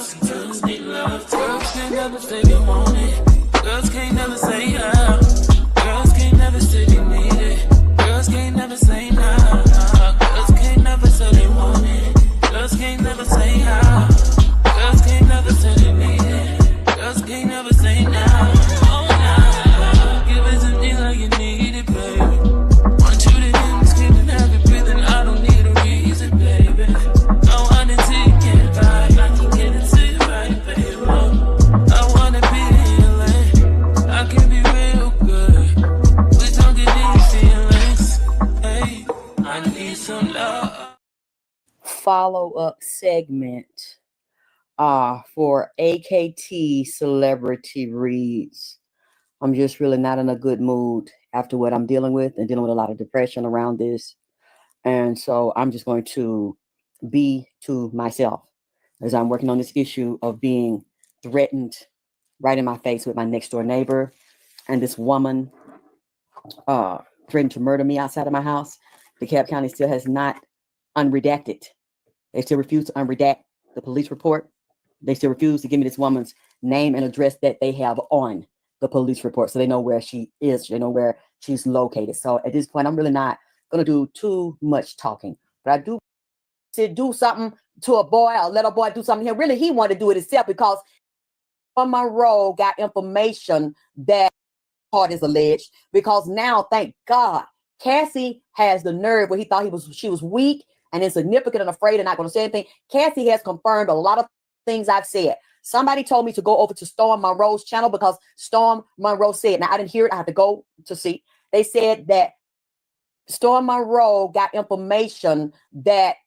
Girls need love. Girls can't never say they want it. Girls can't never say how. Girls can't never say they need it. Girls can't never say nah. Girls can't never say they want it. Girls can't never say how. Girls can't never say they need it. Girls can't never say nah. Oh nah. Give it to me like you need it, baby. Want you to hear me screaming, have it breathing. I don't need a reason, baby. I want it till you get it right. I can get it to you right, baby. I wanna be healing. I can be real good. Please don't get these feelings. Hey, I need some love. Follow-up segment for AKT Celebrity Reads. I'm just really not in a good mood after what I'm dealing with and dealing with a lot of depression around this. And so I'm just going to be to myself as I'm working on this issue of being threatened right in my face with my next door neighbor and this woman threatened to murder me outside of my house. DeKalb County still has not unredacted. They still refuse to unredact the police report. They still refuse to give me this woman's name and address that they have on the police report, so they know where she is. They know where she's located. So at this point, I'm really not going to do too much talking. But I do do something to a boy or let a boy do something here. Really, he wanted to do it himself because on my road got information that part is alleged. Because now, thank God, Cassie has the nerve where he thought she was weak and insignificant and afraid and not going to say anything. Cassie has confirmed a lot of things I've said. Somebody told me to go over to Storm Monroe's channel because Storm Monroe said, now I didn't hear it, I had to go to see. They said that Storm Monroe got information that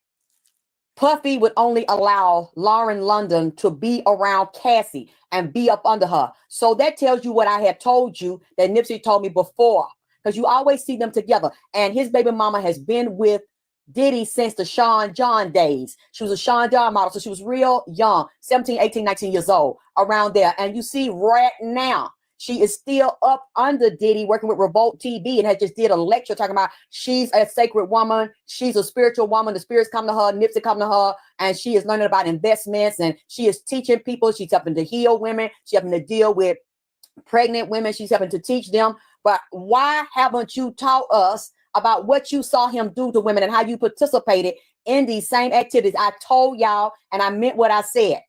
Puffy would only allow Lauren London to be around Cassie and be up under her. So that tells you what I had told you that Nipsey told me before, because you always see them together. And his baby mama has been with Diddy since the Sean John days. She was a Sean John model, so she was real young, 17, 18, 19 years old, around there. And you see right now, she is still up under Diddy working with Revolt TV and has just did a lecture talking about she's a sacred woman. She's a spiritual woman. The spirits come to her, Nipsey come to her, and she is learning about investments and she is teaching people. She's helping to heal women. She's helping to deal with pregnant women. She's helping to teach them. But why haven't you taught us about what you saw him do to women and how you participated in these same activities? I told y'all, and I meant what I said.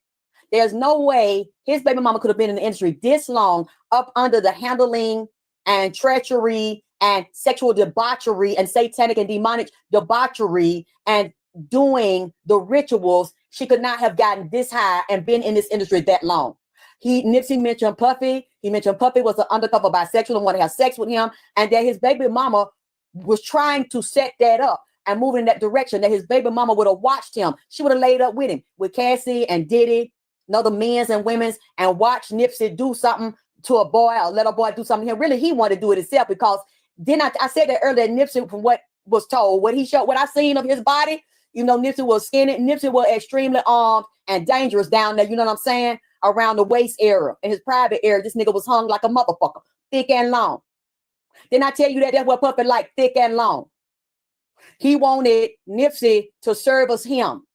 There's no way his baby mama could have been in the industry this long up under the handling and treachery and sexual debauchery and satanic and demonic debauchery and doing the rituals. She could not have gotten this high and been in this industry that long. Nipsey mentioned Puffy. He mentioned Puffy was an undercover bisexual and wanted to have sex with him, and that his baby mama was trying to set that up and move in that direction, that his baby mama would have watched him. She would have laid up with him, with Cassie and Diddy, and other men's and women's, and watched Nipsey do something to a boy or let a boy do something here. Really, he wanted to do it himself because then I said that earlier, Nipsey, from what was told, what he showed, what I seen of his body, you know, Nipsey was skinny. Nipsey was extremely armed and dangerous down there, you know what I'm saying? Around the waist area, in his private area, this nigga was hung like a motherfucker, thick and long. Didn't I tell you that's what Puffy like, thick and long? He wanted Nipsey to service him.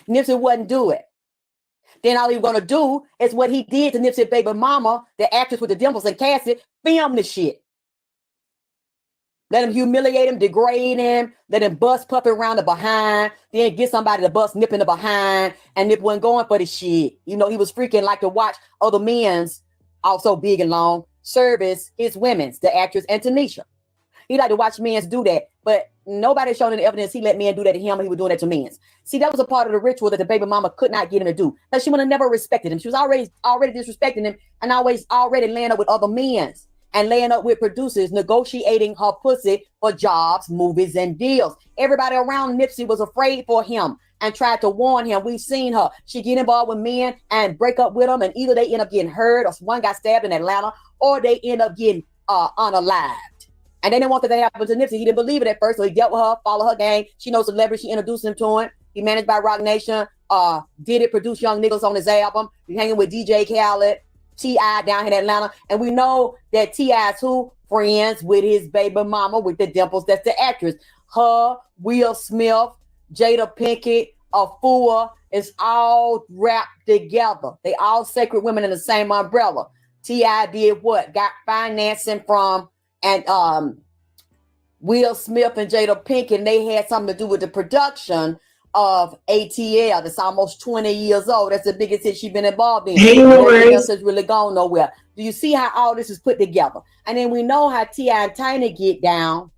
Nipsey wouldn't do it. Then all he was going to do is what he did to Nipsey baby mama, the actress with the dimples and Cassie, film the shit. Let him humiliate him, degrade him, let him bust Puffy around the behind, then get somebody to bust Nip in the behind, and Nip wasn't going for the shit. You know, he was freaking like to watch other men's, also big and long, service his women's, the actress and Tanisha. He like to watch men's do that, but nobody showed any evidence he let men do that to him, or he was doing that to men's. See, that was a part of the ritual that the baby mama could not get him to do. Now, she would have never respected him. She was already disrespecting him and already laying up with other men's and laying up with producers, negotiating her pussy for jobs, movies, and deals. Everybody around Nipsey was afraid for him and tried to warn him. We've seen her. She get involved with men and break up with them, and either they end up getting hurt, or one got stabbed in Atlanta, or they end up getting unalived. And they didn't want that to happen to Nipsey. He didn't believe it at first, so he dealt with her, followed her game. She knows celebrity. She introduced him to him. He managed by Rock Nation. Did it produce Young Niggas on his album. He hanging with DJ Khaled, T.I. down here in Atlanta. And we know that T.I.'s who? Friends with his baby mama with the dimples. That's the actress. Her, Will Smith, Jada Pinkett, a fool. It's all wrapped together. They all sacred women in the same umbrella. T.I. did what? Got financing from and Will Smith and Jada Pinkett. They had something to do with the production of ATL. That's almost 20 years old. That's the biggest hit she's been involved in. Nothing else has really gone nowhere. Do you see how all this is put together? And then we know how T.I. and Tiny get down.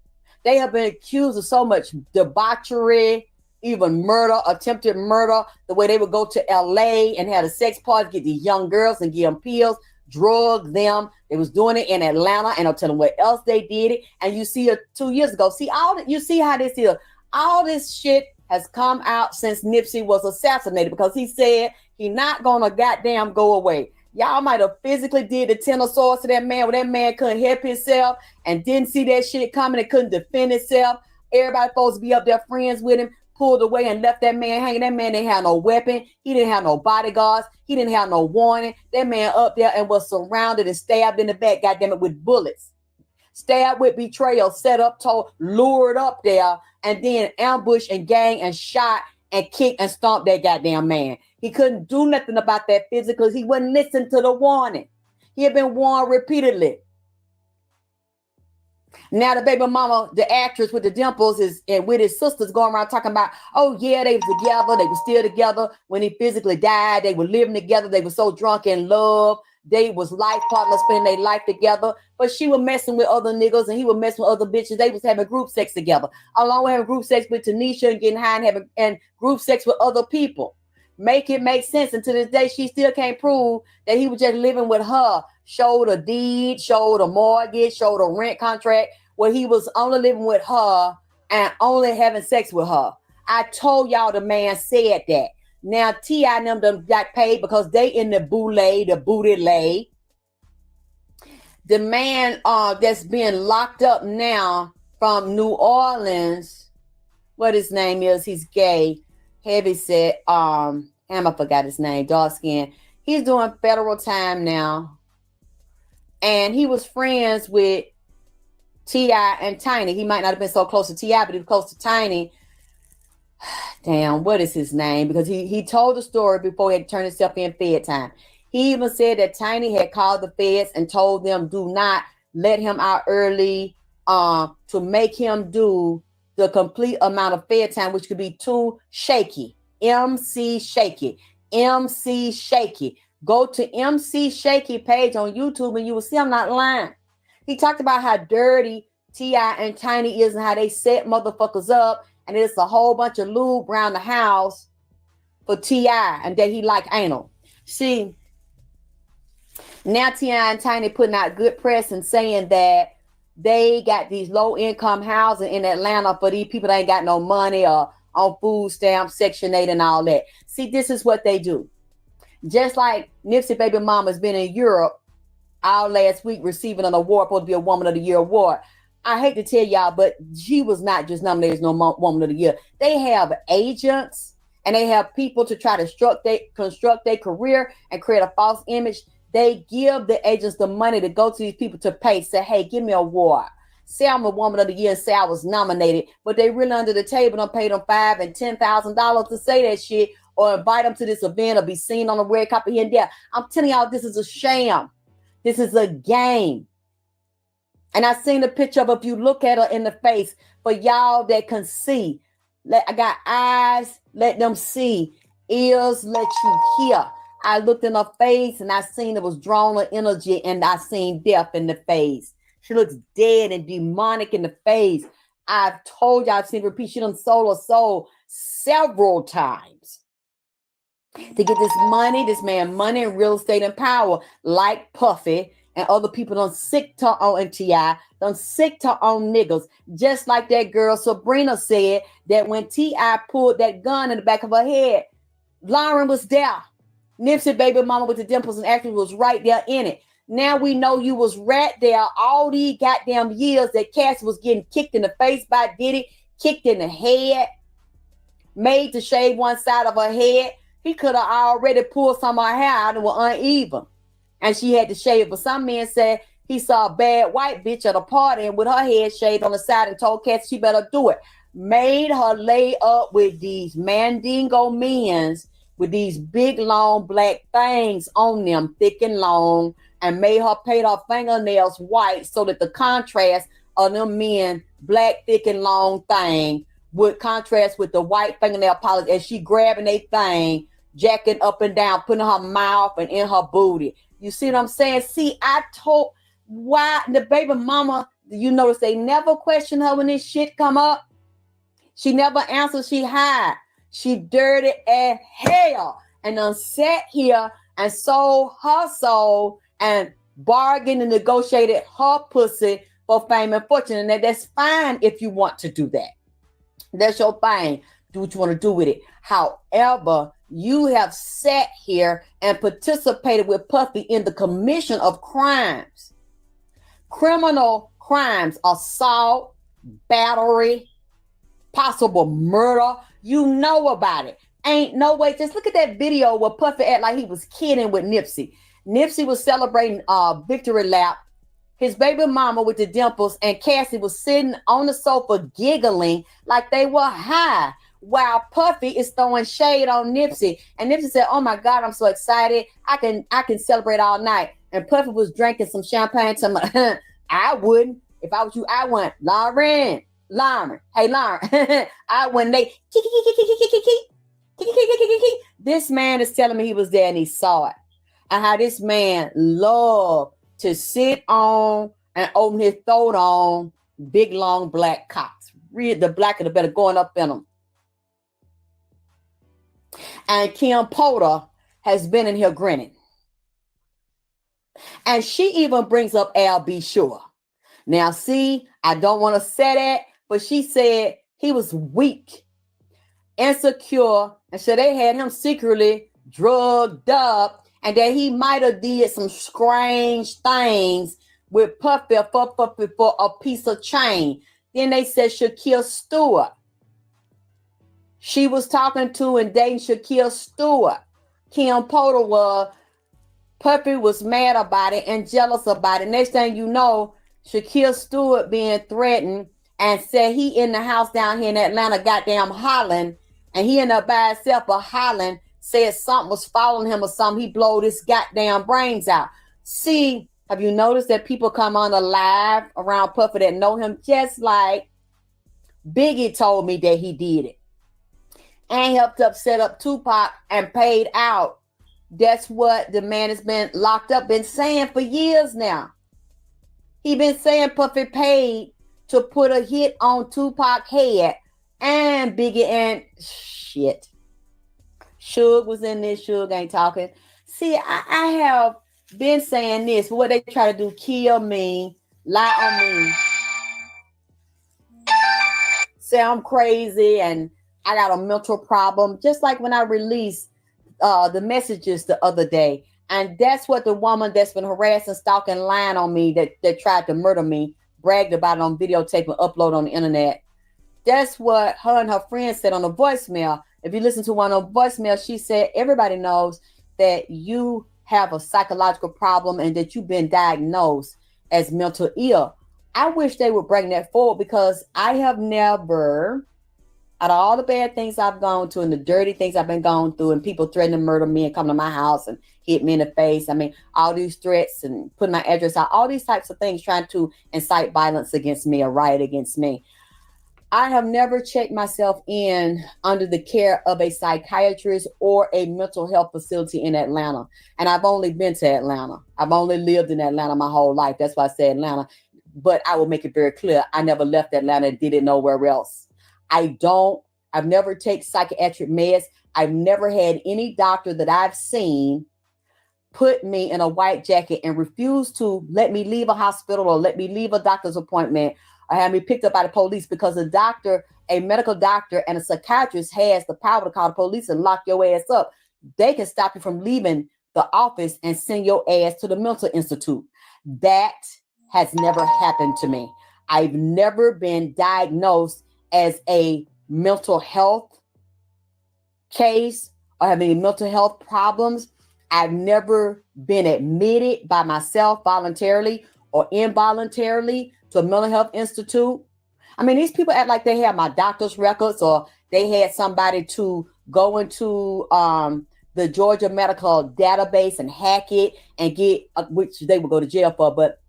They have been accused of so much debauchery, even murder, attempted murder, the way they would go to LA and have a sex party, get these young girls and give them pills, drug them. They was doing it in Atlanta, and I'll tell them where else they did it. And you see it 2 years ago. See all that, you see how this is. All this shit has come out since Nipsey was assassinated because he said he not gonna goddamn go away. Y'all might have physically did the tenor swords to that man when that man couldn't help himself and didn't see that shit coming and couldn't defend himself. Everybody supposed to be up there friends with him, pulled away and left that man hanging. That man didn't have no weapon. He didn't have no bodyguards. He didn't have no warning. That man up there and was surrounded and stabbed in the back, goddamn it, with bullets. Stabbed with betrayal, set up, told, lured up there, and then ambushed and gang and shot and kicked and stomped that goddamn man. He couldn't do nothing about that physically. He wouldn't listen to the warning. He had been warned repeatedly. Now the baby mama, the actress with the dimples, is and with his sisters going around talking about, oh yeah, they were together. They were still together when he physically died. They were living together. They were so drunk in love. They was life partners, spending their life together. But she was messing with other niggas and he was messing with other bitches. They was having group sex together. Along with having group sex with Tanisha and getting high and having and group sex with other people. Make it make sense. And to this day, she still can't prove that he was just living with her. Showed a deed, showed a mortgage, showed a rent contract where he was only living with her and only having sex with her. I told y'all the man said that. Now T.I. and them got paid because they in the boule, the booty lay. The man that's being locked up now from New Orleans, what his name is, he's gay, heavy set, I forgot his name, dark skin. He's doing federal time now. And he was friends with T.I. and Tiny. He might not have been so close to T.I., but he was close to Tiny. Damn, what is his name? Because he told the story before he had turned himself in Fed time. He even said that Tiny had called the feds and told them do not let him out early to make him do the complete amount of Fed time, which could be too shaky. MC Shaky. MC Shaky. Go to MC Shaky page on YouTube and you will see I'm not lying. He talked about how dirty T.I. and Tiny is and how they set motherfuckers up. And it's a whole bunch of lube around the house for T.I. and that he like anal. See, now T.I. and Tiny putting out good press and saying that they got these low income housing in Atlanta for these people that ain't got no money or on food stamps, Section 8 and all that. See, this is what they do. Just like Nipsey baby mama's been in Europe all last week receiving an award, supposed to be a Woman of the Year award. I hate to tell y'all, but she was not just nominated as no Woman of the Year. They have agents and they have people to try to construct their career and create a false image. They give the agents the money to go to these people to pay, say, hey, give me an award. Say I'm a Woman of the Year and say I was nominated, but they really under the table don't pay them $5,000 and $10,000 to say that shit or invite them to this event or be seen on the red carpet here and there. I'm telling y'all, this is a sham. This is a game. And I seen the picture of her. If you look at her in the face, for y'all that can see, I got eyes, let them see. Ears, let you hear. I looked in her face and I seen it was drawn of energy and I seen death in the face. She looks dead and demonic in the face. I've told y'all, I've seen repeat. She done sold her soul several times to get this money, this man money and real estate and power, like Puffy and other people done sick to on T.I., done sick to on niggas. Just like that girl Sabrina said that when T.I. pulled that gun in the back of her head, Lauren was there. Nipsey baby mama with the dimples and actress was right there in it. Now we know you was right there all these goddamn years that Cassie was getting kicked in the face by Diddy, kicked in the head, made to shave one side of her head. He could have already pulled some of her hair out and were uneven. And she had to shave. But some men said he saw a bad white bitch at a party and with her head shaved on the side and told Cassie she better do it. made her lay up with these mandingo men's with these big long black things on them, thick and long, and made her paint her fingernails white so that the contrast of them men, black, thick and long thing, would contrast with the white fingernail polish as she grabbing a thing, jacking up and down, putting her mouth and in her booty. You see what I'm saying? See, I told why the baby mama, you notice they never question her when this shit come up. She never answers, she hide. She dirty as hell and done sat here and sold her soul and bargained and negotiated her pussy for fame and fortune. And that's fine if you want to do that. That's your thing. Do what you want to do with it. However, you have sat here and participated with Puffy in the commission of crimes. Criminal crimes, assault, battery, possible murder. You know about it. Ain't no way. Just look at that video where Puffy act like he was kidding with Nipsey. Nipsey was celebrating victory lap. His baby mama with the dimples and Cassie was sitting on the sofa giggling like they were high, while Puffy is throwing shade on Nipsey. And Nipsey said, "Oh my God, I'm so excited. I can celebrate all night." And Puffy was drinking some champagne. I wouldn't. If I was you, I went, Lauren. Hey, Lauren. I went, this man is telling me he was there and he saw it. And how this man loved to sit on and open his throat on big, long black cocks. Read the blacker, the better, going up in them. And Kim Porter has been in here grinning. And she even brings up Al B. Sure. Now, see, I don't want to say that, but she said he was weak, insecure, and so they had him secretly drugged up, and that he might have did some strange things with Puffy for a piece of chain. Then they said Shaquille Stewart. She was talking to and dating Shaquille Stewart. Kim Porter was. Puffy was mad about it and jealous about it. Next thing you know, Shaquille Stewart being threatened and said he in the house down here in Atlanta, goddamn hollering, and he ended up by himself hollering, said something was following him or something. He blowed his goddamn brains out. See, have you noticed that people come on the live around Puffy that know him, just like Biggie told me that he did it and helped up set up Tupac and paid out. That's what the man has been locked up, been saying for years now. He been saying Puffy paid to put a hit on Tupac head and Biggie and shit. Suge was in this. Suge ain't talking. See, I have been saying this, but what they try to do, kill me, lie on me, say I'm crazy and I got a mental problem. Just like when I released the messages the other day. And that's what the woman that's been harassing, stalking, lying on me, that tried to murder me, bragged about it on videotape and upload on the internet. That's what her and her friends said on the voicemail. If you listen to one of the voicemails, she said, everybody knows that you have a psychological problem and that you've been diagnosed as mental ill. I wish they would bring that forward, because I have never, out of all the bad things I've gone to and the dirty things I've been going through, and people threatening to murder me and come to my house and hit me in the face. I mean, all these threats and putting my address out, all these types of things trying to incite violence against me, a riot against me. I have never checked myself in under the care of a psychiatrist or a mental health facility in Atlanta. And I've only been to Atlanta. I've only lived in Atlanta my whole life. That's why I say Atlanta. But I will make it very clear, I never left Atlanta and did it nowhere else. I've never taken psychiatric meds. I've never had any doctor that I've seen put me in a white jacket and refuse to let me leave a hospital or let me leave a doctor's appointment or have me picked up by the police, because a doctor, a medical doctor and a psychiatrist has the power to call the police and lock your ass up. They can stop you from leaving the office and send your ass to the mental institute. That has never happened to me. I've never been diagnosed as a mental health case or have any mental health problems. I've never been admitted by myself voluntarily or involuntarily to a mental health institute. I mean, these people act like they have my doctor's records or they had somebody to go into the Georgia medical database and hack it and get, which they would go to jail for, but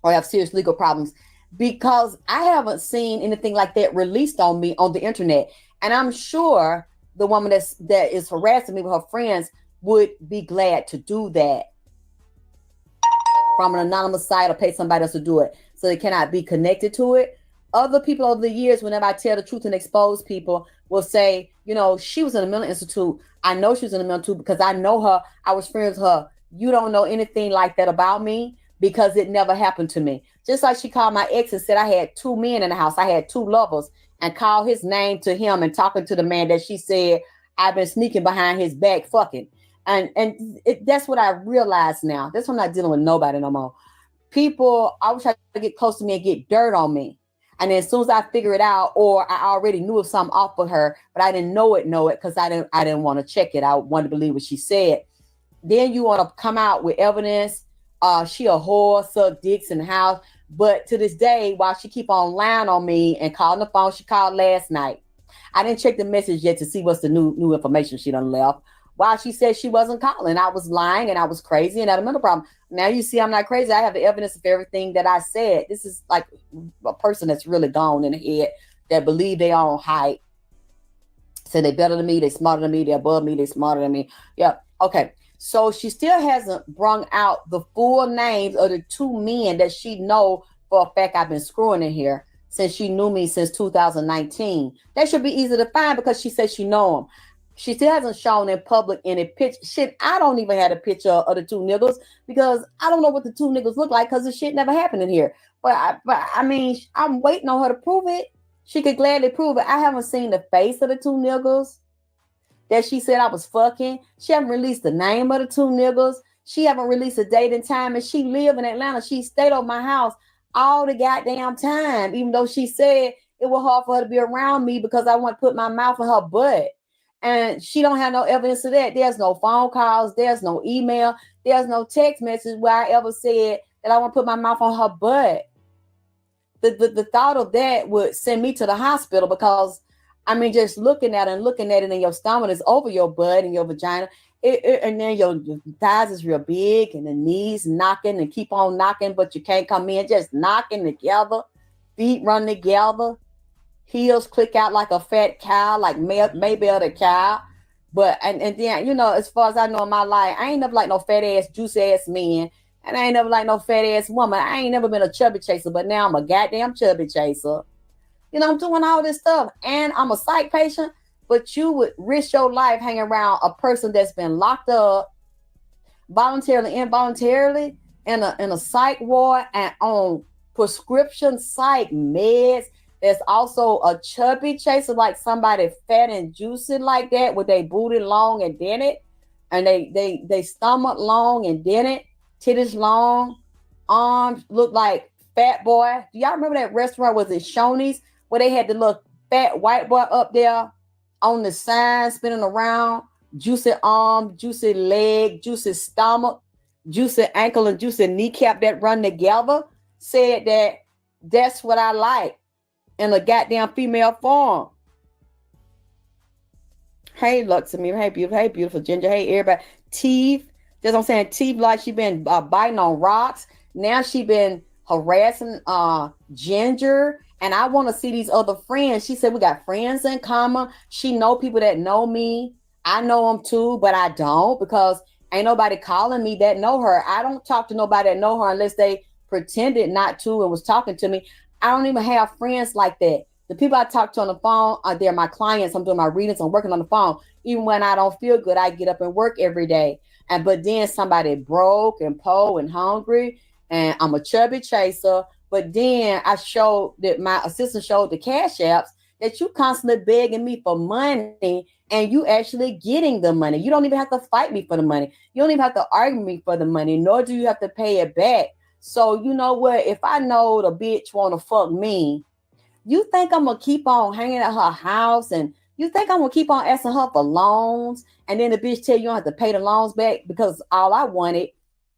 or have serious legal problems, because I haven't seen anything like that released on me on the internet. And I'm sure the woman that is harassing me with her friends would be glad to do that from an anonymous site or pay somebody else to do it so they cannot be connected to it. Other people over the years, whenever I tell the truth and expose people, will say, you know, she was in a mental institute. I know she was in a mental institute because I know her. I was friends with her. You don't know anything like that about me because it never happened to me. Just like she called my ex and said I had two men in the house. I had two lovers, and called his name to him and talking to the man that she said I've been sneaking behind his back fucking. That's what I realize now. That's why I'm not dealing with nobody no more. People always try to get close to me and get dirt on me. And then as soon as I figure it out, or I already knew of something off with her, but I didn't know it because I didn't want to check it. I wanted to believe what she said. Then you want to come out with evidence. She a whore, suck dicks in the house. But to this day, while she keep on lying on me and calling the phone, she called last night. I didn't check the message yet to see what's the new information she done left. While she said she wasn't calling, I was lying and I was crazy and had a mental problem. Now you see I'm not crazy. I have the evidence of everything that I said. This is like a person that's really gone in the head that believe they own height. Say they better than me, they smarter than me, they above me, they smarter than me. Yeah, okay. So she still hasn't brung out the full names of the two men that she know for a fact I've been screwing in here since she knew me since 2019. That should be easy to find because she said she know them. She still hasn't shown in public any picture. Shit, I don't even have a picture of the two niggas because I don't know what the two niggas look like because the shit never happened in here. But I mean, I'm waiting on her to prove it. She could gladly prove it. I haven't seen the face of the two niggas that she said I was fucking. She haven't released the name of the two niggas. She haven't released a date and time. And she live in Atlanta. She stayed on my house all the goddamn time, even though she said it was hard for her to be around me because I want to put my mouth in her butt. And she don't have no evidence of that. There's no phone calls. There's no email. There's no text message where I ever said that I want to put my mouth on her butt. The thought of that would send me to the hospital because, I mean, just looking at it and your stomach is over your butt and your vagina. And then your thighs is real big and the knees knocking and keep on knocking, but you can't come in. Just knocking together. Feet run together. Heels click out like a fat cow, like Maybell the cow. But, and then, you know, as far as I know in my life, I ain't never like no fat ass, juicy ass man. And I ain't never like no fat ass woman. I ain't never been a chubby chaser, but now I'm a goddamn chubby chaser. You know, I'm doing all this stuff. And I'm a psych patient, but you would risk your life hanging around a person that's been locked up voluntarily, involuntarily in a psych ward and on prescription psych meds. There's also a chubby chaser, like somebody fat and juicy like that, with their booty long and dented, and they stomach long and dented, titties long, arms look like fat boy. Do y'all remember that restaurant? Was it Shoney's, where they had the little fat white boy up there on the sign spinning around? Juicy arm, juicy leg, juicy stomach, juicy ankle, and juicy kneecap that run together. Said that's what I like in a goddamn female form. Hey, Luxemir. Hey, beautiful. Hey, beautiful Ginger. Hey, everybody. Teeth. That's what I'm saying. Teeth, like she been biting on rocks. Now she been harassing Ginger. And I want to see these other friends. She said we got friends in common. She know people that know me. I know them too, but I don't because ain't nobody calling me that know her. I don't talk to nobody that know her unless they pretended not to and was talking to me. I don't even have friends like that. The people I talk to on the phone they're my clients. I'm doing my readings. I'm working on the phone. Even when I don't feel good, I get up and work every day. But then somebody broke and poor and hungry, and I'm a chubby chaser. But then I showed that my assistant showed the cash apps that you constantly begging me for money, and you actually getting the money. You don't even have to fight me for the money. You don't even have to argue me for the money, nor do you have to pay it back. So you know what? If I know the bitch want to fuck me, you think I'm going to keep on hanging at her house, and you think I'm going to keep on asking her for loans, and then the bitch tell you don't have to pay the loans back because all I wanted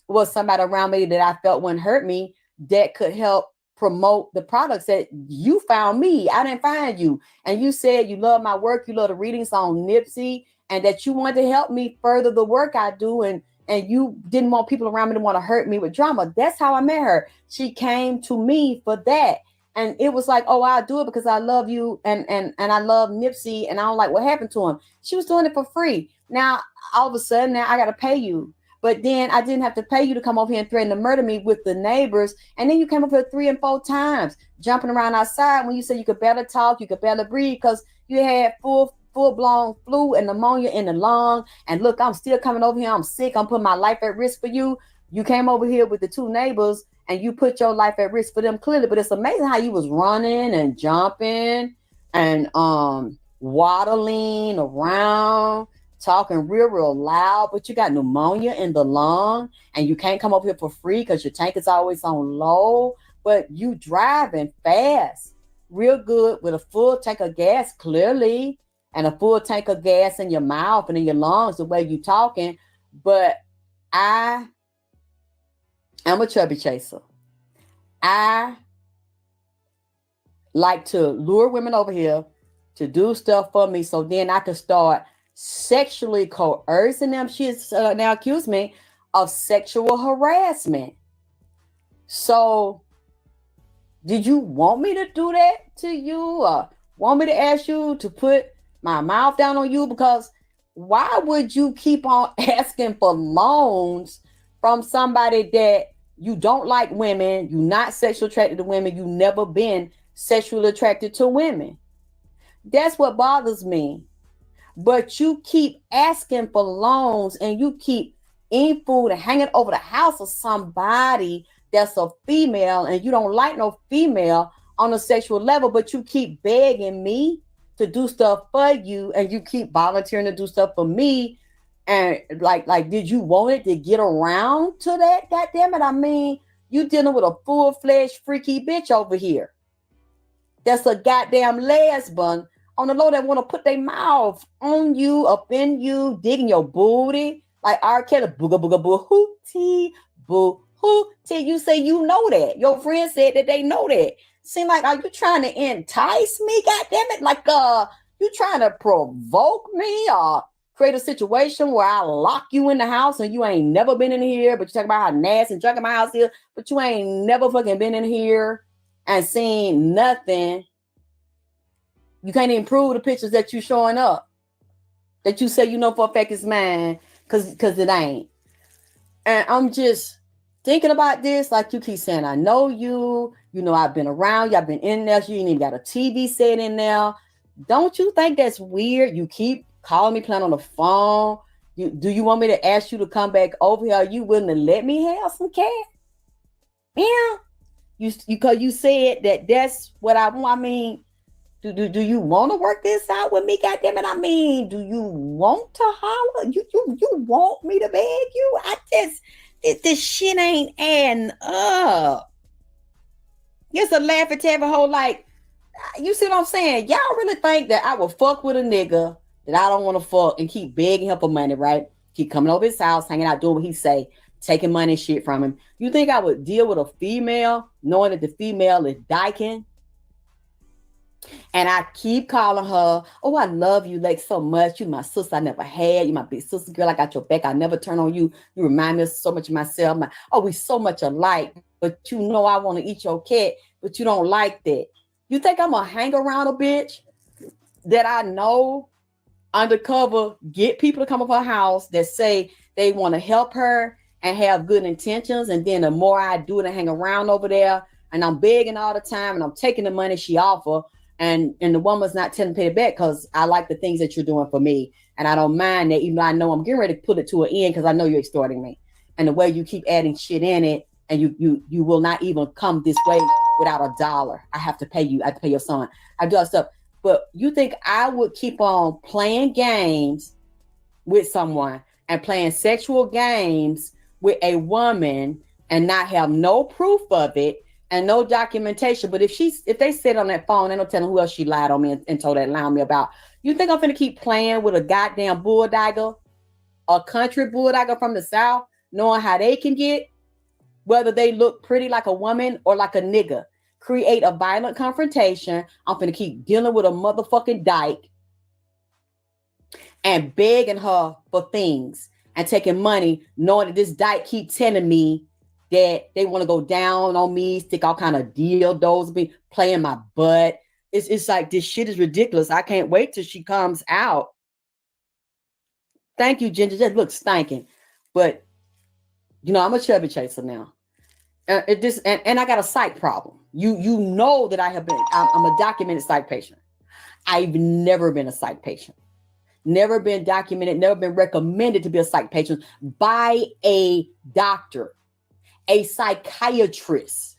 was somebody around me that I felt wouldn't hurt me that could help promote the products that you found me. I didn't find you. And you said you love my work, you love the readings on Nipsey, and that you wanted to help me further the work I do. And you didn't want people around me to want to hurt me with drama. That's how I met her. She came to me for that. And it was like, oh, I'll do it because I love you and I love Nipsey and I don't like what happened to him. She was doing it for free. Now, all of a sudden, now I got to pay you. But then I didn't have to pay you to come over here and threaten to murder me with the neighbors. And then you came up here 3 and 4 times, jumping around outside when you said you could barely talk, you could barely breathe because you had full-blown flu and pneumonia in the lung. And look, I'm still coming over here. I'm sick. I'm putting my life at risk for you. You came over here with the 2 neighbors and you put your life at risk for them clearly. But it's amazing how you was running and jumping and waddling around, talking real loud, but you got pneumonia in the lung and you can't come over here for free because your tank is always on low, but you driving fast, real good with a full tank of gas, clearly, and a full tank of gas in your mouth and in your lungs, the way you talking. But I am a chubby chaser. I like to lure women over here to do stuff for me so then I can start sexually coercing them. She's now accused me of sexual harassment. So did you want me to do that to you or want me to ask you to put my mouth down on you? Because why would you keep on asking for loans from somebody that you don't like women, you're not sexually attracted to women, you've never been sexually attracted to women? That's what bothers me. But you keep asking for loans and you keep eating food and hanging over the house of somebody that's a female and you don't like no female on a sexual level, but you keep begging me to do stuff for you and you keep volunteering to do stuff for me. And like, did you want it to get around to that? God damn it. I mean, you dealing with a full-fledged freaky bitch over here. That's a goddamn lesbian on the low that want to put their mouth on you, up in you, digging your booty. Like R. Kelly, booga booga boo hootie, boo hootie. You say you know that. Your friend said that they know that. Seem like, are you trying to entice me? God damn it. Like, you trying to provoke me or create a situation where I lock you in the house and you ain't never been in here, but you talk about how nasty and drunk in my house is, but you ain't never fucking been in here and seen nothing. You can't even prove the pictures that you showing up, that you say you know for a fact is mine, because it ain't. And I'm just thinking about this, like you keep saying, I know you, you know, I've been around you, I've been in there, you ain't even got a TV set in there. Don't you think that's weird? You keep calling me, playing on the phone. Do you want me to ask you to come back over here? Are you willing to let me have some cat? Yeah. Because you said that's what I want. I mean, do you want to work this out with me? God damn it. I mean, do you want to holler? You want me to beg you? This shit ain't adding up. It's a laugh at every whole, like, you see what I'm saying? Y'all really think that I will fuck with a nigga that I don't want to fuck and keep begging him for money, right? Keep coming over his house, hanging out, doing what he say, taking money and shit from him. You think I would deal with a female knowing that the female is dyking? And I keep calling her, oh, I love you like so much. You my sister I never had. You my big sister, girl. I got your back. I never turn on you. You remind me so much of myself. We so much alike. But you know I want to eat your cat, but you don't like that. You think I'm going to hang around a bitch that I know undercover, get people to come up her house that say they want to help her and have good intentions. And then the more I do it and hang around over there and I'm begging all the time and I'm taking the money she offer and the woman's not telling me to pay it back because I like the things that you're doing for me. And I don't mind that, even though I know I'm getting ready to put it to an end because I know you're extorting me. And the way you keep adding shit in it and you will not even come this way without $1. I have to pay you. I have to pay your son. I do all stuff. But you think I would keep on playing games with someone and playing sexual games with a woman and not have no proof of it and no documentation? But if they sit on that phone, they don't tell them who else she lied on me and told that lie on me about. You think I'm finna keep playing with a goddamn bulldogger, a country bulldogger from the South, knowing how they can get, whether they look pretty like a woman or like a nigga? create a violent confrontation. I'm finna keep dealing with a motherfucking dyke and begging her for things and taking money, knowing that this dyke keep telling me that they want to go down on me, stick all kind of dildos, be playing my butt. It's like, this shit is ridiculous. I can't wait till she comes out. Thank you, Ginger. That looks stinking. But, you know, I'm a chubby chaser now. And I got a psych problem. You know that I'm a documented psych patient. I've never been a psych patient. Never been documented, never been recommended to be a psych patient by a doctor, a psychiatrist,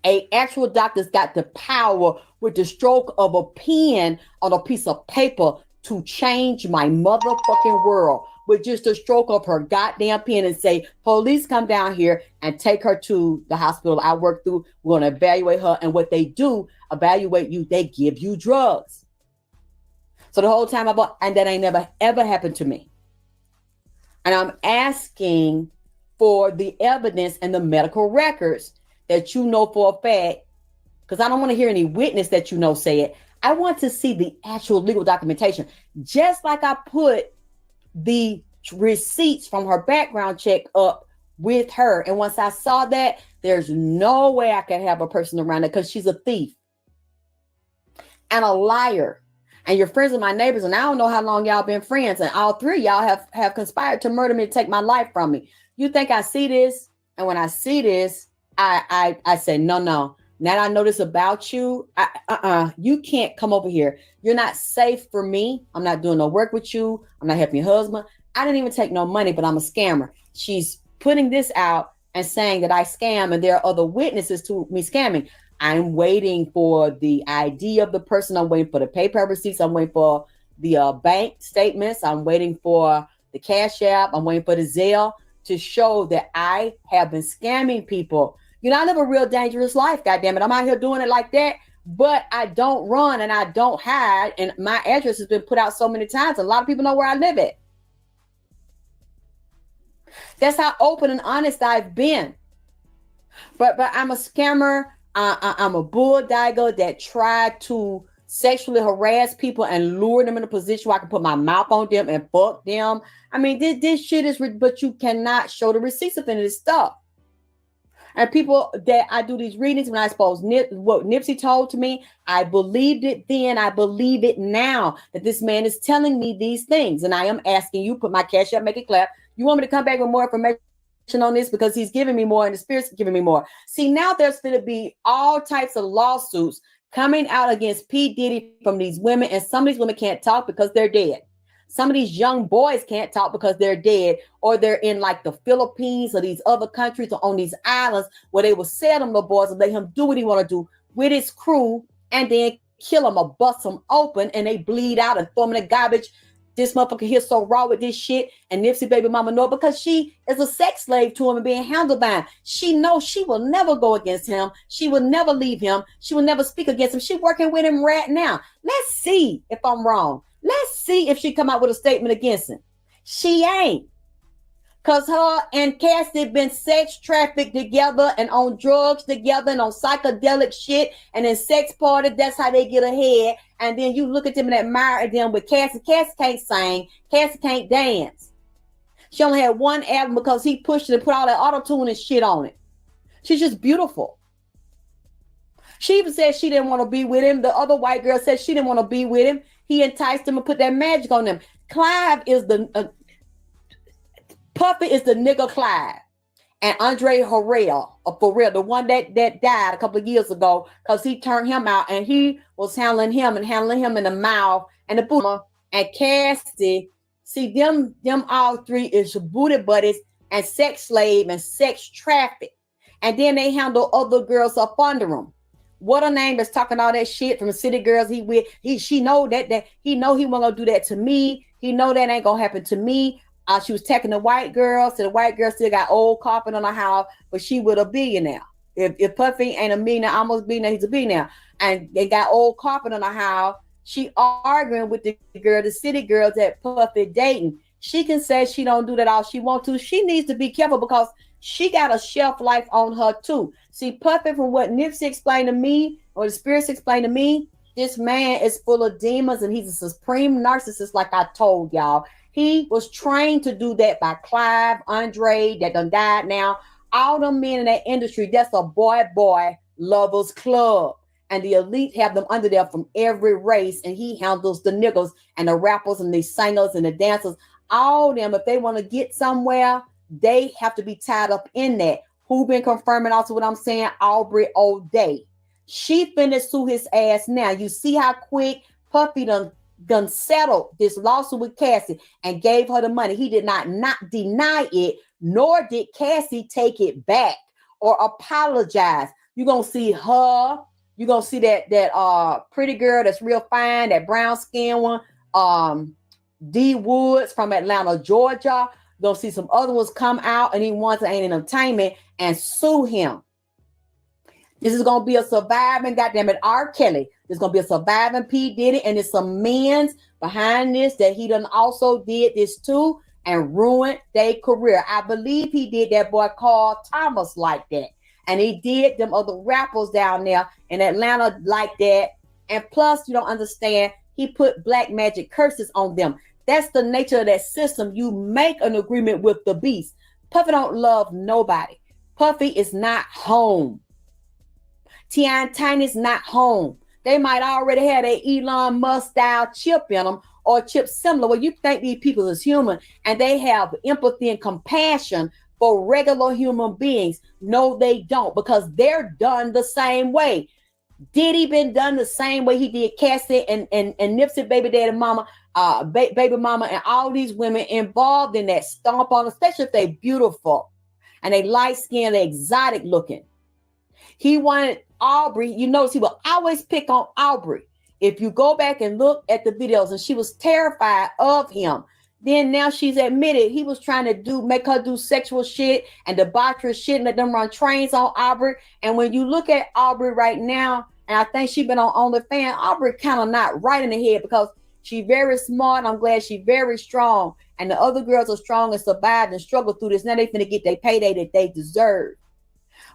a actual doctor's got the power with the stroke of a pen on a piece of paper to change my motherfucking world with just a stroke of her goddamn pen and say, police, come down here and take her to the hospital I work through. We're going to evaluate her. And what they do, evaluate you, they give you drugs. So the whole time and that ain't never, ever happened to me. And I'm asking for the evidence and the medical records that you know for a fact, because I don't want to hear any witness that you know say it. I want to see the actual legal documentation, just like I put the receipts from her background check up with her. And once I saw that, there's no way I can have a person around it because she's a thief and a liar. And you're friends with my neighbors, and I don't know how long y'all been friends, and all three of y'all have conspired to murder me, to take my life from me. You think I see this? And when I see this, I say, no. Now that I know this about you, you can't come over here. You're not safe for me. I'm not doing no work with you. I'm not helping your husband. I didn't even take no money, but I'm a scammer. She's putting this out and saying that I scam, and there are other witnesses to me scamming. I'm waiting for the ID of the person. I'm waiting for the PayPal receipts. I'm waiting for the bank statements. I'm waiting for the Cash App. I'm waiting for the Zelle to show that I have been scamming people. You know, I live a real dangerous life, goddammit. I'm out here doing it like that, but I don't run and I don't hide. And my address has been put out so many times. A lot of people know where I live at. That's how open and honest I've been. But I'm a scammer. I'm a bulldogger that tried to sexually harass people and lure them in a position where I can put my mouth on them and fuck them. I mean, this shit is, but you cannot show the receipts of any of this stuff. And people that I do these readings, when I suppose what Nipsey told to me, I believed it then, I believe it now, that this man is telling me these things. And I am asking you, put my Cash App, make it clap. You want me to come back with more information on this, because he's giving me more and the Spirit's giving me more. See, now there's going to be all types of lawsuits coming out against P. Diddy from these women, and some of these women can't talk because they're dead. Some of these young boys can't talk because they're dead, or they're in like the Philippines or these other countries or on these islands where they will sell them little boys and let him do what he want to do with his crew and then kill them or bust them open and they bleed out and throw them in the garbage. This motherfucker here so raw with this shit, and Nipsey baby mama know, because she is a sex slave to him and being handled by him. She knows she will never go against him. She will never leave him. She will never speak against him. She's working with him right now. Let's see if I'm wrong. Let's see if she come out with a statement against him. She ain't. Because her and Cassie been sex trafficked together and on drugs together and on psychedelic shit and in sex parties. That's how they get ahead. And then you look at them and admire them with Cassie. Cassie can't sing. Cassie can't dance. She only had one album because he pushed it and put all that auto-tune and shit on it. She's just beautiful. She even said she didn't want to be with him. The other white girl said she didn't want to be with him. He enticed them and put that magic on them. Clive is the... Puffy is the nigga Clive. And Andre Harrell, for real, the one that died a couple of years ago, because he turned him out and he was handling him in the mouth and the booty. And Cassie, see, them all three is booty buddies and sex slave and sex traffic. And then they handle other girls up under them. What a name is talking all that shit from the city girls he with. She know that he know he wasn't gonna do that to me. He know that ain't gonna happen to me. She was taking the white girl, so the white girl still got old carpet on her house, but she with a billionaire. If Puffy ain't a millionaire, almost billionaire, he's a billionaire. And they got old carpet on her house. She arguing with the girl, the city girls that Puffy dating. She can say she don't do that all she want to. She needs to be careful, because she got a shelf life on her too. See, Puffy, from what Nipsey explained to me, or the spirits explained to me, this man is full of demons and he's a supreme narcissist, like I told y'all. He was trained to do that by Clive, Andre, that done died now. All them men in that industry, that's a boy lovers club. And the elite have them under there from every race. And he handles the niggas and the rappers and the singers and the dancers. All them, if they want to get somewhere, they have to be tied up in that. Who been confirming also what I'm saying? Aubrey O'Day. She finna sue his ass now. You see how quick Puffy done settled this lawsuit with Cassie and gave her the money. He did not deny it, nor did Cassie take it back or apologize. You're gonna see her. You're gonna see that pretty girl that's real fine, that brown skin one, D Woods from Atlanta, Georgia. You're gonna see some other ones come out and he wants an entertainment and sue him. This is gonna be a surviving, goddamn it, R. Kelly. There's gonna be a surviving P. Diddy, and there's some men's behind this that he done also did this too and ruined their career. I believe he did that boy Carl Thomas like that. And he did them other rappers down there in Atlanta like that. And plus, you don't understand, he put black magic curses on them. That's the nature of that system. You make an agreement with the beast. Puffy don't love nobody. Puffy is not home. Tiny's not home. They might already have a Elon Musk style chip in them or chip similar. Well, you think these people is human and they have empathy and compassion for regular human beings. No, they don't, because they're done the same way. Diddy been done the same way he did Cassie and Nipsey baby daddy mama, baby mama, and all these women involved in that stomp on, especially if they beautiful and they light skinned, they exotic looking. He wanted Aubrey. You notice he will always pick on Aubrey. If you go back and look at the videos, and she was terrified of him. Then now she's admitted he was trying to make her do sexual shit and debaucherous shit and let them run trains on Aubrey. And when you look at Aubrey right now, and I think she's been on OnlyFans, Aubrey kind of not right in the head because she's very smart. I'm glad she's very strong. And the other girls are strong and survived and struggled through this. Now they finna get their payday that they deserve.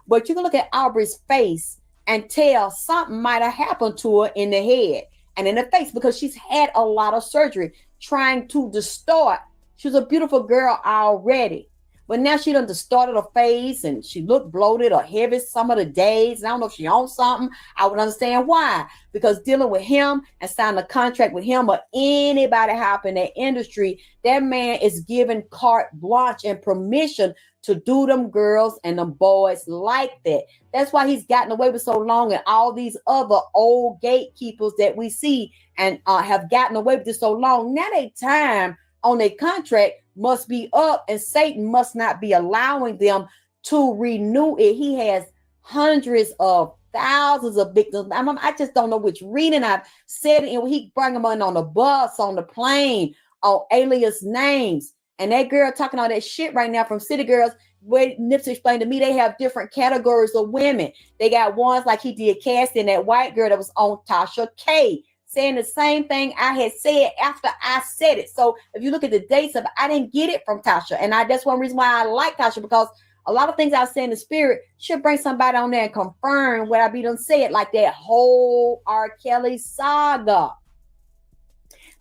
But you can look at Aubrey's face and tell something might have happened to her in the head and in the face because she's had a lot of surgery trying to distort. She was a beautiful girl already, but now she done distorted her face and she looked bloated or heavy some of the days. And I don't know if she owns something. I would understand why, because dealing with him and signing a contract with him or anybody hop in that industry, that man is given carte blanche and permission to do them girls and them boys like that. That's why he's gotten away with so long, and all these other old gatekeepers that we see and have gotten away with this so long. Now their time on their contract must be up, and Satan must not be allowing them to renew it. He has hundreds of thousands of victims. I just don't know which reading I've said it, and he bring them on the bus, on the plane, on alias names. And that girl talking all that shit right now from City Girls, where Nipsey explained to me, they have different categories of women. They got ones like he did Cassie and that white girl that was on Tasha K, saying the same thing I had said after I said it. So if you look at the dates of it, I didn't get it from Tasha. And that's one reason why I like Tasha, because a lot of things I say in the spirit should bring somebody on there and confirm what I be done said, like that whole R. Kelly saga.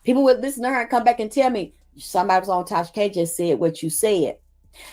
People would listen to her and come back and tell me, somebody was on Tasha K just said what you said.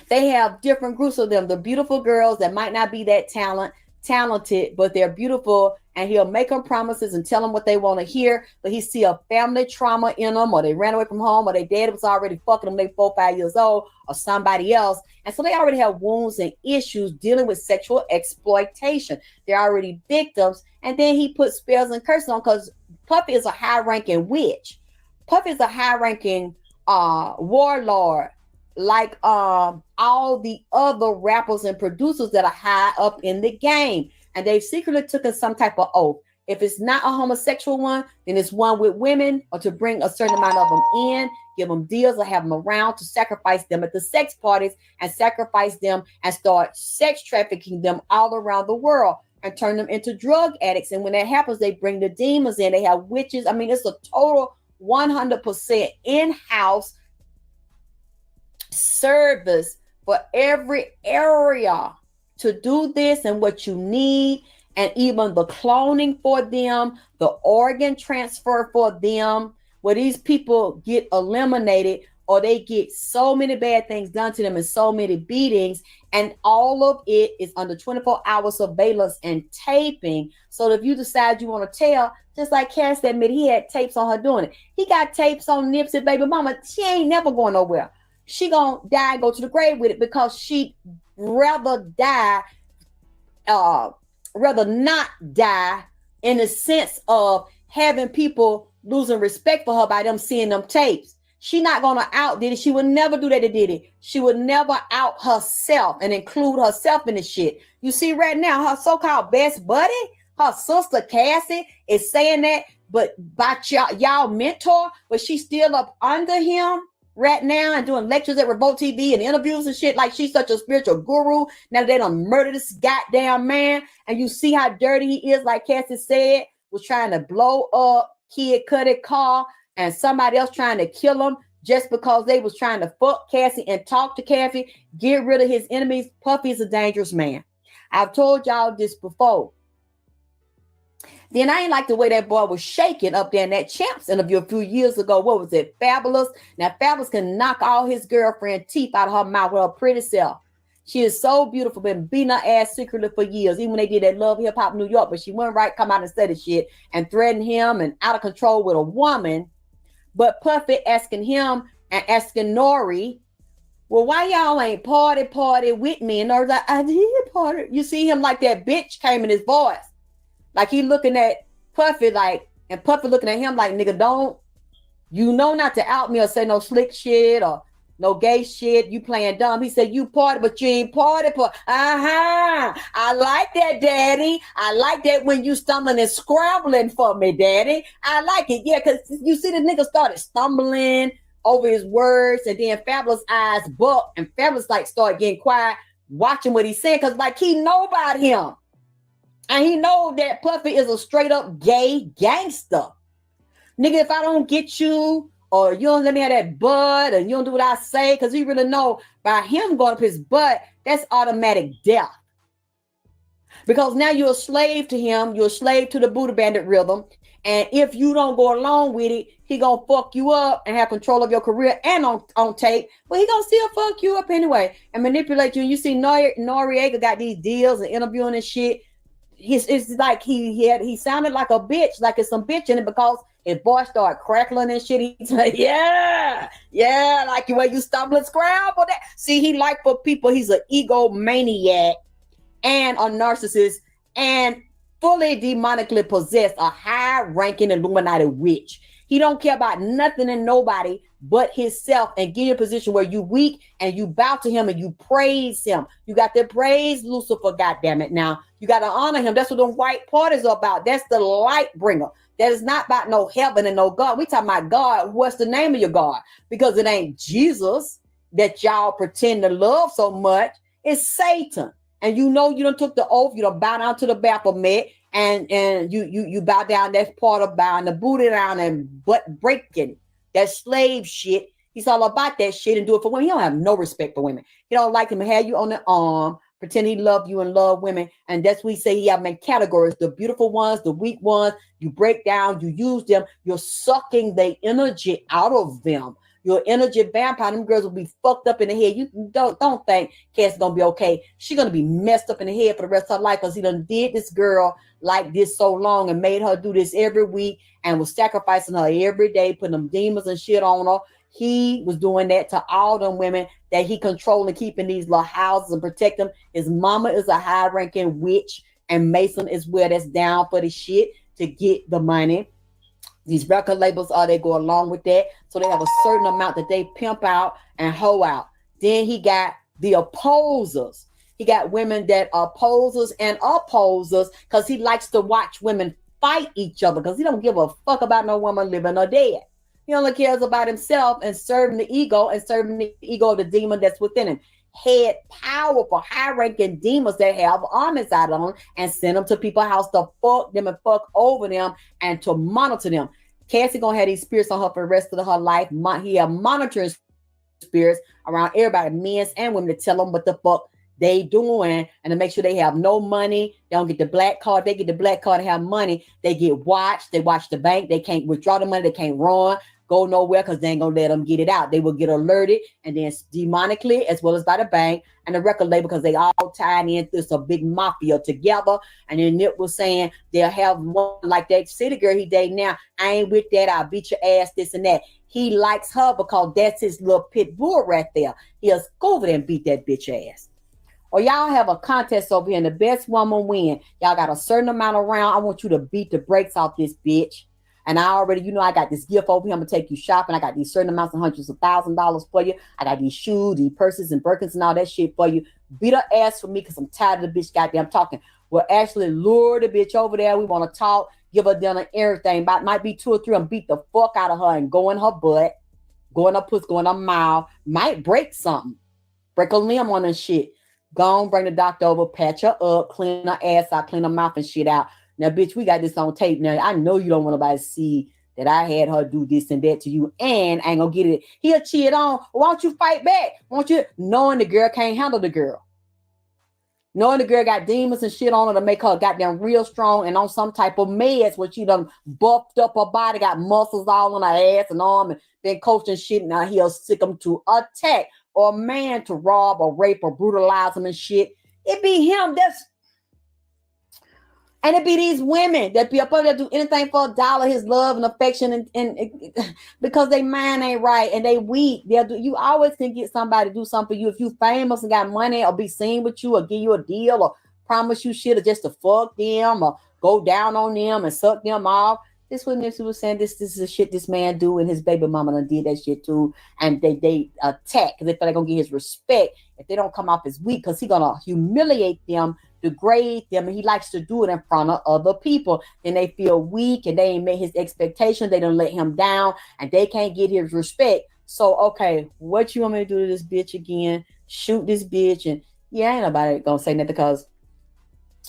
They have different groups of them. The beautiful girls that might not be that talented, but they're beautiful, and he'll make them promises and tell them what they want to hear, but he see a family trauma in them, or they ran away from home, or their dad was already fucking them, they 4 or 5 years old, or somebody else. And so they already have wounds and issues dealing with sexual exploitation. They're already victims. And then he put spells and curses on, because Puffy is a high-ranking witch. Puffy is a high-ranking warlord, like all the other rappers and producers that are high up in the game, and they've secretly taken some type of oath. If it's not a homosexual one, then it's one with women, or to bring a certain amount of them in, give them deals, or have them around to sacrifice them at the sex parties, and sacrifice them and start sex trafficking them all around the world and turn them into drug addicts. And when that happens, they bring the demons in. They have witches. I mean, it's a total 100% in-house service for every area to do this and what you need, and even the cloning for them, the organ transfer for them, where these people get eliminated or they get so many bad things done to them and so many beatings, and all of it is under 24-hour surveillance and taping. So if you decide you want to tell, just like Cass admitted, he had tapes on her doing it. He got tapes on Nipsey baby mama. She ain't never going nowhere. She gonna die and go to the grave with it, because she rather die, uh rather not die, in the sense of having people losing respect for her by them seeing them tapes. She not gonna out Diddy. She would never do that to Diddy. She would never out herself and include herself in the shit. You see right now, her so-called best buddy, her sister Cassie, is saying that, but by y'all mentor, but she's still up under him right now and doing lectures at Revolt TV and interviews and shit like she's such a spiritual guru. Now they done murdered this goddamn man, and you see how dirty he is, like Cassie said, was trying to blow up Kid Cudi car, and somebody else trying to kill him just because they was trying to fuck Cassie and talk to Cassie. Get rid of his enemies. Puffy is a dangerous man. I've told y'all this before. Then I ain't like the way that boy was shaking up there in that Champs interview a few years ago. What was it? Fabulous. Now, Fabulous can knock all his girlfriend teeth out of her mouth with her pretty self. She is so beautiful, been beating her ass secretly for years, even when they did that Love Hip Hop New York, but she went right, come out and say the shit and threaten him and out of control with a woman. But Puffy asking him and asking Nori, well, why y'all ain't party with me? And Nori's like, I did party. You see him like that bitch came in his voice. Like he looking at Puffy like, and Puffy looking at him like, nigga, don't, you know not to out me or say no slick shit or no gay shit. You playing dumb. He said, you party, but you ain't party. I like that, daddy. I like that when you stumbling and scrambling for me, daddy. I like it. Yeah, because you see the nigga started stumbling over his words, and then Fabulous eyes buck, and Fabulous like start getting quiet, watching what he's saying, because like he know about him. And he know that Puffy is a straight up gay gangster. Nigga, if I don't get you, or you don't let me have that butt, and you don't do what I say, because he really know by him going up his butt, that's automatic death. Because now you're a slave to him. You're a slave to the Buddha Bandit rhythm. And if you don't go along with it, he gonna fuck you up and have control of your career and on tape. But he gonna still fuck you up anyway and manipulate you. And you see Noriega got these deals and interviewing and shit. It's like he sounded like a bitch, like it's some bitch in it, because his voice started crackling and shit. He's like, yeah, like the way you stumble and scramble. That. See, he like for people, he's an egomaniac and a narcissist and fully demonically possessed, a high-ranking Illuminati witch. He don't care about nothing and nobody but himself, and get in a position where you weak and you bow to him and you praise him. You got to praise Lucifer, goddammit. Now, you got to honor him. That's what them white parties are about. That's the light bringer. That is not about no heaven and no God. We talking about God. What's the name of your God? Because it ain't Jesus that y'all pretend to love so much. It's Satan. And you know you done took the oath, you done bow down to the Baphomet, and you bow down. That's part of bowing the booty down and butt breaking. That slave shit. He's all about that shit and do it for women. He don't have no respect for women. He don't like them to have you on the arm, pretend he love you and love women. And that's what we say he have many categories. The beautiful ones, the weak ones, you break down, you use them, you're sucking the energy out of them. Your energy vampire, them girls will be fucked up in the head. You don't think Cass gonna be okay. She's gonna be messed up in the head for the rest of her life, because he done did this girl like this so long and made her do this every week and was sacrificing her every day, putting them demons and shit on her. He was doing that to all them women that he controlled and keeping these little houses and protect them. His mama is a high-ranking witch, and Mason is where that's down for the shit to get the money. These record labels, they go along with that. So they have a certain amount that they pimp out and hoe out. Then he got the opposers. He got women that are posers and opposers, because he likes to watch women fight each other, because he don't give a fuck about no woman living or dead. He only cares about himself and serving the ego of the demon that's within him. Head powerful, high-ranking demons that have armies out on and send them to people's house to fuck them and fuck over them and to monitor them. Cassie gonna have these spirits on her for the rest of her life. He have monitoring spirits around everybody, men and women, to tell them what the fuck they doing and to make sure they have no money. They don't get the black card. They get the black card to have money. They get watched. They watch the bank. They can't withdraw the money. They can't run, go nowhere because they ain't gonna let them get it out. They will get alerted and then demonically as well as by the bank and the record label because they all tied in. It's a big mafia together. And then Nip was saying they'll have one like that city girl he dating now. I ain't with that. I'll beat your ass, this and that. He likes her because that's his little pit bull right there. He'll go over there and beat that bitch ass. Or y'all have a contest over here and the best woman win. Y'all got a certain amount of round. I want you to beat the brakes off this bitch. And I already, I got this gift over here. I'm going to take you shopping. I got these certain amounts of hundreds of $1,000s for you. I got these shoes, these purses and Birkins and all that shit for you. Beat her ass for me because I'm tired of the bitch goddamn talking. We'll actually lure the bitch over there. We want to talk, give her dinner, everything. But might be 2 or 3 and beat the fuck out of her and go in her butt, go in her pussy, go in her mouth. Might break something. Break a limb on her shit. Go on, bring the doctor over, patch her up, clean her ass out, clean her mouth and shit out. Now, bitch, we got this on tape. Now, I know you don't want nobody to see that I had her do this and that to you, and I ain't gonna get it. He'll cheat on. Why don't you fight back? Won't you? Knowing the girl can't handle the girl. Knowing the girl got demons and shit on her to make her goddamn real strong and on some type of meds where she done buffed up her body, got muscles all on her ass and arm, and been coaching shit. Now he'll sick them to attack or a man to rob or rape or brutalize them and shit. It be him. And it be these women that be up there that do anything for a dollar, his love and affection, and because they mind ain't right and they weak. You always can get somebody to do something for you if you famous and got money or be seen with you or give you a deal or promise you shit or just to fuck them or go down on them and suck them off. This what Nipsey was saying. This is the shit this man do, and his baby mama done did that shit too. And they attack because they feel they're gonna get his respect if they don't come off as weak, because he gonna humiliate them, degrade them, and he likes to do it in front of other people. Then they feel weak and they ain't met his expectations. They don't let him down and they can't get his respect. So okay, what you want me to do to this bitch again? Shoot this bitch? And yeah, ain't nobody gonna say nothing because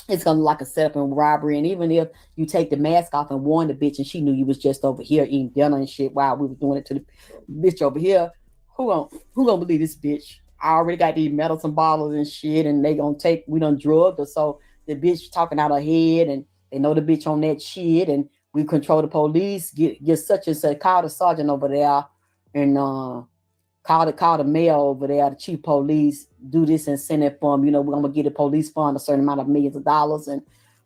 it's gonna look like a setup and robbery. And even if you take the mask off and warn the bitch and she knew you was just over here eating dinner and shit while we were doing it to the bitch over here, who gonna believe this bitch? I already got these medicine bottles and shit, and we done drugged her. So the bitch talking out her head, and they know the bitch on that shit, and we control the police, get such and such, call the sergeant over there, and call the mayor over there, the chief police, do this and send it for them. We're gonna get a police fund, a certain amount of millions of dollars, and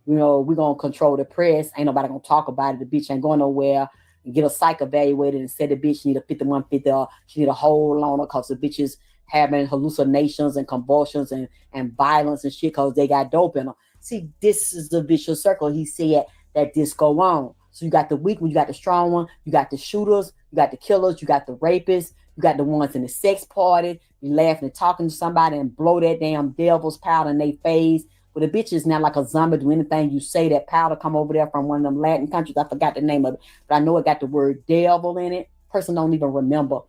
we're gonna control the press. Ain't nobody gonna talk about it. The bitch ain't going nowhere. And get a psych evaluated and say the bitch need a 5150 or she need a hold on her because the bitch is having hallucinations and convulsions and violence and shit because they got dope in them. See, this is the vicious circle. He said that this go on. So you got the weak one, you got the strong one, you got the shooters, you got the killers, you got the rapists, you got the ones in the sex party, you laughing and talking to somebody and blow that damn devil's powder in their face. But the bitch is not like a zombie, do anything you say, that powder come over there from one of them Latin countries. I forgot the name of it, but I know it got the word devil in it. Person don't even remember.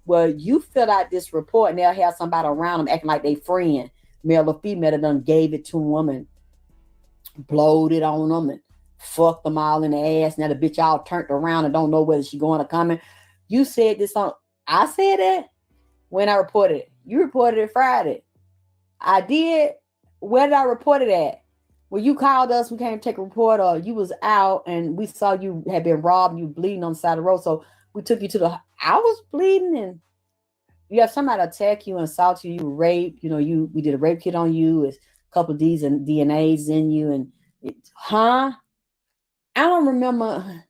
Well, you fill out this report and they'll have somebody around them acting like they friend, male or female, that done gave it to them and blowed it on them and fucked them all in the ass. Now the bitch all turned around and don't know whether she going or coming. You said this on, I said that when I reported it. You reported it Friday. I did. Where did I report it at? When you called us, we came to take a report, or you was out and we saw you had been robbed and you bleeding on the side of the road. So we took you to I was bleeding, and you have somebody attack you and assault you, you were raped, we did a rape kit on you, it's a couple of D's and DNAs in you, and I don't remember.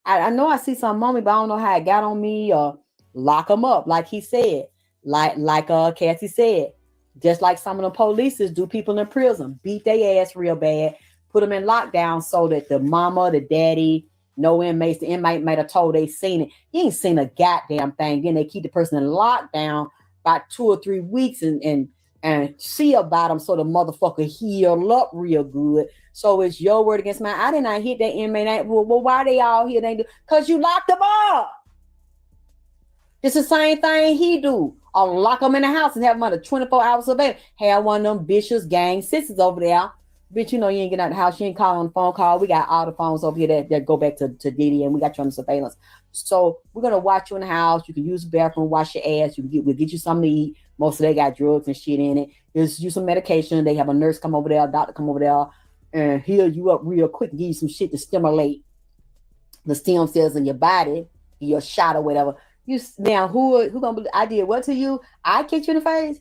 I know I see some on me, but I don't know how it got on me, or lock them up, like he said, like Cassie said. Just like some of the police do people in prison, beat their ass real bad, put them in lockdown so that the mama, the daddy, no inmates, the inmate might have told they seen it. You ain't seen a goddamn thing. Then they keep the person in lockdown about 2 or 3 weeks and see about them so the motherfucker heal up real good. So it's your word against mine. I did not hit that inmate. Well, why they all here? They do because you locked them up. It's the same thing he do. I'll lock them in the house and have them under 24 hours of bed. Have one of them vicious gang sisters over there. Bitch, you ain't getting out of the house. You ain't calling on the phone call. We got all the phones over here that go back to Diddy, and we got you on surveillance So we're gonna watch you in the house. You can use the bathroom, wash your ass. We'll get you something to eat. Most of they got drugs and shit in it. Here's you some medication. They have a nurse come over there, a doctor come over there, and heal you up real quick. Give you some shit to stimulate the stem cells in your body, your shot or whatever. You now who gonna believe I did what to you? I kicked you in the face.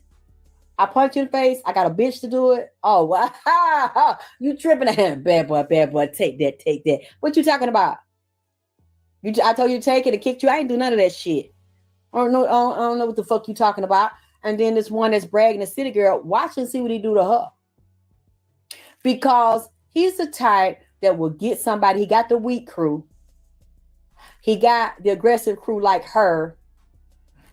I punch you in the face. I got a bitch to do it. Oh, wow. You tripping at bad boy, bad boy. Take that, take that. What you talking about? I told you to take it and kicked you. I ain't do none of that shit. I don't know what the fuck you talking about. And then this one that's bragging, the city girl, watch and see what he do to her. Because he's the type that will get somebody. He got the weak crew. He got the aggressive crew like her.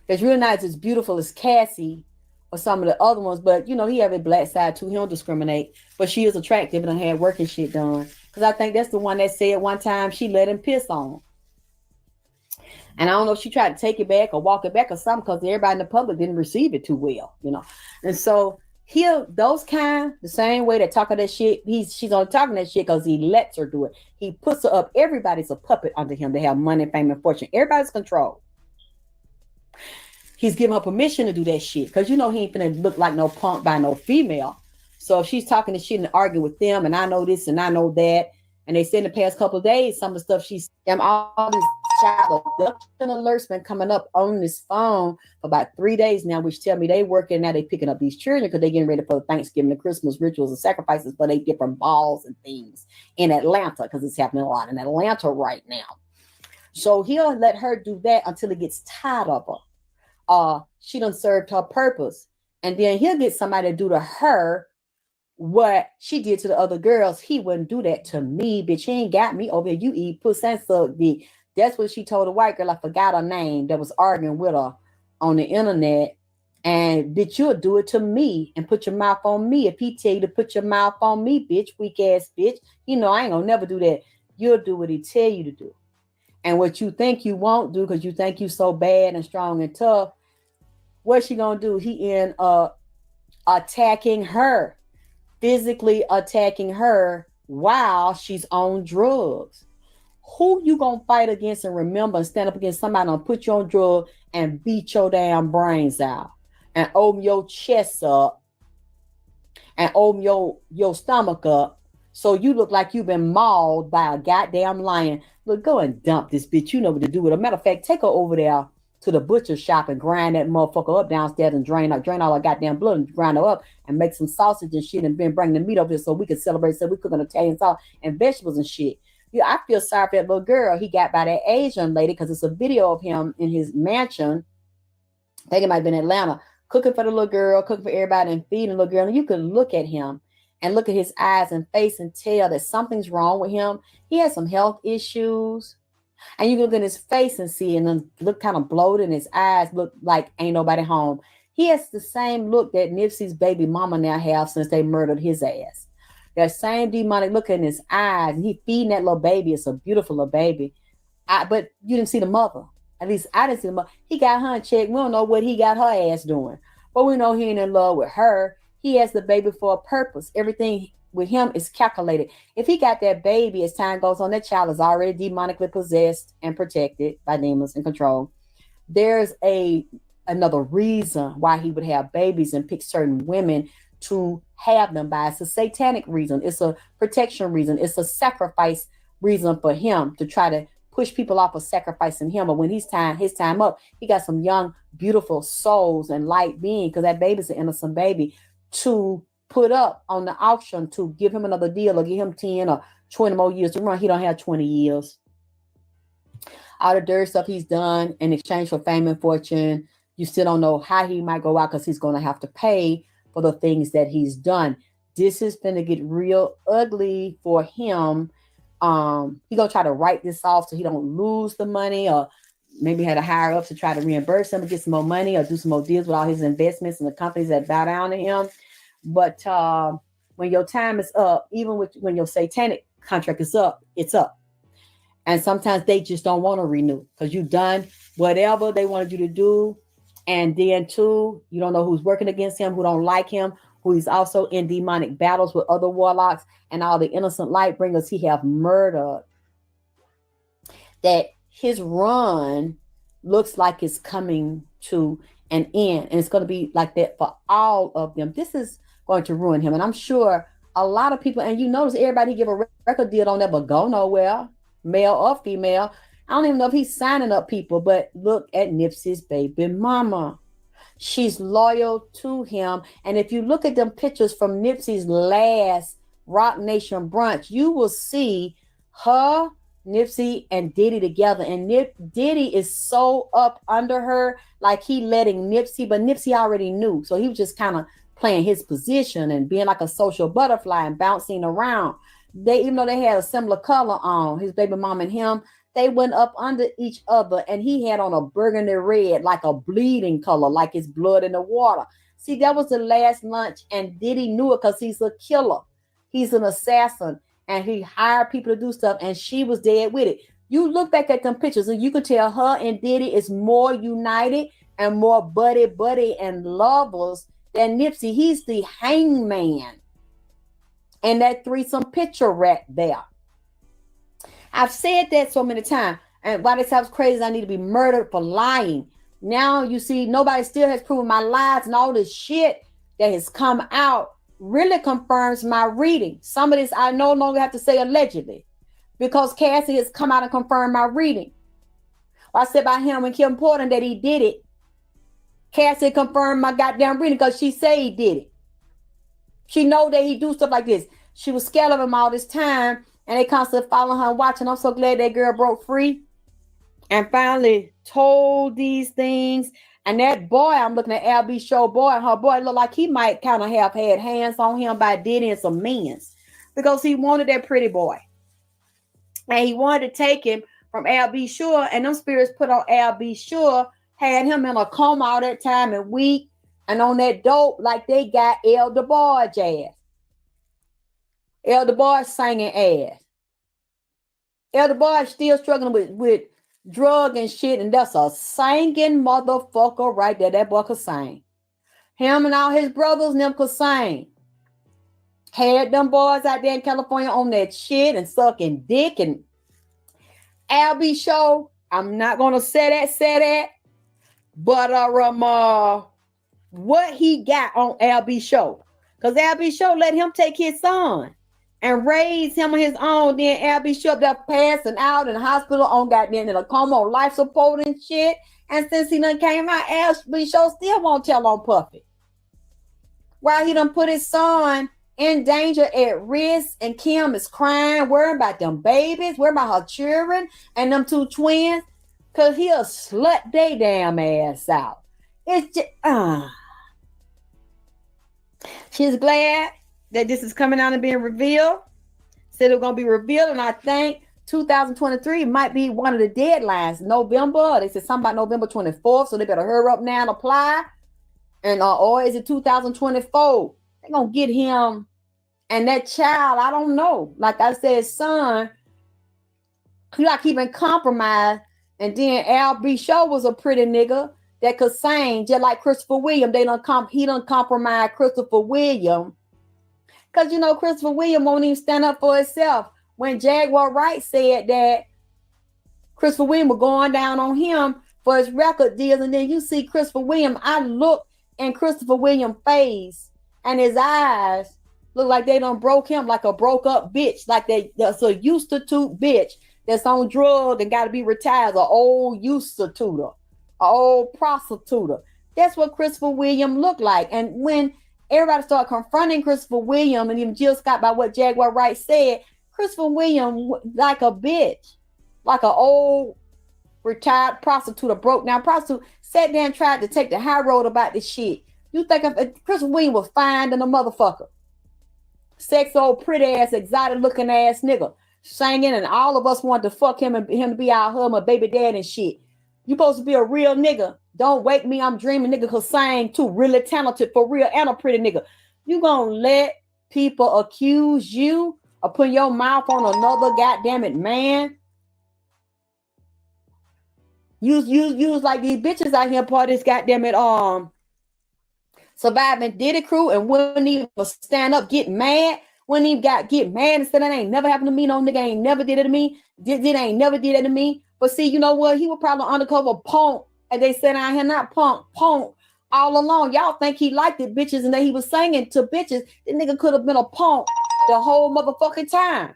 That's really not as beautiful as Cassie or some of the other ones. But, you know, he have a black side too. He don't discriminate. But she is attractive and had working shit done. Because I think that's the one that said one time she let him piss on. And I don't know if she tried to take it back or walk it back or something because everybody in the public didn't receive it too well, you know. And so those kind, the same way that talking that shit, she's only talking that shit because he lets her do it. He puts her up. Everybody's a puppet under him. They have money, fame, and fortune. Everybody's controlled. He's giving her permission to do that shit because you know he ain't finna look like no punk by no female. So if she's talking this shit and arguing with them, and I know this and I know that, and they said in the past couple of days, some of the stuff she's all these child abduction alerts been coming up on this phone for about 3 days now, which tell me they working now. They picking up these children because they getting ready for the Thanksgiving, the Christmas rituals and sacrifices for they different balls and things in Atlanta because it's happening a lot in Atlanta right now. So he'll let her do that until he gets tired of her. She done served her purpose, and then he'll get somebody to do to her what she did to the other girls. He wouldn't do that to me, bitch. He ain't got me over here. You eat pussy and suck dick. That's what she told a white girl. I forgot her name that was arguing with her on the internet. And bitch, you'll do it to me and put your mouth on me. If he tell you to put your mouth on me, bitch, weak ass bitch, you know I ain't gonna never do that. You'll do what he tell you to do. And what you think you won't do because you think you so bad and strong and tough, what's she gonna do? He end up attacking her, physically attacking her while she's on drugs. Who you gonna fight against and remember and stand up against somebody and put you on drugs and beat your damn brains out and open your chest up and open your stomach up so you look like you've been mauled by a goddamn lion? Look, go and dump this bitch. You know what to do with her. Matter of fact, take her over there to the butcher shop and grind that motherfucker up downstairs and drain all her goddamn blood and grind her up and make some sausage and shit and then bring the meat over here so we can celebrate. So we cook an Italian sauce and vegetables and shit. Yeah, I feel sorry for that little girl he got by that Asian lady because it's a video of him in his mansion. I think it might have been Atlanta, cooking for the little girl, cooking for everybody and feeding the little girl. And you can look at him and look at his eyes and face and tell that something's wrong with him. He has some health issues. And you can look at his face and see and then look kind of bloated and his eyes look like ain't nobody home. He has the same look that Nipsey's baby mama now have since they murdered his ass. That same demonic look in his eyes. And he feeding that little baby. It's a beautiful little baby. But you didn't see the mother. At least I didn't see the mother. He got her in check. We don't know what he got her ass doing. But we know he ain't in love with her. He has the baby for a purpose. Everything with him is calculated. If he got that baby, as time goes on, that child is already demonically possessed and protected by demons and control. There's another reason why he would have babies and pick certain women to have them by. It's a satanic reason. It's a protection reason. It's a sacrifice reason for him to try to push people off of sacrificing him. But when his time up, he got some young, beautiful souls and light beings, because that baby's an innocent baby, to put up on the auction to give him another deal or give him 10 or 20 more years to run. He don't have 20 years. All the dirty stuff he's done in exchange for fame and fortune, you still don't know how he might go out because he's going to have to pay for the things that he's done. This is going to get real ugly for him. He's going to try to write this off so he don't lose the money, or maybe had to hire up to try to reimburse him and get some more money or do some more deals with all his investments and the companies that bow down to him. But when your time is up, even when your satanic contract is up, it's up. And sometimes they just don't want to renew because you've done whatever they wanted you to do. And then too, you don't know who's working against him, who don't like him, who is also in demonic battles with other warlocks and all the innocent light bringers he have murdered. That his run looks like it's coming to an end, and it's going to be like that for all of them. This is going to ruin him, and I'm sure a lot of people, and you notice everybody give a record deal on that, but go nowhere, male or female. I don't even know if he's signing up people, but look at Nipsey's baby mama. She's loyal to him. And if you look at them pictures from Nipsey's last Rock Nation brunch, you will see her, Nipsey, and Diddy together. And Diddy is so up under her, like he letting Nipsey, but Nipsey already knew. So he was just kind of playing his position and being like a social butterfly and bouncing around. Even though they had a similar color on, his baby mom and him, they went up under each other, and he had on a burgundy red, like a bleeding color, like his blood in the water. See, that was the last lunch, and Diddy knew it because he's a killer. He's an assassin, and he hired people to do stuff, and she was dead with it. You look back at them pictures, and you can tell her and Diddy is more united and more buddy and lovers than Nipsey. He's the hangman. And that threesome picture right there. I've said that so many times. And why this sounds crazy, I need to be murdered for lying. Now you see, nobody still has proven my lies, and all this shit that has come out really confirms my reading. Some of this I no longer have to say allegedly, because Cassie has come out and confirmed my reading. I said about him and Kim Porter that he did it. Cassie confirmed my goddamn reading because she said he did it. She know that he do stuff like this. She was scared of him all this time, and they constantly following her and watching. I'm so glad that girl broke free and finally told these things. And that boy, I'm looking at LB Show boy, and her boy look like he might kind of have had hands on him by Diddy and some mens, because he wanted that pretty boy. And he wanted to take him from LB Shore, and them spirits put on LB Shore, had him in a coma all that time and weak, and on that dope like they got Elder Boy jazz. Elder Boy singing ass. Elder Boy still struggling with drug and shit, and that's a singing motherfucker right there. That boy could sing. Him and all his brothers, them could sing. Had them boys out there in California on that shit and sucking dick. And Albie Show, I'm not gonna say that, but what he got on Albie Show, because Albie Show let him take his son and raise him on his own. Then Albie Show up there passing out in the hospital on goddamn in a coma on life support and shit. And since he done came out, Albie Show still won't tell on Puffy. While he done put his son in danger, at risk, and Kim is crying, worrying about them babies, worrying about her children and them two twins, because he'll slut they damn ass out. It's just, she's glad that this is coming out and being revealed. Said it was going to be revealed, and I think 2023 might be one of the deadlines. November, they said something about November 24th, so they better hurry up now and apply. And or is it 2024? They're going to get him and that child, I don't know. Like I said, son, he like he been compromised. And then Al B. Show was a pretty nigga that could sing just like Christopher Williams. He done compromised Christopher Williams. Because, you know, Christopher Williams won't even stand up for himself. When Jaguar Wright said that Christopher Williams was going down on him for his record deals, and then you see Christopher Williams, I look in Christopher Williams' face, and his eyes look like they done broke him like a broke up bitch, like that's a ustitute bitch that's on drugs and got to be retired, an old ustitutor, an old prostitute. That's what Christopher Williams looked like. And when everybody started confronting Christopher Williams, and even Jill Scott by what Jaguar Wright said, Christopher Williams like a bitch, like an old retired prostitute, a broke down prostitute, sat there and tried to take the high road about this shit. You think if Christopher Williams was fine than a motherfucker, sex old pretty ass, exotic looking ass nigga, singing, and all of us wanted to fuck him and him to be our husband, my baby dad and shit. You supposed to be a real nigga. Don't wake me, I'm dreaming nigga could sing too, really talented for real, and a pretty nigga. You gonna let people accuse you of putting your mouth on another goddamn it man? Use like these bitches out here part of this goddamn it surviving Diddy crew, and wouldn't even stand up, get mad, get mad and say that ain't never happened to me, no nigga ain't never did it to me, did ain't never did it to me. But see, you know what? He was probably undercover punk, and they said out here not punk all along. Y'all think he liked it, bitches, and that he was singing to bitches. The nigga could have been a punk the whole motherfucking time.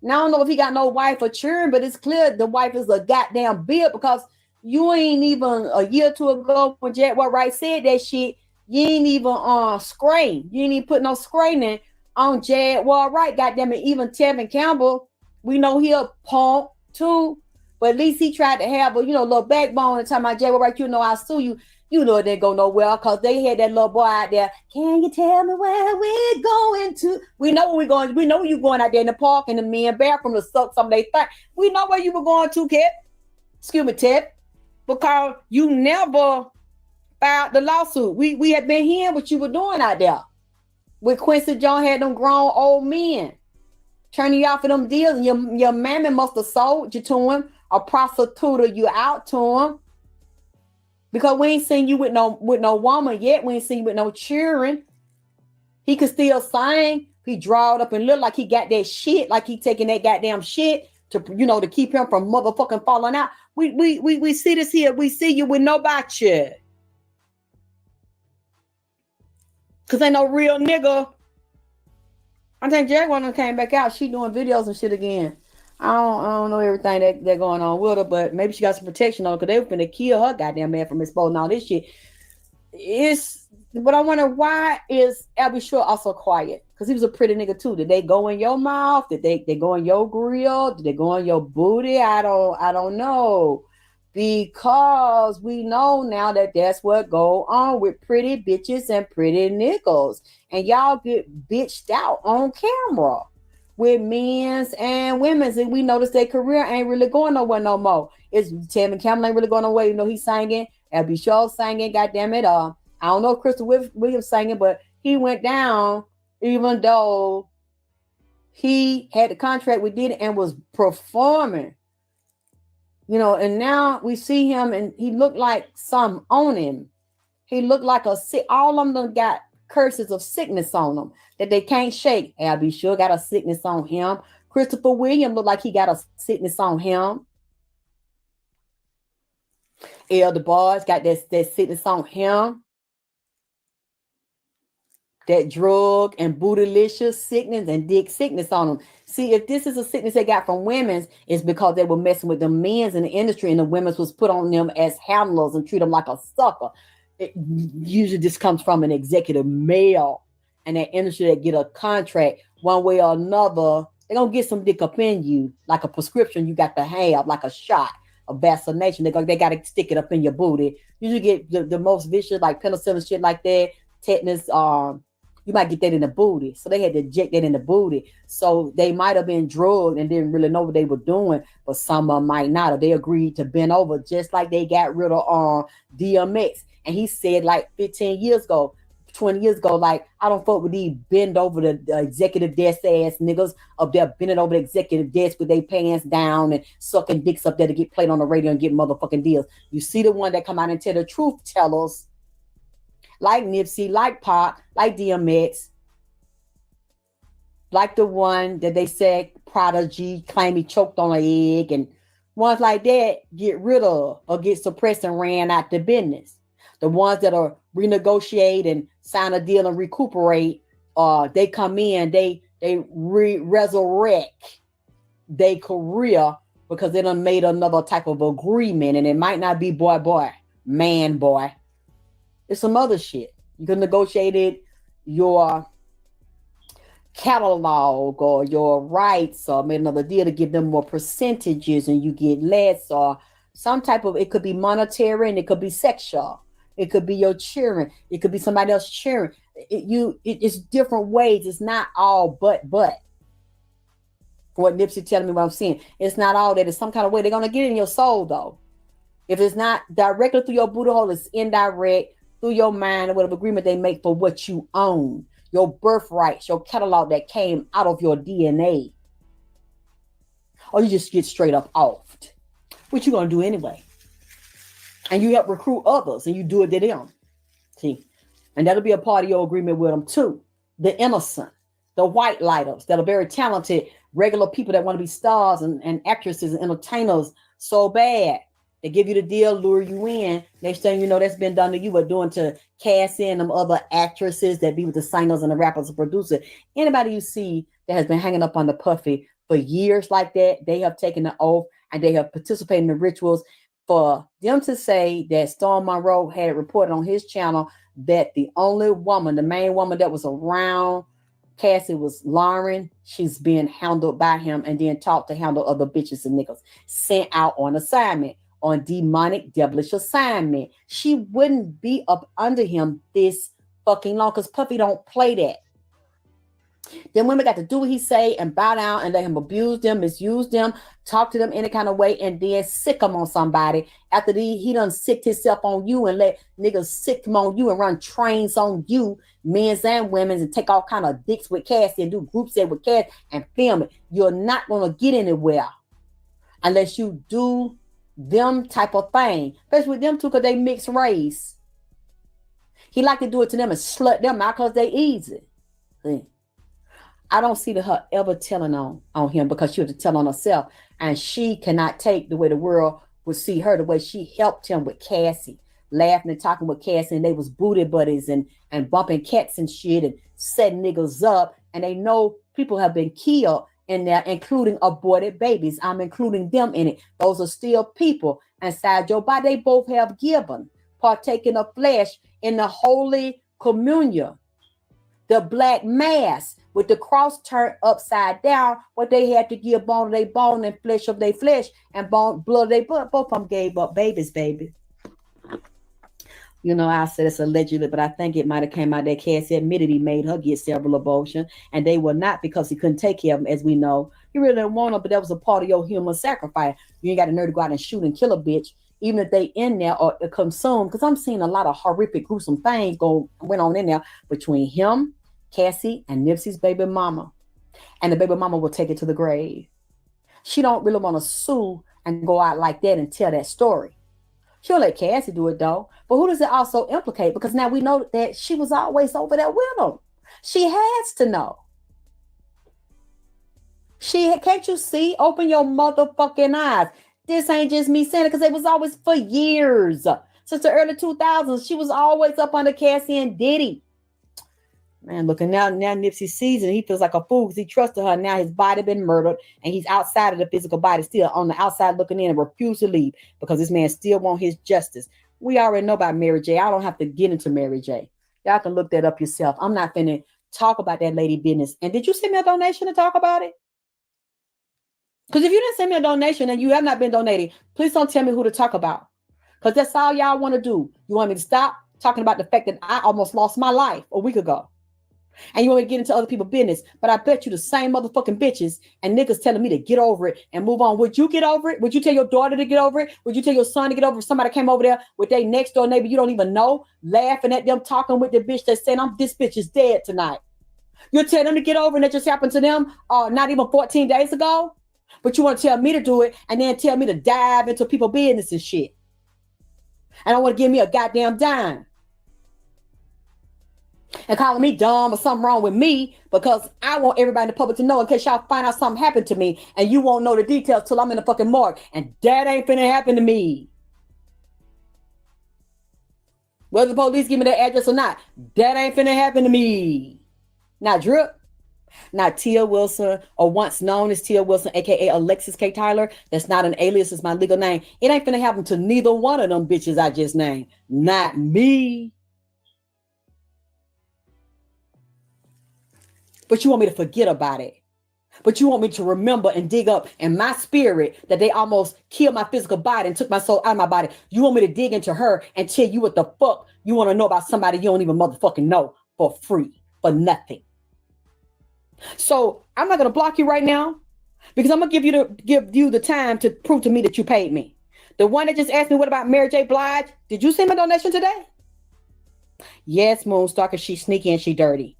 Now I don't know if he got no wife or children, but it's clear the wife is a goddamn bitch because you ain't even a year or two ago when Jaguar Wright said that shit. You ain't even screen. You ain't even put no screening on Jaguar Wright. Goddamn it, even Tevin Campbell, we know he a punk too. But at least he tried to have a, little backbone and talking about Jaguar Wright, I sue you. You know it didn't go nowhere because they had that little boy out there. Can you tell me where we're going to? We know where we're going. We know you're going out there in the park in the men bathroom to suck some of their thing. We know where you were going to, Kip. Excuse me, Ted. Because you never filed the lawsuit. We had been hearing what you were doing out there. With Quincy Jones had them grown old men turning you out for them deals, and your mammy must have sold you to him or prostituted you out to him. Because we ain't seen you with no woman yet. We ain't seen you with no children. He could still sing. He drawed up and look like he got that shit, like he taking that goddamn shit to keep him from motherfucking falling out. We see this here. We see you with no botcha. Cause ain't no real nigga. I think Jaguar came back out. She doing videos and shit again. I don't know everything that going on with her, but maybe she got some protection on her because they were finna kill her goddamn man from exposing all this shit. But I wonder, why is Albie Shore also quiet? Because he was a pretty nigga too. Did they go in your mouth? Did they go in your grill? Did they go in your booty? I don't know. Because we know now that that's what go on with pretty bitches and pretty niggas. And y'all get bitched out on camera with men's and women's, and we notice their career ain't really going nowhere no more. It's Tevin Campbell ain't really going nowhere. He's singing. Albie Shore singing. Goddamn it. I don't know if Crystal Williams singing, but he went down even though he had the contract with Diddy and was performing. And now we see him and he looked like some on him. He looked like all of them got curses of sickness on them that they can't shake. Albie Shore got a sickness on him. Christopher Williams looked like he got a sickness on him. Elder Boys got that sickness on him. That drug and bootylicious sickness and dick sickness on them. See, if this is a sickness they got from women's, it's because they were messing with the men's in the industry and the women's was put on them as handlers and treat them like a sucker. It usually just comes from an executive male and that industry that get a contract one way or another. They're going to get some dick up in you, like a prescription you got to have, like a shot, a vaccination. They got to stick it up in your booty. Usually get the most vicious, like penicillin shit like that, tetanus, you might get that in the booty. So they had to inject that in the booty. So they might have been drugged and didn't really know what they were doing, but some of them might not. Or they agreed to bend over just like they got rid of DMX. And he said like 15 years ago, 20 years ago, like, I don't fuck with these bend over the executive desk ass niggas up there bending over the executive desk with their pants down and sucking dicks up there to get played on the radio and get motherfucking deals. You see the one that come out and tell the truth tellers, like Nipsey, like Pac, like DMX, like the one that they said Prodigy claim he choked on an egg, and ones like that get rid of or get suppressed and ran out the business. The ones that are renegotiate and sign a deal and recuperate, they come in, they resurrect their career because they done made another type of agreement, and it might not be boy, man, boy. It's some other shit. You can negotiate your catalog or your rights or made another deal to give them more percentages and you get less, or some type of, it could be monetary and it could be sexual. It could be your cheering. It could be somebody else cheering. It's different ways. It's not all but. What Nipsey telling me what I'm seeing. It's not all that. It's some kind of way. They're going to get in your soul though. If it's not directly through your booty hole, it's indirect through your mind or whatever agreement they make for what you own. Your birthrights, your catalog that came out of your DNA. Or you just get straight up offed. What you going to do anyway? And you help recruit others and you do it to them. See? And that'll be a part of your agreement with them too. The innocent, the white lighters that are very talented, regular people that want to be stars and actresses and entertainers so bad. They give you the deal, lure you in. Next thing you know, that's been done to you, but doing to cast in them other actresses that be with the singers and the rappers and producer. Anybody you see that has been hanging up on the puffy for years like that, they have taken the oath and they have participated in the rituals. For them to say that Storm Monroe had reported on his channel that the only woman, the main woman that was around Cassie was Lauren. She's being handled by him and then taught to handle other bitches and niggas. Sent out on assignment, on demonic, devilish assignment. She wouldn't be up under him this fucking long because Puffy don't play that. Then women got to do what he say and bow down and let him abuse them, misuse them, talk to them any kind of way, and then sick them on somebody. After he done sicked himself on you and let niggas sick him on you and run trains on you, men's and women's, and take all kind of dicks with Cassie and do group set with Cassie and film it. You're not going to get anywhere unless you do them type of thing. Especially with them two because they mixed race. He like to do it to them and slut them out because they easy. I don't see her ever telling on him because she was telling on herself. And she cannot take the way the world would see her, the way she helped him with Cassie, laughing and talking with Cassie. And they was booty buddies and bumping cats and shit and setting niggas up. And they know people have been killed in there, including aborted babies. I'm including them in it. Those are still people inside your body. They both have given, partaking of flesh in the holy communion, the black mass, with the cross turned upside down, what they had to give bone of their bone and flesh of their flesh and bone, blood of their blood. Both of them gave up babies, baby. You know, I said it's allegedly, but I think it might have came out that Cassie admitted he made her get several abortions, and they were not because he couldn't take care of them, as we know. He really didn't want them, but that was a part of your human sacrifice. You ain't got the nerve to go out and shoot and kill a bitch, even if they in there or consume, because I'm seeing a lot of horrific, gruesome things went on in there between him, Cassie, and Nipsey's baby mama. And the baby mama will take it to the grave. She don't really want to sue and go out like that and tell that story. She'll let Cassie do it though. But who does it also implicate? Because now we know that she was always over there with him. She has to know. Can't you see? Open your motherfucking eyes. This ain't just me saying it because it was always for years. Since the early 2000s, she was always up under Cassie and Diddy. Man, looking now Nipsey sees it. He feels like a fool because he trusted her. Now his body been murdered and he's outside of the physical body, still on the outside looking in and refuse to leave because this man still want his justice. We already know about Mary J. I don't have to get into Mary J. Y'all can look that up yourself. I'm not finna talk about that lady business. And did you send me a donation to talk about it? Because if you didn't send me a donation and you have not been donating, please don't tell me who to talk about. Because that's all y'all want to do. You want me to stop talking about the fact that I almost lost my life a week ago. And you want me to get into other people's business. But I bet you the same motherfucking bitches and niggas telling me to get over it and move on. Would you get over it? Would you tell your daughter to get over it? Would you tell your son to get over it? If somebody came over there with their next door neighbor you don't even know, laughing at them, talking with the bitch that's saying, this bitch is dead tonight. You'll tell them to get over it and that just happened to them not even 14 days ago? But you want to tell me to do it and then tell me to dive into people's business and shit. And I want to give me a goddamn dime. And calling me dumb or something wrong with me because I want everybody in the public to know in case y'all find out something happened to me and you won't know the details till I'm in the fucking morgue. And that ain't finna happen to me. Whether the police give me their address or not, that ain't finna happen to me. Not Drip, not Tia Wilson, or once known as Tia Wilson, aka Alexis K. Tyler. That's not an alias, it's my legal name. It ain't finna happen to neither one of them bitches I just named. Not me. But you want me to forget about it. But you want me to remember and dig up in my spirit that they almost killed my physical body and took my soul out of my body. You want me to dig into her and tell you what the fuck you want to know about somebody you don't even motherfucking know for free, for nothing. So I'm not going to block you right now because I'm going to give you the time to prove to me that you paid me. The one that just asked me, what about Mary J. Blige? Did you send me a donation today? Yes, Moonstalker, she's sneaky and she dirty.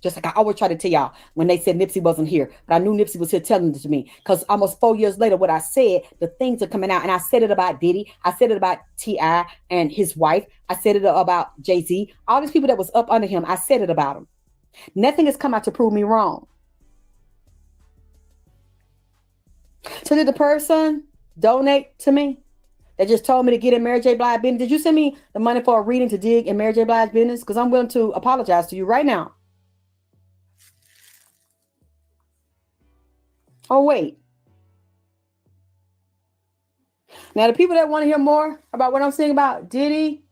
Just like I always try to tell y'all when they said Nipsey wasn't here. But I knew Nipsey was here telling it to me. Because almost 4 years later, what I said, the things are coming out. And I said it about Diddy. I said it about T.I. and his wife. I said it about Jay-Z. All these people that was up under him, I said it about them. Nothing has come out to prove me wrong. So did the person donate to me that just told me to get in Mary J. Blige business? Did you send me the money for a reading to dig in Mary J. Blige business? Because I'm willing to apologize to you right now. Oh, wait. Now, the people that want to hear more about what I'm saying about Diddy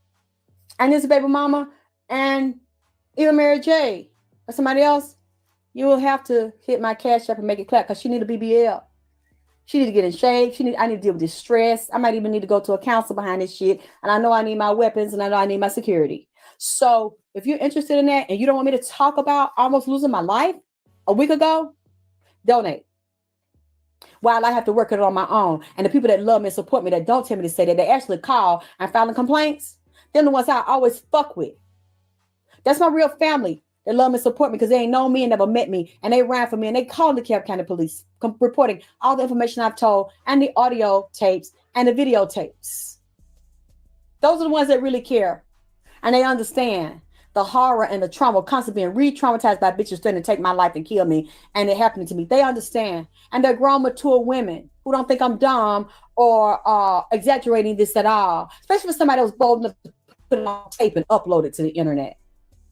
and his baby mama and even Mary J. or somebody else, you will have to hit my cash up and make it clap because she need a BBL. She need to get in shape. I need to deal with this stress. I might even need to go to a counselor behind this shit. And I know I need my weapons and I know I need my security. So if you're interested in that and you don't want me to talk about almost losing my life a week ago, donate. While I have to work it on my own. And the people that love me and support me that don't tell me to say that, they actually call and file complaints, they're the ones I always fuck with. That's my real family. They love me and support me because they ain't known me and never met me. And they ran for me and they called the DeKalb County Police reporting all the information I've told and the audio tapes and the videotapes. Those are the ones that really care. And they understand the horror and the trauma, constantly being re-traumatized by bitches trying to take my life and kill me. And it happening to me. They understand. And they're grown, mature women who don't think I'm dumb or exaggerating this at all. Especially for somebody that was bold enough to put it on tape and upload it to the internet.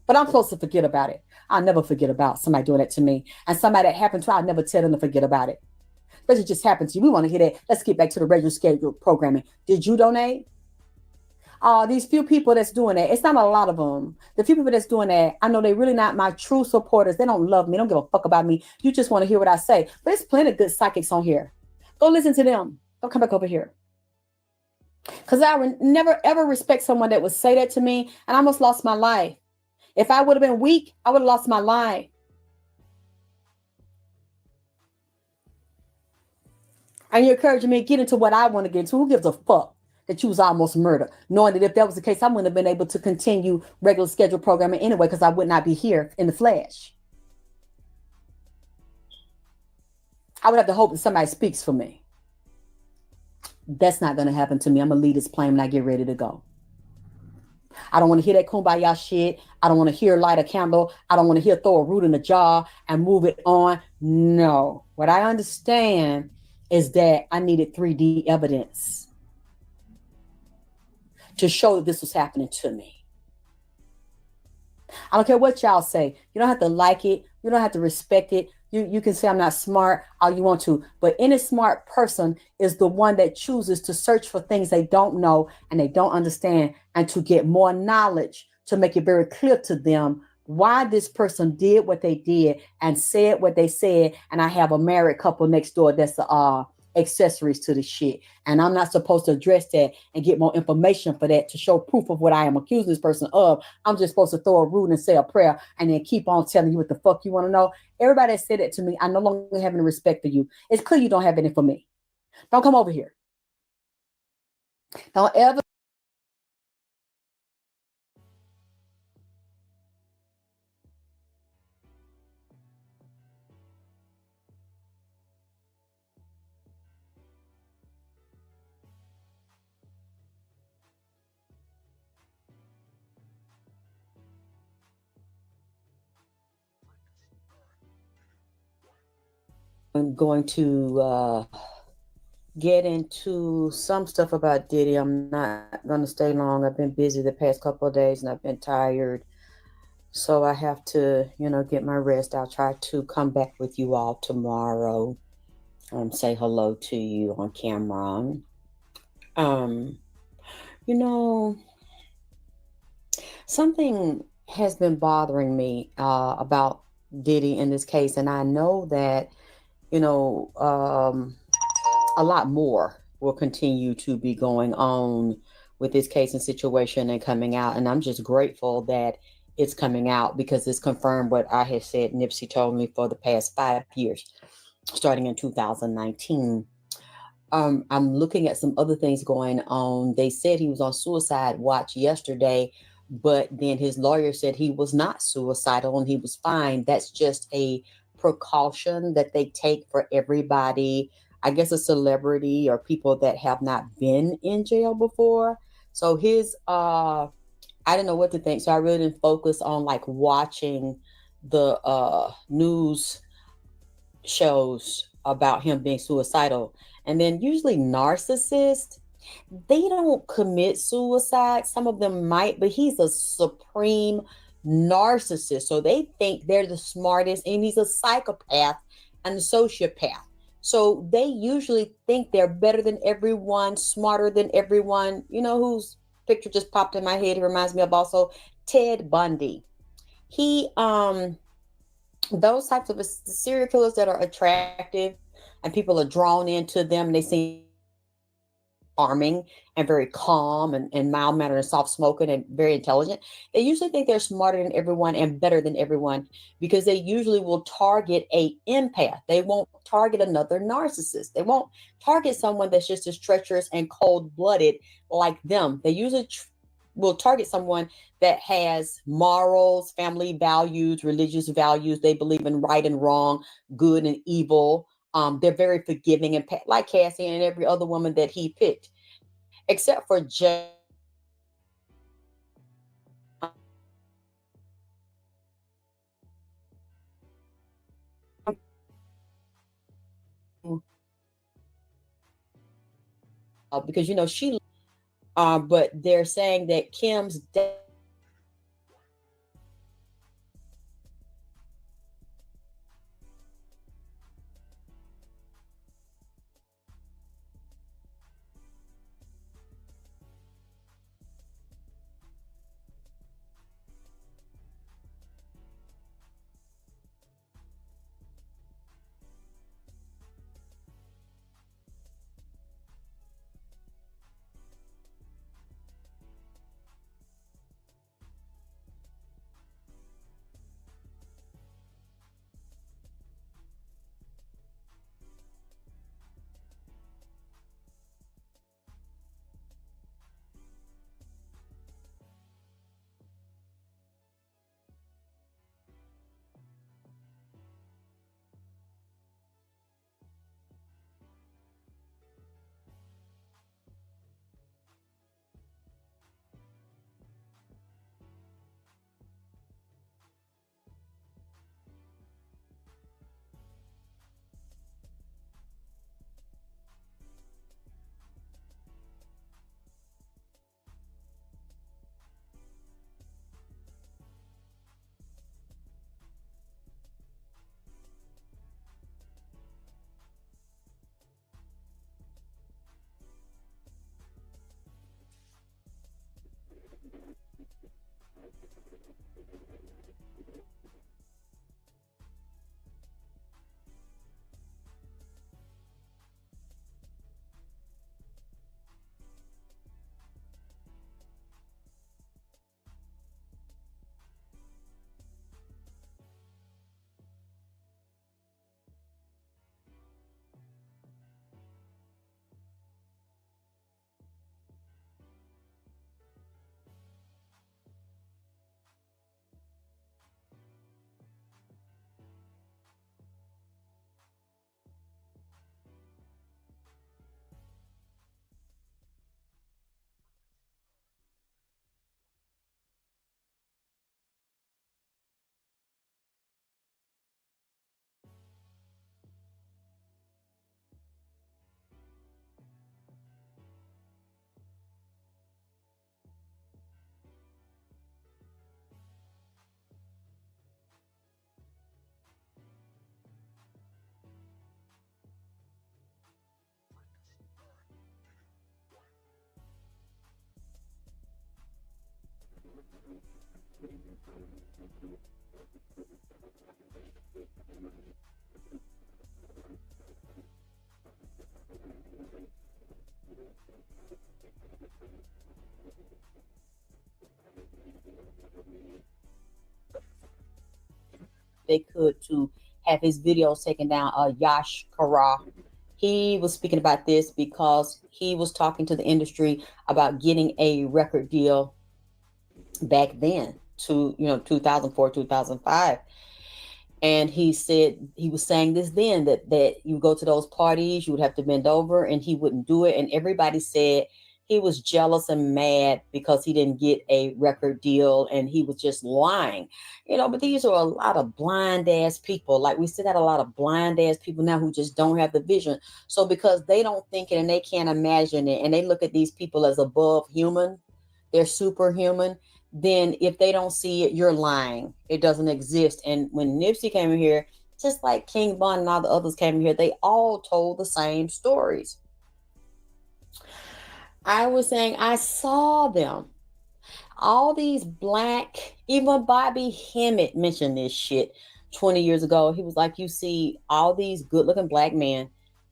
But I'm supposed to forget about it. I'll never forget about somebody doing that to me. And somebody that happened to, I'll never tell them to forget about it. Especially just happened to you. We want to hear that. Let's get back to the regular scheduled programming. Did you donate? These few people that's doing that, it's not a lot of them. The few people that's doing that, I know they're really not my true supporters. They don't love me. They don't give a fuck about me. You just want to hear what I say. But there's plenty of good psychics on here. Go listen to them. Don't come back over here. Because I would never, ever respect someone that would say that to me. And I almost lost my life. If I would have been weak, I would have lost my life. And you're encouraging me to get into what I want to get into. Who gives a fuck that you was almost murdered? Knowing that if that was the case, I wouldn't have been able to continue regular scheduled programming anyway because I would not be here in the flesh. I would have to hope that somebody speaks for me. That's not going to happen to me. I'm going to leave this plane when I get ready to go. I don't want to hear that kumbaya shit. I don't want to hear light a candle. I don't want to hear throw a root in the jar and move it on. No. What I understand is that I needed 3D evidence to show that this was happening to me. I don't care what y'all say. You don't have to like it. You don't have to respect it. You can say I'm not smart all you want to, but any smart person is the one that chooses to search for things they don't know and they don't understand and to get more knowledge to make it very clear to them why this person did what they did and said what they said. And I have a married couple next door that's accessories to the shit. And I'm not supposed to address that and get more information for that to show proof of what I am accusing this person of. I'm just supposed to throw a root and say a prayer and then keep on telling you what the fuck you want to know. Everybody that said that to me, I no longer have any respect for you. It's clear you don't have any for me. Don't come over here. Don't ever. I'm going to get into some stuff about Diddy. I'm not going to stay long. I've been busy the past couple of days and I've been tired. So I have to, get my rest. I'll try to come back with you all tomorrow. Say hello to you on camera. Something has been bothering me about Diddy in this case. And I know that, a lot more will continue to be going on with this case and situation and coming out. And I'm just grateful that it's coming out because it's confirmed what I had said Nipsey told me for the past 5 years, starting in 2019. I'm looking at some other things going on. They said he was on suicide watch yesterday, but then his lawyer said he was not suicidal and he was fine. That's just a precaution that they take for everybody, I guess a celebrity or people that have not been in jail before. So I didn't know what to think. So I really didn't focus on like watching the news shows about him being suicidal. And then usually narcissists, they don't commit suicide. Some of them might, but he's a supreme narcissist. So they think they're the smartest, and he's a psychopath and a sociopath. So they usually think they're better than everyone, smarter than everyone. You know whose picture just popped in my head? He reminds me of also Ted Bundy. He those types of serial killers that are attractive and people are drawn into them, and they seem charming and very calm and mild mannered and soft spoken and very intelligent. They usually think they're smarter than everyone and better than everyone because they usually will target a empath. They won't target another narcissist. They won't target someone that's just as treacherous and cold blooded like them. They usually will target someone that has morals, family values, religious values. They believe in right and wrong, good and evil. They're very forgiving and like Cassie and every other woman that he picked, except for because she. But they're saying that Kim's death. They could to have his videos taken down. Yash Kara, he was speaking about this because he was talking to the industry about getting a record deal back then to 2004 2005. And he said he was saying this then that you go to those parties, you would have to bend over, and he wouldn't do it. And everybody said he was jealous and mad because he didn't get a record deal and he was just lying. But these are a lot of blind ass people. Like, we still got a lot of blind ass people now who just don't have the vision. So because they don't think it and they can't imagine it and they look at these people as above human, they're superhuman, then if they don't see it, you're lying. It doesn't exist. And when Nipsey came in here, just like King Von and all the others came in here, they all told the same stories. I was saying I saw them. All these black, even Bobby Hemmett mentioned this shit 20 years ago. He was like, you see all these good looking black men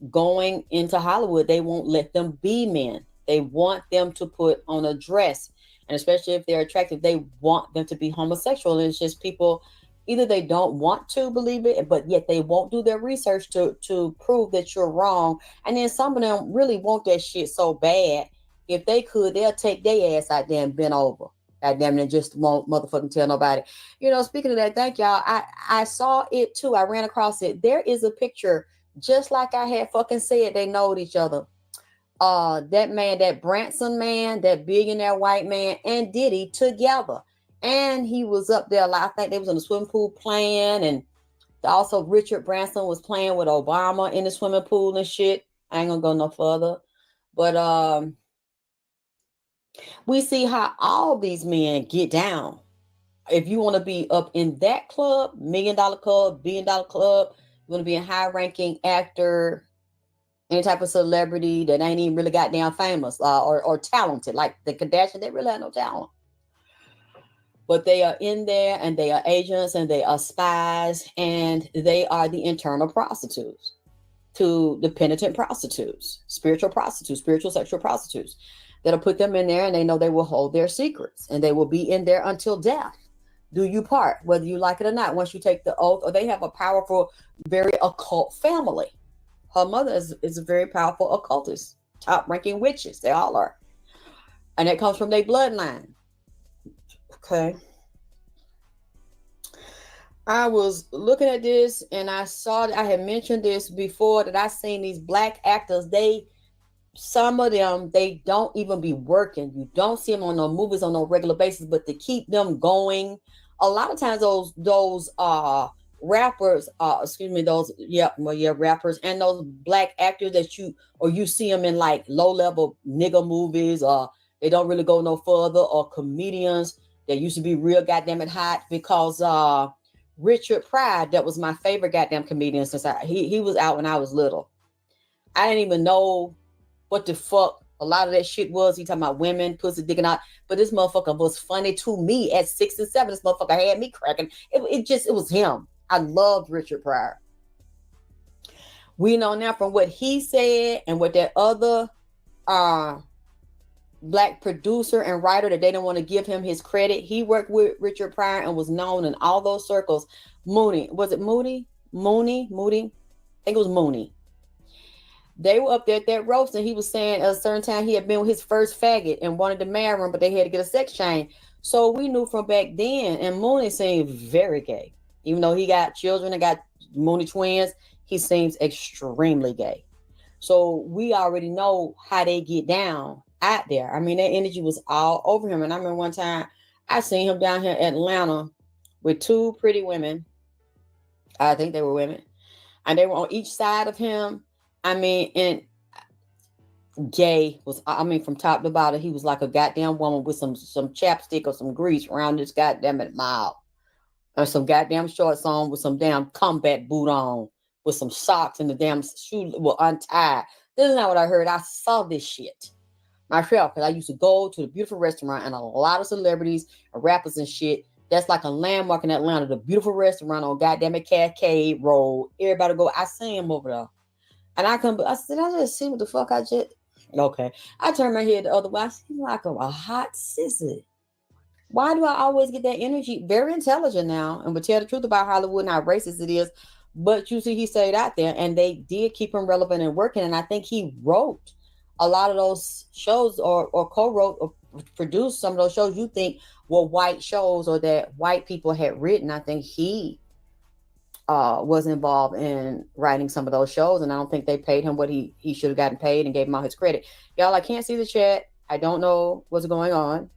going into Hollywood. They won't let them be men. They want them to put on a dress. And especially if they're attractive, they want them to be homosexual. And it's just people, either they don't want to believe it, but yet they won't do their research to prove that you're wrong. And then some of them really want that shit so bad. If they could, they'll take their ass out there and bend over. Goddamn, and just won't motherfucking tell nobody. Speaking of that, thank y'all. I saw it too. I ran across it. There is a picture, just like I had fucking said, they know each other. That man, that Branson man, that billionaire white man, and Diddy together. And he was up there. I think they was in the swimming pool playing, and also Richard Branson was playing with Obama in the swimming pool and shit. I ain't gonna go no further. But we see how all these men get down. If you want to be up in that club, $1 million club, $1 billion club, you want to be a high ranking actor, any type of celebrity that ain't even really goddamn famous or talented, like the Kardashians, they really have no talent. But they are in there and they are agents and they are spies and they are the internal prostitutes to the penitent prostitutes, spiritual sexual prostitutes that'll put them in there and they know they will hold their secrets and they will be in there until death. Do you part, whether you like it or not, once you take the oath, or they have a powerful, very occult family. Her mother is a very powerful occultist, top-ranking witches. They all are. And it comes from their bloodline. Okay. I was looking at this and I saw that I had mentioned this before, that I seen these black actors, some of them, they don't even be working. You don't see them on no movies on no regular basis, but to keep them going, a lot of times those rappers, rappers and those black actors that you see them in like low level nigga movies, or they don't really go no further, or comedians that used to be real goddamn it hot, because Richard Pryor, that was my favorite goddamn comedian since he was out when I was little. I didn't even know what the fuck a lot of that shit was. He talking about women, pussy, digging out. But this motherfucker was funny to me at 6 and 7. This motherfucker had me cracking. It was him. I loved Richard Pryor. We know now from what he said and what that other black producer and writer, that they don't want to give him his credit. He worked with Richard Pryor and was known in all those circles. Mooney. Was it Mooney? Mooney? I think it was Mooney. They were up there at that roast, and he was saying at a certain time he had been with his first faggot and wanted to marry him, but they had to get a sex change. So we knew from back then, and Mooney seemed very gay. Even though he got children and got Mooney twins, he seems extremely gay. So we already know how they get down out there. I mean, that energy was all over him. And I remember one time I seen him down here in Atlanta with two pretty women. I think they were women. And they were on each side of him. I mean, and gay was, from top to bottom, he was like a goddamn woman with some chapstick or some grease around his goddamn mouth. And some goddamn shorts on with some damn combat boot on with some socks and the damn shoe were untied. This is not what I heard. I saw this shit myself because I used to go to the beautiful restaurant, and a lot of celebrities and rappers and shit. That's like a landmark in Atlanta, the beautiful restaurant on goddamn Cascade Road. Everybody go. I seen him over there. And I said, I just see what the fuck I just. Okay. I turned my head the other way. I see like a hot sissy. Why do I always get that energy? Very intelligent now, and would tell the truth about Hollywood and how racist it is. But you see, he stayed out there, and they did keep him relevant and working. And I think he wrote a lot of those shows, or co-wrote or produced some of those shows you think were white shows or that white people had written. I think he was involved in writing some of those shows, and I don't think they paid him what he should have gotten paid and gave him all his credit. Y'all, I can't see the chat. I don't know what's going on.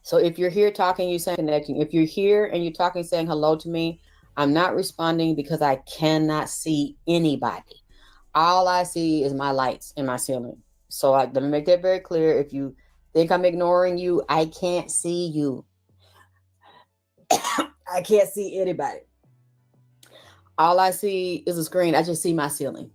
So if you're here talking, you're saying connecting. If you're here and you're talking, saying hello to me, I'm not responding because I cannot see anybody. All I see is my lights in my ceiling. So let me make that very clear. If you think I'm ignoring you, I can't see you. I can't see anybody. All I see is a screen. I just see my ceiling.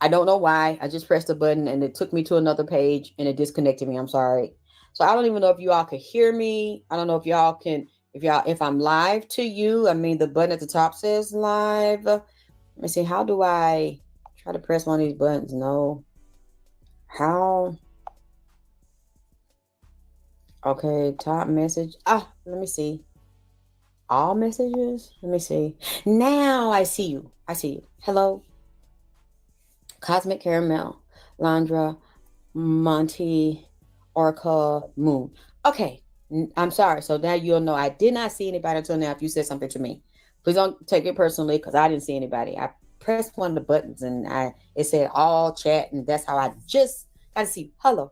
I don't know why. I just pressed a button and it took me to another page and it disconnected me. I'm sorry. So I don't even know if you all can hear me. I don't know if y'all can, if I'm live to you. I mean, the button at the top says live. Let me see. How do I try to press one of these buttons? No. How? Okay, top message. Let me see. All messages? Let me see. Now I see you. I see you. Hello. Cosmic Caramel. Landra. Monty. Orca. Moon. Okay. I'm sorry. So now you'll know I did not see anybody until now if you said something to me. Please don't take it personally because I didn't see anybody. I pressed one of the buttons and it said all chat and that's how I just got to see. Hello.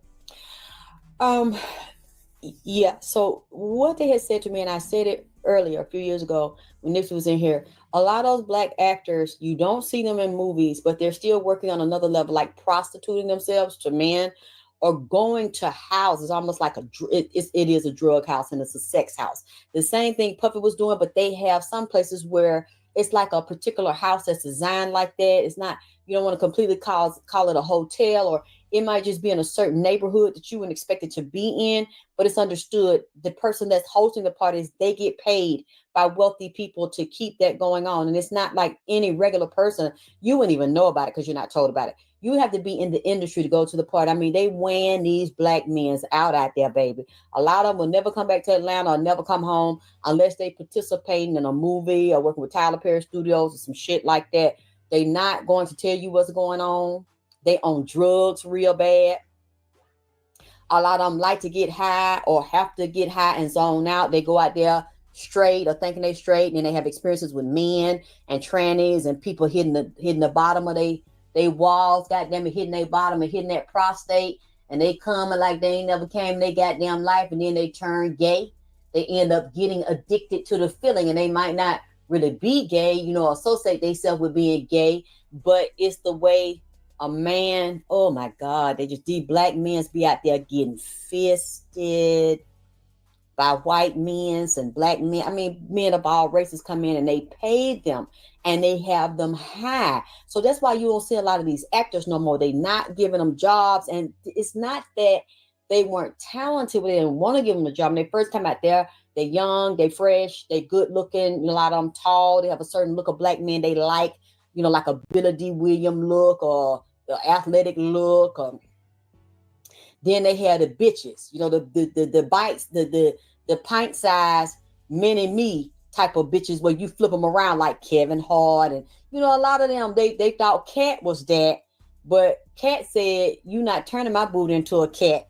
Yeah, so what they had said to me, and I said it earlier a few years ago when Nipsey was in here, a lot of those black actors, you don't see them in movies, but they're still working on another level, like prostituting themselves to men or going to houses, almost like it is a drug house and it's a sex house. The same thing Puffy was doing, but they have some places where it's like a particular house that's designed like that. It's not, you don't want to completely call it a hotel, or it might just be in a certain neighborhood that you wouldn't expect it to be in, but it's understood the person that's hosting the parties, they get paid by wealthy people to keep that going on. And it's not like any regular person. You wouldn't even know about it because you're not told about it. You have to be in the industry to go to the party. I mean, they weighing these black men out there, baby. A lot of them will never come back to Atlanta or never come home unless they participating in a movie or working with Tyler Perry Studios or some shit like that. They not going to tell you what's going on. They on drugs real bad. A lot of them like to get high or have to get high and zone out. They go out there straight or thinking they straight, and then they have experiences with men and trannies and people hitting the bottom of they walls, goddamn it, hitting their bottom and hitting that prostate, and they coming like they ain't never came in their goddamn life, and then they turn gay. They end up getting addicted to the feeling, and they might not really be gay, associate themselves with being gay, but it's the way a man, oh my God, these black men be out there getting fisted by white men and black men. I mean, men of all races come in and they pay them and they have them high. So that's why you don't see a lot of these actors no more. They not giving them jobs. And it's not that they weren't talented, but they didn't want to give them a job. When they first come out there, they're young, they fresh, they good looking, a lot of them tall. They have a certain look of black men they like, like a Billy D. Williams look or the athletic look. Then they had the bitches, the bites, the pint size mini me type of bitches where you flip them around like Kevin Hart. And, a lot of them, they thought Cat was that. But Cat said, you not turning my booty into a cat.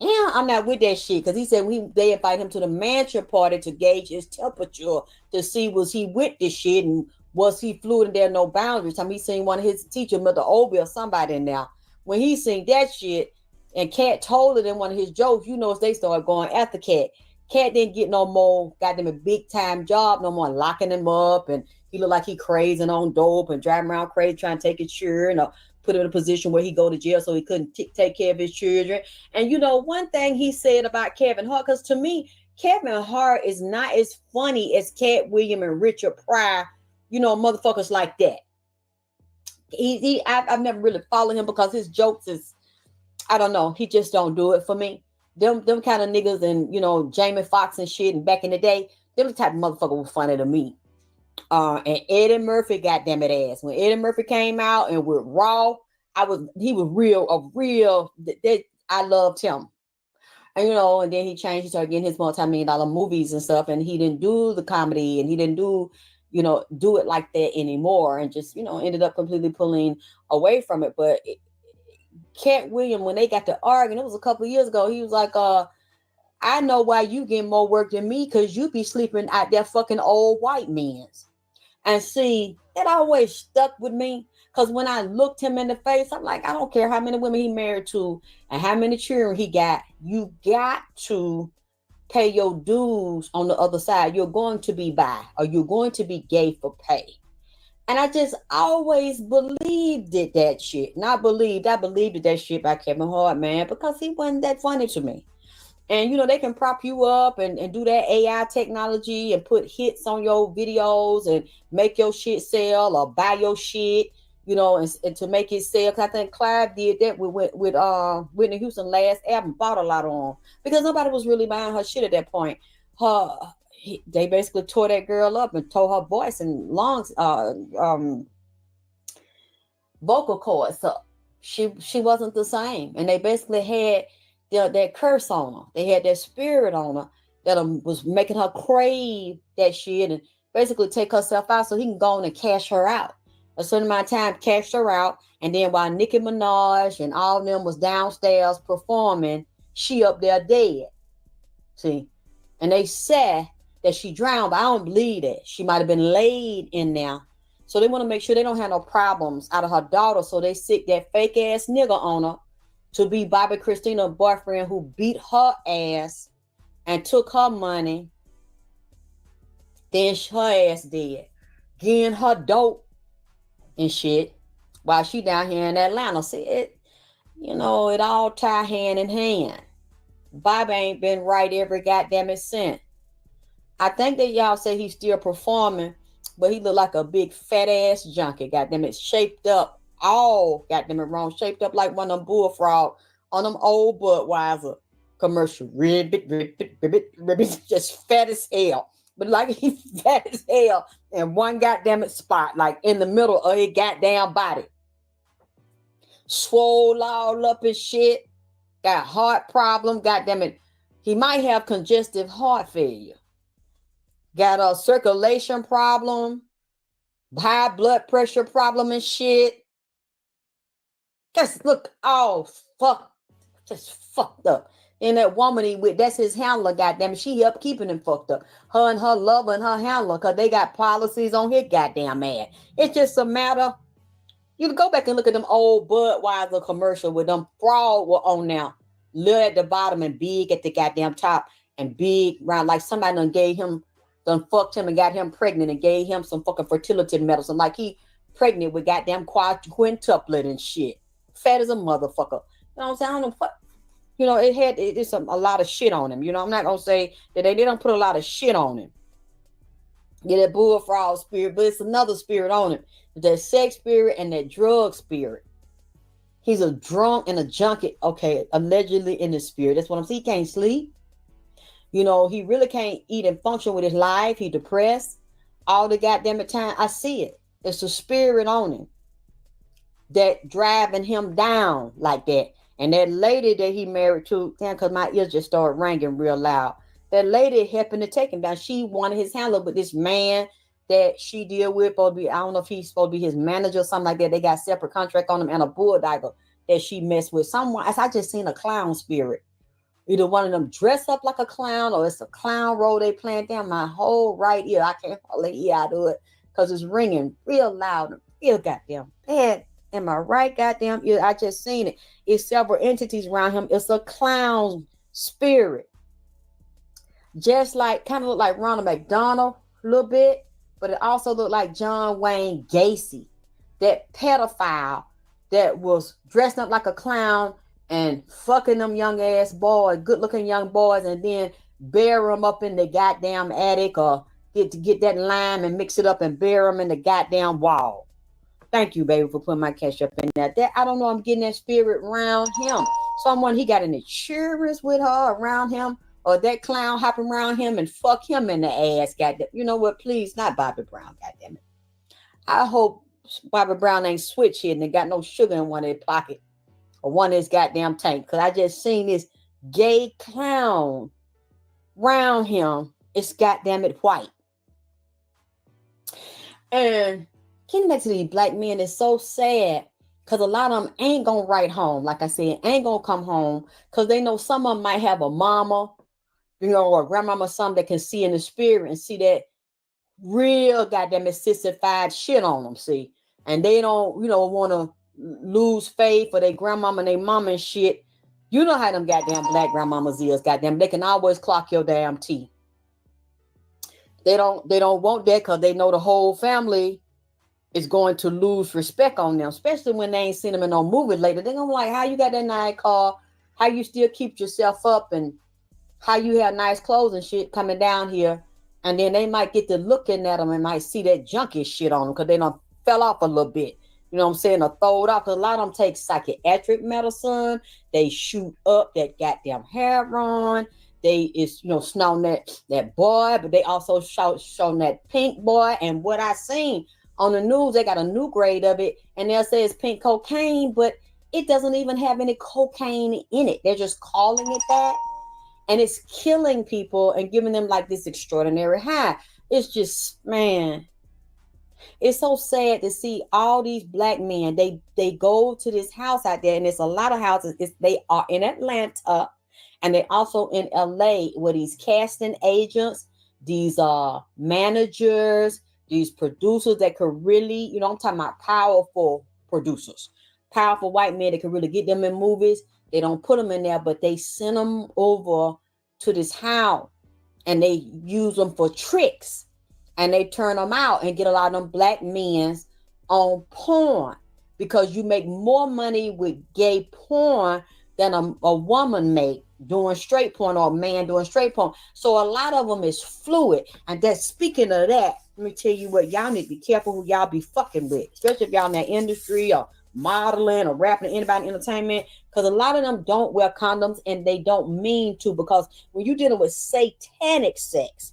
Yeah, I'm not with that shit. Because he said they invite him to the mansion party to gauge his temperature to see was he with this shit and was he fluid and there no boundaries. He seen one of his teachers, Mother Obi or somebody in there. When he seen that shit and Cat told it in one of his jokes, they started going after Cat. Cat didn't get no more, got them a big time job, no more locking him up. And he looked like he crazy on dope and driving around crazy trying to take his children or put him in a position where he go to jail so he couldn't take care of his children. And one thing he said about Kevin Hart, because to me, Kevin Hart is not as funny as Cat Williams and Richard Pryor, motherfuckers like that. I've never really followed him because his jokes is, I don't know, he just don't do it for me. Them kind of niggas and, Jamie Foxx and shit and back in the day, them the type of motherfucker was funny to me. And Eddie Murphy, goddamn it ass. When Eddie Murphy came out and with Raw, he was real, I loved him. And, and then he changed, he started getting his multi-million-dollar movies and stuff, and he didn't do the comedy and he didn't do it like that anymore, and just, ended up completely pulling away from it. But Cat Williams, when they got to arguing, it was a couple of years ago, he was like, I know why you get more work than me, because you be sleeping out there fucking old white men's. And see, It always stuck with me. Because when I looked him in the face, I'm like, I don't care how many women he married to and how many children he got. You got to pay your dues on the other side. You're going to be bi or you're going to be gay for pay. And I just always believed it, that shit. And I believed it, that shit by Kevin Hart, man, because he wasn't that funny to me. And, you know, they can prop you up and do that AI technology and put hits on your videos and make your shit sell or buy your shit, you know, and to make it sell. Because I think Clive did that with Whitney Houston last album, bought a lot on, because nobody was really buying her shit at that point. They basically tore that girl up and tore her voice and lungs, vocal cords up. She wasn't the same. And they basically had that curse on her. They had that spirit on her that was making her crave that shit and basically take herself out so he can go on and cash her out. A certain amount of time, cashed her out. And then while Nicki Minaj and all of them was downstairs performing, she up there dead. See? And they said that she drowned, but I don't believe that. She might have been laid in there. So they want to make sure they don't have no problems out of her daughter. So they sick that fake ass nigga on her to be Bobby Christina's boyfriend who beat her ass and took her money. Then her ass dead. Getting her dope and shit while she down here in Atlanta. See it, you know, it all tie hand in hand. Bobby ain't been right every goddamn cent. I think that y'all say he's still performing, but he look like a big fat ass junkie. Goddamn it, shaped up. All goddamn it wrong. Shaped up like one of them bullfrog on them old Budweiser commercial. Ribbit, just fat as hell. But like he's fat as hell in one goddamn it spot, like in the middle of his goddamn body. Swole all up and shit. Got heart problem. Goddamn it. He might have congestive heart failure. Got a circulation problem, high blood pressure problem and shit. Just look all just fucked up. And that woman he with, that's his handler, goddamn it. She helped keeping him fucked up. Her and her lover and her handler, because they got policies on his goddamn ass. It's just a matter. You can go back and look at them old Budweiser commercial with them fraud were on now. Little at the bottom and big at the goddamn top. And big round, like somebody done fucked him and got him pregnant and gave him some fucking fertility medicine. Like he pregnant with goddamn quintuplet and shit. Fat as a motherfucker. You know what I'm saying? I don't know what. You know, it's a lot of shit on him. You know, I'm not going to say that they don't put a lot of shit on him. Yeah, that bullfrog spirit, but it's another spirit on him. That sex spirit and that drug spirit. He's a drunk and a junkie. Okay, allegedly in the spirit. That's what I'm saying. He can't sleep. You know, he really can't eat and function with his life. He depressed all the goddamn time. I see it. It's a spirit on him that driving him down like that. And that lady that he married to, damn, because my ears just started ringing real loud. That lady helping to take him down. She wanted his handler, but this man that she deal with, supposed to be, I don't know if he's supposed to be his manager or something like that. They got separate contract on him and a bulldiver that she messed with. Someone, I just seen a clown spirit. Either one of them dress up like a clown or it's a clown role they playing down my whole right ear. I can't hardly hear I do it because it's ringing real loud and real goddamn bad. Am I right? Goddamn ear. I just seen it. It's several entities around him. It's a clown spirit. Just like, kind of look like Ronald McDonald a little bit, but it also looked like John Wayne Gacy, that pedophile that was dressed up like a clown and fucking them young ass boys, good looking young boys, and then bury them up in the goddamn attic or get that lime and mix it up and bury them in the goddamn wall. Thank you, baby, for putting my cash up in that. I don't know, I'm getting that spirit around him. Someone, he got an insurance with her around him, or that clown hopping around him and fuck him in the ass, goddamn. You know what, please, not Bobby Brown, goddamn it. I hope Bobby Brown ain't switch hitting and got no sugar in one of his pocket or one of his goddamn tank, because I just seen this gay clown around him. It's goddamn it white. And getting back to these black men is so sad, because a lot of them ain't gonna write home. Like I said, ain't gonna come home because they know some of them might have a mama, you know, or a grandmama, or something that can see in the spirit and see that real goddamn sissified shit on them, see. And they don't, want to lose faith for their grandmama and their mama and shit. You know how them goddamn black grandmamas is, goddamn. They can always clock your damn tea. They don't want that because they know the whole family is going to lose respect on them, especially when they ain't seen them in no movie later. They're gonna be like, how you got that nice car, how you still keep yourself up, and how you have nice clothes and shit coming down here. And then they might get to looking at them and might see that junky shit on them because they done fell off a little bit. You know what I'm saying? Or throw it off. Because a lot of them take psychiatric medicine. They shoot up that goddamn heroin. They is, snoring that boy, but they also showing that pink boy. And what I seen on the news, they got a new grade of it, and they'll say it's pink cocaine, but it doesn't even have any cocaine in it. They're just calling it that. And it's killing people and giving them like this extraordinary high. It's just, man, it's so sad to see all these black men. They go to this house out there, and it's a lot of houses. They are in Atlanta, and they also in LA, where these casting agents, these managers, these producers that could really, I'm talking about powerful producers, powerful white men that could really get them in movies. They don't put them in there, but they send them over to this house, and they use them for tricks, and they turn them out and get a lot of them black men on porn, because you make more money with gay porn than a woman make doing straight porn, or a man doing straight porn. So a lot of them is fluid. And that's, speaking of that, let me tell you what, y'all need to be careful who y'all be fucking with, especially if y'all in that industry or modeling or rapping or anybody in entertainment, because a lot of them don't wear condoms, and they don't mean to, because when you're dealing with satanic sex,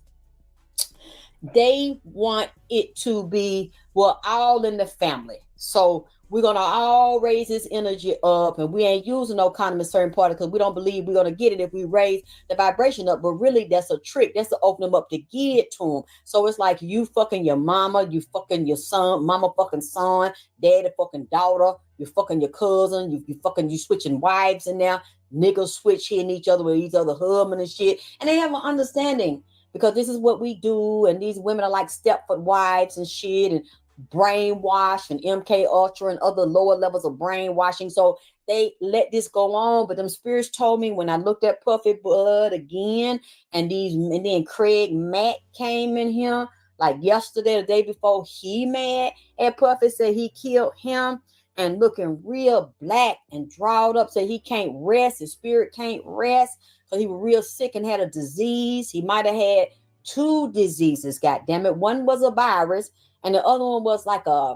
they want it to be, well, all in the family. So we're going to all raise this energy up, and we ain't using no condom in certain parts because we don't believe we're going to get it if we raise the vibration up. But really, that's a trick. That's to open them up to give it to them. So it's like you fucking your mama, you fucking your son, mama fucking son, daddy fucking daughter, you fucking your cousin, you switching wives in there. Niggas switch hitting each other with each other husband and shit. And they have an understanding, because this is what we do. And these women are like Stepford wives and shit, and brainwash and MK Ultra and other lower levels of brainwashing. So they let this go on. But them spirits told me when I looked at Puffy Blood again, and then Craig Mack came in here like yesterday, the day before, he mad at Puffy, said he killed him, and looking real black and drawed up, said he can't rest, his spirit can't rest, because he was real sick and had a disease. He might have had 2 diseases, goddamn it. One was a virus, and the other one was like a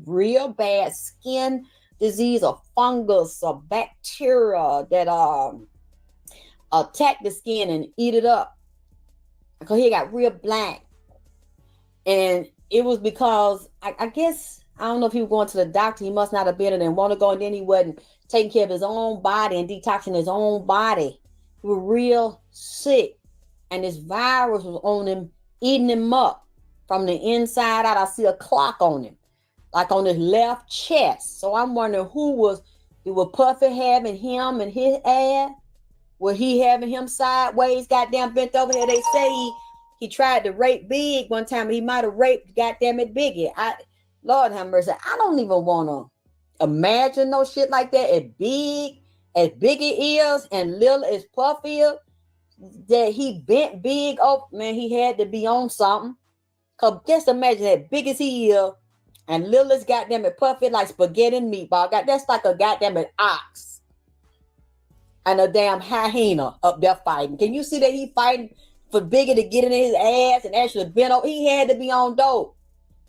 real bad skin disease, or fungus, or bacteria that attack the skin and eat it up, because he got real black. And it was because I guess, I don't know if he was going to the doctor. He must not have been, and didn't want to go, and then he wasn't taking care of his own body and detoxing his own body. He was real sick, and this virus was on him, eating him up from the inside out. I see a clock on him, like on his left chest. So I'm wondering was Puffy having him and his ass? Was he having him sideways, goddamn bent over here? They say he tried to rape Big one time. He might have raped goddamn it Biggie. Lord have mercy. I don't even want to imagine no shit like that. As Biggie is and little as Puff is, that he bent Big over. Man, he had to be on something. Cause just imagine that, big as he is, and little as goddamn it Puffy like spaghetti and meatball. That's like a goddamn it ox and a damn hyena up there fighting. Can you see that he fighting for Biggie to get in his ass and actually bent over? He had to be on dope.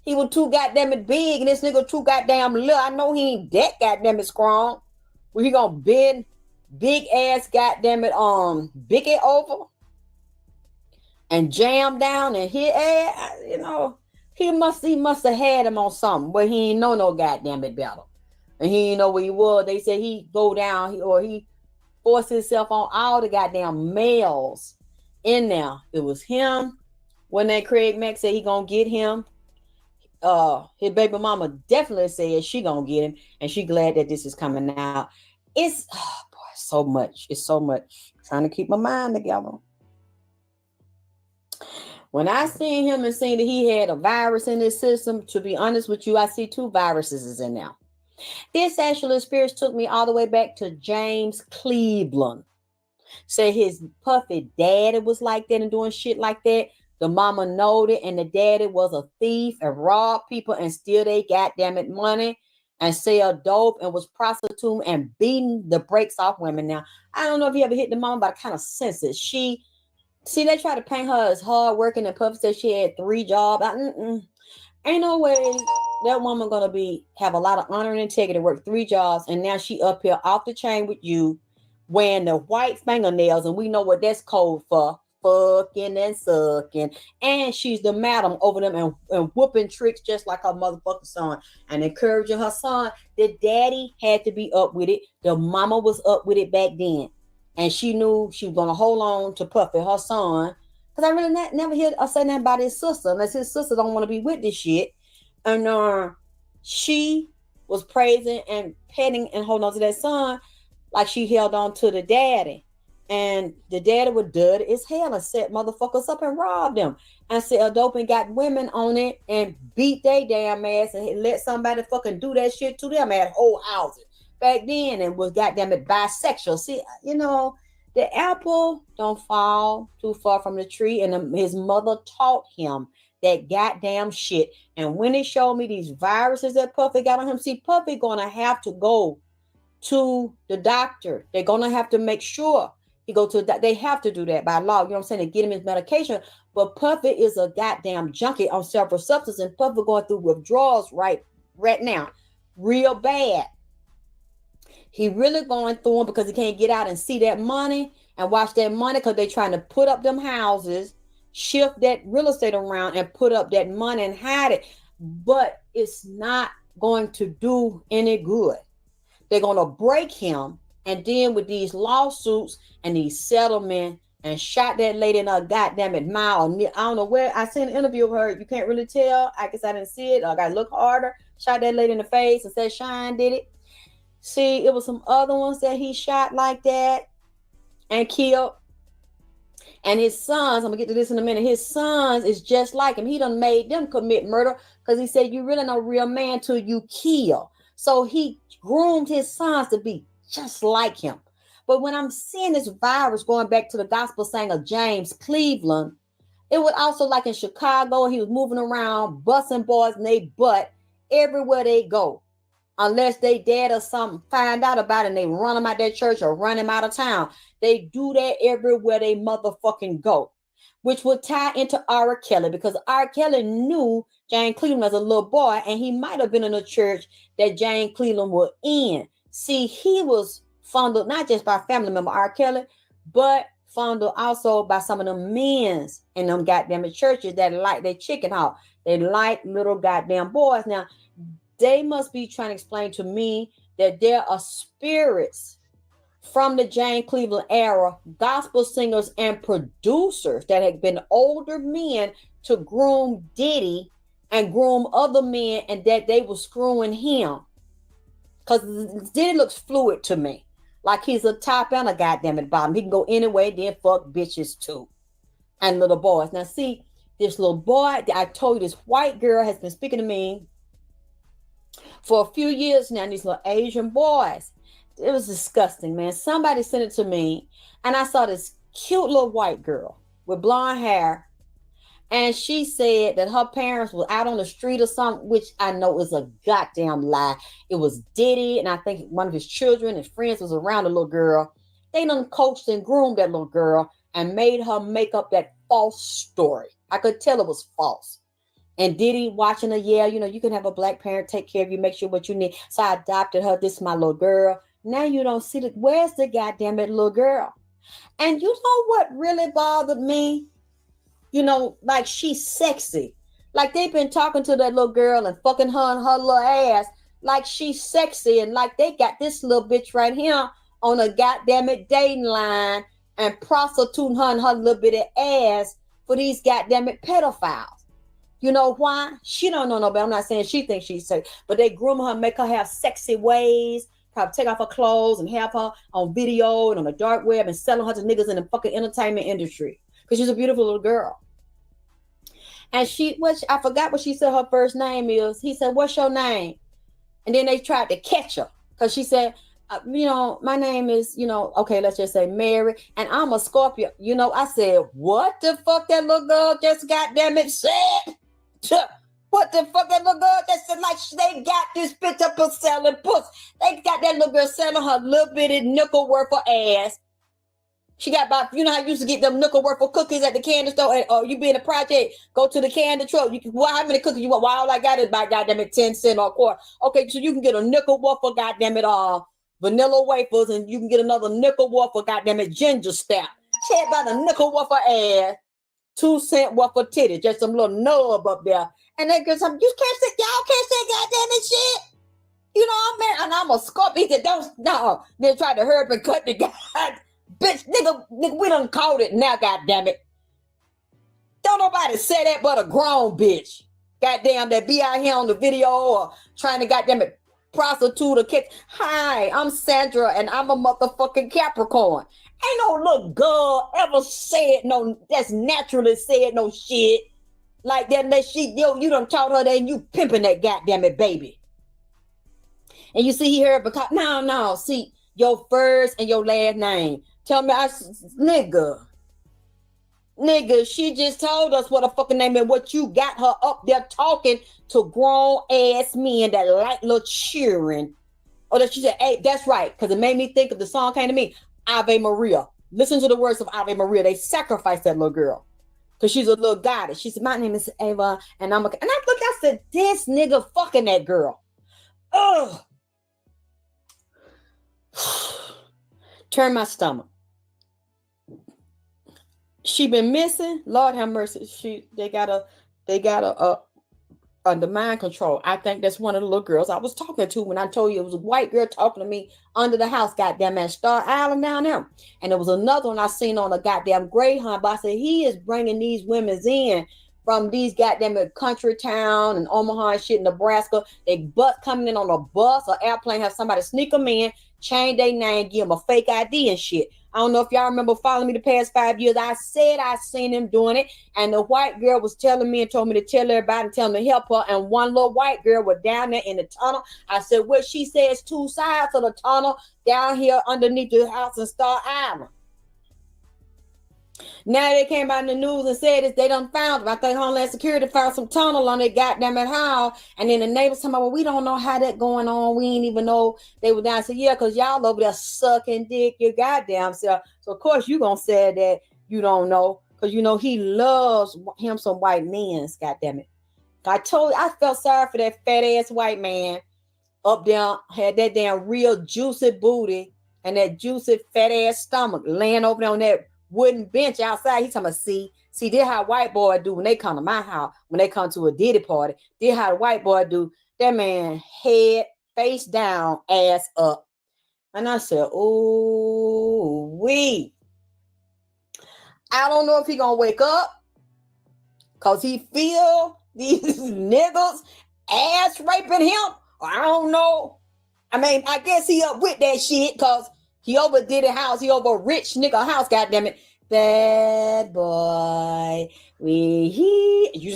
He was too goddamn it big, and this nigga too goddamn little. I know he ain't that goddamn it strong. Well, he gonna bend big ass goddamn it Biggie over and jam down and hit ass. He must have had him on something, but he ain't know no goddamn it better, and he ain't know where he was. They said he go down, he forced himself on all the goddamn males in there. It was him. When that Craig Mack said he gonna get him, his baby mama definitely said she gonna get him, and she glad that this is coming out. It's so much. It's so much. I'm trying to keep my mind together. When I seen him and seen that he had a virus in his system, to be honest with you, I see 2 viruses is in there. This actual experience took me all the way back to James Cleveland. Said his puffy daddy was like that and doing shit like that. The mama knowed it, and the daddy was a thief and robbed people and steal they goddamn it money and sell dope and was prostituting and beating the brakes off women. Now, I don't know if you ever hit the mama, but I kind of sense it. They tried to paint her as hard working, and Puffy said she had 3 jobs. Ain't no way that woman gonna have a lot of honor and integrity, work 3 jobs, and now she up here off the chain with you, wearing the white fingernails, and we know what that's code for. Fucking and sucking. And she's the madam over them and whooping tricks just like her motherfucking son and encouraging her son. The daddy had to be up with it. The mama was up with it back then. And she knew she was going to hold on to Puffy, her son. Because I really never hear her say nothing about his sister unless his sister don't want to be with this shit. And she was praising and petting and holding on to that son like she held on to the daddy. And the daddy would dirty as hell and set motherfuckers up and rob them. And sell dope and got women on it and beat they damn ass and let somebody fucking do that shit to them at whole houses back then, and was goddamn it bisexual. See, the apple don't fall too far from the tree, and his mother taught him that goddamn shit. And when he showed me these viruses that Puffy got on him, see, Puffy gonna have to go to the doctor. They're gonna have to make sure he go to they have to do that by law. You know what I'm saying? To get him his medication. But Puffy is a goddamn junkie on several substances, and Puffy going through withdrawals right now, real bad. He really going through them because he can't get out and see that money and watch that money, because they trying to put up them houses, shift that real estate around and put up that money and hide it. But it's not going to do any good. They're going to break him. And then with these lawsuits and these settlements, and shot that lady in a goddamn it mile. I don't know where. I seen an interview of her. You can't really tell. I guess I didn't see it. I got to look harder. Shot that lady in the face and said Shine did it. See, it was some other ones that he shot like that and killed. And his sons, I'm going to get to this in a minute, his sons is just like him. He done made them commit murder because he said you really not a real man till you kill. So he groomed his sons to be just like him. But when I'm seeing this virus going back to the gospel singer James Cleveland, it was also like in Chicago, he was moving around, busting boys in their butt everywhere they go. Unless they dad or something find out about it and they run them out their church or run them out of town. They do that everywhere they motherfucking go. Which would tie into R. Kelly, because R. Kelly knew James Cleveland as a little boy, and he might have been in a church that James Cleveland was in. See, he was fondled not just by family member R. Kelly, but fondled also by some of them men's in them goddamn churches that like their chicken hawk. They like little goddamn boys. Now, they must be trying to explain to me that there are spirits from the James Cleveland era, gospel singers and producers that had been older men to groom Diddy and groom other men, and that they were screwing him. Because Diddy looks fluid to me. Like he's a top and a goddamn it bottom. He can go anyway, then fuck bitches too. And little boys. Now see, this little boy, I told you, this white girl has been speaking to me for a few years now, these little Asian boys. It was disgusting, man. Somebody sent it to me, and I saw this cute little white girl with blonde hair, and she said that her parents were out on the street or something, which I know is a goddamn lie. It was Diddy, and I think one of his children, his friends, was around the little girl. They done coached and groomed that little girl and made her make up that false story. I could tell it was false. And Diddy watching her, yeah, you can have a black parent take care of you, make sure what you need. So I adopted her. This is my little girl. Now you don't see that. Where's the goddamn it little girl? And you know what really bothered me? Like she's sexy. Like they've been talking to that little girl and fucking her and her little ass like she's sexy. And like they got this little bitch right here on a goddamn it dating line and prostituting her and her little bit of ass for these goddamn it pedophiles. You know why? She don't know nobody. I'm not saying she thinks she's sexy, but they groom her, make her have sexy ways, probably take off her clothes and have her on video and on the dark web and selling her to niggas in the fucking entertainment industry because she's a beautiful little girl. And I forgot what she said her first name is. He said, "What's your name?" And then they tried to catch her because she said, my name is, okay, let's just say Mary, and I'm a Scorpio. I said, what the fuck that little girl just goddamn it said? What the fuck that little girl just said? Like they got this bitch up for selling puss. They got that little girl selling her little bitty nickel worth of ass. She got about, how you used to get them nickel worth of cookies at the candy store, or you be in a project, go to the candy truck. How many cookies you want? Well, all I got is about goddamn it 10 cents or a quarter. Okay, so you can get a nickel worth of goddamn it vanilla wafers, and you can get another nickel worth of goddamn it ginger snap. She had about a nickel worth of ass, 2 cent worth of titty, just some little nub up there. And they get some, y'all can't say goddamn it shit. And I'm a Scorpio that don't, they tried to hurry up and cut the guy. Bitch, nigga, we done called it now, goddammit. Don't nobody say that but a grown bitch. Goddamn, that be out here on the video or trying to goddamn it prostitute or catch. Hi, I'm Sandra and I'm a motherfucking Capricorn. Ain't no little girl ever said that's naturally said no shit like that unless you done taught her that and you pimping that goddamn it baby. And you see he heard because no, see your first and your last name. Tell me, nigga, she just told us what a fucking name and what you got her up there talking to grown ass men that like little cheering. Or that she said, hey, that's right, because it made me think of the song came to me, Ave Maria. Listen to the words of Ave Maria. They sacrificed that little girl because she's a little goddess. She said, my name is Ava, and I looked, I said, this nigga fucking that girl. Ugh. Turn my stomach. She been missing. Lord have mercy. They got her under mind control. I think that's one of the little girls I was talking to when I told you it was a white girl talking to me under the house, goddamn at Star Island down there. And there was another one I seen on a goddamn Greyhound. But I said he is bringing these women in from these goddamn country town and Omaha and shit, Nebraska. They coming in on a bus or airplane, have somebody sneak them in, change their name, give them a fake ID and shit. I don't know if y'all remember following me the past 5 years. I said I seen him doing it, and the white girl was telling me and told me to tell everybody and tell me to help her. And one little white girl was down there in the tunnel. I said, well, she says 2 sides of the tunnel down here underneath the house in Star Island. Now they came out in the news and said that they done found them. I think Homeland Security found some tunnel on their goddamn at house. And then the neighbors told me, well, we don't know how that going on. We ain't even know they were down. I said, yeah, because y'all over there sucking dick your goddamn self. So, of course, you going to say that you don't know. Because, he loves him some white men, goddamn it. I felt sorry for that fat-ass white man up there, had that damn real juicy booty and that juicy fat-ass stomach laying over there on that wooden bench outside. He talking about, see, this how white boy do when they come to my house, when they come to a Diddy party. This how the white boy do. That man head, face down, ass up. And I said, oh, I don't know if he gonna wake up because he feel these niggas ass raping him. Or I don't know. I mean, I guess he up with that shit because he over Diddy house. He over rich nigga house. Goddamn it, bad boy. You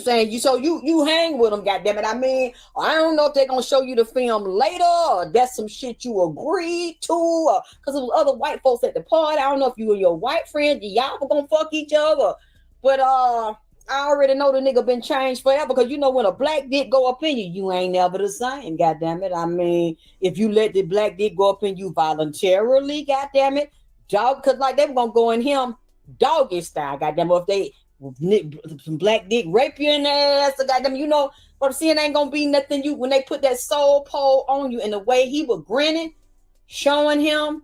hang with him. Goddamn it. I mean, I don't know if they're gonna show you the film later, or that's some shit you agreed to, or because there was other white folks at the party. I don't know if you and your white friend, y'all were gonna fuck each other, but I already know the nigga been changed forever because when a black dick go up in you, you ain't never the same, goddamn it. I mean, if you let the black dick go up in you voluntarily, goddamn it, dog, because like they were gonna go in him doggy style, goddamn it. If some black dick rape you in the ass, so goddamn, what I'm saying ain't gonna be nothing. When they put that soul pole on you, and the way he was grinning, showing him,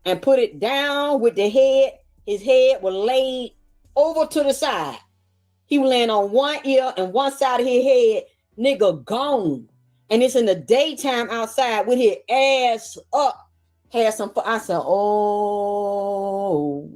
and put it down with the head, his head was laid over to the side. He was laying on one ear and one side of his head, nigga gone. And it's in the daytime outside with his ass up. Had some, I said, oh,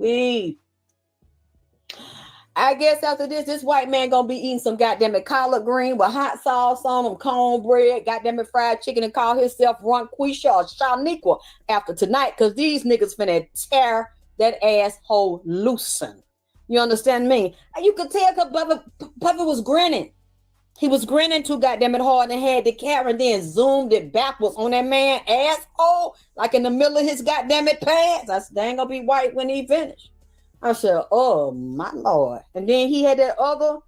I guess after this white man gonna be eating some goddamn collard green with hot sauce on them, cornbread, goddamn fried chicken, and call himself Ronquisha or Shaniqua after tonight, because these niggas finna tear that asshole loosen. You understand me? And you could tell because Puffy was grinning. He was grinning too goddamn it hard and had the camera and then zoomed it backwards on that man asshole, like in the middle of his goddamn it pants. I said, they ain't gonna be white when he finished. I said, oh my Lord. And then he had that other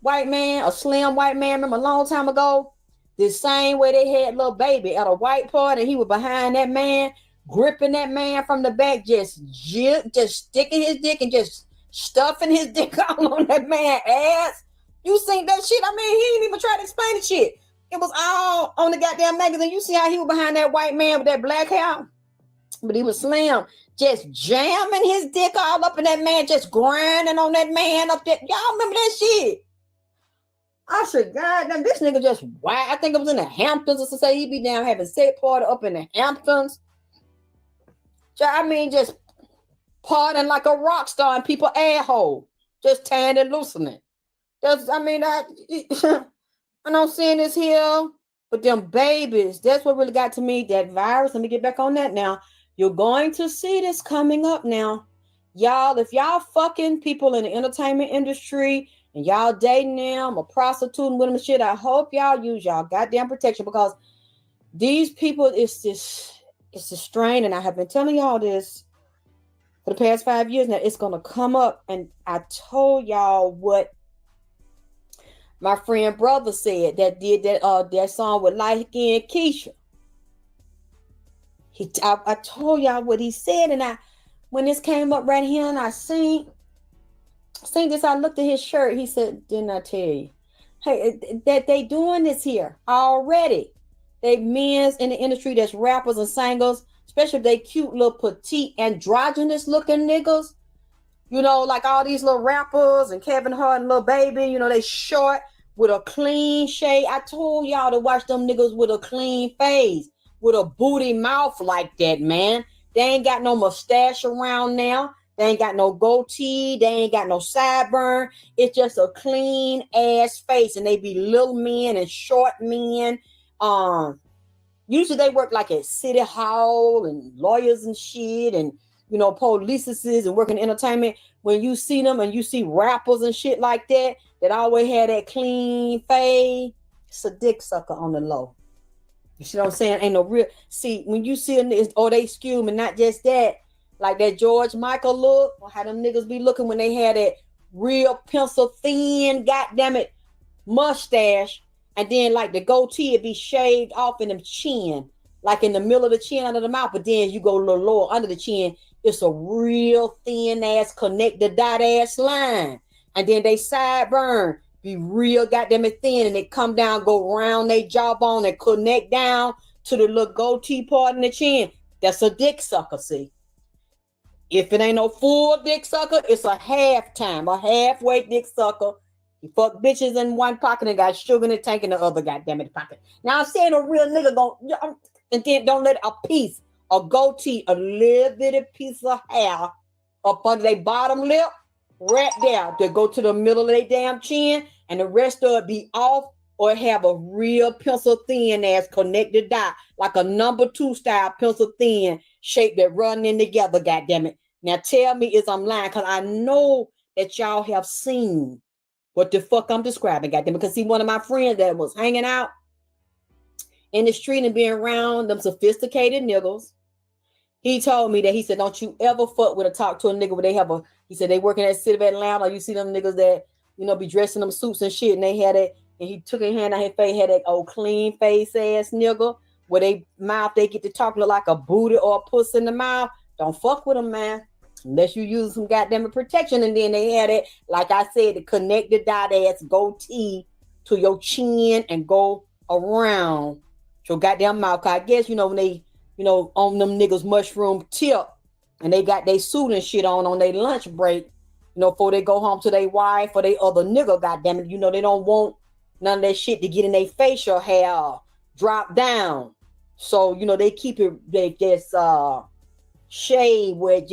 white man, a slim white man, remember a long time ago? The same way they had little baby at a white party, and he was behind that man, gripping that man from the back, just sticking his dick and just stuffing his dick all on that man's ass. You seen that shit? I mean, he didn't even try to explain the shit. It was all on the goddamn magazine. You see how he was behind that white man with that black hair? But he was slim, just jamming his dick all up in that man, just grinding on that man up there. Y'all remember that shit? I said, God damn, this nigga just wild. I think it was in the Hamptons or something. He be down having sex party up in the Hamptons. I mean, just partying like a rock star in people's a-hole. Just tearing and loosening. I don't see this here. But them babies, that's what really got to me. That virus, let me get back on that now. You're going to see this coming up now. Y'all, if y'all fucking people in the entertainment industry and y'all dating them or prostituting with them and shit, I hope y'all use y'all goddamn protection because these people, it's a strain. And I have been telling y'all this for the past 5 years now. It's going to come up. And I told y'all what my friend brother said that did that song with Light Skin Keisha. I told y'all what he said, and when this came up right here, and I seen this, I looked at his shirt. He said, "Didn't I tell you? Hey, that they doing this here already? They men's in the industry that's rappers and singers, especially if they cute little petite androgynous looking niggas. You know, like all these little rappers and Kevin Hart and Lil Baby. You know, they short with a clean shave. I told y'all to watch them niggas with a clean face." With a booty mouth like that, man. They ain't got no mustache around now. They ain't got no goatee. They ain't got no sideburn. It's just a clean ass face. And they be little men and short men. Usually they work like at City Hall and lawyers and shit and, you know, polices and working entertainment. When you see them and you see rappers and shit like that always had that clean face, it's a dick sucker on the low. You see what I'm saying? Ain't no real. See, when you see them, or they skew, and not just that, like that George Michael look, or how them niggas be looking when they had that real pencil thin, goddammit, mustache, and then like the goatee would be shaved off in them chin, like in the middle of the chin under the mouth, but then you go a little lower under the chin, it's a real thin ass connected dot ass line, and then they sideburn. Be real goddamn it thin and they come down, go around their jawbone and connect down to the little goatee part in the chin. That's a dick sucker, see. If it ain't no full dick sucker, it's a halfway dick sucker. He fuck bitches in one pocket and got sugar in the tank in the other goddamn it pocket. Now I'm saying a real nigga and then don't let a piece, a goatee, a little bitty piece of hair up under their bottom lip, right there, to go to the middle of their damn chin, and the rest of it be off or have a real pencil thin ass connected dot, like a number 2 style pencil thin shape that run in together, goddammit. Now tell me if I'm lying, because I know that y'all have seen what the fuck I'm describing, goddammit. Because see, one of my friends that was hanging out in the street and being around them sophisticated niggas, he told me that, he said, don't you ever fuck with or talk to a nigga where they have he said they working at City of Atlanta. You see them niggas that, you know, be dressing them suits and shit, and they had it, and he took his hand on his face, had that old clean face ass nigga where they mouth, they get to talk look like a booty or a puss in the mouth. Don't fuck with them, man. Unless you use some goddamn protection. And then they had it, like I said, the connected dot ass goatee to your chin and go around your goddamn mouth. Cause I guess, you know, when they, you know, on them niggas mushroom tip and they got their suit and shit on their lunch break, you know, before they go home to their wife or their other nigga, goddamn it, you know, they don't want none of that shit to get in their facial hair, drop down. So, you know, they keep it, they just shave where it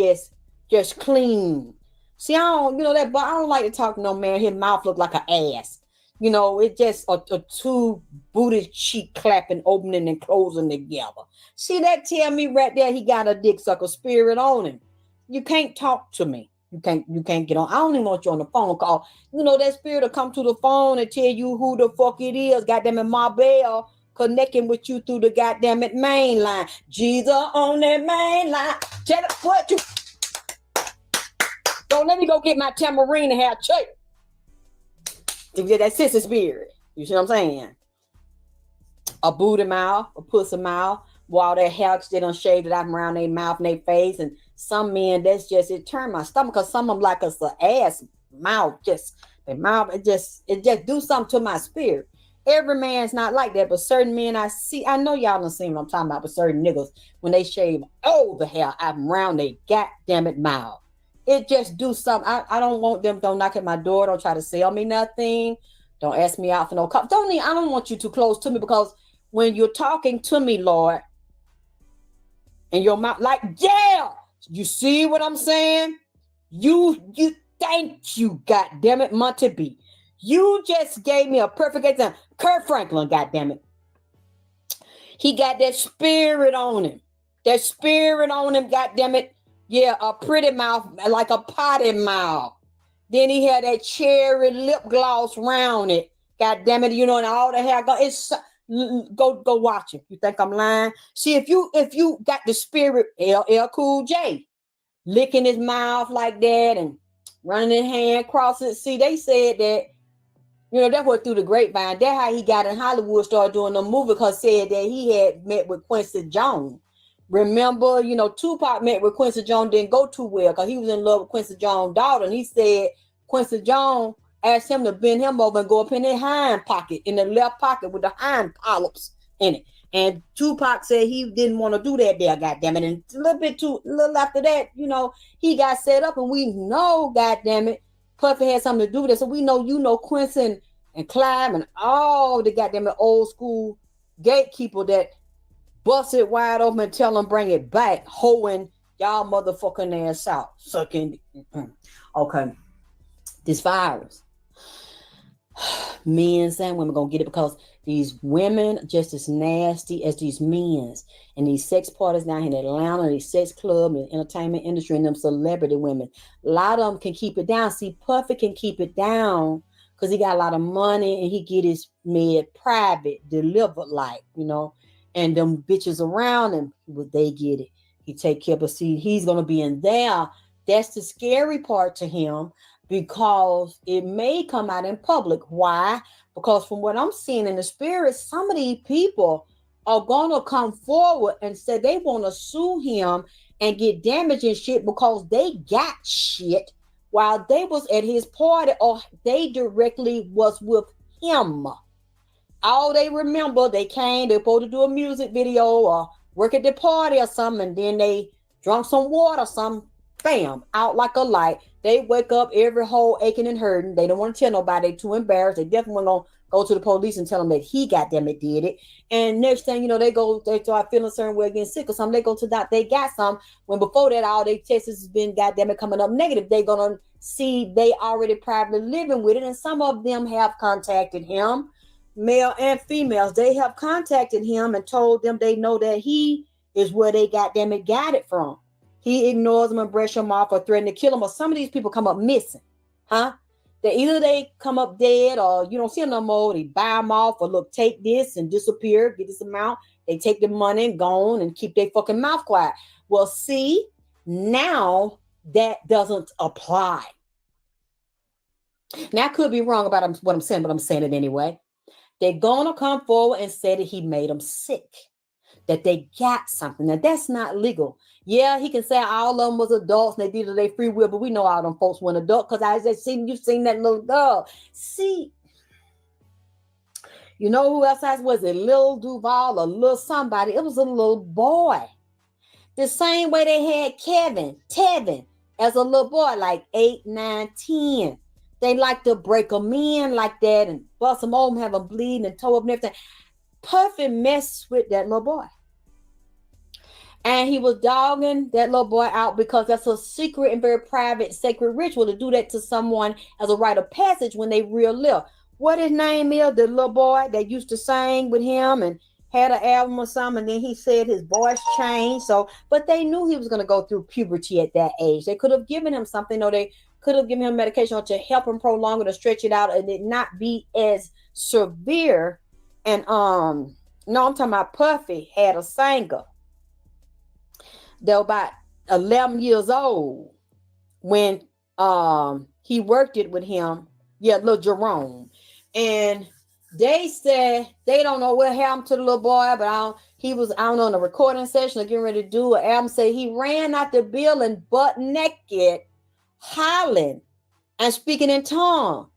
just clean. See, I don't, you know, I don't like to talk to no man, his mouth look like an ass. You know, it just a two booty cheek clapping, opening and closing together. See, that tell me right there he got a dick sucker spirit on him. You can't talk to me. You can't get on. I don't even want you on the phone call. You know, that spirit will come to the phone and tell you who the fuck it is. Goddamn it, my bell connecting with you through the goddamn it main line. Jesus on that main line. Tell it what you. Don't let me go get my tambourine and have church. To get that sister spirit. You see what I'm saying? A booty mouth, a pussy mouth, while their hair, they done shaved it out from around their mouth and their face. And some men, that's just, it turned my stomach, because some of them like us, an ass mouth, just, their mouth, it just do something to my spirit. Every man's not like that, but certain men I know y'all done seen what I'm talking about, but certain niggas, when they shave all the hair out from around their goddamn it mouth, it just do something. I don't want them, don't knock at my door, don't try to sell me nothing, don't ask me out for no cup. I don't want you too close to me, because when you're talking to me, Lord, and your mouth, like, yeah, you see what I'm saying? You thank you, goddamn it, Monty B. You just gave me a perfect example. Kurt Franklin, goddamn it. He got that spirit on him. That spirit on him, goddamn it. Yeah, a pretty mouth, like a potty mouth. Then he had that cherry lip gloss round it. Goddamn it, you know, and all the hair. Go watch it. You think I'm lying? See, if you got the spirit, LL Cool J, licking his mouth like that and running his hand across it. See, they said that, you know, that was through the grapevine. That's how he got in Hollywood, started doing the movie, because said that he had met with Quincy Jones. Remember, you know, Tupac met with Quincy Jones, didn't go too well because he was in love with Quincy Jones' daughter. And he said Quincy Jones asked him to bend him over and go up in their hind pocket, in the left pocket with the hind polyps in it. And Tupac said he didn't want to do that there, goddamn it. And a little after that, you know, he got set up, and we know, goddamn it, Puffy had something to do with it. So we know, you know, Quincy and Clive and all the goddamn old school gatekeeper that bust it wide open and tell them bring it back, hoeing y'all motherfucking ass out, sucking. Okay, this virus, men and women gonna get it, because these women just as nasty as these men, and these sex parties down here in Atlanta, these sex club and entertainment industry, and them celebrity women. A lot of them can keep it down. See, Puffy can keep it down because he got a lot of money and he get his med private delivered, like, you know. And them bitches around him, they get it. He take care, but see, he's gonna be in there. That's the scary part to him, because it may come out in public. Why? Because from what I'm seeing in the spirit, some of these people are gonna come forward and say they want to sue him and get damage and shit because they got shit while they was at his party, or they directly was with him. All they remember, they came, they supposed to do a music video or work at the party or something, and then they drunk some water or something, bam, out like a light. They wake up every hole aching and hurting. They don't want to tell nobody, they too embarrassed. They definitely gonna go to the police and tell them that he goddamn it did it. And next thing you know, they start feeling a certain way, getting sick or something. They go to that, they got some. When before that, all their tests has been goddamn it coming up negative. They gonna see they already privately living with it, and some of them have contacted him. Male and females, they have contacted him and told them they know that he is where they got it from. He ignores them and brush them off or threaten to kill them. Or some of these people come up missing, huh? They come up dead, or you don't see them no more. They buy them off, or look, take this and disappear, get this amount. They take the money and go on and keep their fucking mouth quiet. Well, see, now that doesn't apply. Now I could be wrong about what I'm saying, but I'm saying it anyway. They're going to come forward and say that he made them sick, that they got something. Now, that's not legal. Yeah, he can say all of them was adults and they did it their free will, but we know all them folks weren't adults, because you've seen that little girl. See, you know who else was it? Lil Duval or Lil somebody. It was a little boy. The same way they had Tevin, as a little boy, like 8, 9, 10. They like to break them in like that and bust them open, have them bleeding and toe up and everything. Puffy messed with that little boy. And he was dogging that little boy out because that's a secret and very private, sacred ritual to do that to someone as a rite of passage when they real live. What his name is, the little boy that used to sing with him and had an album or something, and then he said his voice changed. So, but they knew he was going to go through puberty at that age. They could have given him something, or they could have given him medication to help him prolong it or stretch it out, and it not be as severe. And no, I'm talking about Puffy had a singer. They were about 11 years old when he worked it with him. Yeah, little Jerome. And they said they don't know what happened to the little boy, but he was out on a recording session or getting ready to do an album. Say he ran out the building butt naked, hollering and speaking in tongues.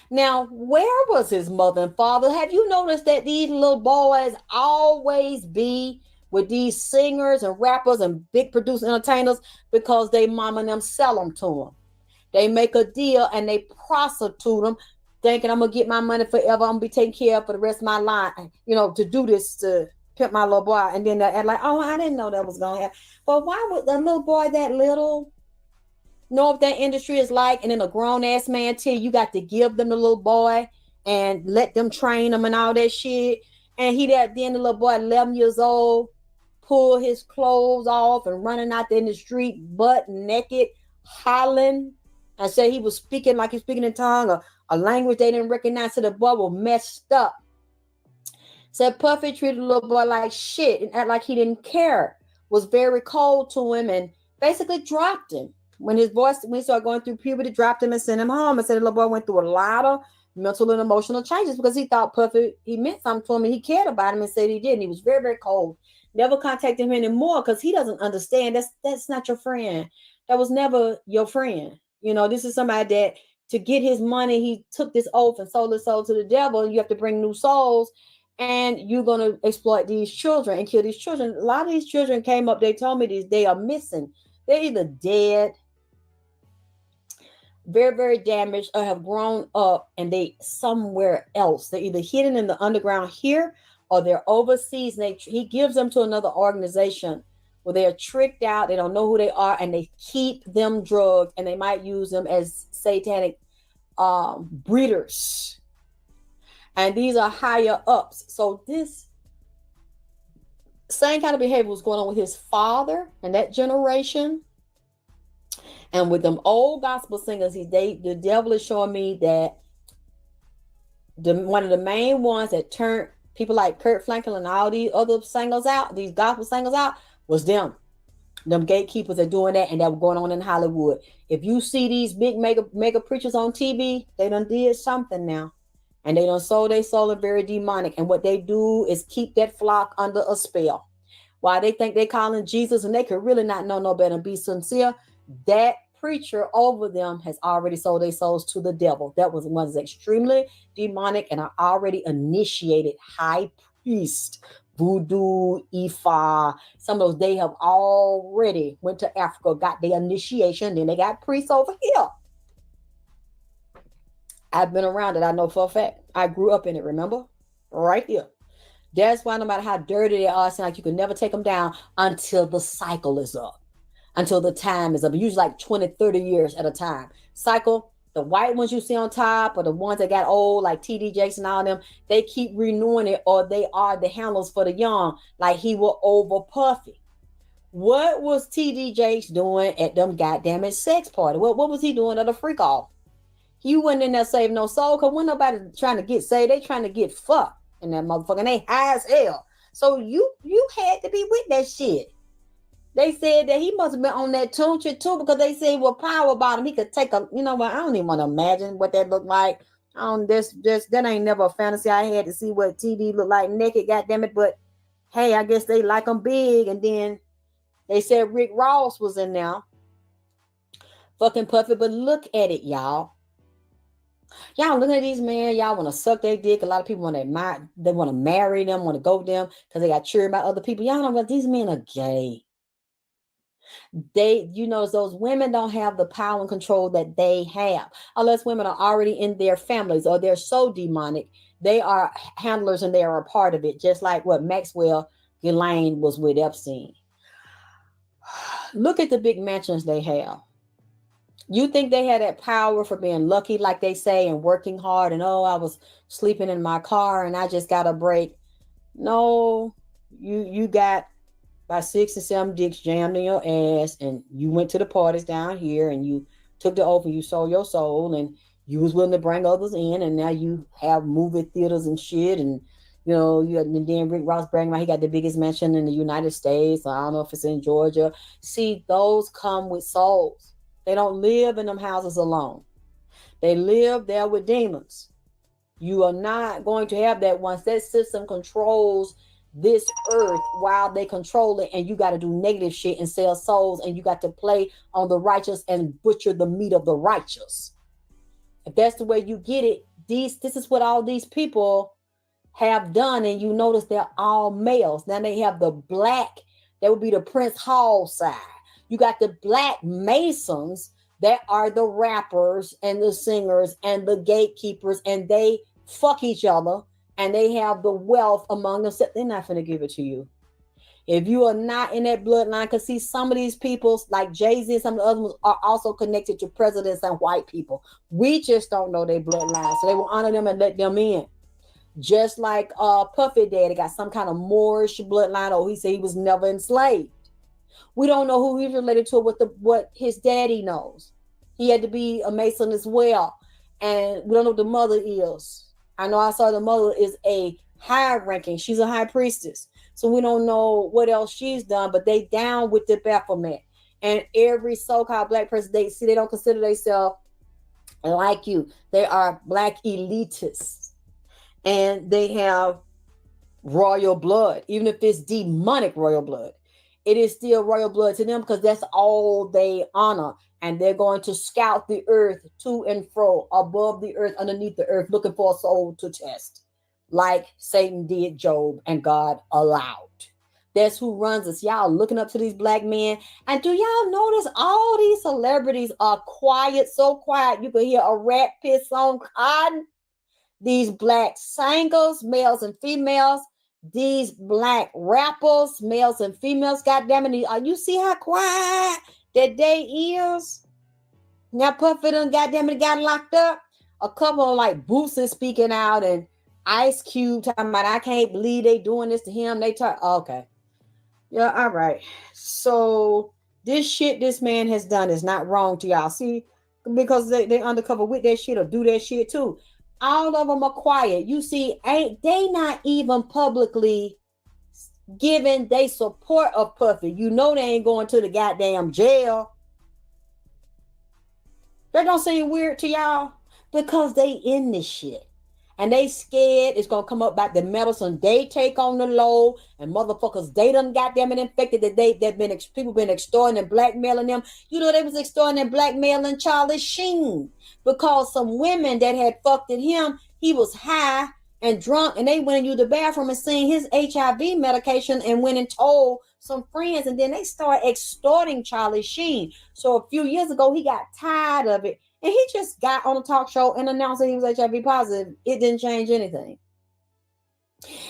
Now, where was his mother and father? Have you noticed that these little boys always be with these singers and rappers and big producer entertainers because they mama and them sell them to them? They make a deal and they prostitute them, thinking I'm gonna get my money forever. I'm gonna be taken care of for the rest of my life. To do this to pimp my little boy, and then they act like, oh, I didn't know that was gonna happen. But why would the little boy that little know what that industry is like? And then a grown ass man tell you got to give them the little boy and let them train them and all that shit. And then the little boy, 11 years old, pull his clothes off and running out there in the street butt naked, hollering. I said he was speaking like he's speaking in tongue, or a language they didn't recognize. So the boy was messed up. Said Puffy treated the little boy like shit and act like he didn't care. Was very cold to him and basically dropped him. When he started going through puberty, dropped him and sent him home. And said the little boy went through a lot of mental and emotional changes because he thought Puffy, he meant something to him and he cared about him, and said he did. And he was very, very cold. Never contacted him anymore because he doesn't understand. That's not your friend. That was never your friend. This is somebody that to get his money, he took this oath and sold his soul to the devil. And you have to bring new souls, and you're going to exploit these children and kill these children. A lot of these children came up, they told me they are missing. They're either dead, very, very damaged, or have grown up and they somewhere else. They're either hidden in the underground here or they're overseas. And he gives them to another organization where they are tricked out. They don't know who they are, and they keep them drugged, and they might use them as satanic breeders. And these are higher ups. So this same kind of behavior was going on with his father and that generation. And with them old gospel singers, the devil is showing me that one of the main ones that turned people like Kurt Franklin and all these other singers out, these gospel singers out, was them gatekeepers are doing that, and that was going on in Hollywood. If you see these big mega preachers on TV, they done did something now, and they done sold their soul are very demonic. And what they do is keep that flock under a spell. Why they think they calling Jesus, and they could really not know no better and be sincere. That preacher over them has already sold their souls to the devil. That was extremely demonic and an already initiated high priest. Voodoo, Ifa, some of those, they have already went to Africa, got their initiation, then they got priests over here. I've been around it. I know for a fact. I grew up in it, remember? Right here. That's why no matter how dirty they are, it's like you can never take them down until the cycle is up, until the time is up. Usually like 20, 30 years at a time. Cycle. The white ones you see on top, or the ones that got old, like TD Jakes and all them, they keep renewing it, or they are the handlers for the young, like he will over Puffy. What was TD Jakes doing at them goddamn sex party? What was he doing at a freak off? He wasn't in there saving no soul, because when nobody trying to get saved, they trying to get fucked in that motherfucker, and they high as hell. So you had to be with that shit. They said that he must have been on that Tulsa too, because they said with power about him, he could take a, I don't even want to imagine what that looked like. That ain't never a fantasy I had, to see what TD looked like naked, goddammit. But hey, I guess they like him big. And then they said Rick Ross was in there. Fucking Puffy. But look at it, y'all. Y'all look at these men. Y'all want to suck their dick. A lot of people want to marry them, want to go with them because they got cheered by other people. Y'all know that these men are gay. Those women don't have the power and control that they have, unless women are already in their families or they're so demonic. They are handlers and they are a part of it, just like what Maxwell Ghislaine was with Epstein. Look at the big mansions they have. You think they had that power for being lucky, like they say, and working hard, and I was sleeping in my car and I just got a break. No, you got by 6 or 7 dicks jammed in your ass, and you went to the parties down here, and you took the oath, and you sold your soul, and you was willing to bring others in, and now you have movie theaters and shit, and and then Rick Ross bragging about he got the biggest mansion in the United States. I don't know if it's in Georgia. See, those come with souls. They don't live in them houses alone. They live there with demons. You are not going to have that once that system controls this earth while they control it, and you got to do negative shit and sell souls, and you got to play on the righteous and butcher the meat of the righteous. If that's the way you get it, this is what all these people have done, and you notice they're all males. Now they have the black, that would be the Prince Hall side. You got the black Masons that are the rappers and the singers and the gatekeepers, and they fuck each other, and they have the wealth among themselves. They're not gonna give it to you. If you are not in that bloodline, because see, some of these people, like Jay-Z and some of the other ones, are also connected to presidents and white people. We just don't know their bloodline. So they will honor them and let them in. Just like Puffy Daddy got some kind of Moorish bloodline, or he said he was never enslaved. We don't know who he's related to, what his daddy knows. He had to be a Mason as well. And we don't know what the mother is. I know I saw the mother is a high ranking. She's a high priestess. So we don't know what else she's done, but they down with the Baphomet. And every so-called black person, they don't consider themselves like you. They are black elitists. And they have royal blood, even if it's demonic royal blood. It is still royal blood to them because that's all they honor. And they're going to scout the earth to and fro, above the earth, underneath the earth, looking for a soul to test, like Satan did Job and God allowed. That's who runs us. Y'all looking up to these black men. And do y'all notice all these celebrities are quiet, so quiet you could hear a rat piss on cotton? These black singers, males and females, these black rappers, males and females, goddamn it, you see how quiet that day is? Now Puffy done goddamn it got locked up. A couple of like Boosie speaking out, and Ice Cube talking about I can't believe they doing this to him. They talk okay. Yeah, all right. So this shit this man has done is not wrong to y'all. See, because they undercover with that shit or do that shit too. All of them are quiet. You see, ain't they not even publicly giving they support of Puffy? You know they ain't going to the goddamn jail. That don't seem weird to y'all because they in this shit. And they scared it's gonna come up about the medicine they take on the low, and motherfuckers they done got them infected that people been extorting and blackmailing them. You know they was extorting and blackmailing Charlie Sheen because some women that had fucked at him, he was high and drunk, and they went and used the bathroom and seen his HIV medication and went and told some friends, and then they started extorting Charlie Sheen. So a few years ago, he got tired of it, and he just got on a talk show and announced that he was HIV positive. It didn't change anything.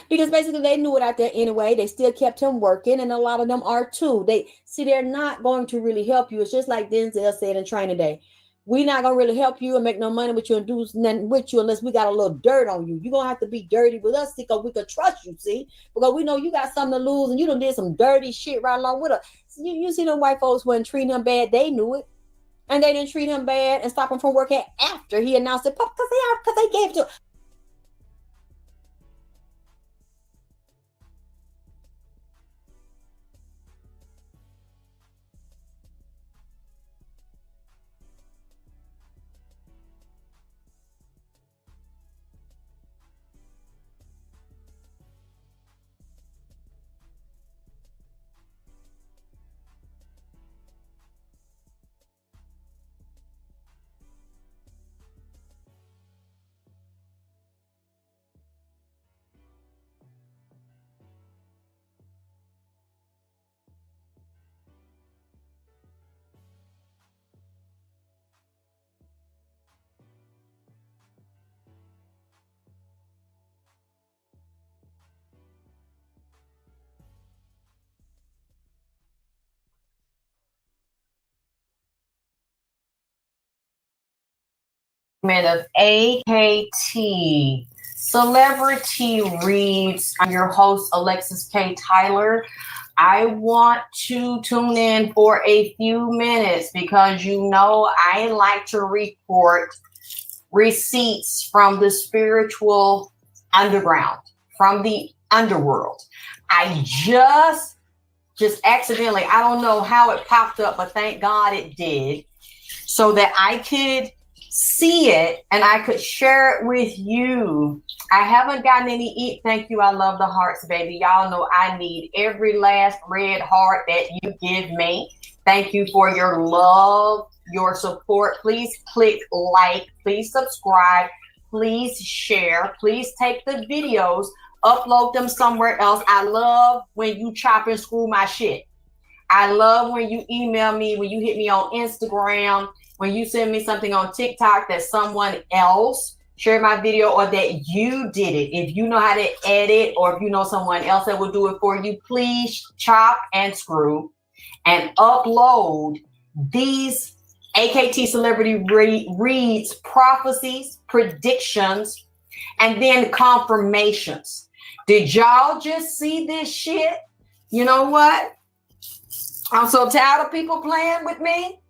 Because basically they knew it out there anyway. They still kept him working, and a lot of them are too. They're not going to really help you. It's just like Denzel said in Training Day. We're not gonna really help you and make no money with you and do nothing with you unless we got a little dirt on you. You're gonna have to be dirty with us because we can trust you, see? Because we know you got something to lose and you done did some dirty shit right along with us. You see them white folks wasn't treating him bad, they knew it. And they didn't treat him bad and stop him from working after he announced it because they gave it to. Man of AKT Celebrity Reads. I'm your host, Alexis K. Tyler. I want to tune in for a few minutes because you know I like to report receipts from the spiritual underground, from the underworld. I just accidentally, I don't know how it popped up, but thank God it did, so that I could see it and I could share it with you. I haven't gotten any thank you. I love the hearts, baby. Y'all know I need every last red heart that you give me. Thank you for your love, your support. Please click like, please subscribe, please share, please take the videos, upload them somewhere else. I love when you chop and screw my shit. I love when you email me, when you hit me on Instagram, when you send me something on TikTok that someone else shared my video or that you did it. If you know how to edit or if you know someone else that will do it for you, please chop and screw and upload these AKT Celebrity Reads prophecies, predictions, and then confirmations. Did y'all just see this shit? You know what? I'm so tired of people playing with me.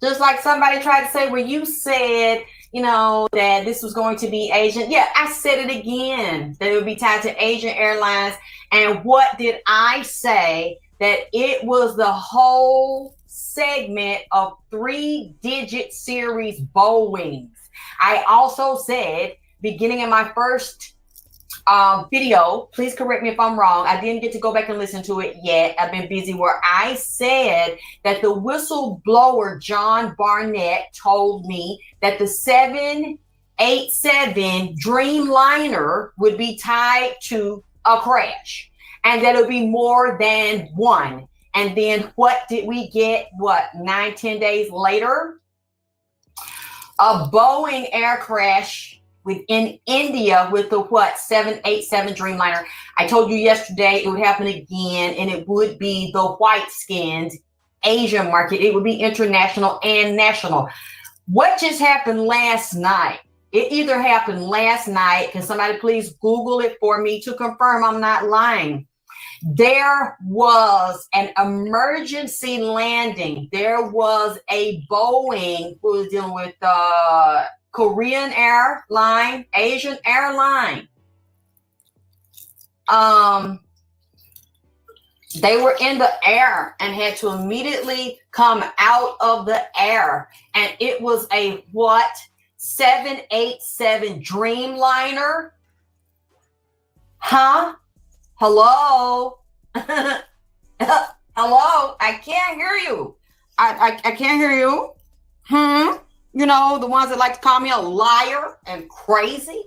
Just like somebody tried to say, well, you said, you know, that this was going to be Asian. Yeah, I said it again, that it would be tied to Asian Airlines. And what did I say? That it was the whole segment of 3-digit series Boeings. I also said, beginning in my first video, please correct me if I'm wrong. I didn't get to go back and listen to it yet. I've been busy, where I said that the whistleblower John Barnett told me that the 787 Dreamliner would be tied to a crash and that it would be more than one. And then what did we get? 9-10 days later? A Boeing air crash within India with the 787 Dreamliner. I told you yesterday it would happen again, and it would be the white-skinned Asian market. It would be international and national. What just happened last night? It either happened last night. Can somebody please Google it for me to confirm I'm not lying? There was an emergency landing. There was a Boeing who was dealing with Korean airline, Asian airline. They were in the air and had to immediately come out of the air. And it was a 787 Dreamliner? Huh? Hello? Hello? I can't hear you. I can't hear you. You know, the ones that like to call me a liar and crazy.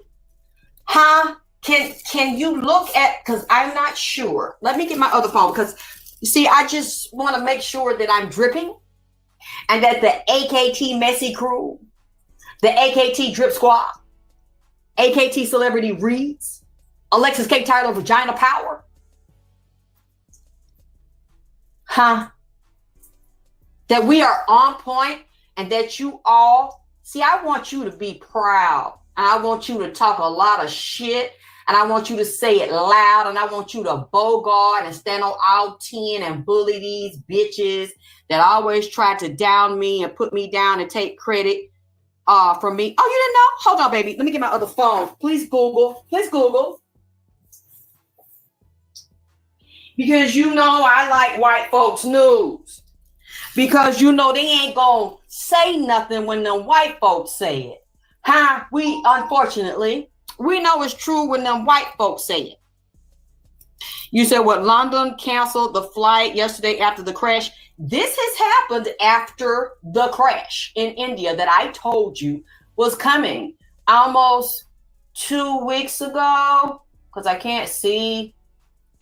Huh? Can you look at, because I'm not sure. Let me get my other phone, because you see, I just want to make sure that I'm dripping and that the AKT Messy Crew, the AKT Drip Squad, AKT Celebrity Reads, Alexis K. Tyler Vagina Power. Huh? That we are on point. And that you all, see, I want you to be proud. And I want you to talk a lot of shit. And I want you to say it loud. And I want you to bogart and stand on all 10 and bully these bitches that always try to down me and put me down and take credit from me. Oh, you didn't know? Hold on, baby. Let me get my other phone. Please Google. Please Google. Because you know I like white folks' news. Because you know they ain't gonna say nothing when them white folks say it. Huh? Unfortunately, we know it's true when them white folks say it. You said what? London canceled the flight yesterday after the crash. This has happened after the crash in India that I told you was coming almost 2 weeks ago, because I can't see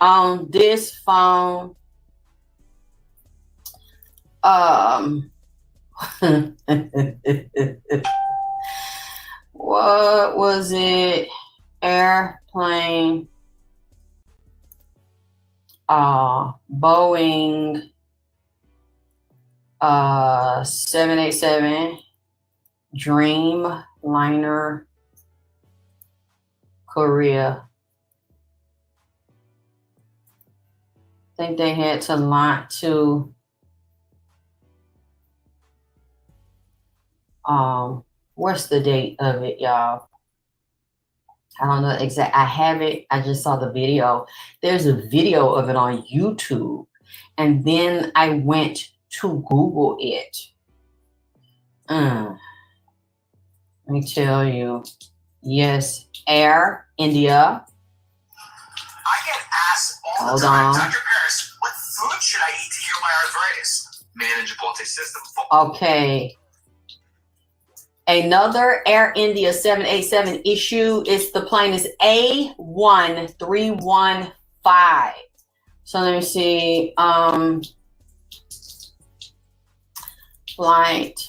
on this phone. What was it? Airplane. Boeing 787 Dreamliner Korea. I think they had to launch to what's the date of it, y'all? I don't know exact. I have it. I just saw the video. There's a video of it on YouTube. And then I went to Google it. Let me tell you. Yes, Air India. I get asked all the time, Dr. Paris, what food should I eat to heal my arthritis? Manageable system. Okay. Another Air India 787 issue is the plane is A1315. So let me see. Flight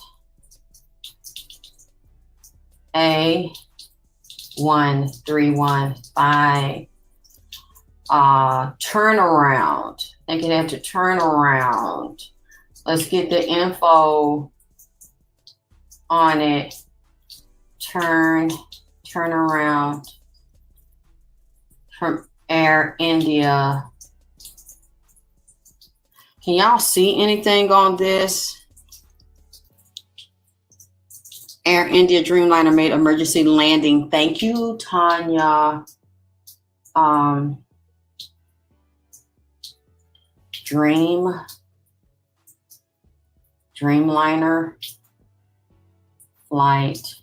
A1315. Turnaround. I think it have to turn around. Let's get the info on it. Turn around from Air India. Can y'all see anything on this? Air India Dreamliner made emergency landing. Thank you, Tanya. Dreamliner flight.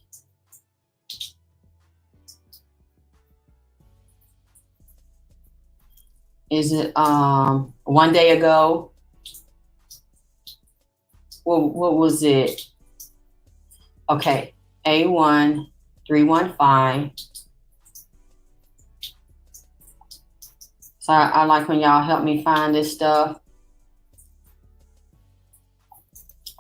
Is it 1 day ago? What was it? Okay, A1315. So I like when y'all help me find this stuff.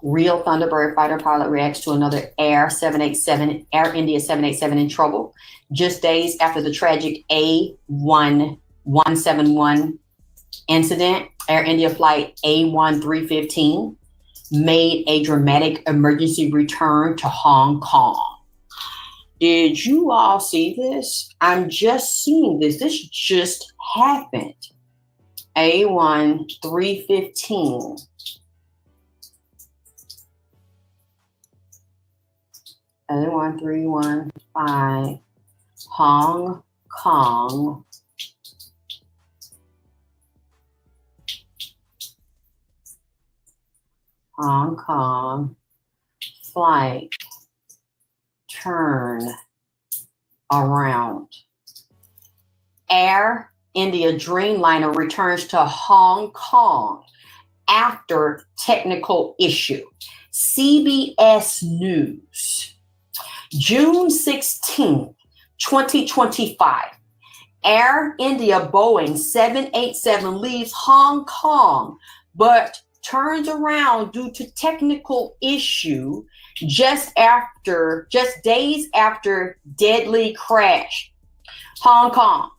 Real Thunderbird fighter pilot reacts to another Air India 787 in trouble. Just days after the tragic A1171 incident, Air India flight A1315 made a dramatic emergency return to Hong Kong. Did you all see this? I'm just seeing this. This just happened. A1315. A1315. Hong Kong. Hong Kong flight turn around. Air India Dreamliner returns to Hong Kong after technical issue. CBS News. June 16th, 2025. Air India Boeing 787 leaves Hong Kong, but turns around due to technical issue just days after deadly crash. Hong Kong.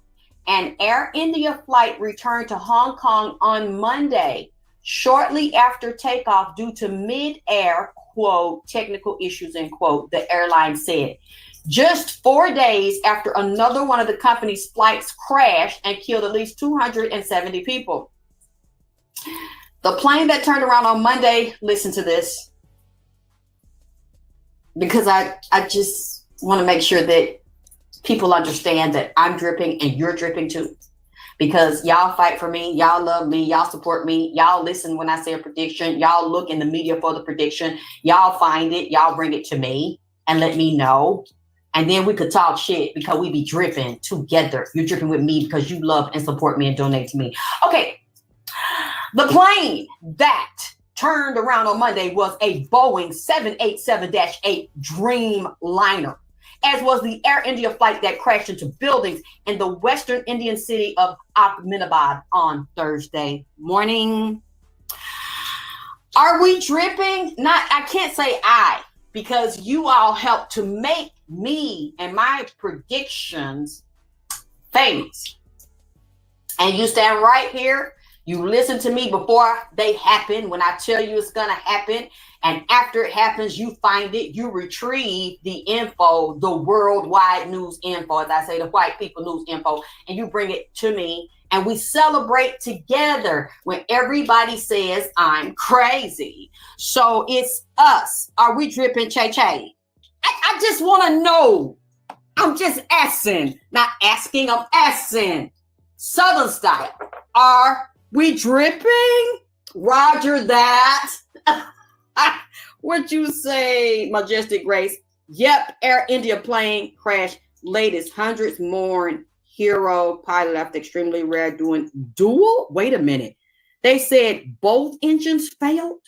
An Air India flight returned to Hong Kong on Monday, shortly after takeoff due to mid-air, quote, technical issues, end quote, the airline said. Just 4 days after another one of the company's flights crashed and killed at least 270 people. The plane that turned around on Monday, listen to this, because I just want to make sure that people understand that I'm dripping and you're dripping too, because y'all fight for me, y'all love me, y'all support me, y'all listen when I say a prediction, y'all look in the media for the prediction, y'all find it, y'all bring it to me and let me know, and then we could talk shit because we be dripping together. You're dripping with me because you love and support me and donate to me. Okay. The plane that turned around on Monday was a Boeing 787-8 Dreamliner, as was the Air India flight that crashed into buildings in the western Indian city of Ahmedabad on Thursday morning. Are we dripping? I can't say because you all helped to make me and my predictions famous. And you stand right here. You listen to me before they happen, when I tell you it's going to happen. And after it happens, you find it, you retrieve the info, the worldwide news info, as I say, the white people news info, and you bring it to me. And we celebrate together when everybody says I'm crazy. So it's us. Are we dripping, Che Che? I just want to know. I'm just asking. Not asking, I'm asking. Southern style. Are we dripping? Roger that. What you say, Majestic Grace? Yep, Air India plane crash. Latest hundreds mourn hero pilot after extremely rare doing dual. Wait a minute. They said both engines failed.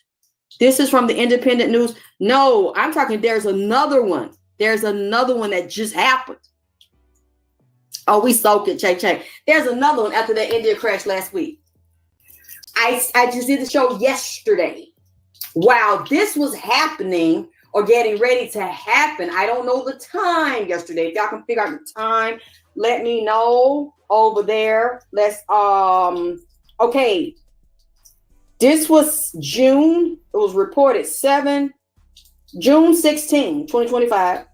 This is from the Independent News. No, I'm talking. There's another one. There's another one that just happened. Oh, we soaked it, Che. There's another one after the India crash last week. I just did the show yesterday. While this was happening or getting ready to happen, I don't know the time yesterday. If y'all can figure out the time, let me know over there. Let's okay. This was June. It was reported June 16, 2025,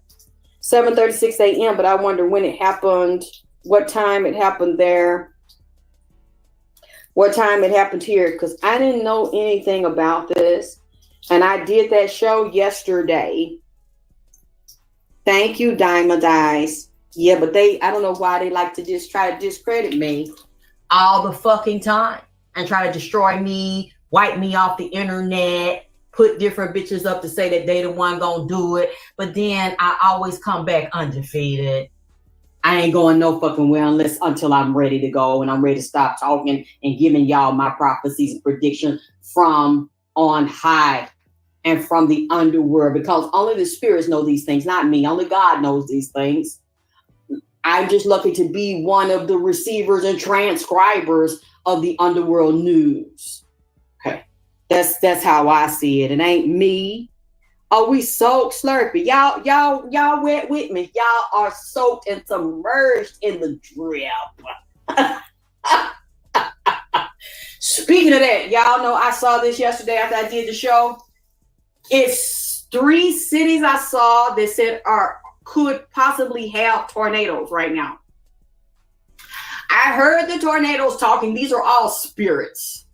7:36 a.m. But I wonder when it happened, what time it happened there, what time it happened here, because I didn't know anything about this. And I did that show yesterday. Thank you, Diamond Eyes. Yeah, but I don't know why they like to just try to discredit me all the fucking time and try to destroy me, wipe me off the internet, put different bitches up to say that they the one gonna do it. But then I always come back undefeated. I ain't going no fucking well until I'm ready to go and I'm ready to stop talking and giving y'all my prophecies and predictions from on high and from the underworld, because only the spirits know these things, not me. Only God knows these things. I'm just lucky to be one of the receivers and transcribers of the underworld news. Okay. That's how I see it. It ain't me. Oh, we soaked Slurpee. Y'all went with me. Y'all are soaked and submerged in the drip. Speaking of that, y'all know I saw this yesterday after I did the show. It's 3 cities I saw that said could possibly have tornadoes right now. I heard the tornadoes talking. These are all spirits.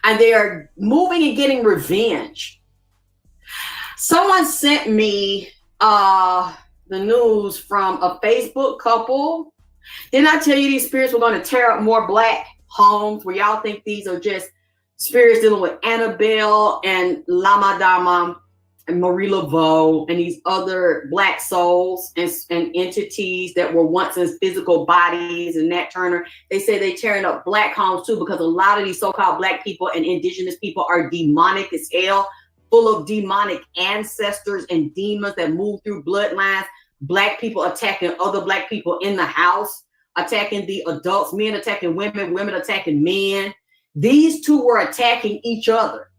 And they are moving and getting revenge. Someone sent me the news from a Facebook couple. Didn't I tell you these spirits were going to tear up more black homes, where y'all think these are just spirits dealing with Annabelle and Lama Dama and Marie Laveau and these other black souls and entities that were once in physical bodies and Nat Turner. They say they're tearing up black homes too, because a lot of these so-called black people and indigenous people are demonic as hell, full of demonic ancestors and demons that move through bloodlines. Black people attacking other black people in the house, attacking the adults, men attacking women, women attacking men. These two were attacking each other.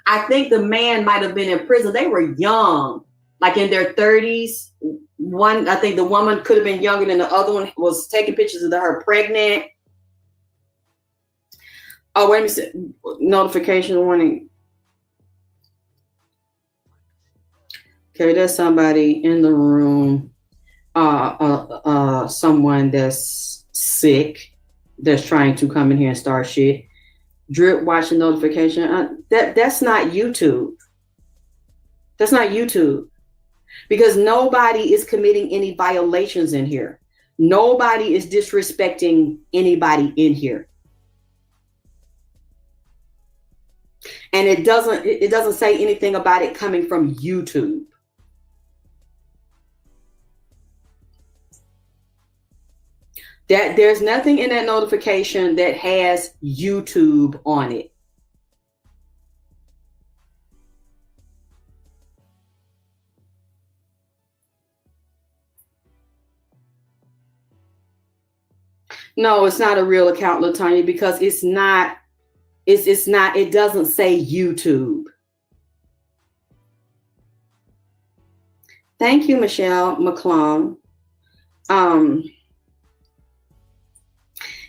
I think the man might have been in prison. They were young, like in their 30s. I think the woman could have been younger than the other one, was taking pictures of her pregnant. Oh, wait a minute. Notification warning. Okay, there's somebody in the room. Someone that's sick, that's trying to come in here and start shit. Drip watching notification. That's not YouTube. That's not YouTube. Because nobody is committing any violations in here. Nobody is disrespecting anybody in here. And it doesn't say anything about it coming from YouTube. That there's nothing in that notification that has YouTube on it. No, it's not a real account, LaTanya, because it doesn't say YouTube. Thank you, Michelle McClung.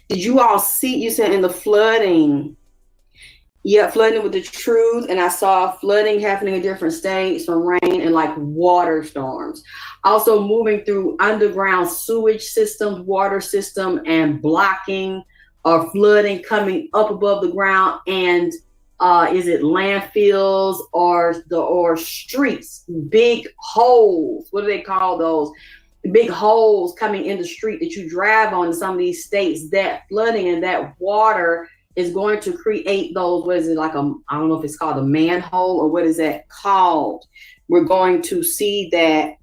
Did you all see, you said in the flooding? Yeah, flooding with the truth. And I saw flooding happening in different states from rain and like water storms. Also moving through underground sewage systems, water system, and blocking or flooding coming up above the ground. And is it landfills or streets, big holes? What do they call those? Big holes coming in the street that you drive on in some of these states. That flooding and that water is going to create those, what is it, like I don't know if it's called a manhole or what is that called. We're going to see that.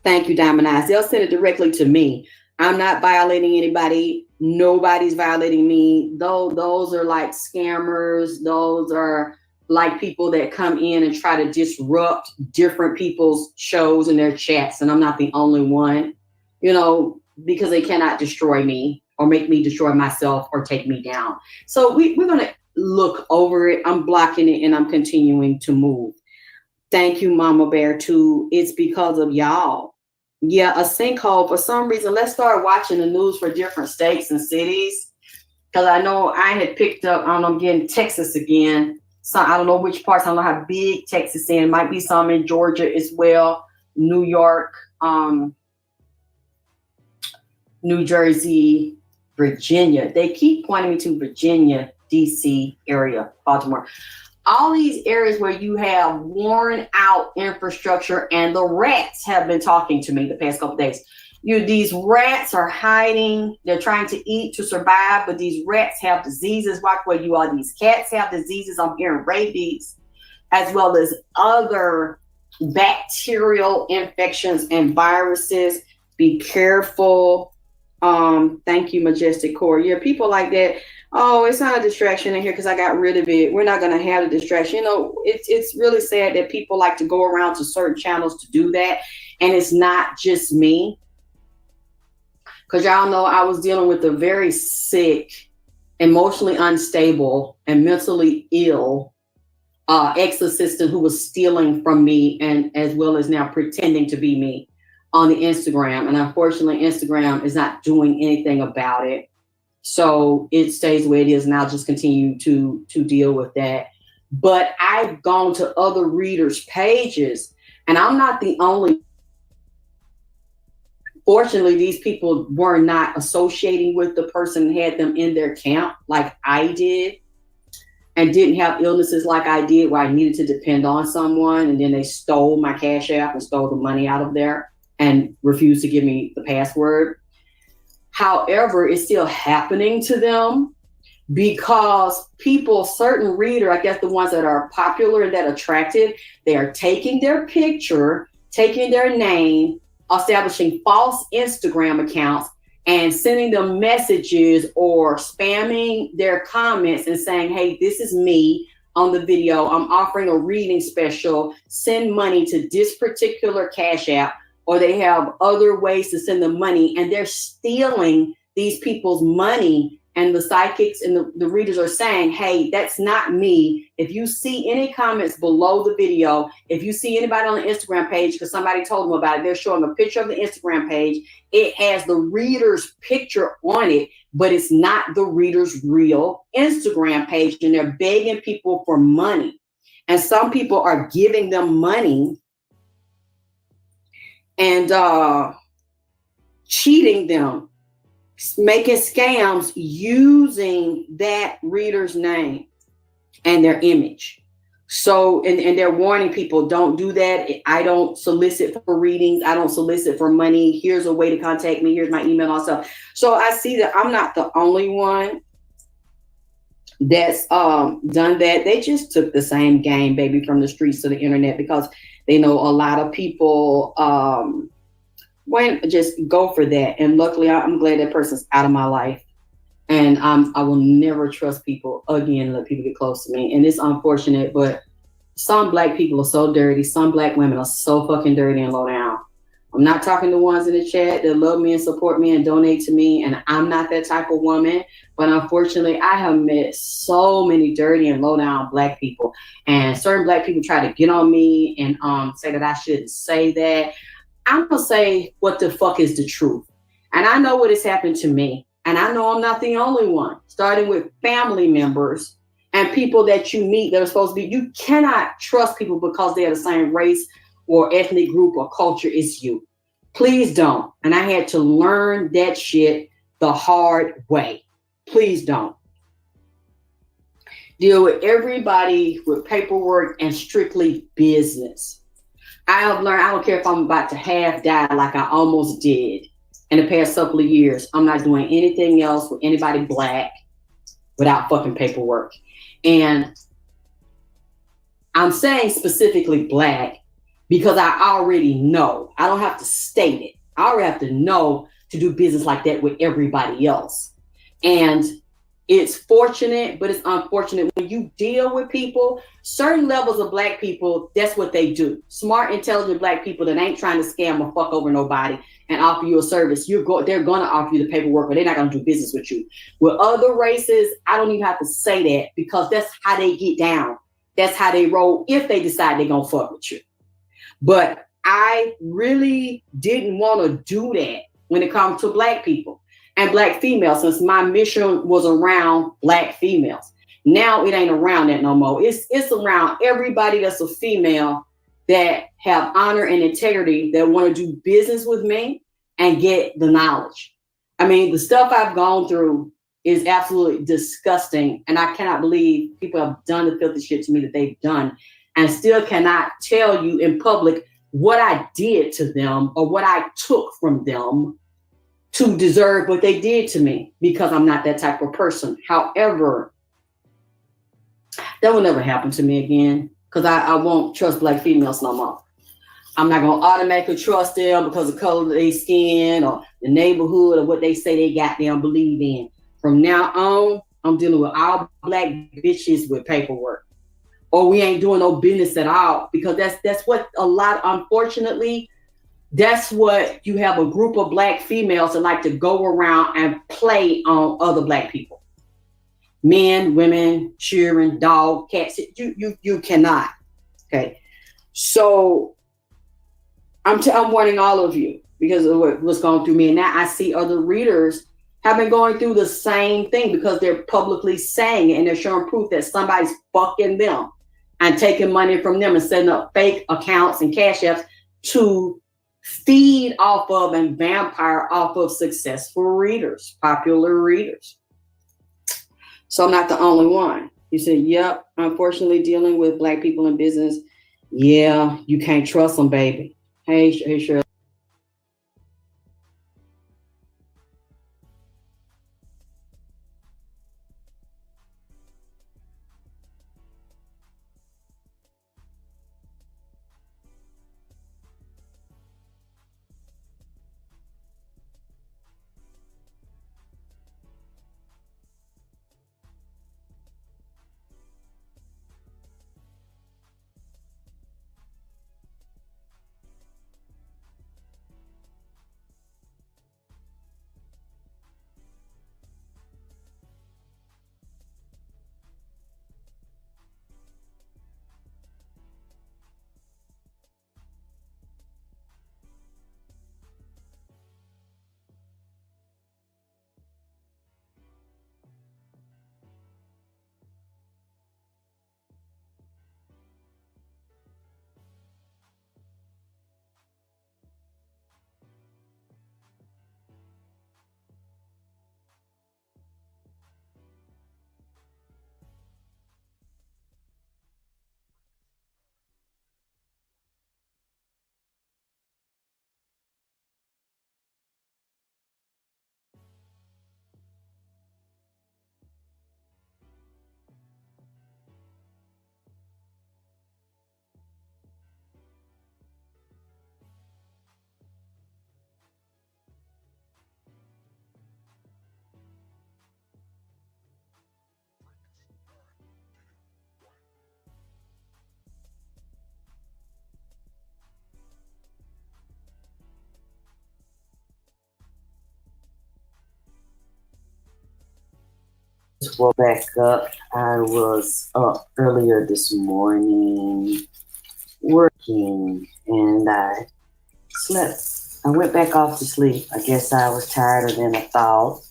Thank you, Diamond Eyes. They'll send it directly to me. I'm not violating anybody. Nobody's violating me. Those are like scammers. Those are like people that come in and try to disrupt different people's shows and their chats. And I'm not the only one, because they cannot destroy me or make me destroy myself or take me down. So we're going to look over it. I'm blocking it and I'm continuing to move. Thank you, Mama Bear, too. It's because of y'all. Yeah, a sinkhole. For some reason, let's start watching the news for different states and cities. Because I know I had picked up, I'm getting Texas again. So I don't know which parts. I don't know how big Texas is. It might be some in Georgia as well. New York, New Jersey, Virginia. They keep pointing me to Virginia, DC area, Baltimore. All these areas where you have worn out infrastructure, and the rats have been talking to me the past couple of days. These rats are hiding. They're trying to eat to survive, but these rats have diseases. Watch where you are. These cats have diseases. I'm hearing rabies, as well as other bacterial infections and viruses. Be careful. Thank you, Majestic Core. Yeah, people like that. Oh, it's not a distraction in here because I got rid of it. We're not going to have a distraction. It's really sad that people like to go around to certain channels to do that. And it's not just me. Because y'all know I was dealing with a very sick, emotionally unstable, and mentally ill ex-assistant who was stealing from me, and as well as now pretending to be me on the Instagram. And unfortunately, Instagram is not doing anything about it. So it stays the way it is, and I'll just continue to deal with that. But I've gone to other readers' pages, and I'm not the only. Fortunately, these people were not associating with the person who had them in their camp like I did, and didn't have illnesses like I did where I needed to depend on someone. And then they stole my Cash App and stole the money out of there and refused to give me the password. However, it's still happening to them because people, certain reader, I guess the ones that are popular and that attractive, they are taking their picture, taking their name, establishing false Instagram accounts and sending them messages or spamming their comments and saying, hey, this is me on the video. I'm offering a reading special. Send money to this particular Cash App. Or they have other ways to send them money, and they're stealing these people's money. And the psychics and the readers are saying, hey, that's not me. If you see any comments below the video, if you see anybody on the Instagram page, because somebody told them about it, they're showing a picture of the Instagram page. It has the reader's picture on it, but it's not the reader's real Instagram page. And they're begging people for money. And some people are giving them money and cheating them, making scams using that reader's name and their image. So, and they're warning people, don't do that. I don't solicit for readings. I don't solicit for money. Here's a way to contact me. Here's my email and stuff. So I see that I'm not the only one that's done that. They just took the same game, baby, from the streets to the internet, because they know a lot of people won't just go for that. And luckily, I'm glad that person's out of my life. And I will never trust people again, let people get close to me. And it's unfortunate, but some Black people are so dirty. Some Black women are so fucking dirty and low down. I'm not talking to ones in the chat that love me and support me and donate to me. And I'm not that type of woman. But unfortunately, I have met so many dirty and low down Black people. And certain Black people try to get on me and say that I shouldn't say that. I'm going to say what the fuck is the truth. And I know what has happened to me. and I know I'm not the only one, starting with family members and people that you meet that are supposed to be, you cannot trust people because they're the same race or ethnic group or culture as you. Please don't. And I had to learn that shit the hard way. Please don't. Deal with everybody with paperwork and strictly business. I have learned, I don't care if I'm about to half die like I almost did in the past couple of years. I'm not doing anything else with anybody black without fucking paperwork. And I'm saying specifically black because I already know. I don't have to state it. I already have to know to do business like that with everybody else. And it's fortunate, but it's unfortunate when you deal with people, certain levels of black people, that's what they do. Smart, intelligent black people that ain't trying to scam or fuck over nobody and offer you a service. They're going to offer you the paperwork, but they're not going to do business with you. With other races, I don't even have to say that because that's how they get down. That's how they roll if they decide they're going to fuck with you. But I really didn't want to do that when it comes to black people and black females, since my mission was around black females. Now it ain't around that no more. It's around everybody that's a female that have honor and integrity, that want to do business with me and get the knowledge. I mean, the stuff I've gone through is absolutely disgusting. And I cannot believe people have done the filthy shit to me that they've done and still cannot tell you in public what I did to them or what I took from them to deserve what they did to me, because I'm not that type of person. However, that will never happen to me again because I won't trust black females no more. I'm not going to automatically trust them because of the color of their skin or the neighborhood or what they say they goddamn believe in. From now on, I'm dealing with all black bitches with paperwork, or we ain't doing no business at all, because that's what a lot, unfortunately, that's what you have, a group of black females that like to go around and play on other black people. Men, women, children, dog, cats. You cannot. Okay. So I'm warning all of you because of what's going through me. And now I see other readers have been going through the same thing because they're publicly saying it and they're showing proof that somebody's fucking them and taking money from them and setting up fake accounts and cash apps to feed off of and vampire off of successful readers, popular readers. So I'm not the only one. You said, yep, unfortunately dealing with black people in business. Yeah, you can't trust them, baby. Hey, Shirley. Woke back up. I was up earlier this morning working and I slept. I went back off to sleep. I guess I was tireder than I thought.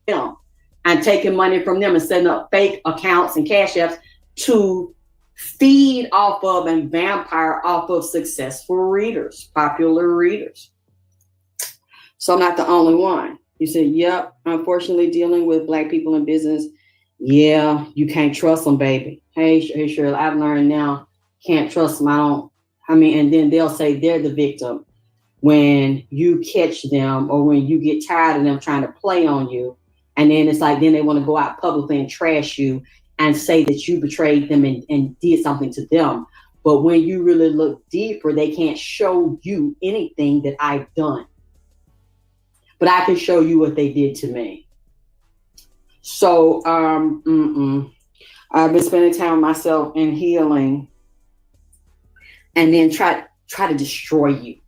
them and taking money from them and setting up fake accounts and cash apps to feed off of and vampire off of successful readers, popular readers. So I'm not the only one. You said, yep, unfortunately dealing with Black people in business. Yeah, you can't trust them, baby. Hey, Shirley, I've learned now, can't trust them. And then they'll say they're the victim when you catch them or when you get tired of them trying to play on you. And then it's like, then they want to go out publicly and trash you and say that you betrayed them and did something to them. But when you really look deeper, they can't show you anything that I've done. But I can show you what they did to me. So I've been spending time with myself in healing, and then try to destroy you.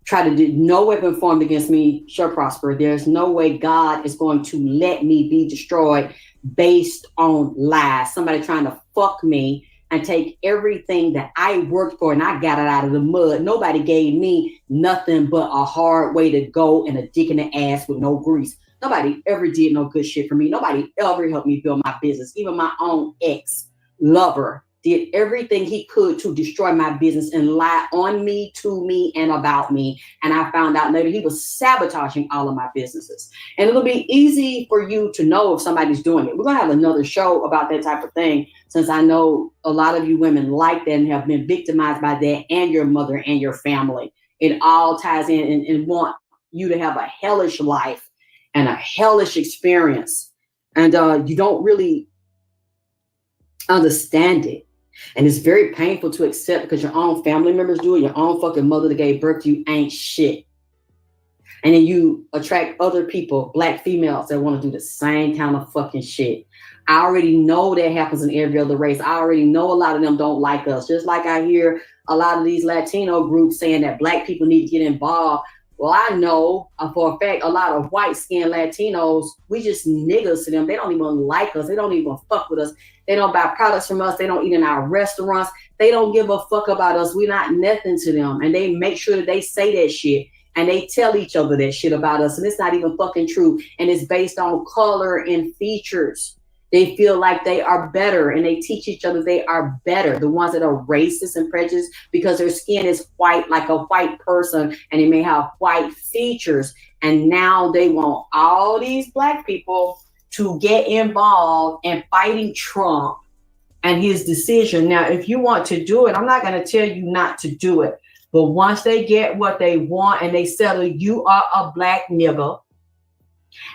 Try to do no weapon formed against me shall prosper. There's no way God is going to let me be destroyed based on lies. Somebody trying to fuck me and take everything that I worked for and I got it out of the mud. Nobody gave me nothing but a hard way to go and a dick in the ass with no grease. Nobody ever did no good shit for me. Nobody ever helped me build my business. Even my own ex-lover did everything he could to destroy my business and lie on me, to me, and about me. And I found out later he was sabotaging all of my businesses. And it'll be easy for you to know if somebody's doing it. We're going to have another show about that type of thing, since I know a lot of you women like that and have been victimized by that, and your mother and your family. It all ties in and want you to have a hellish life and a hellish experience. And you don't really understand it. And it's very painful to accept because your own family members do it. Your own fucking mother that gave birth to you ain't shit. And then you attract other people, Black females, that want to do the same kind of fucking shit. I already know that happens in every other race. I already know a lot of them don't like us. Just like I hear a lot of these Latino groups saying that Black people need to get involved. Well, I know for a fact a lot of white-skinned Latinos, we just niggas to them. They don't even like us. They don't even fuck with us. They don't buy products from us. They don't eat in our restaurants. They don't give a fuck about us. We're not nothing to them. And they make sure that they say that shit. And they tell each other that shit about us. And it's not even fucking true. And it's based on color and features. They feel like they are better, and they teach each other they are better. The ones that are racist and prejudiced because their skin is white like a white person, and they may have white features. And now they want all these Black people to get involved in fighting Trump and his decision. Now, if you want to do it, I'm not going to tell you not to do it. But once they get what they want and they settle, you are a Black nigga.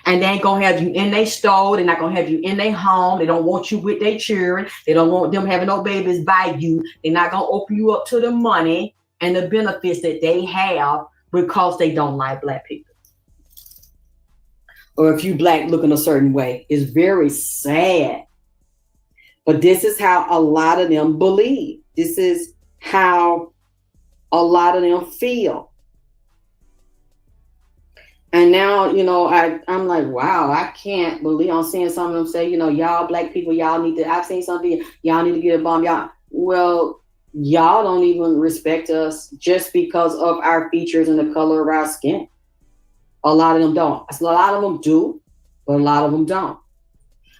And they ain't gonna have you in their store. They're not gonna have you in their home. They don't want you with their children. They don't want them having no babies by you. They're not gonna open you up to the money and the benefits that they have because they don't like Black people. Or if you Black looking a certain way. It's very sad. But this is how a lot of them believe. This is how a lot of them feel. And now, I'm like, wow, I can't believe I'm seeing some of them say, y'all Black people, y'all need to, I've seen something, y'all need to get a bomb. Y'all don't even respect us just because of our features and the color of our skin. A lot of them don't. A lot of them do, but a lot of them don't.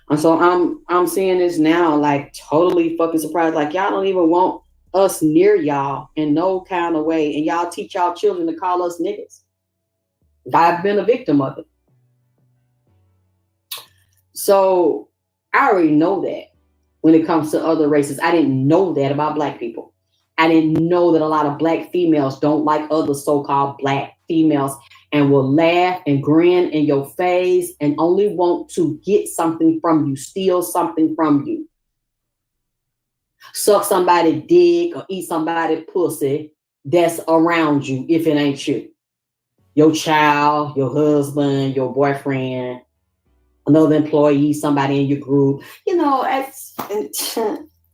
And so I'm seeing this now, like totally fucking surprised. Like y'all don't even want us near y'all in no kind of way. And y'all teach y'all children to call us niggas. I've been a victim of it. So I already know that when it comes to other races. I didn't know that about Black people. I didn't know that a lot of Black females don't like other so-called Black females and will laugh and grin in your face and only want to get something from you, steal something from you. Suck somebody's dick or eat somebody's pussy that's around you if it ain't you. Your child, your husband, your boyfriend, another employee, somebody in your group,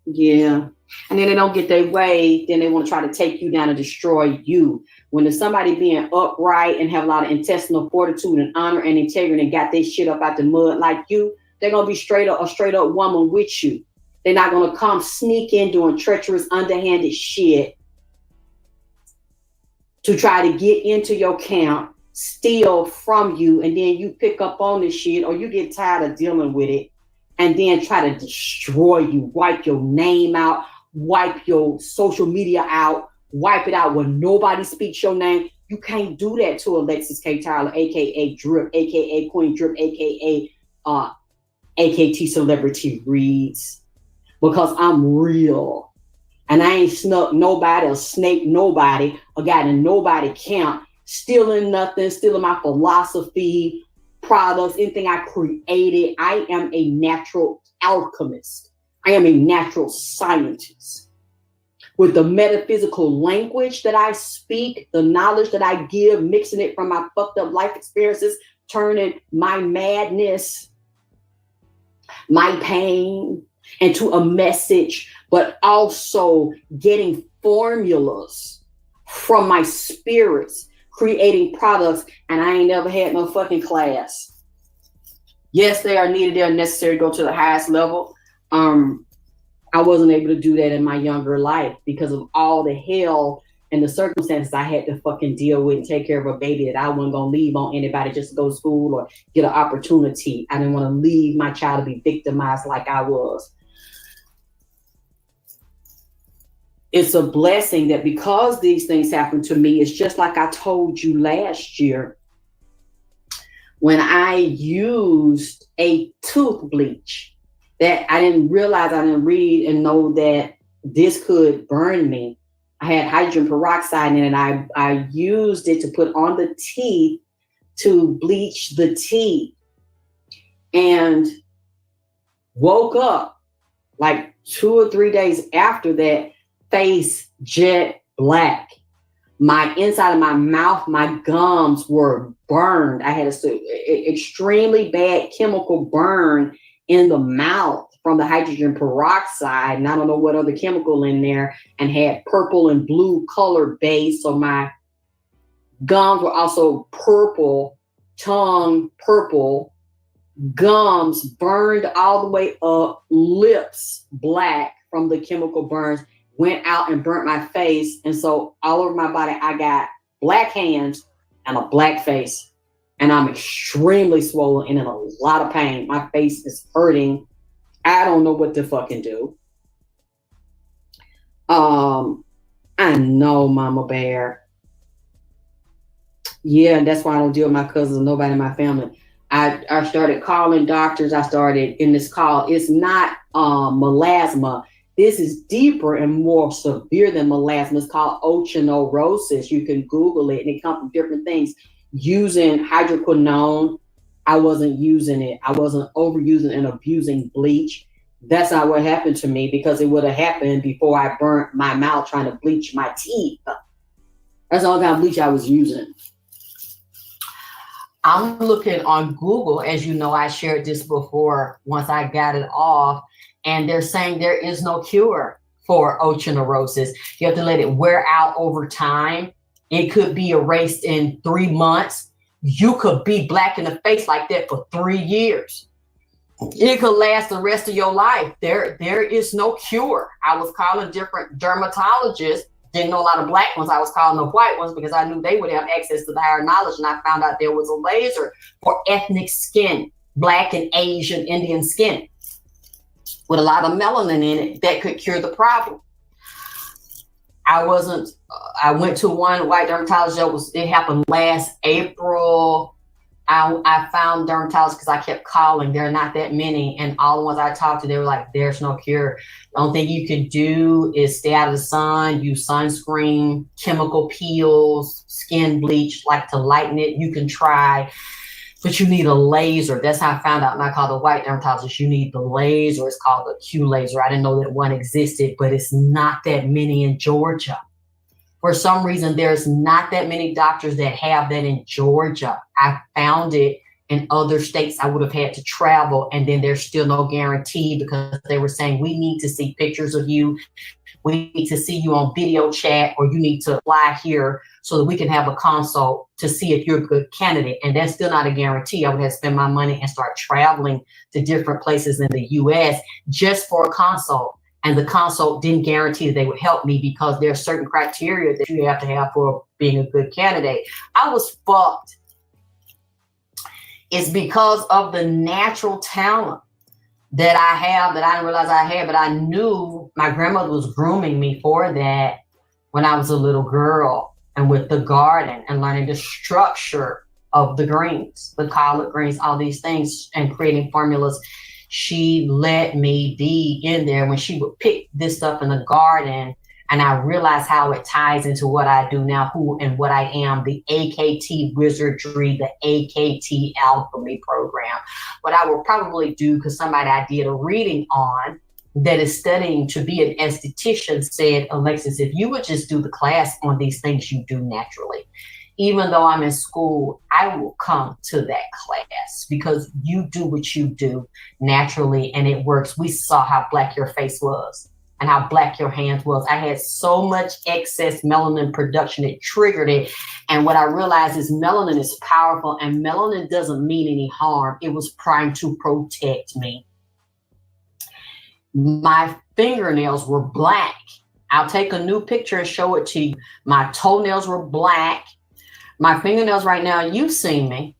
yeah. And then they don't get their way, then they want to try to take you down and destroy you. When there's somebody being upright and have a lot of intestinal fortitude and honor and integrity and got their shit up out the mud like you, they're going to be a straight up woman with you. They're not going to come sneak in doing treacherous, underhanded shit to try to get into your camp steal from you, and then you pick up on this shit, or you get tired of dealing with it, and then try to destroy you, wipe your name out, wipe your social media out, wipe it out when nobody speaks your name. You can't do that to Alexis K. Tyler, aka Drip, aka Queen Drip, aka AKT Celebrity Reads, because I'm real. And I ain't snuck nobody or snake nobody or got in nobody camp, stealing nothing, stealing my philosophy, products, anything I created. I am a natural alchemist. I am a natural scientist. With the metaphysical language that I speak, the knowledge that I give, mixing it from my fucked up life experiences, turning my madness, my pain into a message, but also getting formulas from my spirits, creating products, and I ain't never had no fucking class. Yes, they are needed, they are necessary to go to the highest level. I wasn't able to do that in my younger life because of all the hell and the circumstances I had to fucking deal with and take care of a baby that I wasn't going to leave on anybody just to go to school or get an opportunity. I didn't want to leave my child to be victimized like I was. It's a blessing that because these things happen to me, it's just like I told you last year when I used a tooth bleach that I didn't realize, I didn't read and know that this could burn me. I had hydrogen peroxide in it, and I used it to put on the teeth to bleach the teeth, and woke up like 2 or 3 days after that, face jet black. My inside of my mouth, my gums were burned. I had a extremely bad chemical burn in the mouth from the hydrogen peroxide, and I don't know what other chemical in there, and had purple and blue color base. So my gums were also purple, tongue purple, gums burned all the way up, lips black from the chemical burns, went out and burnt my face. And so all over my body, I got black hands and a black face. And I'm extremely swollen and in a lot of pain. My face is hurting. I don't know what to fucking do. I know, Mama Bear. Yeah, and that's why I don't deal with my cousins and nobody in my family. I started calling doctors. I started in this call. It's not melasma. This is deeper and more severe than melasma. It's called oceanorosis. You can Google it, and it comes from different things. Using hydroquinone, I wasn't using it. I wasn't overusing and abusing bleach. That's not what happened to me, because it would have happened before I burnt my mouth trying to bleach my teeth. That's all kind of bleach I was using. I'm looking on Google. As you know, I shared this before once I got it off, and they're saying there is no cure for oceanorosis. You have to let it wear out over time. It could be erased in 3 months. You could be black in the face like that for 3 years. It could last the rest of your life. There is no cure. I was calling different dermatologists. Didn't know a lot of black ones. I was calling the white ones because I knew they would have access to the higher knowledge. And I found out there was a laser for ethnic skin, black and Asian Indian skin, with a lot of melanin in it that could cure the problem. I went to one white dermatologist. It happened last April. I found dermatologists because I kept calling. There are not that many. And all the ones I talked to, they were like, there's no cure. The only thing you can do is stay out of the sun, use sunscreen, chemical peels, skin bleach, like to lighten it. You can try, but you need a laser. That's how I found out. And I called the white dermatologist. You need the laser. It's called the Q laser. I didn't know that one existed, but it's not that many in Georgia. For some reason, there's not that many doctors that have that in Georgia. I found it in other states. I would have had to travel, and then there's still no guarantee because they were saying, we need to see pictures of you. We need to see you on video chat, or you need to fly here so that we can have a consult to see if you're a good candidate. And that's still not a guarantee. I would have to spend my money and start traveling to different places in the US just for a consult. And the consult didn't guarantee that they would help me because there are certain criteria that you have to have for being a good candidate. I was fucked It's because of the natural talent that I have that I didn't realize I had, but I knew my grandmother was grooming me for that when I was a little girl, and with the garden and learning the structure of the greens, the collard greens, all these things, and creating formulas. She let me be in there when she would pick this stuff in the garden. And I realized how it ties into what I do now, who and what I am, the AKT wizardry, the AKT alchemy program. What I will probably do, because somebody I did a reading on that is studying to be an esthetician said, Alexis, if you would just do the class on these things you do naturally, even though I'm in school, I will come to that class because you do what you do naturally and it works. We saw how black your face was and how black your hands was. I had so much excess melanin production, it triggered it. And what I realized is melanin is powerful, and melanin doesn't mean any harm. It was primed to protect me. My fingernails were black. I'll take a new picture and show it to you. My toenails were black. My fingernails right now, you've seen me.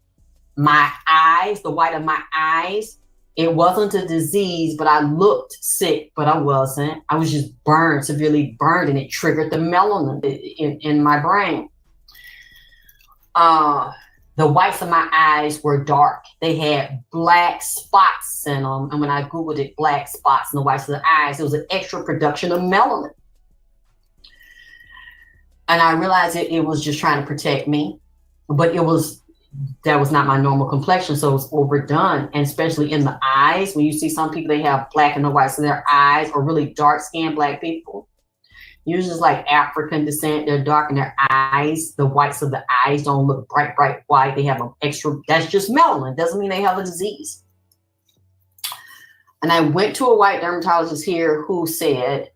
My eyes, the white of my eyes, it wasn't a disease, but I looked sick, but I wasn't. I was just burned, severely burned, and it triggered the melanin in my brain. The whites of my eyes were dark. They had black spots in them. And when I Googled it, black spots in the whites of the eyes, it was an extra production of melanin. And I realized it was just trying to protect me, but that was not my normal complexion. So it was overdone. And especially in the eyes, when you see some people, they have black in the whites of their eyes, or really dark skinned black people. Usually it's like African descent. They're dark in their eyes. The whites of the eyes don't look bright, bright white. They have an extra, that's just melanin. Doesn't mean they have a disease. And I went to a white dermatologist here who said,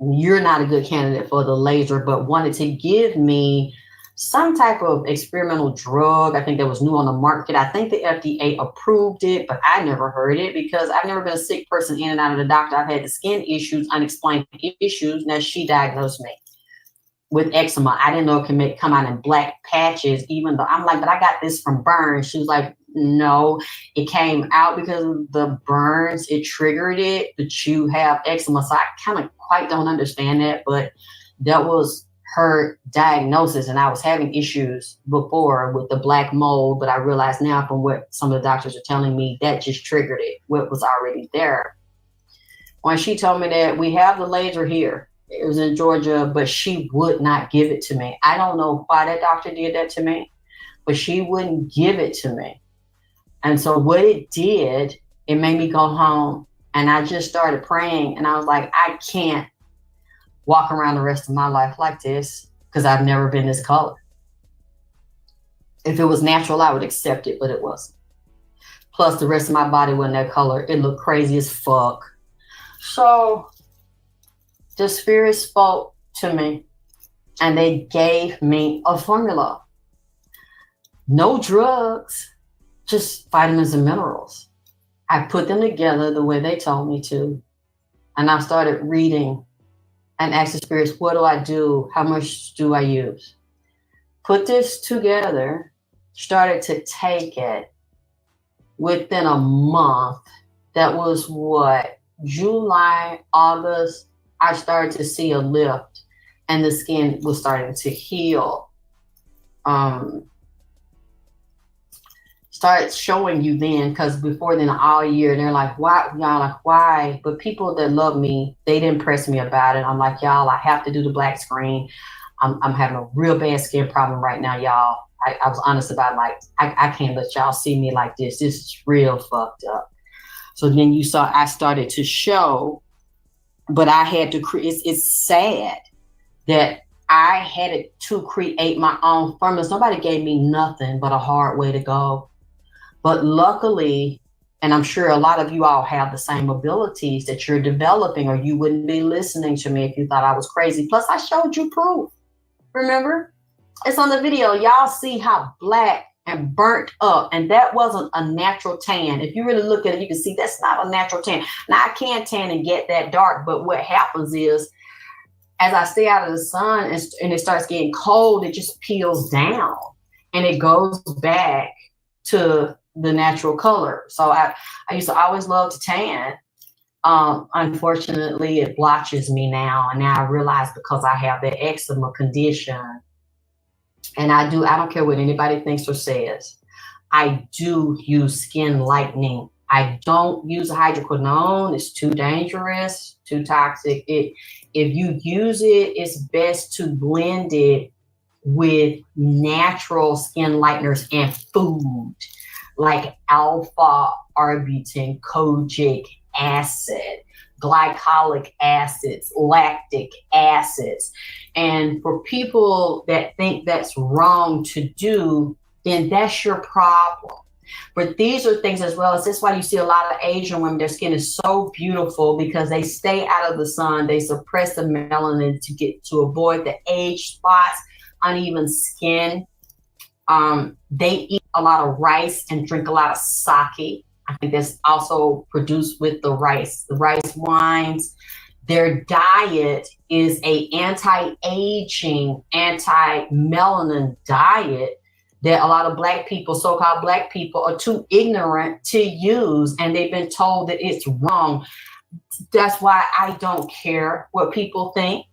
you're not a good candidate for the laser, but wanted to give me some type of experimental drug. I think that was new on the market. I think the FDA approved it, but I never heard it because I've never been a sick person in and out of the doctor. I've had the skin issues, unexplained issues. Now she diagnosed me with eczema. I didn't know it can come out in black patches, even though I'm like, but I got this from burns. She was like, no, it came out because of the burns. It triggered it, but you have eczema. So I kind of quite don't understand that, but that was her diagnosis. And I was having issues before with the black mold, but I realized now from what some of the doctors are telling me, that just triggered it, what was already there. When she told me that we have the laser here, it was in Georgia, but she would not give it to me. I don't know why that doctor did that to me, but she wouldn't give it to me. And so what it did, it made me go home, and I just started praying, and I was like, I can't walk around the rest of my life like this because I've never been this color. If it was natural, I would accept it, but it wasn't. Plus the rest of my body wasn't that color. It looked crazy as fuck. So the spirit spoke to me, and they gave me a formula. No drugs, just vitamins and minerals. I put them together the way they told me to, and I started reading and asked the spirits, what do I do? How much do I use? Put this together, started to take it. Within a month, that was what, July, August, I started to see a lift, and the skin was starting to heal. Started showing you then, because before then, all year, they're like, why, y'all, like, why? But people that love me, they didn't press me about it. I'm like, y'all, I have to do the black screen. I'm having a real bad skin problem right now, y'all. I was honest about it, like, I can't let y'all see me like this. This is real fucked up. So then you saw I started to show, but I had to create, it's sad that I had to create my own formulas. Nobody gave me nothing but a hard way to go. But luckily, and I'm sure a lot of you all have the same abilities that you're developing, or you wouldn't be listening to me if you thought I was crazy. Plus, I showed you proof. Remember? It's on the video. Y'all see how black and burnt up, and that wasn't a natural tan. If you really look at it, you can see that's not a natural tan. Now, I can tan and get that dark, but what happens is, as I stay out of the sun and it starts getting cold, it just peels down, and it goes back to the natural color. So I used to always love to tan. Unfortunately, it blotches me now. And now I realize because I have the eczema condition, and I don't care what anybody thinks or says, I do use skin lightening. I don't use hydroquinone. It's too dangerous, too toxic. If you use it, it's best to blend it with natural skin lighteners and food like alpha-arbutin, kojic acid, glycolic acids, lactic acids. And for people that think that's wrong to do, then that's your problem. But these are things as well. That's why you see a lot of Asian women, their skin is so beautiful because they stay out of the sun. They suppress the melanin to avoid the age spots, uneven skin. They eat a lot of rice and drink a lot of sake. I think that's also produced with the rice wines. Their diet is a anti-aging, anti-melanin diet that a lot of Black people, so-called Black people, are too ignorant to use, and they've been told that it's wrong. That's why I don't care what people think,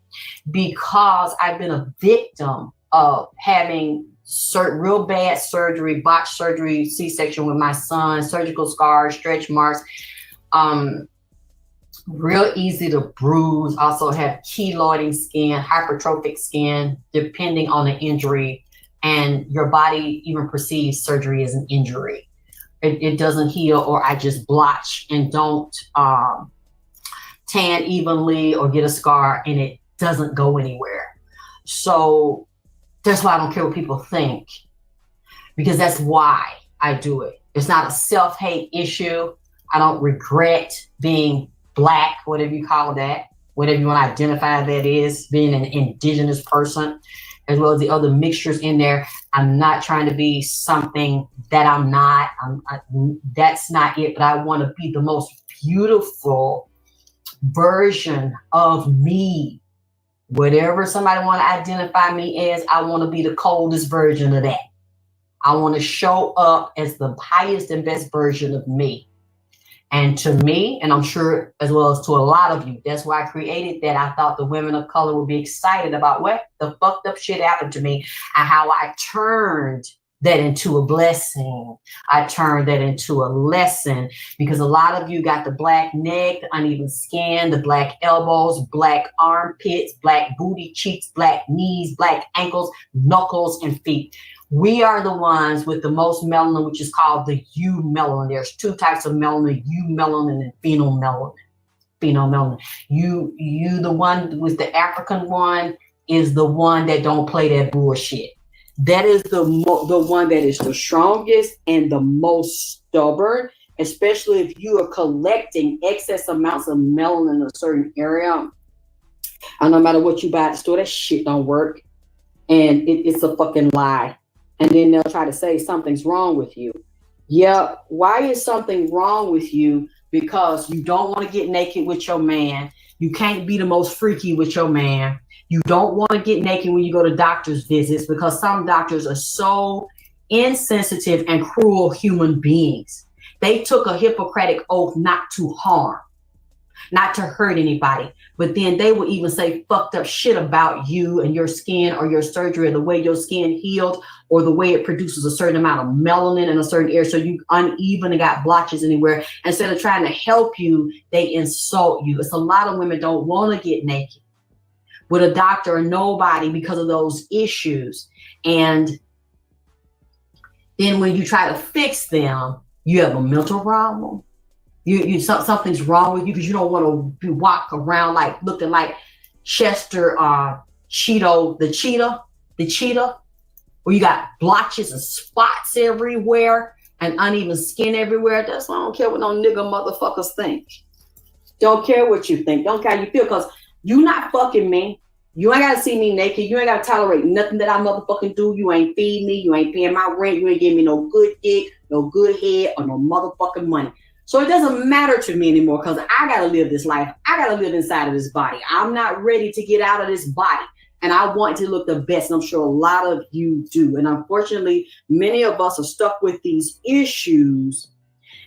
because I've been a victim of having real bad surgery, botched surgery, C-section with my son, surgical scars, stretch marks, real easy to bruise, also have keloiding skin, hypertrophic skin, depending on the injury. And your body even perceives surgery as an injury. It doesn't heal, or I just blotch and don't tan evenly or get a scar and it doesn't go anywhere. So that's why I don't care what people think, because that's why I do it. It's not a self-hate issue. I don't regret being Black, whatever you call that, whatever you want to identify that is, being an indigenous person, as well as the other mixtures in there. I'm not trying to be something that I'm not. That's not it, but I want to be the most beautiful version of me. Whatever somebody want to identify me as, I want to be the coldest version of that. I want to show up as the highest and best version of me. And to me, and I'm sure as well as to a lot of you, that's why I created that. I thought the women of color would be excited about what the fucked up shit happened to me and how I turned that into a blessing. I turned that into a lesson, because a lot of you got the Black neck, the uneven skin, the Black elbows, Black armpits, Black booty cheeks, Black knees, Black ankles, knuckles, and feet. We are the ones with the most melanin, which is called the U melanin. There's two types of melanin, U melanin and phenolmelanin. Phenolmelanin. You, the one with the African one, is the one that don't play that bullshit. That is the one that is the strongest and the most stubborn, especially if you are collecting excess amounts of melanin in a certain area. And no matter what you buy at the store, that shit don't work. And it's a fucking lie. And then they'll try to say something's wrong with you. Yeah, why is something wrong with you? Because you don't want to get naked with your man. You can't be the most freaky with your man. You don't want to get naked when you go to doctor's visits, because some doctors are so insensitive and cruel human beings. They took a Hippocratic oath not to harm, not to hurt anybody. But then they will even say fucked up shit about you and your skin or your surgery or the way your skin healed or the way it produces a certain amount of melanin in a certain area. So you uneven and got blotches anywhere. Instead of trying to help you, they insult you. It's a lot of women don't want to get naked with a doctor or nobody because of those issues. And then when you try to fix them, you have a mental problem. Something's wrong with you because you don't want to walk around like looking like Chester Cheeto, the cheetah, where you got blotches and spots everywhere and uneven skin everywhere. That's why I don't care what no nigga motherfuckers think. Don't care what you think. Don't care how you feel, because you not fucking me. You ain't got to see me naked. You ain't got to tolerate nothing that I motherfucking do. You ain't feed me. You ain't paying my rent. You ain't giving me no good dick, no good head, or no motherfucking money. So it doesn't matter to me anymore, because I got to live this life. I got to live inside of this body. I'm not ready to get out of this body. And I want to look the best. And I'm sure a lot of you do. And unfortunately, many of us are stuck with these issues.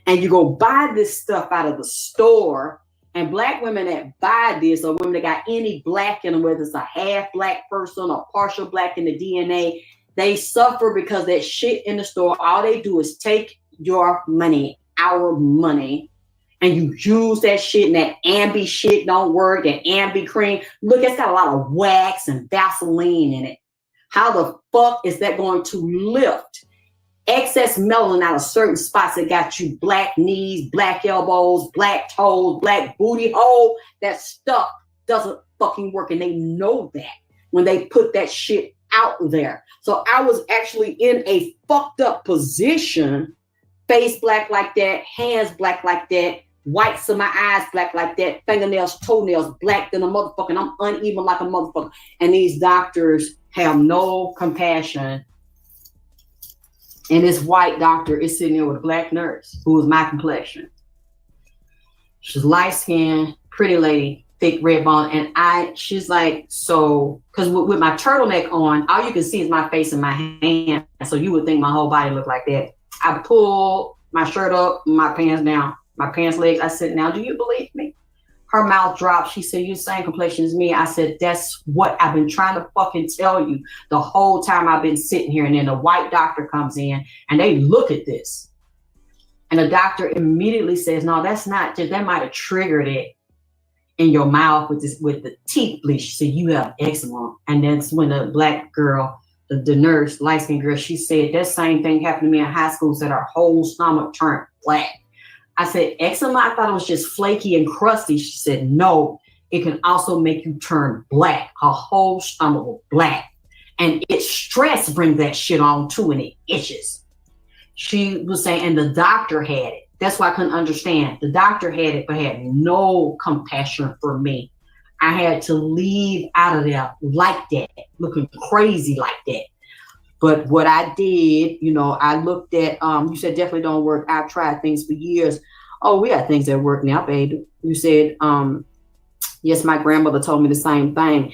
And you go buy this stuff out of the store. And Black women that buy this, or women that got any Black in them, whether it's a half Black person or partial Black in the DNA, they suffer because that shit in the store, all they do is take your money, our money, and you use that shit, and that Ambi shit don't work, that Ambi cream. Look, it's got a lot of wax and Vaseline in it. How the fuck is that going to lift excess melanin out of certain spots that got you Black knees, Black elbows, Black toes, Black booty hole? That stuff doesn't fucking work, and they know that when they put that shit out there. So I was actually in a fucked up position, face black like that, hands black like that, whites of my eyes black like that, fingernails, toenails black than a motherfucker, and I'm uneven like a motherfucker. And these doctors have no compassion. And this white doctor is sitting there with a Black nurse who is my complexion. She's light skinned, pretty lady, thick red bone. And she's like, so, because with my turtleneck on, all you can see is my face and my hand. So you would think my whole body looked like that. I pull my shirt up, my pants down, my pants legs. I said, now, do you believe me? Her mouth dropped. She said, you the same complexion as me. I said, that's what I've been trying to fucking tell you the whole time I've been sitting here. And then the white doctor comes in and they look at this. And the doctor immediately says, no, that's not just, that might have triggered it in your mouth with the teeth bleach. She said, you have eczema. And that's when the Black girl, the nurse, light-skinned girl, she said, that same thing happened to me in high school, said her whole stomach turned black. I said, eczema? I thought it was just flaky and crusty. She said, no, it can also make you turn black. Her whole stomach was black. And it's stress brings that shit on too, and it itches. She was saying, and the doctor had it. That's why I couldn't understand. The doctor had it, but had no compassion for me. I had to leave out of there like that, looking crazy like that. But what I did, I looked at, you said definitely don't work. I've tried things for years. Oh, we got things that work now, baby. You said, yes, my grandmother told me the same thing.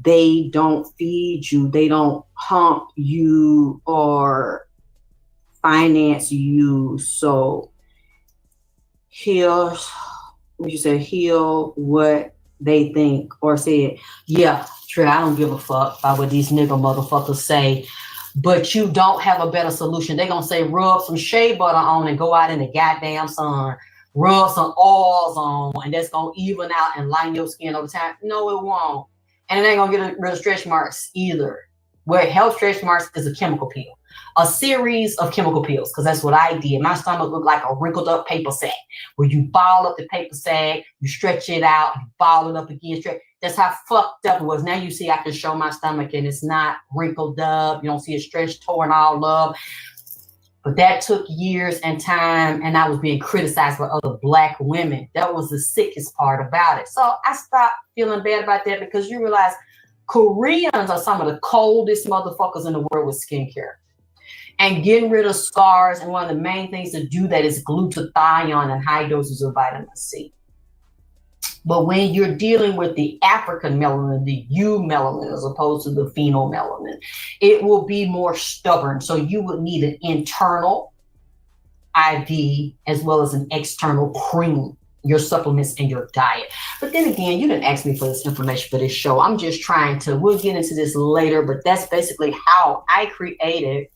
They don't feed you. They don't hump you or finance you. So heal what they think, or said, yeah, true, I don't give a fuck about what these nigga motherfuckers say. But you don't have a better solution. They're going to say, rub some shea butter on and go out in the goddamn sun. Rub some oils on, and that's going to even out and lighten your skin over time. No, it won't. And it ain't going to get rid of stretch marks either. Where health stretch marks is a chemical peel. A series of chemical peels, because that's what I did. My stomach looked like a wrinkled up paper sack, where you ball up the paper sack, you stretch it out, you ball it up again, stretch. That's how fucked up it was. Now you see I can show my stomach and it's not wrinkled up. You don't see it stretched, torn all up. But that took years and time, and I was being criticized by other Black women. That was the sickest part about it. So I stopped feeling bad about that, because you realize Koreans are some of the coldest motherfuckers in the world with skincare. And getting rid of scars, and one of the main things to do that is glutathione and high doses of vitamin C. But when you're dealing with the African melanin, the U melanin, as opposed to the phenomelanin, it will be more stubborn. So you would need an internal IV as well as an external cream, your supplements and your diet. But then again, you didn't ask me for this information for this show. I'm just trying to, we'll get into this later, but that's basically how I created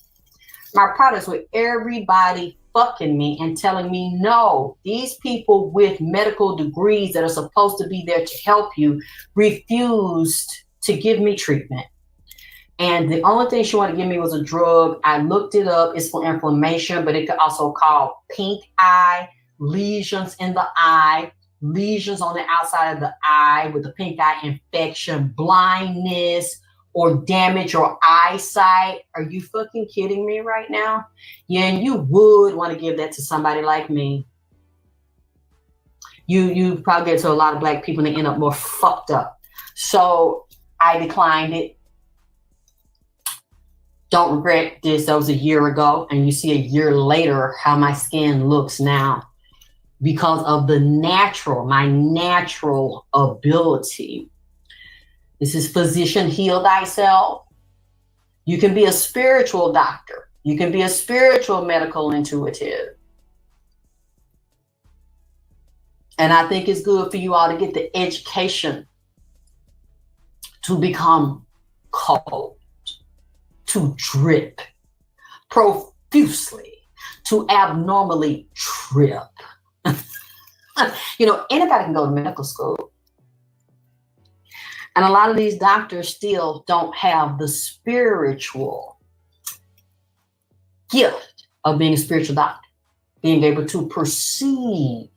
my products, with everybody fucking me and telling me, no, these people with medical degrees that are supposed to be there to help you refused to give me treatment. And the only thing she wanted to give me was a drug. I looked it up. It's for inflammation, but it could also cause pink eye, lesions in the eye, lesions on the outside of the eye with the pink eye infection, blindness, or damage your eyesight. Are you fucking kidding me right now? Yeah, and you would want to give that to somebody like me. You probably get to a lot of Black people and they end up more fucked up. So I declined it. Don't regret this. That was a year ago. And you see a year later how my skin looks now, because of my natural ability. This is physician heal thyself. You can be a spiritual doctor. You can be a spiritual medical intuitive. And I think it's good for you all to get the education to become cold, to drip profusely, to abnormally trip. You know, anybody can go to medical school. And a lot of these doctors still don't have the spiritual gift of being a spiritual doctor, being able to perceive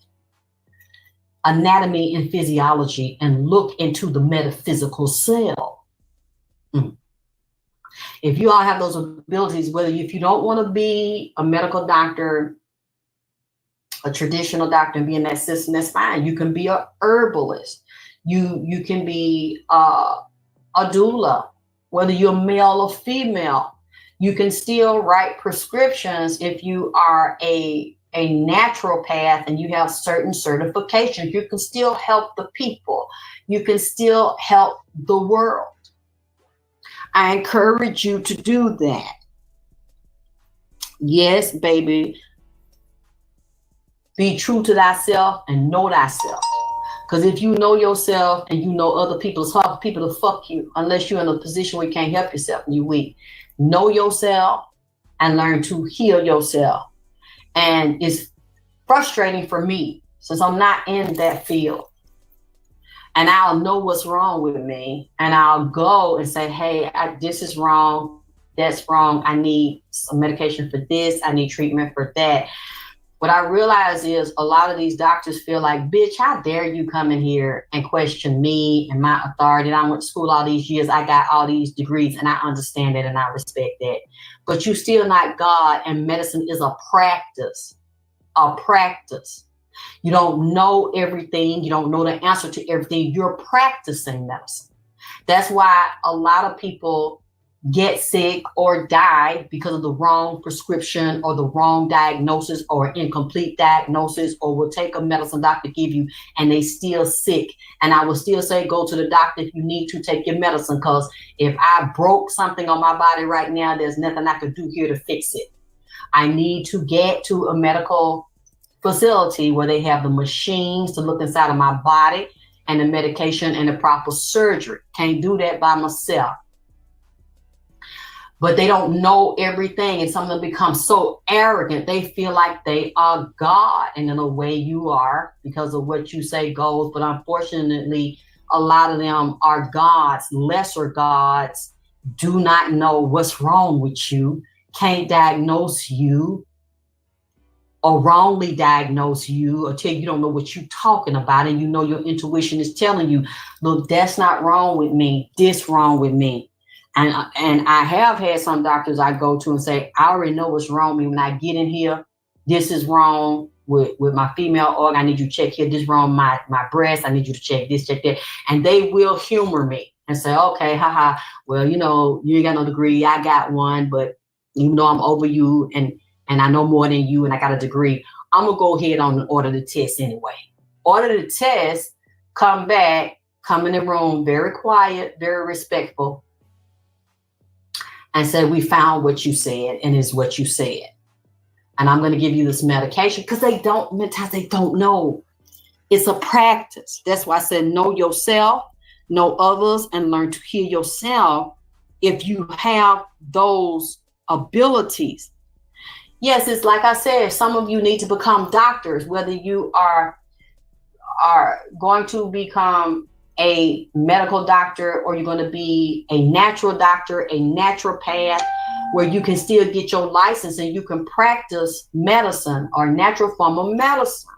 anatomy and physiology and look into the metaphysical cell. If you all have those abilities, if you don't want to be a medical doctor, a traditional doctor and be in that system, that's fine. You can be a herbalist. You can be a doula, whether you're male or female. You can still write prescriptions if you are a naturopath and you have certain certifications. You can still help the people. You can still help the world. I encourage you to do that. Yes, baby. Be true to thyself and know thyself. Because if you know yourself and you know other people's hard people to fuck you, unless you're in a position where you can't help yourself and you're weak. Know yourself and learn to heal yourself. And it's frustrating for me since I'm not in that field. And I'll know what's wrong with me. And I'll go and say, hey, this is wrong. That's wrong. I need some medication for this. I need treatment for that. What I realize is a lot of these doctors feel like, bitch, how dare you come in here and question me and my authority? And I went to school all these years. I got all these degrees and I understand that and I respect that. But you're still not God, and medicine is a practice. A practice. You don't know everything. You don't know the answer to everything. You're practicing medicine. That's why a lot of people get sick or die because of the wrong prescription or the wrong diagnosis or incomplete diagnosis, or will take a medicine doctor give you and they still sick. And I will still say, go to the doctor if you need to take your medicine, because if I broke something on my body right now, there's nothing I could do here to fix it. I need to get to a medical facility where they have the machines to look inside of my body and the medication and the proper surgery. Can't do that by myself. But they don't know everything, and some of them become so arrogant. They feel like they are God, and in a way you are, because of what you say goes. But unfortunately, a lot of them are gods, lesser gods, do not know what's wrong with you, can't diagnose you, or wrongly diagnose you, or tell you don't know what you're talking about, and you know your intuition is telling you, look, that's not wrong with me, this wrong with me. And I have had some doctors I go to and say, I already know what's wrong with me when I get in here. This is wrong with my female organ. I need you to check here. This is wrong with my breast. I need you to check this, check that. And they will humor me and say, okay, haha, well, you know, you ain't got no degree. I got one, but you know I'm over you and I know more than you and I got a degree. I'm going to go ahead on and order the test anyway. Order the test, come back, come in the room, very quiet, very respectful, and say, we found what you said and it's what you said. And I'm going to give you this medication, because many times they don't know. It's a practice. That's why I said, know yourself, know others, and learn to heal yourself if you have those abilities. Yes, it's like I said, some of you need to become doctors, whether you are going to become a medical doctor or you're going to be a natural doctor, a naturopath, where you can still get your license and you can practice medicine or natural form of medicine.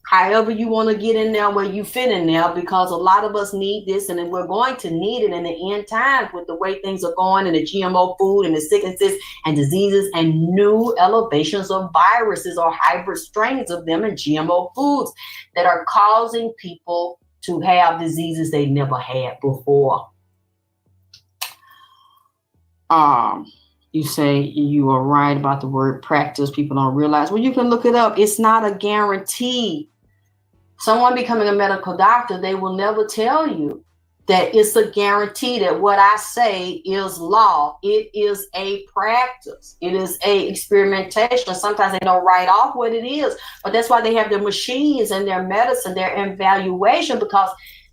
However you want to get in there, where you fit in there, because a lot of us need this, and then we're going to need it in the end times with the way things are going, and the GMO food and the sicknesses and diseases and new elevations of viruses or hybrid strains of them and GMO foods that are causing people to have diseases they never had before. You say you are right about the word practice. People don't realize. Well, you can look it up. It's not a guarantee. Someone becoming a medical doctor, they will never tell you that it's a guarantee that what I say is law. It is a practice. It is a experimentation. Sometimes they don't write off what it is, but that's why they have their machines and their medicine, their evaluation, because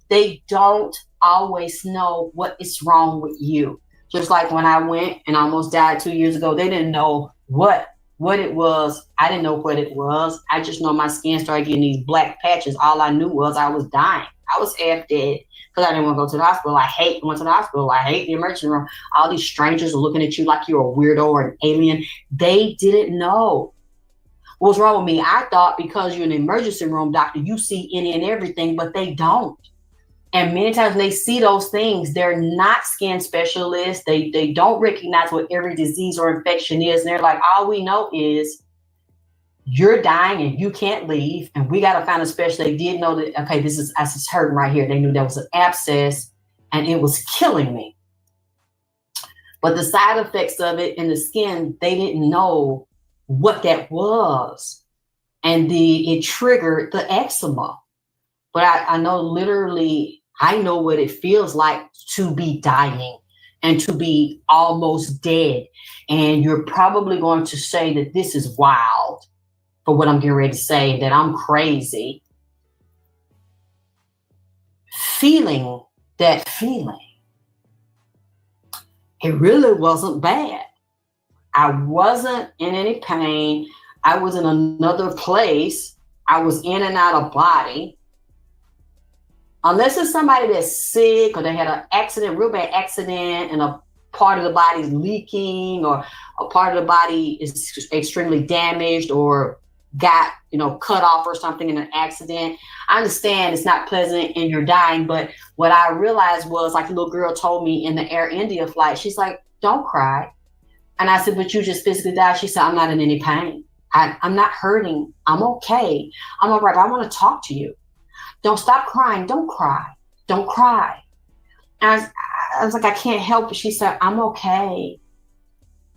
they don't always know what is wrong with you. Just like when I went and almost died 2 years ago, they didn't know what it was. I didn't know what it was. I just know my skin started getting these black patches. All I knew was I was dying. I was half dead because I didn't want to go to the hospital. I hate going to the hospital. I hate the emergency room. All these strangers are looking at you like you're a weirdo or an alien. They didn't know what's wrong with me. I thought because you're an emergency room doctor, you see any and everything, but they don't. And many times when they see those things, they're not skin specialists. They don't recognize what every disease or infection is. And they're like, all we know is you're dying and you can't leave. And we got to find a specialist. They did know that, okay, this is hurting right here. They knew that was an abscess and it was killing me. But the side effects of it in the skin, they didn't know what that was. And it triggered the eczema. But I know literally, I know what it feels like to be dying and to be almost dead. And you're probably going to say that this is wild for what I'm getting ready to say, that I'm crazy. Feeling that feeling, it really wasn't bad. I wasn't in any pain. I was in another place. I was in and out of body. Unless it's somebody that's sick or they had an accident, real bad accident, and a part of the body is leaking or a part of the body is extremely damaged or got, cut off or something in an accident. I understand it's not pleasant and you're dying, but what I realized was, like the little girl told me in the Air India flight, she's like, don't cry. And I said, but you just physically died. She said, I'm not in any pain. I'm not hurting. I'm okay. I'm all right. But I want to talk to you. Don't stop crying. Don't cry. Don't cry. And I was like, I can't help it. She said, I'm okay.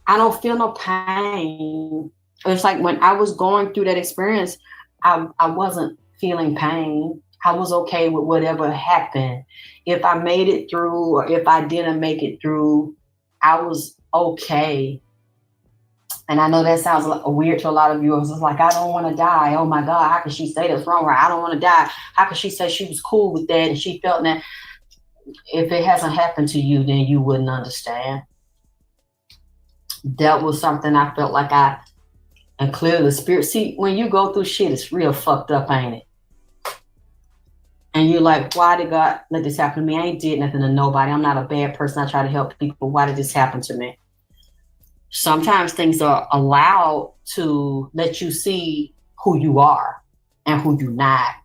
I don't feel no pain. It's like when I was going through that experience, I wasn't feeling pain. I was okay with whatever happened. If I made it through or if I didn't make it through, I was okay. And I know that sounds weird to a lot of viewers. It's like, I don't want to die. Oh my God, how could she say that's wrong? Or I don't want to die. How could she say she was cool with that and she felt that? If it hasn't happened to you, then you wouldn't understand. That was something I felt like and clearly the spirit. See, when you go through shit, it's real fucked up, ain't it? And you're like, why did God let this happen to me? I ain't did nothing to nobody. I'm not a bad person. I try to help people. Why did this happen to me? Sometimes things are allowed to let you see who you are and who you're not.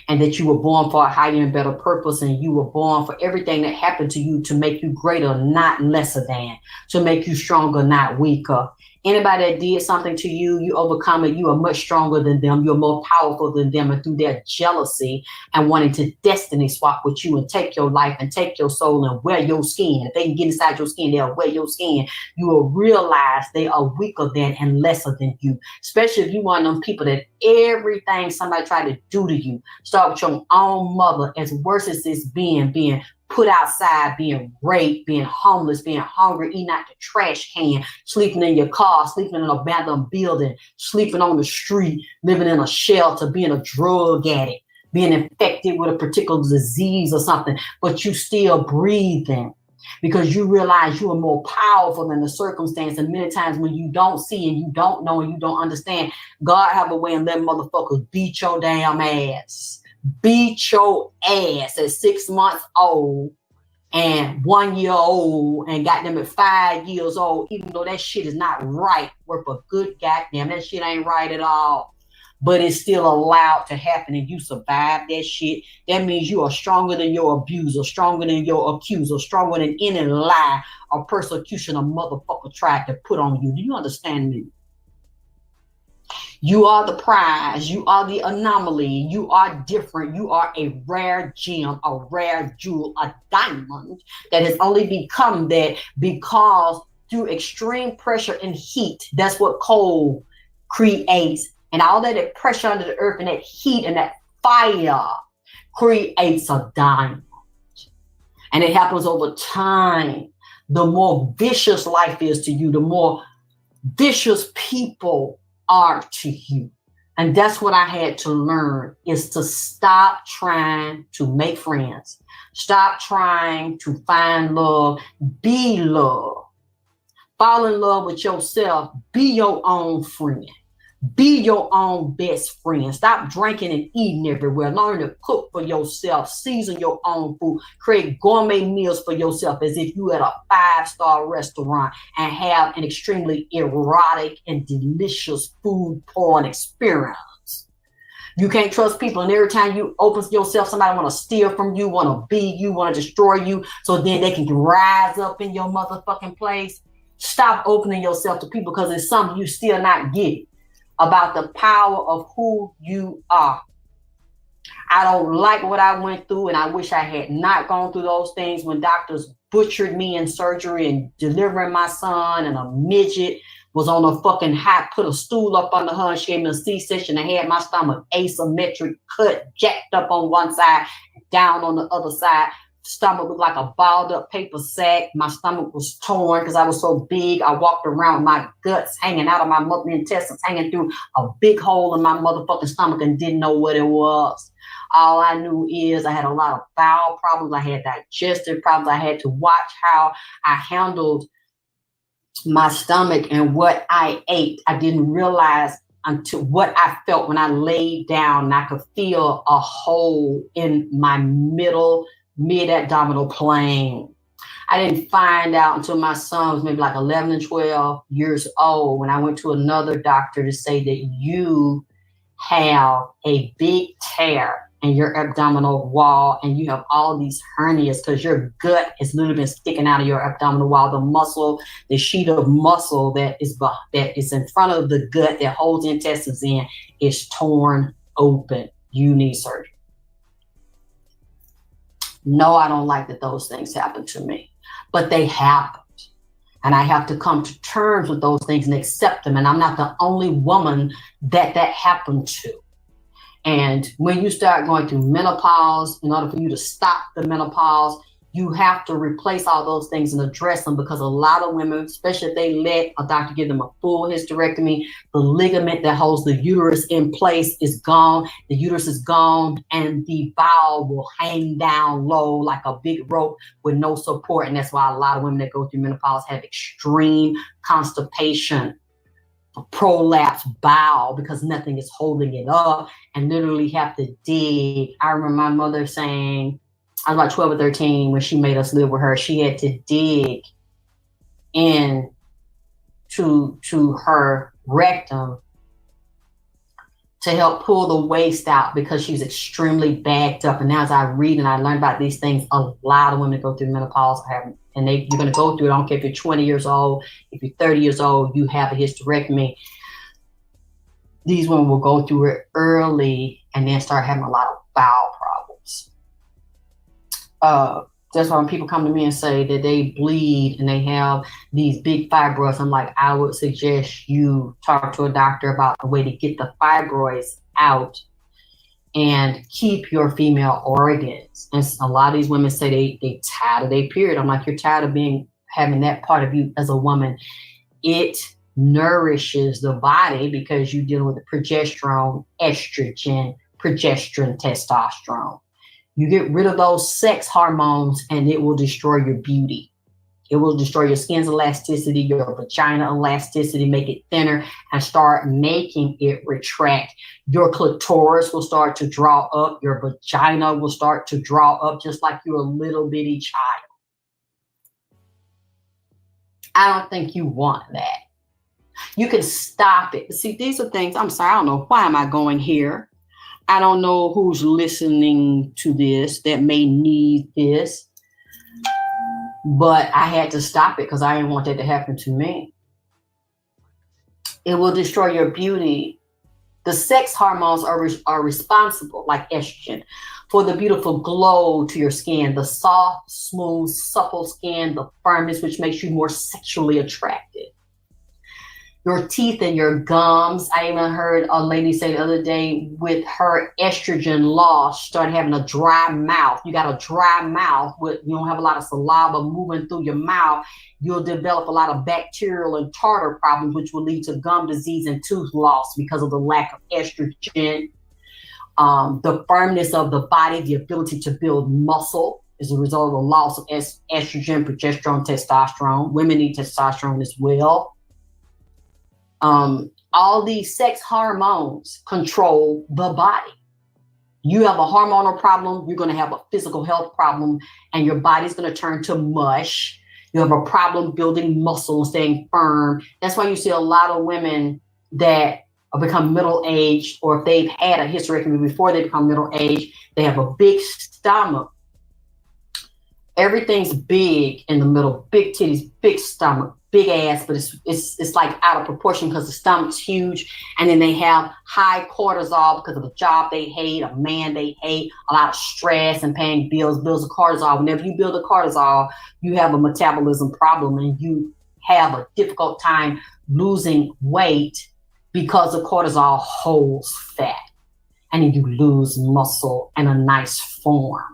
And that you were born for a higher and better purpose, and you were born for everything that happened to you to make you greater, not lesser than, to make you stronger, not weaker. Anybody that did something to you, you overcome it. You are much stronger than them. You're more powerful than them. And through their jealousy and wanting to destiny swap with you and take your life and take your soul and wear your skin. If they can get inside your skin, they'll wear your skin. You will realize they are weaker than and lesser than you. Especially if you one of them people that everything somebody tried to do to you, start with your own mother, as worse as this being put outside, being raped, being homeless, being hungry, eating out the trash can, sleeping in your car, sleeping in an abandoned building, sleeping on the street, living in a shelter, being a drug addict, being infected with a particular disease or something, but you still breathing because you realize you are more powerful than the circumstance. And many times when you don't see and you don't know and you don't understand, God have a way and let motherfuckers beat your damn ass. Beat your ass at 6 months old and 1 year old and got them at 5 years old, even though that shit is not right. Worth a good goddamn. That shit ain't right at all. But it's still allowed to happen and you survive that shit. That means you are stronger than your abuser, stronger than your accuser, stronger than any lie or persecution a motherfucker tried to put on you. Do you understand me? You are the prize. You are the anomaly. You are different. You are a rare gem, a rare jewel, a diamond that has only become that because through extreme pressure and heat, that's what coal creates. And all that pressure under the earth and that heat and that fire creates a diamond. And it happens over time. The more vicious life is to you, the more vicious people are to you. And that's what I had to learn, is to stop trying to make friends. Stop trying to find love. Be love. Fall in love with yourself. Be your own friend. Be your own best friend. Stop drinking and eating everywhere. Learn to cook for yourself. Season your own food. Create gourmet meals for yourself as if you at a 5-star restaurant and have an extremely erotic and delicious food porn experience. You can't trust people, and every time you open yourself, somebody want to steal from you, want to be you, want to destroy you, so then they can rise up in your motherfucking place. Stop opening yourself to people, because it's something you still not getting about the power of who you are. I don't like what I went through, and I wish I had not gone through those things when doctors butchered me in surgery and delivering my son, and a midget was on a fucking hat, put a stool up under her, and she gave me a C-section and had my stomach asymmetric, cut, jacked up on one side, down on the other side. Stomach looked like a balled up paper sack. My stomach was torn because I was so big. I walked around with my guts hanging out of my intestines, hanging through a big hole in my motherfucking stomach, and didn't know what it was. All I knew is I had a lot of bowel problems. I had digestive problems. I had to watch how I handled my stomach and what I ate. I didn't realize until what I felt when I laid down, and I could feel a hole in my mid-abdominal plane. I didn't find out until my son was maybe like 11 and 12 years old, when I went to another doctor to say that you have a big tear in your abdominal wall, and you have all these hernias because your gut has literally been sticking out of your abdominal wall. The muscle, the sheet of muscle that is in front of the gut that holds the intestines in, is torn open. You need surgery. No, I don't like that those things happen to me, but they happened. And I have to come to terms with those things and accept them. And I'm not the only woman that happened to. And when you start going through menopause, in order for you to stop the menopause, you have to replace all those things and address them, because a lot of women, especially if they let a doctor give them a full hysterectomy, the ligament that holds the uterus in place is gone. The uterus is gone, and the bowel will hang down low like a big rope with no support. And that's why a lot of women that go through menopause have extreme constipation, prolapse bowel, because nothing is holding it up, and literally have to dig. I remember my mother saying, I was about 12 or 13 when she made us live with her. She had to dig in to her rectum to help pull the waste out, because she was extremely backed up. And now as I read and I learn about these things, a lot of women go through menopause and you're going to go through it. I don't care if you're 20 years old, if you're 30 years old, you have a hysterectomy. These women will go through it early and then start having a lot of bowel problems. That's why when people come to me and say that they bleed and they have these big fibroids, I'm like, I would suggest you talk to a doctor about the way to get the fibroids out and keep your female organs. And a lot of these women say they tired of their period. I'm like, you're tired of having that part of you as a woman. It nourishes the body because you're dealing with the progesterone, estrogen, testosterone. You get rid of those sex hormones and it will destroy your beauty. It will destroy your skin's elasticity, your vagina elasticity, make it thinner, and start making it retract. Your clitoris will start to draw up. Your vagina will start to draw up, just like you're a little bitty child. I don't think you want that. You can stop it. See, these are things, I'm sorry, I don't know, why am I going here? I don't know who's listening to this that may need this, but I had to stop it because I didn't want that to happen to me. It will destroy your beauty. The sex hormones are responsible, like estrogen, for the beautiful glow to your skin, the soft, smooth, supple skin, the firmness, which makes you more sexually attractive. your teeth and your gums. I even heard a lady say the other day with her estrogen loss, started having a dry mouth. You got a dry mouth, with you don't have a lot of saliva moving through your mouth. You'll develop a lot of bacterial and tartar problems, which will lead to gum disease and tooth loss because of the lack of estrogen. The firmness of the body, the ability to build muscle is a result of the loss of estrogen, progesterone, testosterone. Women need testosterone as well. All these sex hormones control the body. You have a hormonal problem, you're going to have a physical health problem, and your body's going to turn to mush. You have a problem building muscle and staying firm. That's why you see a lot of women that become middle-aged, or if they've had a hysterectomy before they become middle-aged, they have a big stomach. Everything's big in the middle, big titties, big stomach, big ass, but it's like out of proportion because the stomach's huge. And then they have high cortisol because of a job they hate, a man they hate, a lot of stress and paying bills of cortisol. Whenever you build a cortisol, you have a metabolism problem and you have a difficult time losing weight because the cortisol holds fat. And then you lose muscle and a nice form.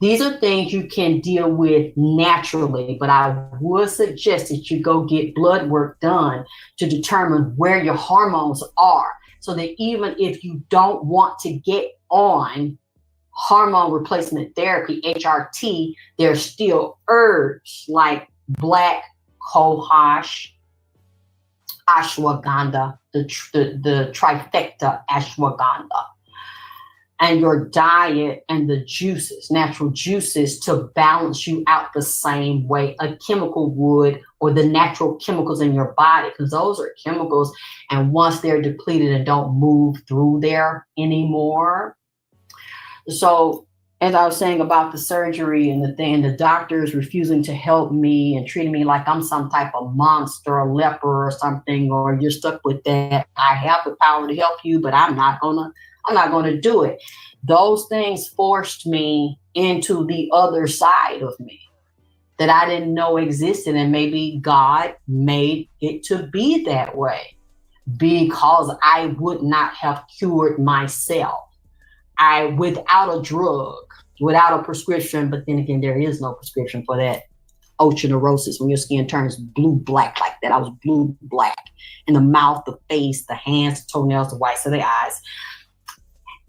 These are things you can deal with naturally, but I would suggest that you go get blood work done to determine where your hormones are, so that even if you don't want to get on hormone replacement therapy, HRT, there's still herbs like black cohosh, ashwagandha, the trifecta ashwagandha, and your diet and the juices, natural juices, to balance you out the same way a chemical would, or the natural chemicals in your body, because those are chemicals. And once they're depleted and don't move through there anymore. So as I was saying about the surgery and the thing, the doctors refusing to help me and treating me like I'm some type of monster, a leper or something, or you're stuck with that. I have the power to help you, but I'm not gonna do it. Those things forced me into the other side of me that I didn't know existed, and maybe God made it to be that way because I would not have cured myself. Without a drug, without a prescription, but then again, there is no prescription for that oceanorosis when your skin turns blue-black like that. I was blue-black in the mouth, the face, the hands, the toenails, the whites of the eyes.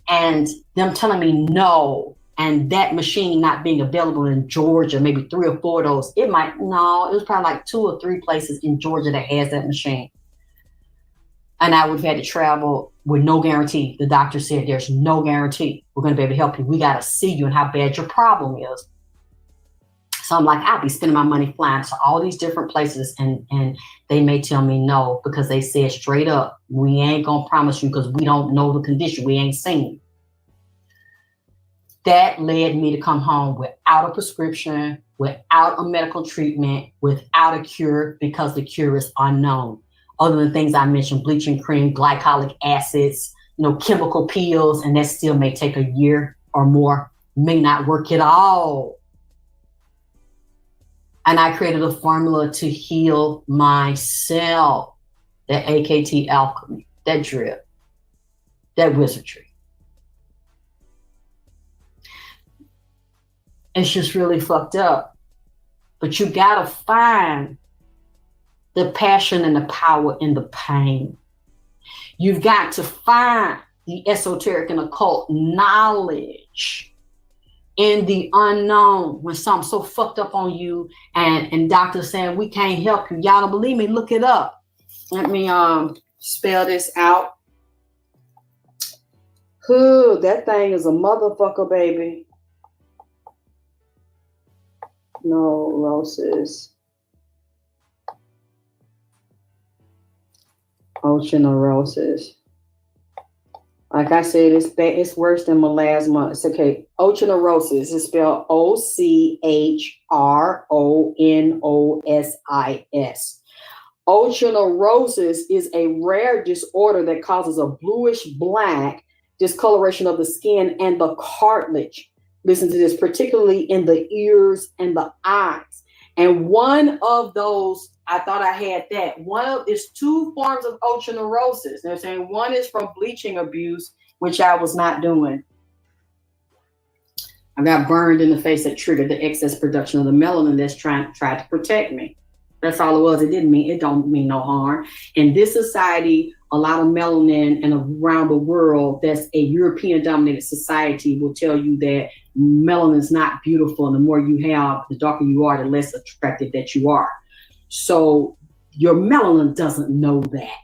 And them telling me no, and that machine not being available in Georgia, maybe 3 or 4 of those. It was probably like 2 or 3 places in Georgia that has that machine. And I would have had to travel with no guarantee. The doctor said, there's no guarantee we're going to be able to help you. We got to see you and how bad your problem is. So I'm like, I'll be spending my money flying to all these different places. And they may tell me no, because they said straight up, we ain't going to promise you because we don't know the condition. We ain't seen. That led me to come home without a prescription, without a medical treatment, without a cure, because the cure is unknown. Other than things I mentioned, bleaching cream, glycolic acids, chemical pills, and that still may take a year or more, may not work at all. And I created a formula to heal myself, that AKT alchemy, that drip, that wizardry. It's just really fucked up. But you gotta find the passion and the power in the pain. You've got to find the esoteric and occult knowledge in the unknown. When something's so fucked up on you and doctors saying we can't help you. Y'all don't believe me? Look it up. Let me spell this out. That thing is a motherfucker, baby. Neurosis. Oceanorosis. Like I said, it's worse than melasma. It's okay. Oceanorosis is spelled OCHRONOSIS. Oceanorosis is a rare disorder that causes a bluish black discoloration of the skin and the cartilage. Listen to this, particularly in the ears and the eyes. And one of those I thought I had that. One is 2 forms of ulcer neurosis. They're saying one is from bleaching abuse, which I was not doing. I got burned in the face that triggered the excess production of the melanin that's tried to protect me. That's all it was. It don't mean no harm. In this society, a lot of melanin and around the world, that's a European dominated society, will tell you that melanin is not beautiful. And the more you have, the darker you are, the less attractive that you are. So your melanin doesn't know that.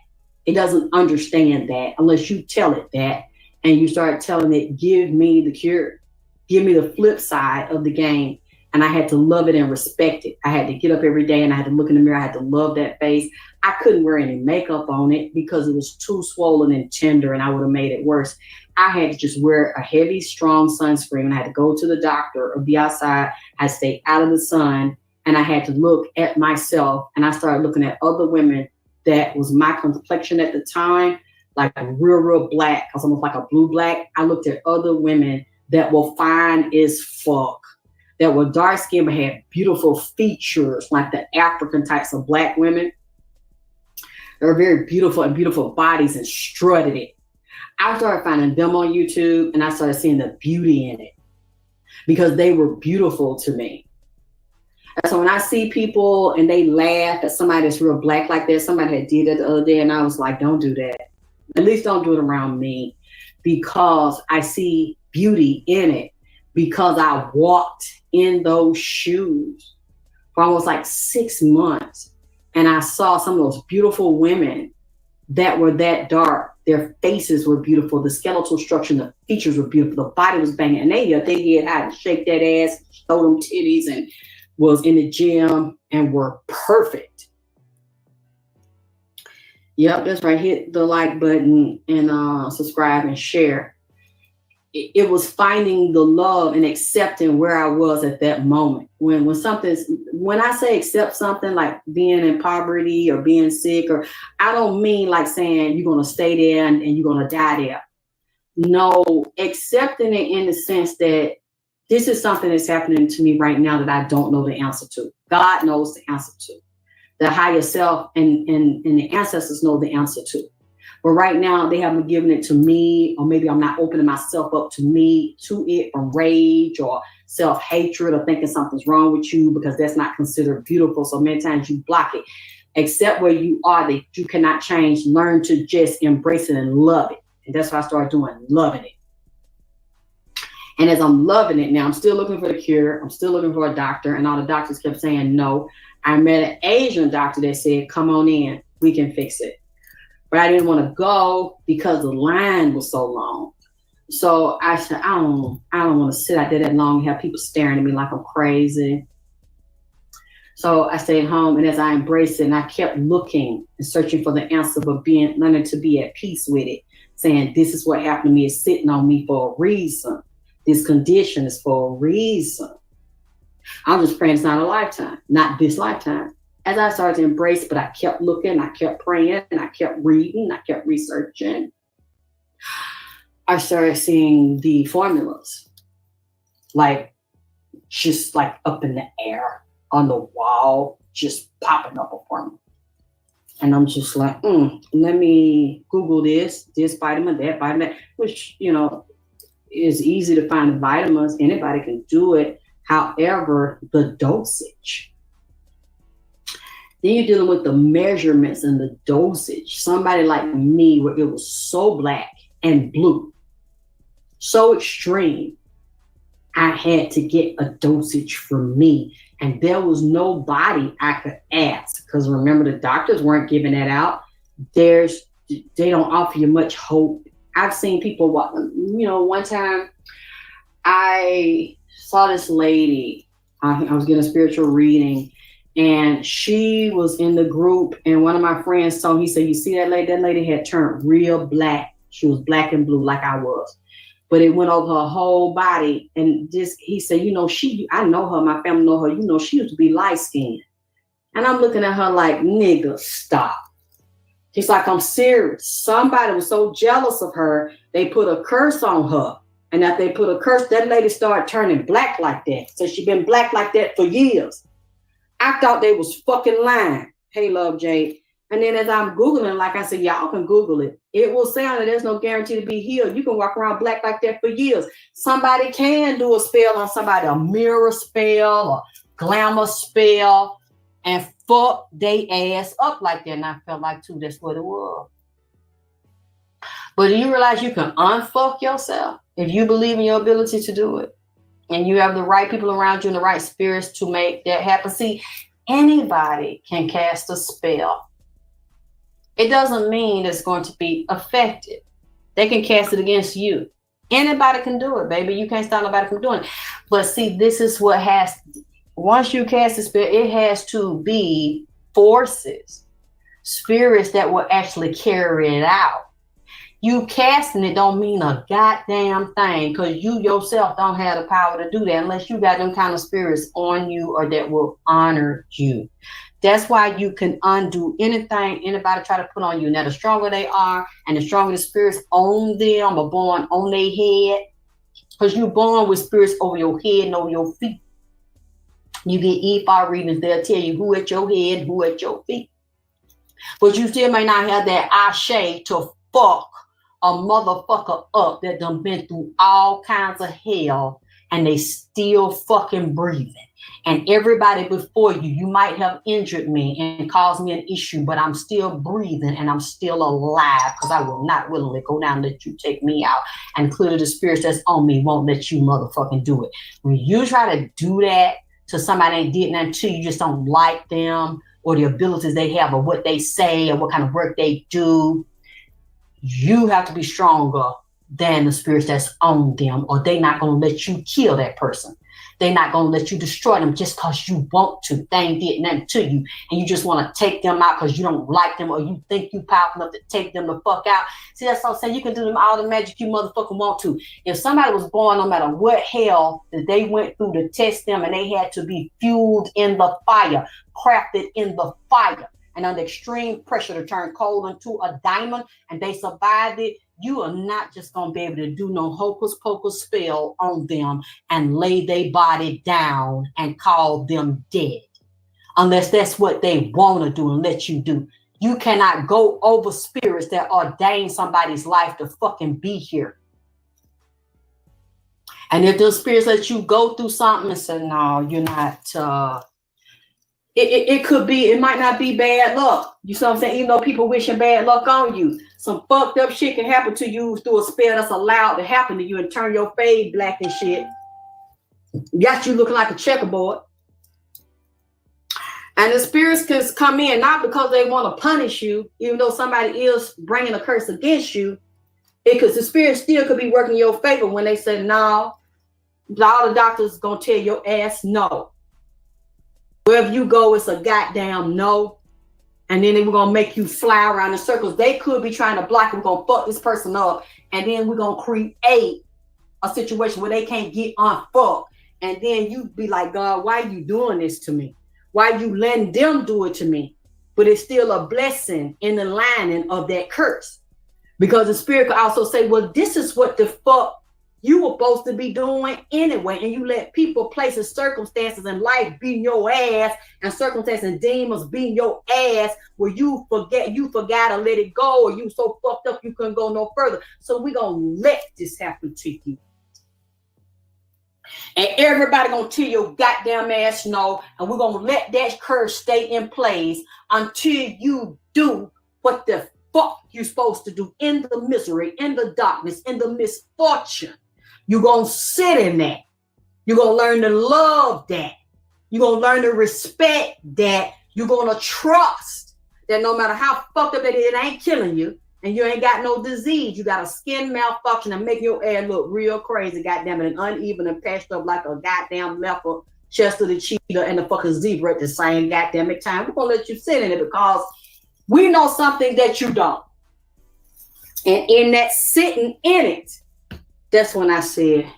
It doesn't understand that unless you tell it that, and you start telling it, give me the cure. Give me the flip side of the game. And I had to love it and respect it. I had to get up every day and I had to look in the mirror. I had to love that face. I couldn't wear any makeup on it because it was too swollen and tender and I would have made it worse. I had to just wear a heavy, strong sunscreen. I had to go to the doctor or be outside. I stayed out of the sun and I had to look at myself. And I started looking at other women that was my complexion at the time, like real black. I was almost like a blue black. I looked at other women that were fine as fuck, that were dark skinned but had beautiful features, like the African types of black women. They were very beautiful and beautiful bodies and strutted it. I started finding them on YouTube and I started seeing the beauty in it because they were beautiful to me. And so when I see people and they laugh at somebody that's real black like that, somebody had did that the other day and I was like, don't do that. At least don't do it around me, because I see beauty in it, because I walked in those shoes for almost like 6 months. And I saw some of those beautiful women that were that dark. Their faces were beautiful. The skeletal structure and the features were beautiful. The body was banging. And they had how to shake that ass, throw them titties, and was in the gym and were perfect. Yep, that's right. Hit the like button and subscribe and share. It was finding the love and accepting where I was at that moment. When I say accept something like being in poverty or being sick, or I don't mean like saying you're going to stay there and you're going to die there. No, accepting it in the sense that this is something that's happening to me right now that I don't know the answer to. God knows the answer to. The higher self and the ancestors know the answer to. But right now they haven't given it to me, or maybe I'm not opening myself up to it from rage or self-hatred or thinking something's wrong with you because that's not considered beautiful. So many times you block it. Accept where you are, that you cannot change. Learn to just embrace it and love it. And that's what I started doing, loving it. And as I'm loving it now, I'm still looking for the cure. I'm still looking for a doctor. And all the doctors kept saying no. I met an Asian doctor that said, come on in, we can fix it. But I didn't want to go because the line was so long. So I said, I don't want to sit out there that long and have people staring at me like I'm crazy. So I stayed home, and as I embraced it, and I kept looking and searching for the answer, but learning to be at peace with it, saying this is what happened to me, is sitting on me for a reason. This condition is for a reason. I'm just praying it's not a lifetime, not this lifetime. As I started to embrace, but I kept looking, I kept praying, and I kept reading, I kept researching. I started seeing the formulas, just up in the air, on the wall, just popping up a formula. And I'm just like, let me Google this vitamin, that vitamin, which, is easy to find the vitamins. Anybody can do it. However, the dosage. Then you're dealing with the measurements and the dosage. Somebody like me, where it was so black and blue, so extreme, I had to get a dosage for me. And there was nobody I could ask, because remember, the doctors weren't giving that out. They don't offer you much hope. I've seen people, one time I saw this lady, I was getting a spiritual reading, and she was in the group, and one of my friends told me, he said, you see that lady? That lady had turned real black. She was black and blue like I was. But it went over her whole body. And he said, I know her, my family know her. She used to be light skinned. And I'm looking at her like, nigga, stop. He's like, I'm serious. Somebody was so jealous of her, they put a curse on her. And after they put a curse, that lady started turning black like that. So she been black like that for years. I thought they was fucking lying. Hey, Love Jade. And then as I'm Googling, like I said, y'all can Google it. It will say that there's no guarantee to be healed. You can walk around black like that for years. Somebody can do a spell on somebody, a mirror spell, or glamour spell, and fuck they ass up like that. And I felt like, too, that's what it was. But do you realize you can unfuck yourself if you believe in your ability to do it? And you have the right people around you and the right spirits to make that happen. See, anybody can cast a spell. It doesn't mean it's going to be effective. They can cast it against you. Anybody can do it, baby. You can't stop nobody from doing it. But see, this is what once you cast a spell, it has to be forces, spirits that will actually carry it out. You casting it don't mean a goddamn thing, because you yourself don't have the power to do that unless you got them kind of spirits on you or that will honor you. That's why you can undo anything anybody try to put on you. Now, the stronger they are and the stronger the spirits on them or born on their head, because you're born with spirits over your head and over your feet. You get EFR readings, they'll tell you who at your head, who at your feet. But you still may not have that ashe to fuck a motherfucker up that done been through all kinds of hell and they still fucking breathing. And everybody before you, you might have injured me and caused me an issue, but I'm still breathing and I'm still alive, because I will not willingly go down and let you take me out. And clearly the spirits that's on me won't let you motherfucking do it. When you try to do that to somebody that did nothing to you, just don't like them or the abilities they have or what they say or what kind of work they do, you have to be stronger than the spirits that's on them, or they're not going to let you kill that person. They're not going to let you destroy them just because you want to. They ain't did nothing to you, and you just want to take them out because you don't like them or you think you powerful enough to take them the fuck out. See, that's what I'm saying. You can do them all the magic you motherfucking want to. If somebody was born, no matter what hell that they went through to test them, and they had to be fueled in the fire, crafted in the fire, and under extreme pressure to turn coal into a diamond, and they survived it, you are not just going to be able to do no hocus pocus spell on them and lay their body down and call them dead. Unless that's what they want to do and let you do. You cannot go over spirits that ordain somebody's life to fucking be here. And if those spirits let you go through something and say, no, you're not... It could be, it might not be bad luck. You see what I'm saying? Even though people wishing bad luck on you, some fucked up shit can happen to you through a spell that's allowed to happen to you and turn your fade black and shit. Got you looking like a checkerboard. And the spirits can come in, not because they want to punish you, even though somebody is bringing a curse against you, because the spirit still could be working in your favor when they say, no, all the doctors going to tell your ass no. Wherever you go, it's a goddamn no. And then we're going to make you fly around in circles. They could be trying to block it. We're going to fuck this person up. And then we're going to create a situation where they can't get unfucked. And then you be like, God, why are you doing this to me? Why are you letting them do it to me? But it's still a blessing in the lining of that curse. Because the spirit could also say, well, this is what the fuck you were supposed to be doing anyway, and you let people, places, circumstances in life beat your ass, and circumstances and demons beat your ass where you forgot to let it go, or you so fucked up you couldn't go no further. So we're gonna let this happen to you. And everybody gonna tell your goddamn ass no, and we're gonna let that curse stay in place until you do what the fuck you're supposed to do in the misery, in the darkness, in the misfortune. You're going to sit in that. You're going to learn to love that. You're going to learn to respect that. You're going to trust that no matter how fucked up it ain't killing you, and you ain't got no disease. You got a skin malfunction and make your hair look real crazy, goddamn it, and uneven and patched up like a goddamn leopard, chest of the cheetah, and the fucking zebra at the same goddamn time. We're going to let you sit in it because we know something that you don't. And in that sitting in it, that's when I said,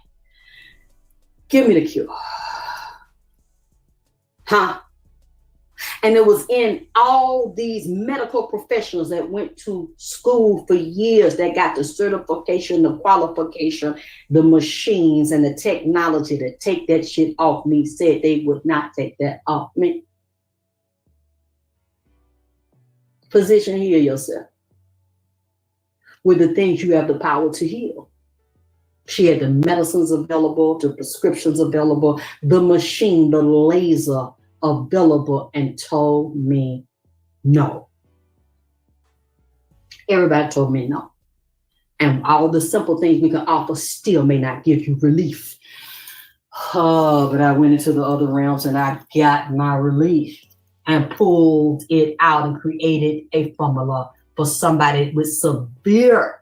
give me the cure. Huh? And it was in all these medical professionals that went to school for years that got the certification, the qualification, the machines and the technology to take that shit off me, said they would not take that off me. Physician, heal yourself with the things you have the power to heal. She had the medicines available, the prescriptions available, the machine, the laser available, and told me no. Everybody told me no. And all the simple things we can offer still may not give you relief. Oh, but I went into the other realms and I got my relief and pulled it out and created a formula for somebody with severe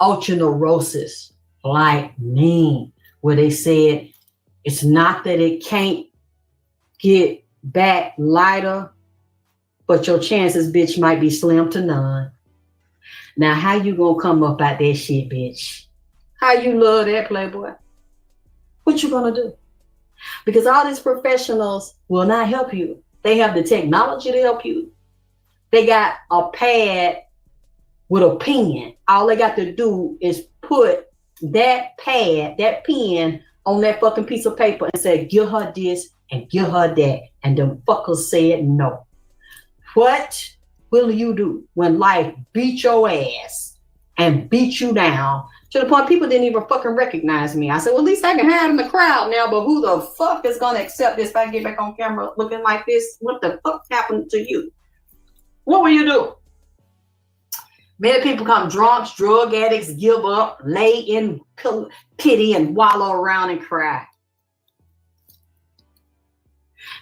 ulcer neurosis like me, where they said it's not that it can't get back lighter, but your chances, bitch, might be slim to none. Now, how you gonna come up out that shit, bitch? How you love that, Playboy? What you gonna do? Because all these professionals will not help you. They have the technology to help you. They got a pad with a pen. All they got to do is put that pad, that pen on that fucking piece of paper and say, give her this and give her that. And them fuckers said no. What will you do when life beat your ass and beat you down to the point people didn't even fucking recognize me? I said, well, at least I can hide in the crowd now, but who the fuck is going to accept this if I get back on camera looking like this? What the fuck happened to you? What will you do? Many people become drunks, drug addicts, give up, lay in pity and wallow around and cry.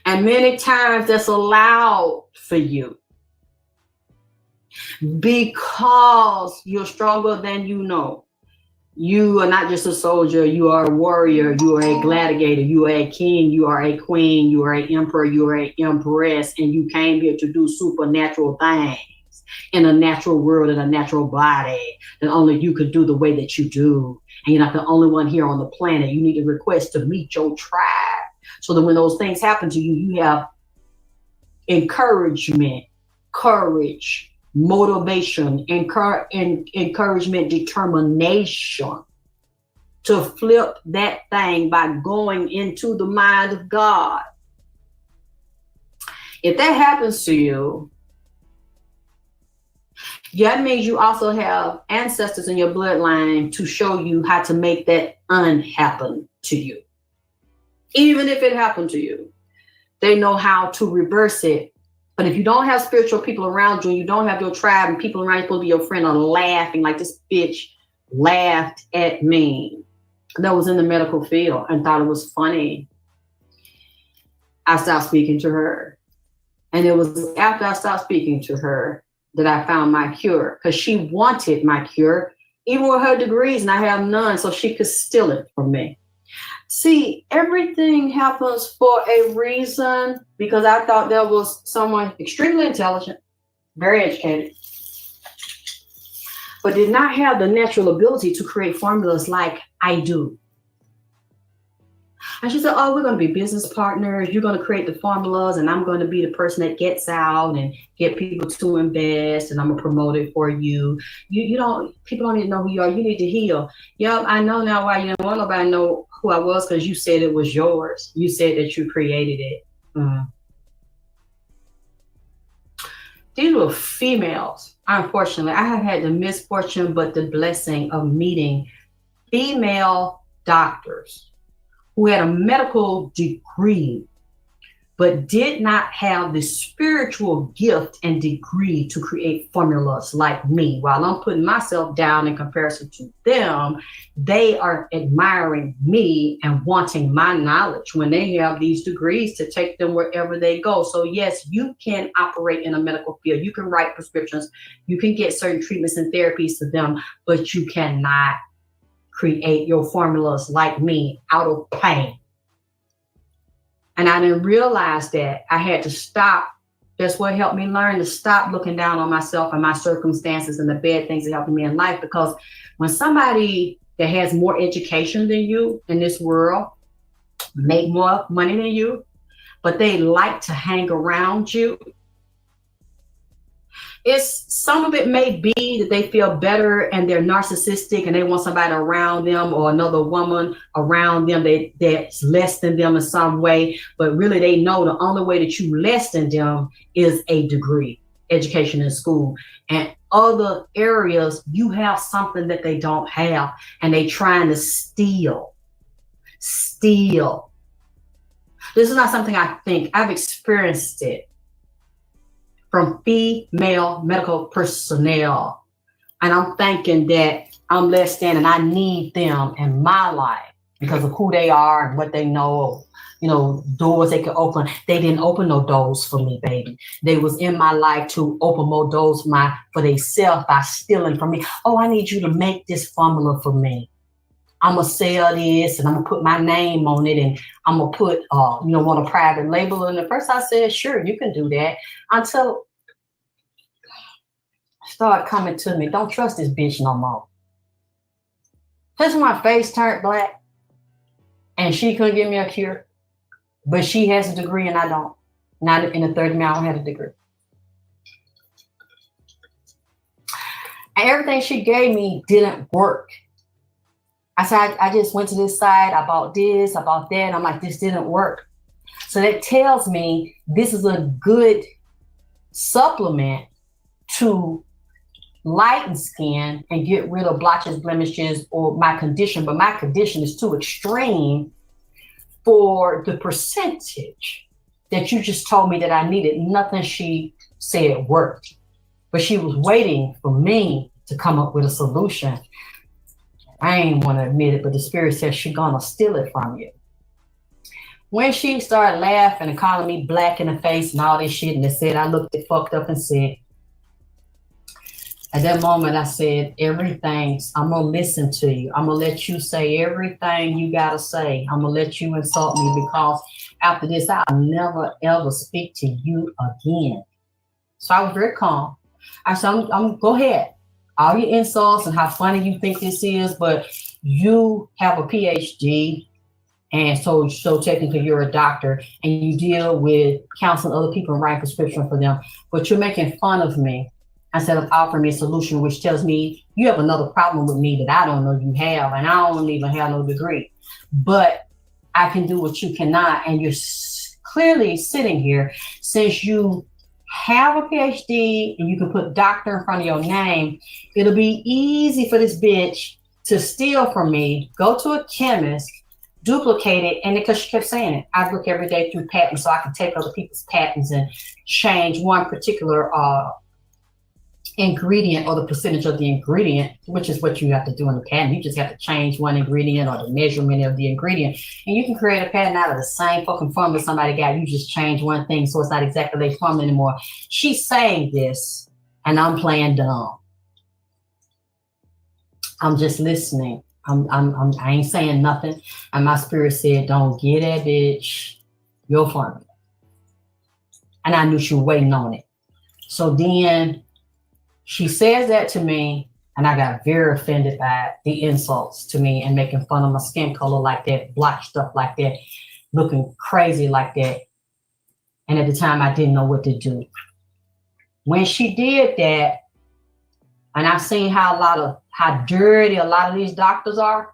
And many times that's allowed for you because you're stronger than you know. You are not just a soldier, you are a warrior, you are a gladiator, you are a king, you are a queen, you are an emperor, you are an empress, and you came here to do supernatural things in a natural world, in a natural body, that only you could do the way that you do. And you're not the only one here on the planet. You need to request to meet your tribe, so that when those things happen to you, you have encouragement, courage, motivation, encouragement, determination to flip that thing by going into the mind of God. If that happens to you, that means you also have ancestors in your bloodline to show you how to make that unhappen to you. Even if it happened to you, they know how to reverse it. But if you don't have spiritual people around you, and you don't have your tribe and people around you supposed to be your friend, are laughing like this bitch laughed at me that was in the medical field and thought it was funny, I stopped speaking to her. And it was after I stopped speaking to her that I found my cure, because she wanted my cure, even with her degrees, and I have none, so she could steal it from me. See, everything happens for a reason, because I thought there was someone extremely intelligent, very educated, but did not have the natural ability to create formulas like I do. And she said, oh, we're going to be business partners. You're going to create the formulas, and I'm going to be the person that gets out and get people to invest, and I'm going to promote it for you. People don't even know who you are. You need to heal. Yep, I know now why you didn't want nobody to know who I was, because you said it was yours. You said that you created it. These were females. Unfortunately, I have had the misfortune, but the blessing of meeting female doctors who had a medical degree, but did not have the spiritual gift and degree to create formulas like me. While I'm putting myself down in comparison to them, they are admiring me and wanting my knowledge when they have these degrees to take them wherever they go. So yes, you can operate in a medical field. You can write prescriptions. You can get certain treatments and therapies to them, but you cannot create your formulas like me out of pain. And I didn't realize that. I had to stop. That's what helped me learn to stop looking down on myself and my circumstances and the bad things that helped me in life. Because when somebody that has more education than you in this world, make more money than you, but they like to hang around you, some of it may be that they feel better and they're narcissistic and they want somebody around them or another woman around them that's less than them in some way. But really, they know the only way that you less than them is a degree. education in school. And other areas, you have something that they don't have, and they trying to steal. This is not something I think. I've experienced it from female medical personnel. And I'm thinking that I'm less than, and I need them in my life because of who they are and what they know, doors they can open. They didn't open no doors for me, baby. They was in my life to open more doors for themselves by stealing from me. Oh, I need you to make this formula for me. I'm going to sell this, and I'm going to put my name on it, and I'm going to put, want a private label. And at first I said, sure, you can do that. Until start coming to me, don't trust this bitch no more. Just my face turned black, and she couldn't give me a cure. But she has a degree, and I don't. Not in the 30 minutes, I don't have a degree. And everything she gave me didn't work. I said, I just went to this site, I bought this, I bought that, and I'm like, this didn't work. So that tells me this is a good supplement to lighten skin and get rid of blotches, blemishes, or my condition. But my condition is too extreme for the percentage that you just told me that I needed. Nothing she said worked. But she was waiting for me to come up with a solution. I ain't want to admit it, but the spirit says she's gonna steal it from you. When she started laughing and calling me black in the face and all this shit, and they said I looked it fucked up and said, at that moment I said, everything, I'm gonna listen to you. I'm gonna let you say everything you gotta say. I'm gonna let you insult me, because after this, I'll never ever speak to you again. So I was very calm. I said, I'm go ahead. All your insults and how funny you think this is, but you have a PhD, and so technically you're a doctor, and you deal with counseling other people and writing prescription for them, but you're making fun of me instead of offering me a solution, which tells me you have another problem with me that I don't know you have, and I don't even have no degree, but I can do what you cannot. And you're clearly sitting here, since you have a PhD and you can put doctor in front of your name, it'll be easy for this bitch to steal from me, go to a chemist, duplicate it, and because she kept saying it, I look every day through patents so I can take other people's patents and change one particular ingredient or the percentage of the ingredient, which is what you have to do in the patent. You just have to change one ingredient or the measurement of the ingredient, and you can create a patent out of the same fucking formula somebody got. You just change one thing so it's not exactly their formula anymore. She's saying this, and I'm playing dumb. I'm just listening. I ain't saying nothing, and my spirit said, "Don't get that bitch your formula," and I knew she was waiting on it. So then she says that to me, and I got very offended by the insults to me and making fun of my skin color like that, blotch stuff like that, looking crazy like that. And at the time, I didn't know what to do. When she did that, and I've seen how dirty a lot of these doctors are.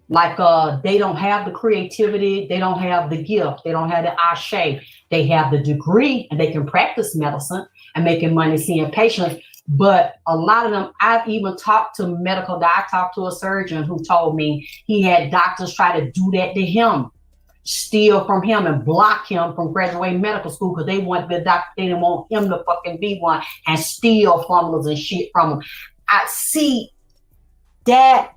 Like they don't have the creativity, they don't have the gift, they don't have the ashe. They have the degree and they can practice medicine and making money seeing patients. But a lot of them, I've even talked to I talked to a surgeon who told me he had doctors try to do that to him, steal from him and block him from graduating medical school because they want the doctor, they didn't want him to fucking be one, and steal formulas and shit from him. I see that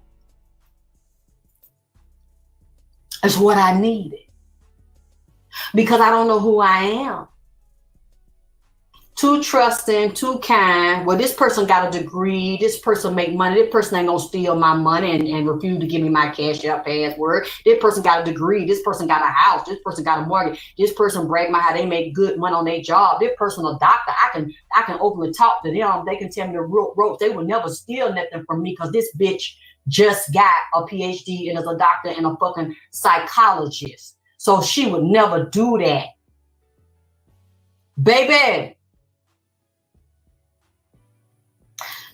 is what I needed, because I don't know who I am. Too trusting, too kind. Well, this person got a degree. This person make money. This person ain't gonna steal my money and refuse to give me my cash out password. This person got a degree. This person got a house. This person got a mortgage. This person brag about how they make good money on their job. This person a doctor. I can openly talk to them. They can tell me the ropes. They will never steal nothing from me because this bitch just got a PhD and is a doctor and a fucking psychologist. So she would never do that. Baby.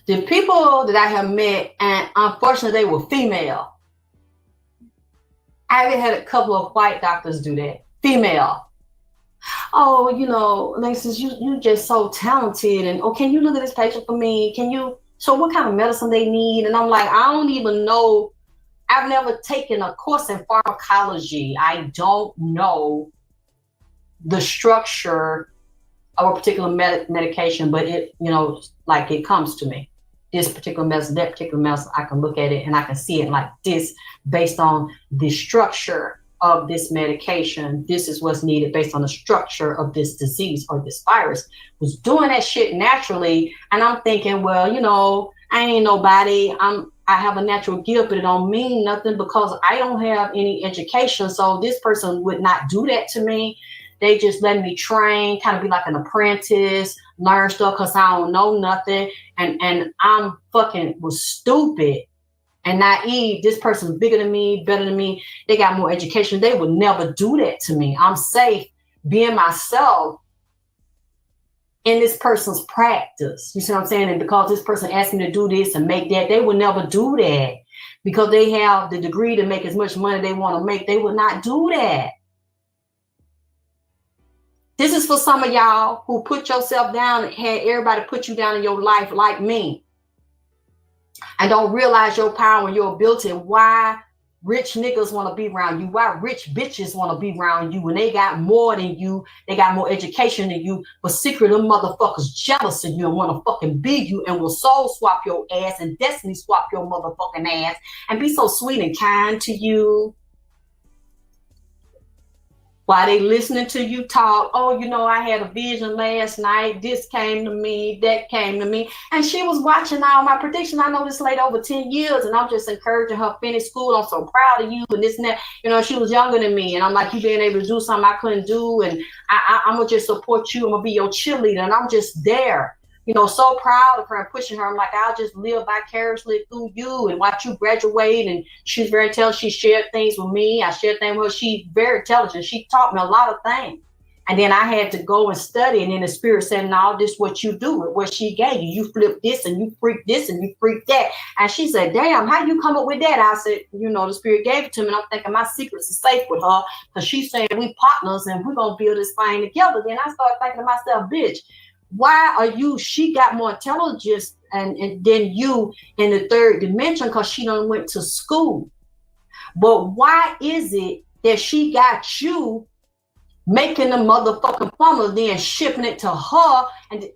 The people that I have met, and unfortunately they were female. I had a couple of white doctors do that. Female. oh, you know, Alexis, you just so talented, and oh, can you look at this patient for me? Can you show what kind of medicine they need? And I'm like, I don't even know. I've never taken a course in pharmacology. I don't know the structure of a particular medication, but it, you know, like it comes to me. This particular medicine, that particular medicine, I can look at it and I can see it like this based on the structure of this medication. This is what's needed based on the structure of this disease or this virus. Was doing that shit naturally, and I'm thinking, well, you know, I ain't nobody. I have a natural gift, but it don't mean nothing because I don't have any education. So this person would not do that to me. They just let me train, kind of be like an apprentice, learn stuff because I don't know nothing. And I'm fucking was stupid and naive. This person's bigger than me, better than me. They got more education. They would never do that to me. I'm safe being myself in this person's practice. You see what I'm saying? And because this person asked me to do this and make that, they would never do that because they have the degree to make as much money they want to make. They would not do that. This is for some of y'all who put yourself down and had everybody put you down in your life like me. And don't realize your power and your ability and why rich niggas want to be around you, why rich bitches want to be around you when they got more than you, they got more education than you, but secretly them motherfuckers jealous of you and want to fucking be you and will soul swap your ass and destiny swap your motherfucking ass and be so sweet and kind to you. While they listening to you talk, oh, you know, I had a vision last night. This came to me, that came to me. And she was watching all my prediction. I know this lady over 10 years, and I'm just encouraging her finish school. I'm so proud of you and this and that. You know, she was younger than me. And I'm like, you being able to do something I couldn't do. And I'm going to just support you. I'm going to be your cheerleader. And I'm just there. You know, so proud of her and pushing her. I'm like, I'll just live vicariously through you and watch you graduate. And she's very intelligent. She shared things with me. I shared things with her. She's very intelligent. She taught me a lot of things. And then I had to go and study. And then the spirit said, no, this is what you do with what she gave you. You flip this and you freak this and you freak that. And she said, damn, how you come up with that? I said, you know, the spirit gave it to me. And I'm thinking my secrets are safe with her because she's saying we partners and we're going to build this thing together. Then I started thinking to myself, bitch, why are you, she got more intelligence and than you in the third dimension because she done went to school. But why is it that she got you making the motherfucking formula, then shipping it to her and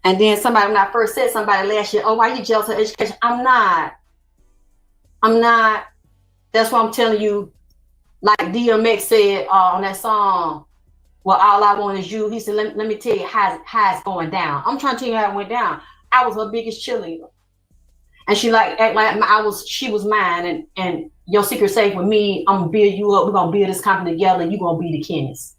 and then somebody, when I first said somebody last year, oh, why you jealous of education? I'm not. That's why I'm telling you, like DMX said on that song, well, all I want is you. He said, let me tell you how it's going down. I'm trying to tell you how it went down. I was her biggest cheerleader. And she like act like she was mine. And your secret safe with me, I'm gonna build you up. We're gonna build this company together and you're gonna be the Kenneth.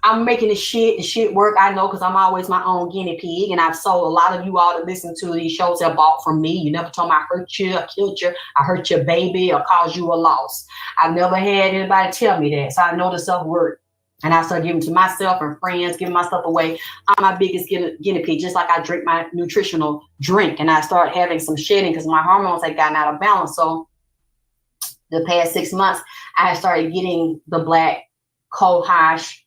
I'm making the shit work. I know because I'm always my own guinea pig. And I've sold a lot of you all that listen to these shows that bought from me. You never told me I hurt you, I killed you, I hurt your baby, or caused you a loss. I've never had anybody tell me that. So I know the self-worth. And I started giving to myself and friends, giving my stuff away. I'm my biggest guinea pig, just like I drink my nutritional drink. And I started having some shedding because my hormones had gotten out of balance. So the past 6 months, I started getting the black cohosh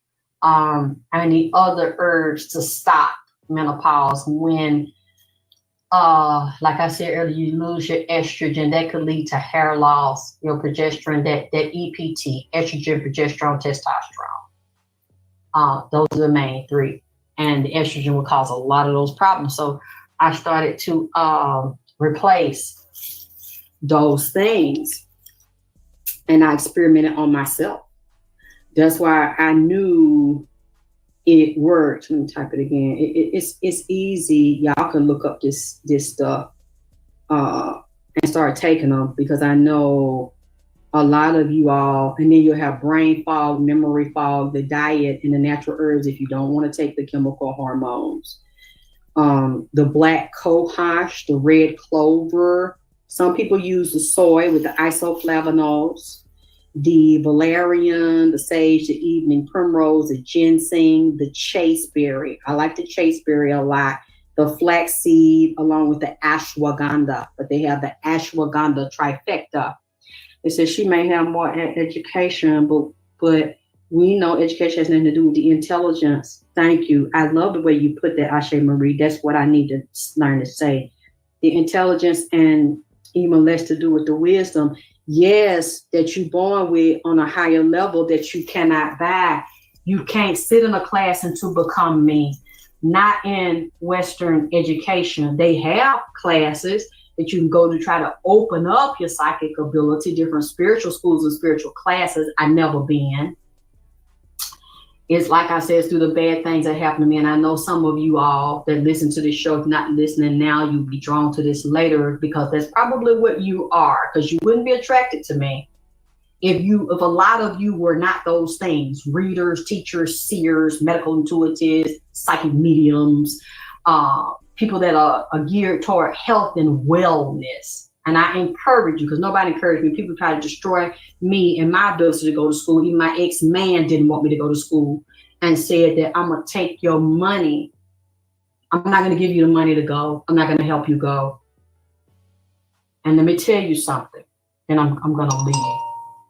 and the other herbs to stop menopause when, like I said earlier, you lose your estrogen. That could lead to hair loss, your progesterone, that EPT, estrogen, progesterone, testosterone. Those are the main three. And the estrogen will cause a lot of those problems. So I started to replace those things. And I experimented on myself. That's why I knew it worked. Let me type it again. It's easy. Y'all can look up this stuff and start taking them because I know a lot of you all, and then you'll have brain fog, memory fog, the diet, and the natural herbs if you don't want to take the chemical hormones. The black cohosh, the red clover. Some people use the soy with the isoflavonols, the valerian, the sage, the evening primrose, the ginseng, the chasteberry. I like the chasteberry a lot. The flaxseed along with the ashwagandha, but they have the ashwagandha trifecta. It says she may have more education, but we know education has nothing to do with the intelligence. Thank you. I love the way you put that, Ashe Marie. That's what I need to learn to say. The intelligence and even less to do with the wisdom. Yes, that you're born with on a higher level that you cannot buy. You can't sit in a class and to become me. Not in Western education. They have classes that you can go to try to open up your psychic ability, different spiritual schools and spiritual classes. I've never been. It's like I said, it's through the bad things that happen to me. And I know some of you all that listen to this show, if not listening now, you'll be drawn to this later because that's probably what you are, because you wouldn't be attracted to me if a lot of you were not those things: readers, teachers, seers, medical intuitives, psychic mediums, people that are geared toward health and wellness. And I encourage you, because nobody encouraged me. People try to destroy me and my ability to go to school. Even my ex-man didn't want me to go to school and said that I'm going to take your money. I'm not going to give you the money to go. I'm not going to help you go. And let me tell you something. And I'm going to leave.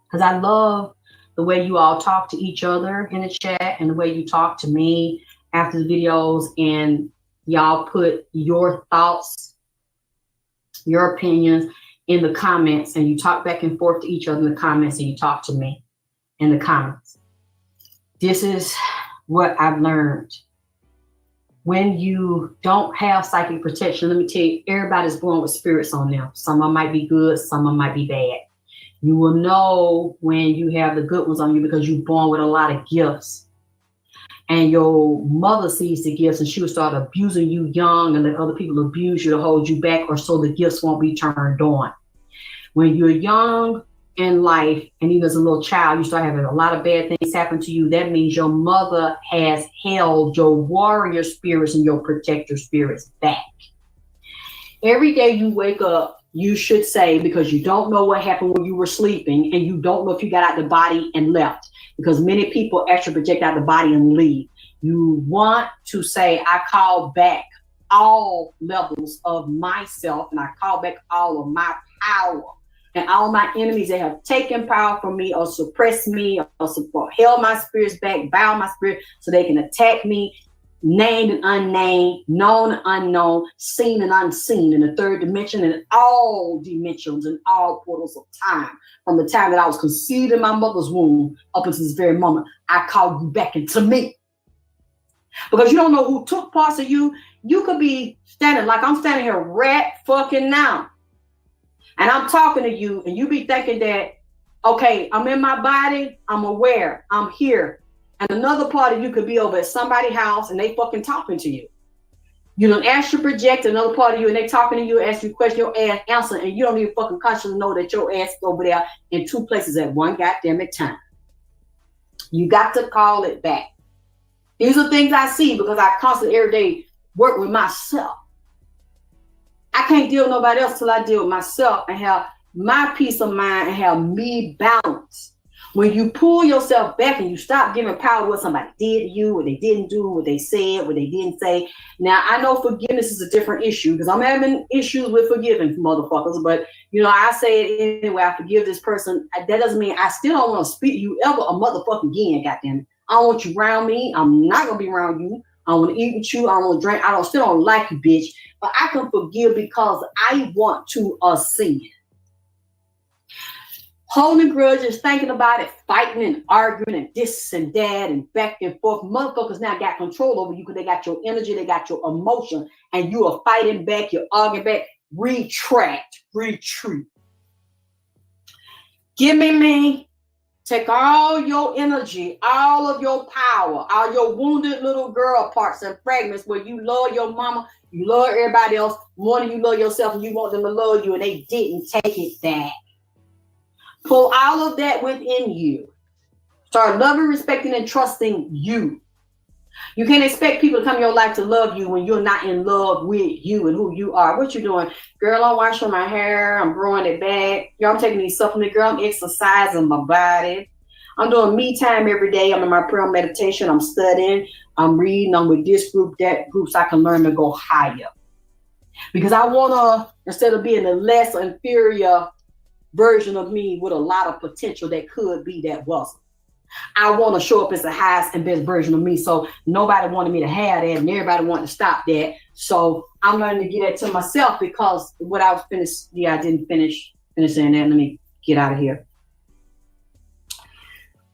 Because I love the way you all talk to each other in the chat and the way you talk to me after the videos. And y'all put your thoughts, your opinions in the comments, and you talk back and forth to each other in the comments, and you talk to me in the comments. This is what I've learned. When you don't have psychic protection, let me tell you, everybody's born with spirits on them. Some of them might be good, some of them might be bad. You will know when you have the good ones on you because you're born with a lot of gifts. And your mother sees the gifts and she will start abusing you young and let other people abuse you to hold you back, or so the gifts won't be turned on. When you're young in life and even as a little child, you start having a lot of bad things happen to you. That means your mother has held your warrior spirits and your protector spirits back. Every day you wake up, you should say, because you don't know what happened when you were sleeping and you don't know if you got out the body and left, because many people actually project out the body and leave. You want to say, I call back all levels of myself, and I call back all of my power and all my enemies that have taken power from me or suppressed me or held my spirits back, bound my spirit so they can attack me, named and unnamed, known and unknown, seen and unseen, in the third dimension, and all dimensions and all portals of time. From the time that I was conceived in my mother's womb up until this very moment, I call you back into me. Because you don't know who took parts of you. You could be standing like I'm standing here right fucking now. And I'm talking to you and you be thinking that, okay, I'm in my body, I'm aware, I'm here. And another part of you could be over at somebody's house and they fucking talking to you. You don't astral project another part of you and they talking to you, ask you a question, your ass answer, and you don't even fucking consciously know that your ass is over there in two places at one goddamn time. You got to call it back. These are things I see because I constantly every day work with myself. I can't deal with nobody else till I deal with myself and have my peace of mind and have me balanced. When you pull yourself back and you stop giving power to what somebody did to you, what they didn't do, what they said, what they didn't say. Now, I know forgiveness is a different issue because I'm having issues with forgiving motherfuckers. But, you know, I say it anyway. I forgive this person. That doesn't mean I still don't want to speak to you ever a motherfucking again, goddamn. I don't want you around me. I'm not going to be around you. I don't want to eat with you. I don't want to drink. Still don't like you, bitch. But I can forgive because I want to ascend. Holding grudges, thinking about it, fighting and arguing and this and that and back and forth. Motherfuckers now got control over you because they got your energy, they got your emotion, and you are fighting back, you're arguing back. Retract, retreat. Give me. Take all your energy, all of your power, all your wounded little girl parts and fragments where you love your mama, you love everybody else more than you love yourself, and you want them to love you, and they didn't take it back. Pull all of that within you. Start loving, respecting, and trusting you. You can't expect people to come in your life to love you when you're not in love with you and who you are. What you doing? Girl, I'm washing my hair. I'm growing it back. Y'all, I'm taking these supplements. Girl, I'm exercising my body. I'm doing me time every day. I'm in my prayer meditation. I'm studying. I'm reading. I'm with this group, that group, so I can learn to go higher. Because I want to, instead of being the less inferior version of me with a lot of potential that could be that wasn't. I want to show up as the highest and best version of me. So nobody wanted me to have that, and everybody wanted to stop that. So I'm learning to get that to myself, because what I was finished. Yeah, I didn't finish saying that. Let me get out of here.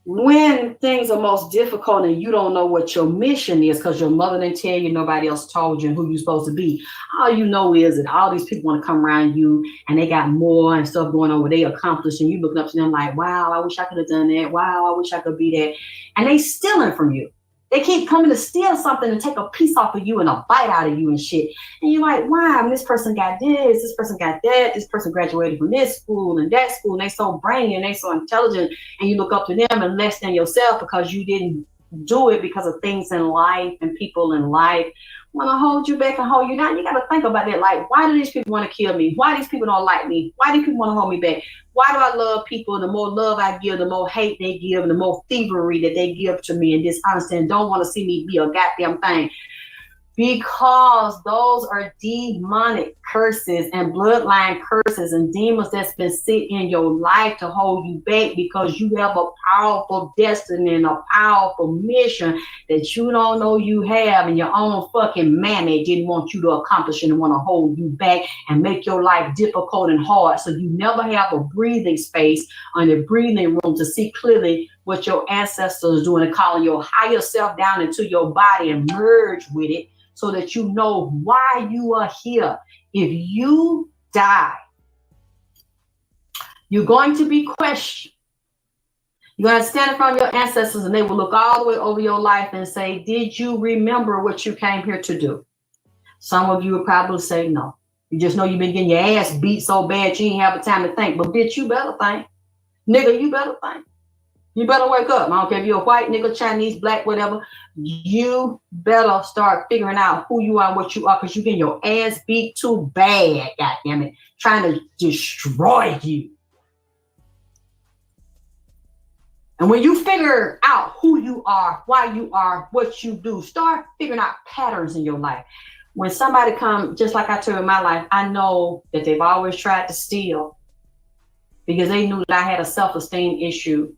When things are most difficult and you don't know what your mission is because your mother didn't tell you, nobody else told you who you're supposed to be, all you know is that all these people want to come around you and they got more and stuff going on where they accomplished, and you looking up to them like, wow, I wish I could have done that. Wow, I wish I could be that. And they stealing from you. They keep coming to steal something and take a piece off of you and a bite out of you and shit. And you're like, wow, this person got this person got that, this person graduated from this school and that school, and they so brainy and they so intelligent, and you look up to them and less than yourself because you didn't do it because of things in life and people in life want to hold you back and hold you down. You got to think about that. Like, why do these people want to kill me? Why these people don't like me? Why do people want to hold me back? Why do I love people? The more love I give, the more hate they give, and the more thievery that they give to me and dishonesty and don't want to see me be a goddamn thing. Because those are demonic curses and bloodline curses and demons that's been sitting in your life to hold you back, because you have a powerful destiny and a powerful mission that you don't know you have, and your own fucking mammy didn't want you to accomplish and want to hold you back and make your life difficult and hard. So you never have a breathing space or a breathing room to see clearly what your ancestors are doing and calling your higher self down into your body and merge with it, so that you know why you are here. If you die, you're going to be questioned. You're going to stand in front of your ancestors and they will look all the way over your life and say, did you remember what you came here to do? Some of you would probably say no. You just know you've been getting your ass beat so bad you ain't have the time to think. But bitch, you better think. Nigga, you better think. You better wake up. I don't care if you're a white nigga, Chinese, black, whatever. You better start figuring out who you are, what you are, because you're getting your ass beat too bad, goddammit, trying to destroy you. And when you figure out who you are, why you are, what you do, start figuring out patterns in your life. When somebody comes, just like I told in my life, I know that they've always tried to steal because they knew that I had a self-esteem issue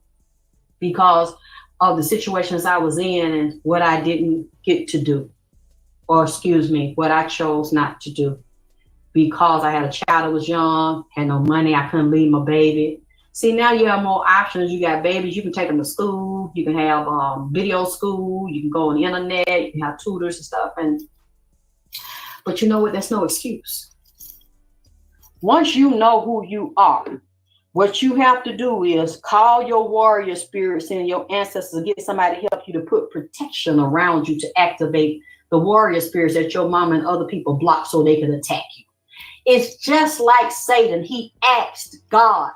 because of the situations I was in and what I didn't get to do, or excuse me, what I chose not to do, because I had a child that was young, had no money, I couldn't leave my baby. See, now you have more options. You got babies, you can take them to school, you can have video school, you can go on the internet, you can have tutors and stuff. But you know what? That's no excuse. Once you know who you are, what you have to do is call your warrior spirits and your ancestors, get somebody to help you to put protection around you to activate the warrior spirits that your mama and other people block so they can attack you. It's just like Satan. He asked God,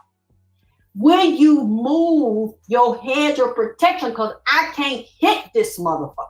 will you move your hedge of protection? Because I can't hit this motherfucker.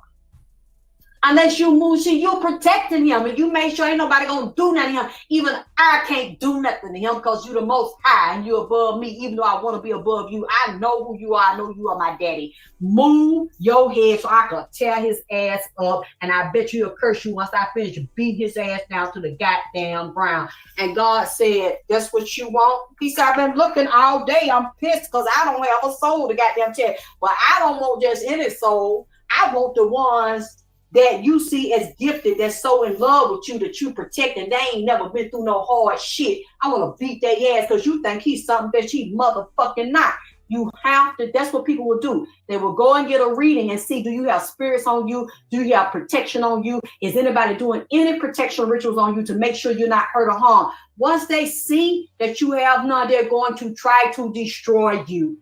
Unless you move, see, you're protecting him and you make sure ain't nobody gonna do nothing to him. Even I can't do nothing to him because you're the most high and you're above me, even though I want to be above you. I know who you are. I know you are my daddy. Move your head so I can tear his ass up, and I bet you he'll curse you once I finish beat his ass down to the goddamn ground. And God said, that's what you want? He said, I've been looking all day. I'm pissed because I don't have a soul to goddamn tell. But I don't want just any soul. I want the ones that you see as gifted, that's so in love with you that you protect, and they ain't never been through no hard shit. I want to beat their ass because you think he's something that she's motherfucking not. You have to, that's what people will do. They will go and get a reading and see, do you have spirits on you? Do you have protection on you? Is anybody doing any protection rituals on you to make sure you're not hurt or harmed? Once they see that you have none, they're going to try to destroy you.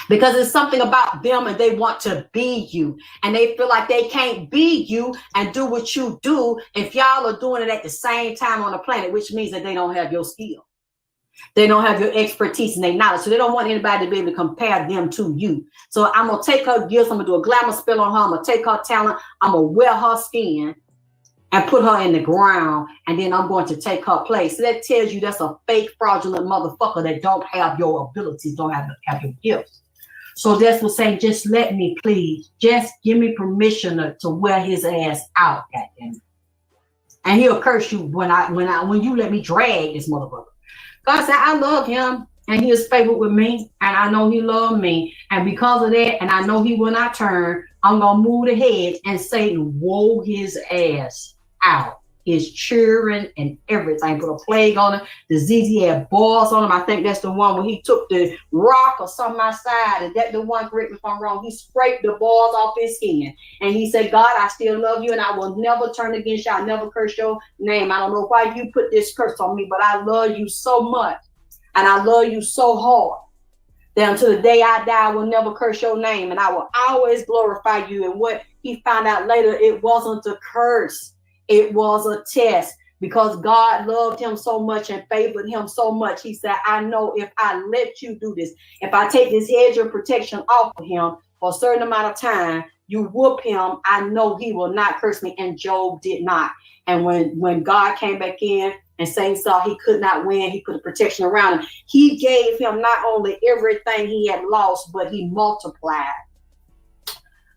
Because it's something about them and they want to be you, and they feel like they can't be you and do what you do if y'all are doing it at the same time on the planet, which means that they don't have your skill. They don't have your expertise and their knowledge. So they don't want anybody to be able to compare them to you. So I'm going to take her gifts. I'm going to do a glamour spell on her. I'm going to take her talent. I'm going to wear her skin and put her in the ground. And then I'm going to take her place. So that tells you that's a fake, fraudulent motherfucker that don't have your abilities, don't have your gifts. So that's what saying, just let me, please. Just give me permission to wear his ass out, goddamn it. And he'll curse you when you let me drag this motherfucker. God said, I love him and he is faithful with me. And I know he loved me. And because of that, and I know he will not turn, I'm going to move the hedge and Satan woe his ass out. His children and everything. Put a plague on him. Disease, he had boils on him. I think that's the one where he took the rock or something outside. Is that the one? Correct me if I'm wrong. He scraped the boils off his skin. And he said, God, I still love you and I will never turn against you. I'll never curse your name. I don't know why you put this curse on me, but I love you so much. And I love you so hard that until the day I die, I will never curse your name. And I will always glorify you. And what he found out later, it wasn't a curse. It was a test because God loved him so much and favored him so much. He said, I know if I let you do this, if I take this hedge of protection off of him for a certain amount of time, you whoop him, I know he will not curse me. And Job did not. And when God came back in and Satan saw he could not win, he put a protection around him. He gave him not only everything he had lost, but he multiplied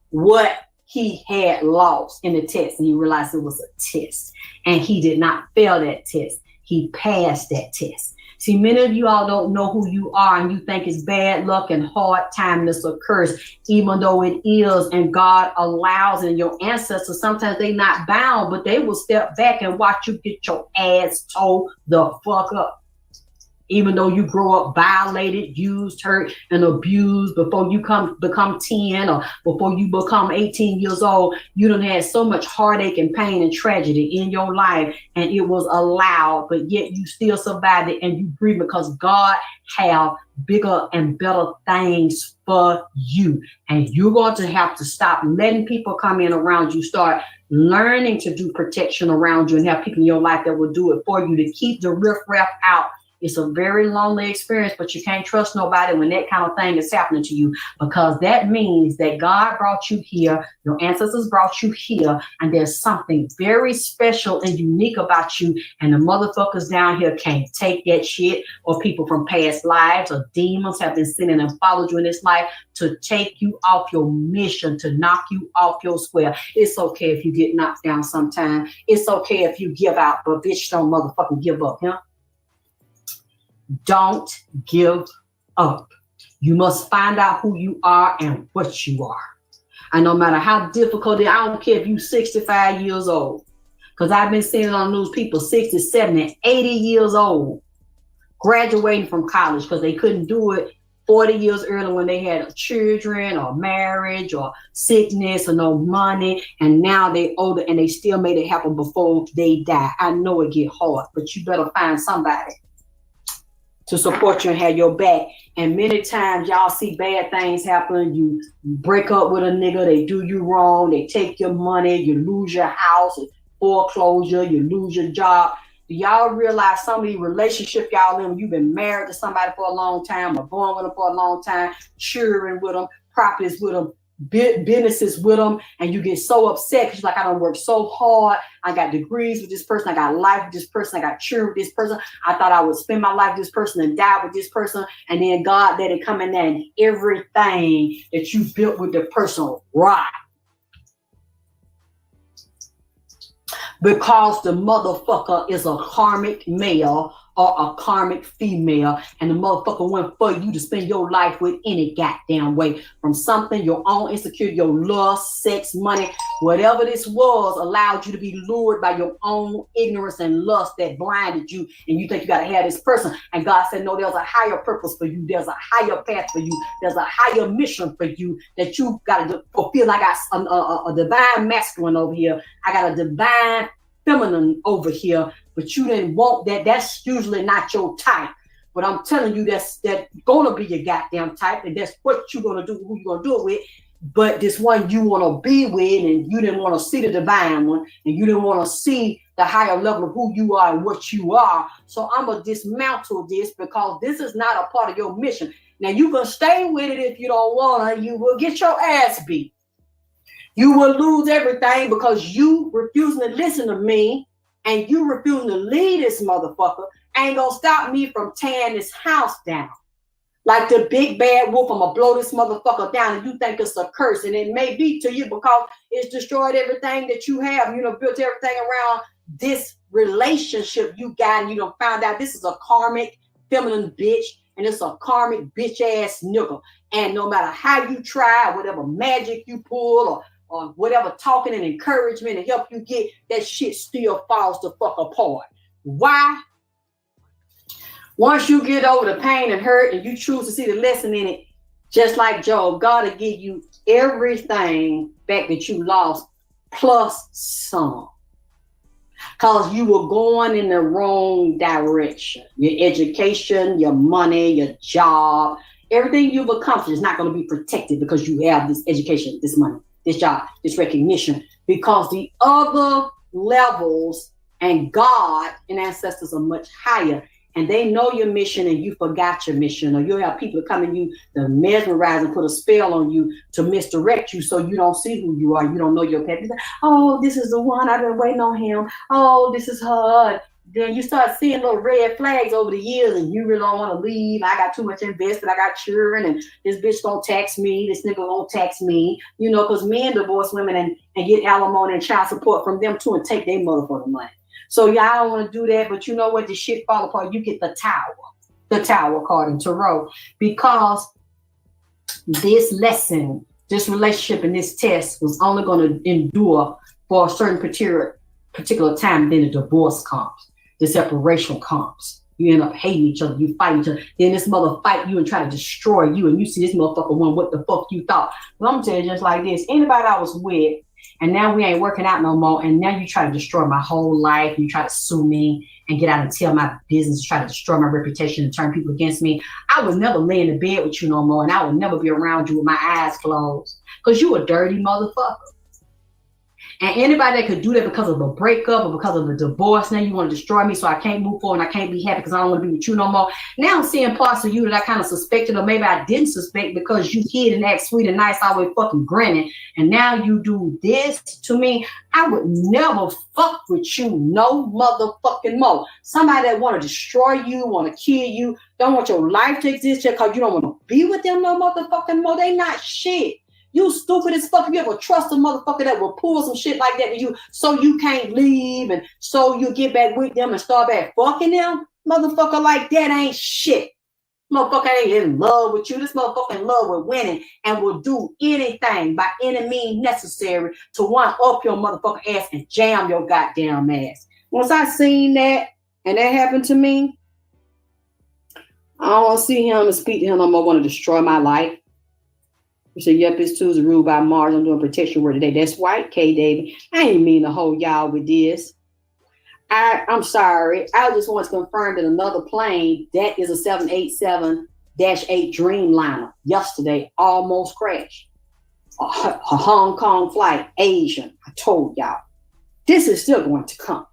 what he had lost in the test. And he realized it was a test. And he did not fail that test. He passed that test. See, many of you all don't know who you are and you think it's bad luck and hard time, it's a curse, even though it is. And God allows, and your ancestors, sometimes they not bound, but they will step back and watch you get your ass towed the fuck up. Even though you grow up violated, used, hurt, and abused before you become 10 or before you become 18 years old, you done had so much heartache and pain and tragedy in your life, and it was allowed, but yet you still survived it and you breathe because God have bigger and better things for you. And you're going to have to stop letting people come in around you, start learning to do protection around you and have people in your life that will do it for you to keep the riffraff out. It's a very lonely experience, but you can't trust nobody when that kind of thing is happening to you, because that means that God brought you here, your ancestors brought you here, and there's something very special and unique about you, and the motherfuckers down here can't take that shit, or people from past lives or demons have been sending and followed you in this life to take you off your mission, to knock you off your square. It's okay if you get knocked down sometime. It's okay if you give out, but bitch, don't motherfucking give up, huh? Don't give up. You must find out who you are and what you are. And no matter how difficult it is, I don't care if you're 65 years old. Because I've been seeing on the news people 60, 70, 80 years old graduating from college because they couldn't do it 40 years earlier when they had children or marriage or sickness or no money. And now they older and they still made it happen before they die. I know it get hard, but you better find somebody to support you and have your back. And many times y'all see bad things happen. You break up with a nigga, they do you wrong, they take your money, you lose your house, foreclosure, you lose your job. Do y'all realize some of the relationship y'all in, you've been married to somebody for a long time or born with them for a long time, children with them, properties with them, businesses with them, and you get so upset because you're like, I don't work so hard. I got degrees with this person. I got life with this person. I got children with this person. I thought I would spend my life with this person and die with this person. And then God let it come in there and everything that you built with the person rot. Because the motherfucker is a karmic male or a karmic female, and the motherfucker went for you to spend your life with any goddamn way, from something, your own insecurity, your lust, sex, money, whatever this was, allowed you to be lured by your own ignorance and lust that blinded you, and you think you got to have this person. And God said, no, there's a higher purpose for you. There's a higher path for you. There's a higher mission for you that you got to fulfill. I got a divine masculine over here. I got a divine feminine over here, but you didn't want that. That's usually not your type. But I'm telling you, that's gonna be your goddamn type, and that's what you're gonna do, who you're gonna do it with. But this one you want to be with, and you didn't want to see the divine one, and you didn't want to see the higher level of who you are and what you are. So I'm gonna dismantle this because this is not a part of your mission. Now you can stay with it if you don't wanna. You will get your ass beat. You will lose everything because you refusing to listen to me and you refusing to lead this motherfucker ain't gonna stop me from tearing this house down. Like the big bad wolf, I'm gonna blow this motherfucker down, and you think it's a curse, and it may be to you because it's destroyed everything that you have. You know, built everything around this relationship you got, and you don't found out this is a karmic feminine bitch, and it's a karmic bitch ass nigga. And no matter how you try, whatever magic you pull, or whatever talking and encouragement and help you get, that shit still falls the fuck apart. Why? Once you get over the pain and hurt and you choose to see the lesson in it, just like Job, God will give you everything back that you lost, plus some. Because you were going in the wrong direction. Your education, your money, your job, everything you've accomplished is not going to be protected because you have this education, this money, this job, this recognition. Because the other levels and God and ancestors are much higher. And they know your mission and you forgot your mission, or you'll have people coming you to mesmerize and put a spell on you to misdirect you so you don't see who you are. You don't know your path. Like, oh, this is the one. I've been waiting on him. Oh, this is her. Then you start seeing little red flags over the years and you really don't want to leave. I got too much invested. I got children and this bitch gonna tax me. This nigga gonna tax me. You know, because men divorce women and get alimony and child support from them too and take their motherfucking money. So y'all don't want to do that, but you know what? The shit fall apart. You get the tower card in tarot, because this lesson, this relationship, and this test was only going to endure for a certain particular time. Then the divorce comes, the separation comes. You end up hating each other. You fight each other. Then this mother fight you and try to destroy you. And you see this motherfucker one, what the fuck you thought? Well, I'm going to tell you just like this. Anybody I was with, and now we ain't working out no more. And now you try to destroy my whole life. You try to sue me and get out and tell my business, try to destroy my reputation and turn people against me. I would never lay in the bed with you no more. And I would never be around you with my eyes closed. Because you a dirty motherfucker. And anybody that could do that because of a breakup or because of a divorce, now you want to destroy me so I can't move forward and I can't be happy because I don't want to be with you no more. Now I'm seeing parts of you that I kind of suspected, or maybe I didn't suspect, because you hid and act sweet and nice, always fucking grinning. And now you do this to me. I would never fuck with you no motherfucking more. Somebody that want to destroy you, want to kill you, don't want your life to exist just because you don't want to be with them no motherfucking more. They not shit. You stupid as fuck. If you ever trust a motherfucker that will pull some shit like that to you so you can't leave and so you get back with them and start back fucking them, motherfucker like that ain't shit. Motherfucker ain't in love with you. This motherfucker in love with winning and will do anything by any means necessary to one up your motherfucking ass and jam your goddamn ass. Once I seen that and that happened to me, I don't want to see him and speak to him no more. I want to destroy my life. You say, yep, it's Tuesday, ruled by Mars. I'm doing protection word today. That's right, K. David. I ain't mean to hold y'all with this. I'm sorry. I just want to confirm that another plane, that is a 787-8 Dreamliner, yesterday almost crashed. A Hong Kong flight, Asian. I told y'all. This is still going to come.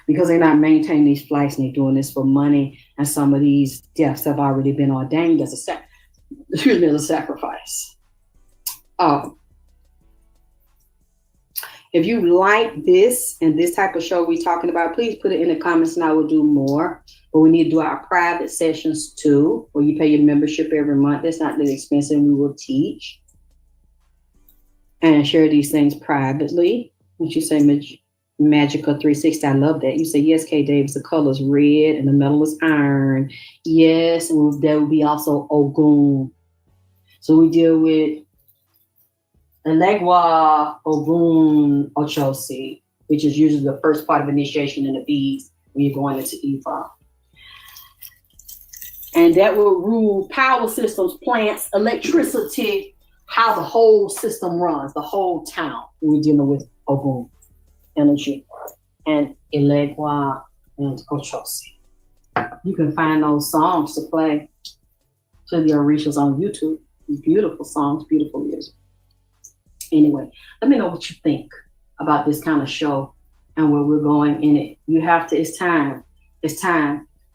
Because they're not maintaining these flights and they're doing this for money. And some of these deaths have already been ordained as a sacrifice. If you like this and this type of show we're talking about, please put it in the comments and I will do more. But we need to do our private sessions too, where you pay your membership every month. That's not that expensive. We will teach and share these things privately. What you say, Magica 360? I love that. You say, yes, K. Davis, the color is red and the metal is iron. Yes, and there will be also Ogun. So we deal with Elegua, Ogun, Ochosi, which is usually the first part of initiation in the beads when you're going into Ifa. And that will rule power systems, plants, electricity, how the whole system runs, the whole town. We're dealing with Ogun energy and Elegua and Ochosi. You can find those songs to play to the Orishas on YouTube. Beautiful songs, beautiful music. Anyway, let me know what you think about this kind of show and where we're going in it. You have to, it's time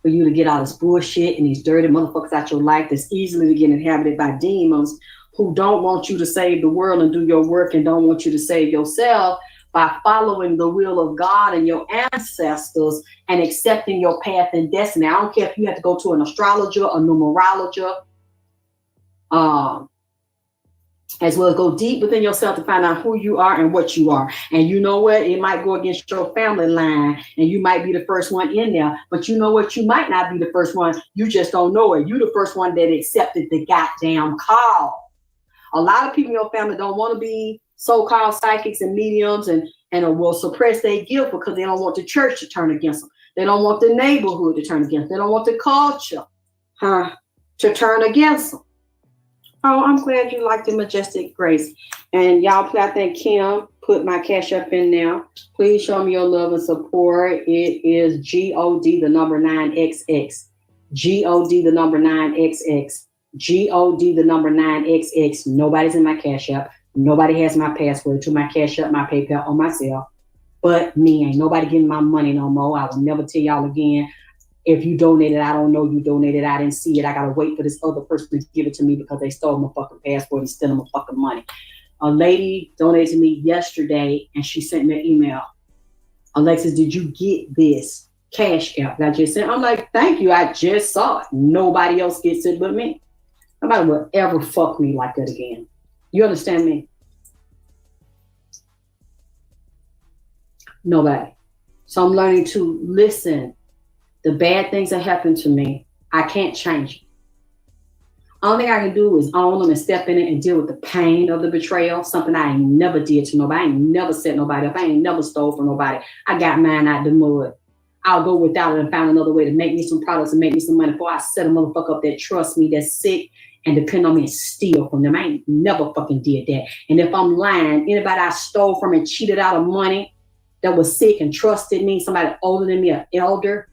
for you to get all this bullshit and these dirty motherfuckers out your life that's easily to get inhabited by demons who don't want you to save the world and do your work and don't want you to save yourself by following the will of God and your ancestors and accepting your path and destiny. I don't care if you have to go to an astrologer, a numerologist, as well. Go deep within yourself to find out who you are and what you are. And you know what? It might go against your family line and you might be the first one in there, but you know what? You might not be the first one. You just don't know it. You the first one that accepted the goddamn call. A lot of people in your family don't want to be so-called psychics and mediums and will suppress their guilt because they don't want the church to turn against them. They don't want the neighborhood to turn against them. They don't want the culture to turn against them. Oh, I'm glad you like the Majestic Grace. And y'all, I think Kim put my cash up in there. Please show me your love and support. It is GOD, the number 9XX. GOD, the number 9XX. GOD, the number 9XX. Nobody's in my cash app. Nobody has my password to my cash app, my PayPal, or myself. But me, ain't nobody getting my money no more. I will never tell y'all again. If you donated, I don't know you donated. I didn't see it. I got to wait for this other person to give it to me because they stole my fucking passport and stole my fucking money. A lady donated to me yesterday and she sent me an email. Alexis, did you get this cash app that I just sent? I'm like, thank you. I just saw it. Nobody else gets it but me. Nobody will ever fuck me like that again. You understand me? Nobody. So I'm learning to listen. The bad things that happen to me, I can't change it. Only thing I can do is own them and step in it and deal with the pain of the betrayal, something I ain't never did to nobody. I ain't never set nobody up. I ain't never stole from nobody. I got mine out the mud. I'll go without it and find another way to make me some products and make me some money before I set a motherfucker up that trusts me, that's sick, and depend on me and steal from them. I ain't never fucking did that. And if I'm lying, anybody I stole from and cheated out of money that was sick and trusted me, somebody older than me, an elder,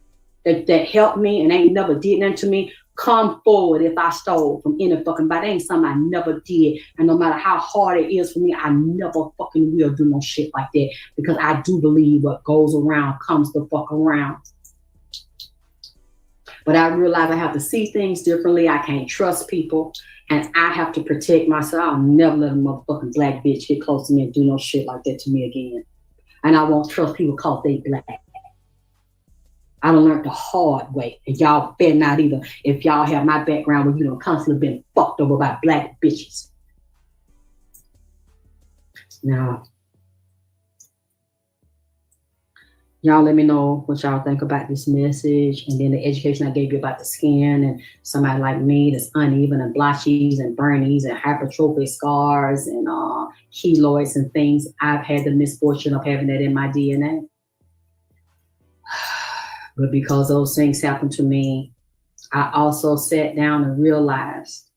that helped me and ain't never did nothing to me, come forward if I stole from any fucking body. That ain't something I never did. And no matter how hard it is for me, I never fucking will do no shit like that because I do believe what goes around comes the fuck around. But I realize I have to see things differently. I can't trust people and I have to protect myself. I'll never let a motherfucking black bitch get close to me and do no shit like that to me again. And I won't trust people because they black. I done learned the hard way. And y'all better not either if y'all have my background where you done constantly been fucked over by black bitches. Now, y'all let me know what y'all think about this message. And then the education I gave you about the skin and somebody like me that's uneven and blotches and burnies and hypertrophic scars and keloids and things. I've had the misfortune of having that in my DNA. But because those things happened to me, I also sat down and realized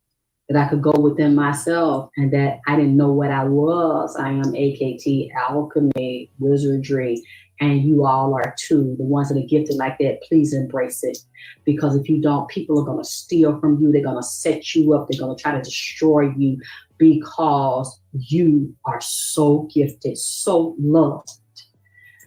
that I could go within myself and that I didn't know what I was. I am AKT, alchemy, wizardry, and you all are too. The ones that are gifted like that, please embrace it. Because if you don't, people are going to steal from you. They're going to set you up. They're going to try to destroy you because you are so gifted, so loved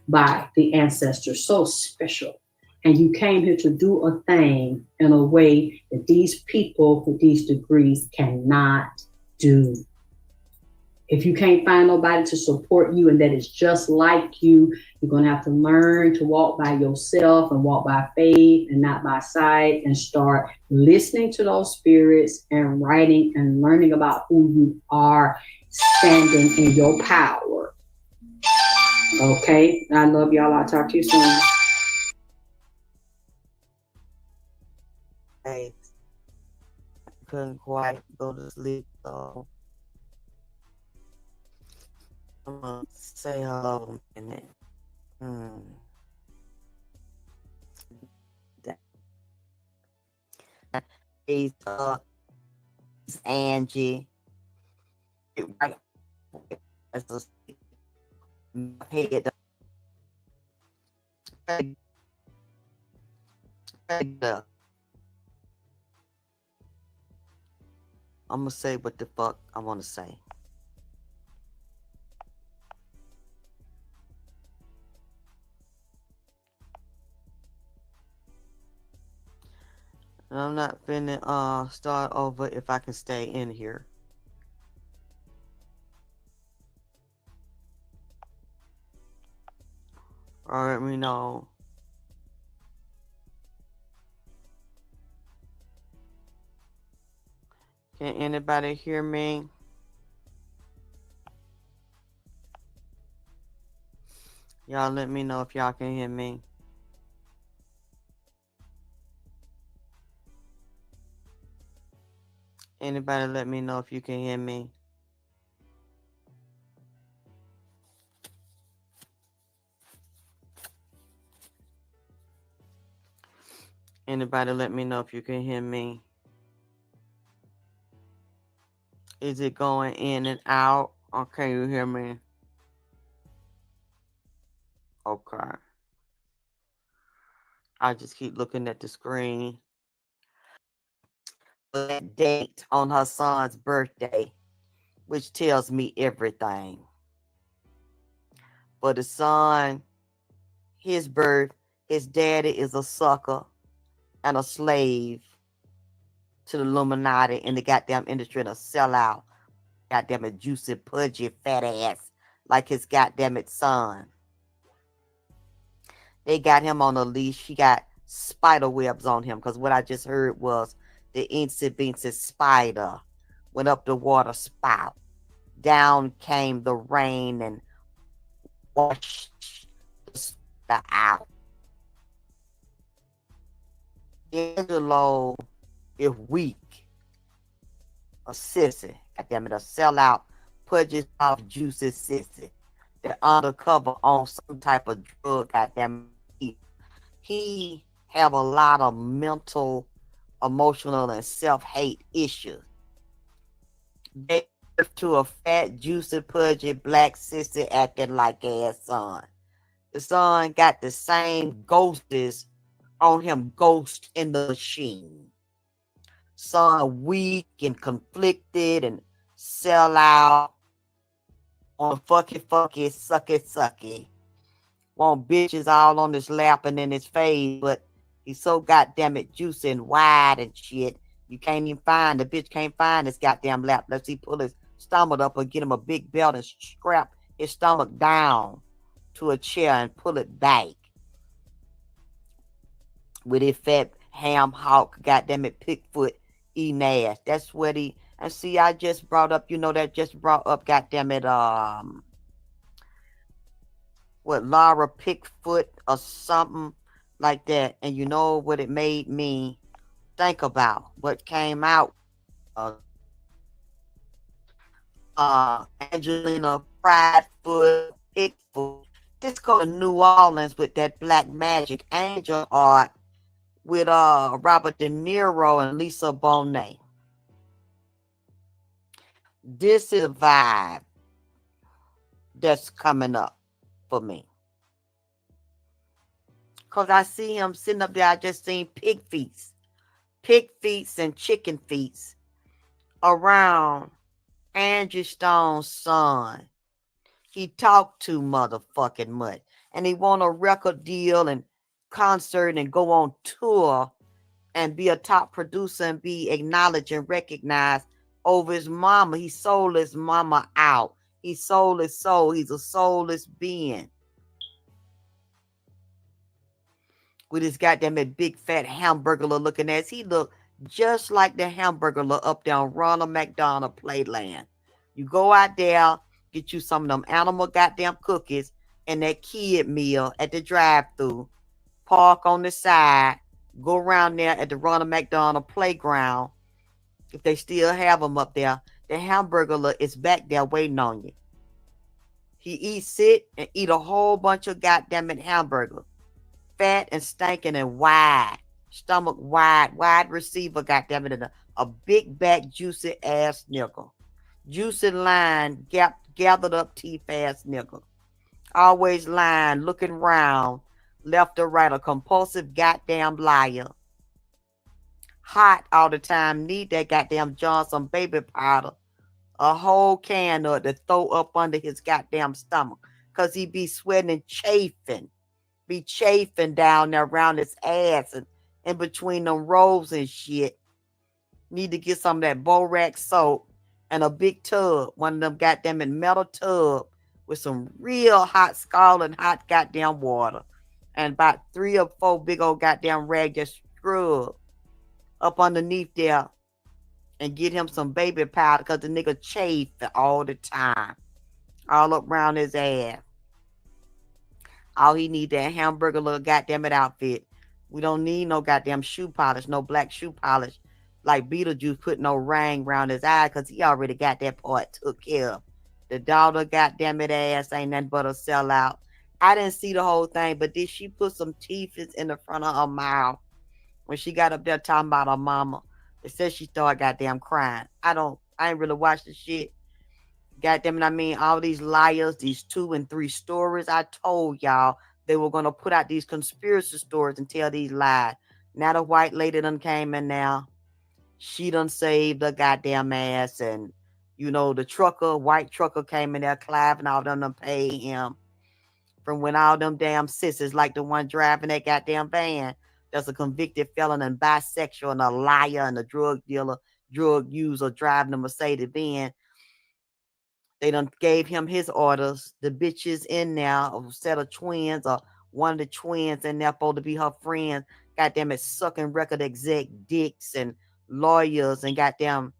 by the ancestors, so special. And you came here to do a thing in a way that these people with these degrees cannot do. If you can't find nobody to support you and that is just like you, you're going to have to learn to walk by yourself and walk by faith and not by sight and start listening to those spirits and writing and learning about who you are, standing in your power. Okay? I love y'all. I'll talk to you soon. I couldn't quite go to sleep, so I'm gonna say hello in a minute. Hey, it's Angie. Right. I'm gonna say what the fuck I want to say. And I'm not finna start over if I can stay in here. Or let me know. Can anybody hear me? Y'all let me know if y'all can hear me. Anybody let me know if you can hear me. Anybody let me know if you can hear me. Is it going in and out? Or can you hear me? Okay. I just keep looking at the screen. That date on her son's birthday, which tells me everything. For the son, his birth, his daddy is a sucker and a slave to the Illuminati and the goddamn industry and a sellout. Goddamn it, juicy, pudgy, fat ass like his goddamn it son. They got him on a leash. He got spider webs on him because what I just heard was the Incy Beansy spider went up the water spout. Down came the rain and washed the spider out. Angelo is weak. A sissy. Goddamn it, a sellout, pudgy, off, juicy sissy. They're undercover on some type of drug, goddamn it. He have a lot of mental, emotional, and self-hate issues. They birth to a fat, juicy, pudgy, black sissy acting like ass son. The son got the same ghosts on him, ghost in the machine. Son weak and conflicted and sell out on fucky, sucky. Want bitches all on his lap and in his face, but he's so goddamn it juicy and wide and shit. You can't even find, the bitch can't find his goddamn lap unless he pull his stomach up or get him a big belt and strap his stomach down to a chair and pull it back. With his fat ham hawk, goddamn it, pigfoot eating ass. That's what he, and see, I just brought up, that just brought up, goddamn it, what, Laura Pickfoot or something like that. And you know what it made me think about? What came out? Angelina Friedfoot, Pickfoot. Just go to New Orleans with that black magic angel art with Robert De Niro and Lisa Bonet. This is a vibe that's coming up for me. Because I see him sitting up there. I just seen pig feet and chicken feet around Angie Stone's son. He talked too motherfucking much. And he want a record deal and concert and go on tour and be a top producer and be acknowledged and recognized over his mama. He sold his mama out. He sold his soul. He's a soulless being. With his goddamn big fat hamburger looking ass. He look just like the hamburger up there on Ronald McDonald Playland. You go out there, get you some of them animal goddamn cookies and that kid meal at the drive-thru. Park on the side. Go around there at the Ronald McDonald Playground. If they still have them up there, the hamburger is back there waiting on you. He sit and eat a whole bunch of goddamn it hamburger. Fat and stinking and wide. Stomach wide receiver, goddamn it, and a big back juicy ass nigga. Juicy line, gathered up teeth ass nigga. Always lying, looking round, left or right, a compulsive goddamn liar. Hot all the time, need that goddamn Johnson baby powder. A whole can of it to throw up under his goddamn stomach. Because he be sweating and chafing. Be chafing down there around his ass and in between them rolls and shit. Need to get some of that borax soap and a big tub. One of them goddamn metal tub with some real hot scalding hot goddamn water. And about 3 or 4 big old goddamn rags just scrub up underneath there and get him some baby powder because the nigga chafing all the time. All up around his ass. All he need that hamburger little goddamn it outfit. We don't need no goddamn shoe polish, no black shoe polish. Like Beetlejuice put no ring around his eye because he already got that part took care of. The daughter goddamn it ass ain't nothing but a sellout. I didn't see the whole thing, but did she put some teeth in the front of her mouth when she got up there talking about her mama? It said she started goddamn crying. I ain't really watched the shit. Goddamn it, I mean, all these liars, these 2 and 3 stories. I told y'all they were gonna put out these conspiracy stories and tell these lies. Now the white lady done came in now. She done saved the goddamn ass, and the white trucker came in there, Clive, and all them done paid him from when all them damn sisters, like the one driving that goddamn van, that's a convicted felon and bisexual and a liar and a drug dealer, drug user driving a Mercedes Benz. They done gave him his orders. The bitches in there, a set of twins, or one of the twins in there supposed to be her friends. Goddamn it, sucking record exec dicks and lawyers and goddamn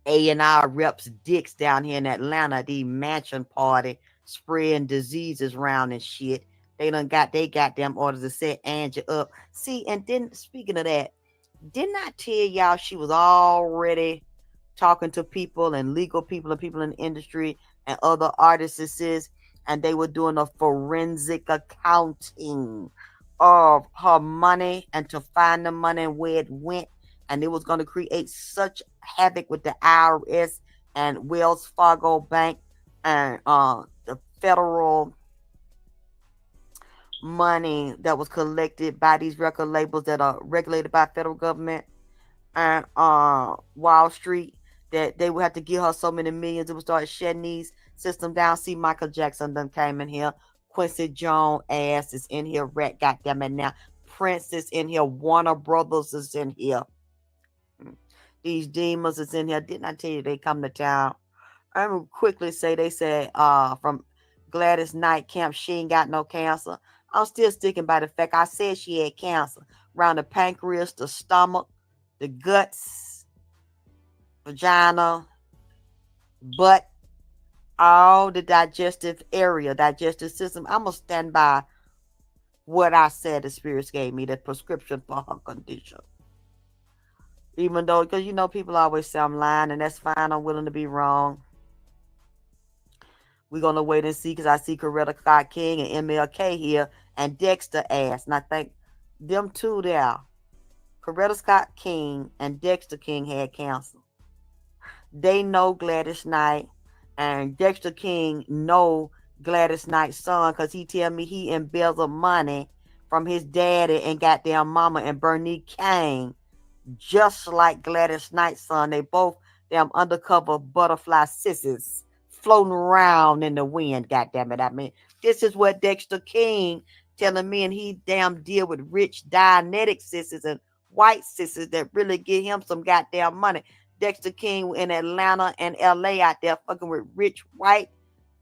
A&R reps dicks down here in Atlanta. The mansion party spreading diseases around and shit. They done got they goddamn orders to set Angie up. See, and then speaking of that, didn't I tell y'all she was already talking to people and legal people and people in the industry and other artists, and they were doing a forensic accounting of her money and to find the money and where it went, and it was going to create such havoc with the IRS and Wells Fargo Bank and the federal money that was collected by these record labels that are regulated by federal government and Wall Street, that they would have to give her so many millions. It would start shutting these system down. See, Michael Jackson done came in here. Quincy Jones ass is in here. Rat goddamn it now. Prince is in here. Warner Brothers is in here. These demons is in here. Didn't I tell you they come to town? I'm gonna quickly say they said from Gladys Knight camp she ain't got no cancer. I'm still sticking by the fact I said she had cancer around the pancreas, the stomach, the guts, vagina, butt, all the digestive area, digestive system. I'm going to stand by what I said the spirits gave me, the prescription for her condition. Even though, because people always say I'm lying, and that's fine. I'm willing to be wrong. We're going to wait and see, because I see Coretta Scott King and MLK here and Dexter ass. And I think them two there, Coretta Scott King and Dexter King, had cancer. They know Gladys Knight, and Dexter King know Gladys Knight's son, because he tell me he embezzled money from his daddy and goddamn mama and Bernie King, just like Gladys Knight's son. They both damn undercover butterfly sissies floating around in the wind, goddamn it. I mean, this is what Dexter King telling me, and he damn deal with rich Dianetic sissies and white sissies that really give him some goddamn money. Dexter King in Atlanta and LA out there fucking with rich white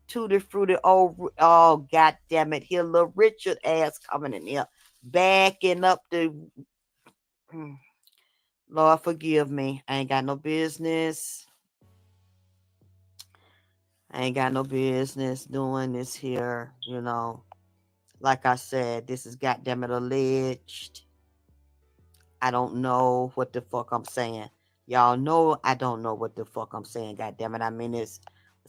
tutti fruity old, oh goddamn it, here little Richard ass coming in here backing up the Lord forgive me. I ain't got no business. I ain't got no business doing this here, Like I said, this is goddamn it alleged. I don't know what the fuck I'm saying. Y'all know I don't know what the fuck I'm saying, goddamn it. I mean, it's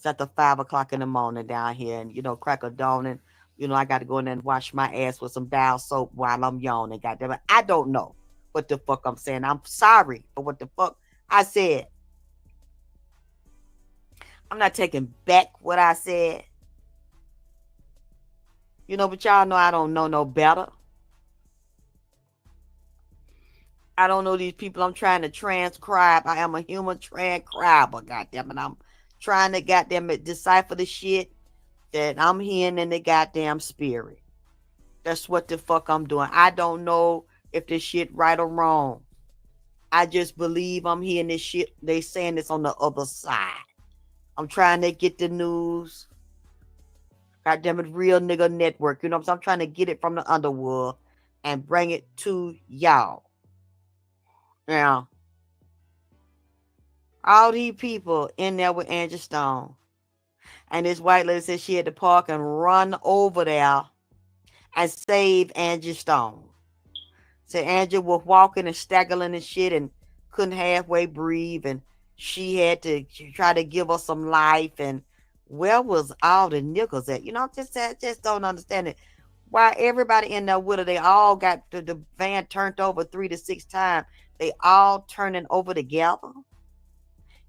at the 5 o'clock in the morning down here, and crack of dawn, and I got to go in there and wash my ass with some dial soap while I'm yawning, goddamn it. I don't know what the fuck I'm saying. I'm sorry for what the fuck I said. I'm not taking back what I said. But y'all know I don't know no better. I don't know these people I'm trying to transcribe. I am a human transcriber, goddamn it. I'm trying to goddamn it decipher the shit that I'm hearing in the goddamn spirit. That's what the fuck I'm doing. I don't know if this shit right or wrong. I just believe I'm hearing this shit. They saying this on the other side. I'm trying to get the news. Goddamn it, Real Nigga Network. So I'm trying to get it from the underworld and bring it to y'all. Now, all these people in there with Angie Stone. And this white lady said she had to park and run over there and save Angie Stone. So Angie was walking and staggering and shit and couldn't halfway breathe, and she had to try to give her some life. And where was all the nickels at? I just don't understand it. Why everybody in there with her, they all got the van turned over 3 to 6 times. They all turning over together.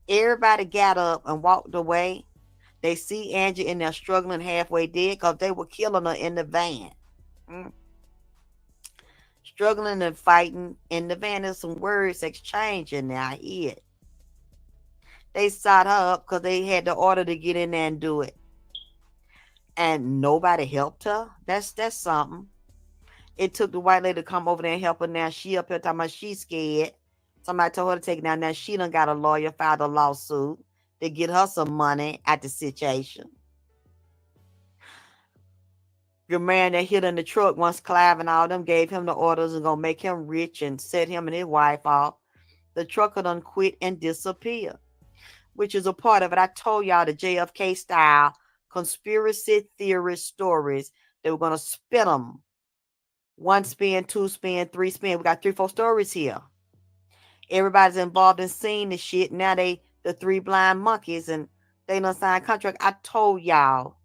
Everybody got up and walked away. They see Angie in there struggling halfway dead because they were killing her in the van. Struggling and fighting in the van. There's some words exchanged in there. I hear it. They shot her up because they had the order to get in there and do it. And nobody helped her. That's something. It took the white lady to come over there and help her. Now she up here talking about she's scared. Somebody told her to take it down. Now she done got a lawyer, filed a lawsuit to get her some money at the situation. Your man that hit in the truck once Clive and all them gave him the orders and gonna make him rich and set him and his wife off. The trucker done quit and disappeared, which is a part of it. I told y'all the JFK style conspiracy theorist stories. They were gonna spin them. 1 spin, 2 spin, 3 spin. We got 3, 4 stories here. Everybody's involved in seeing this shit. Now the 3 blind monkeys, and they done signed contract. I told y'all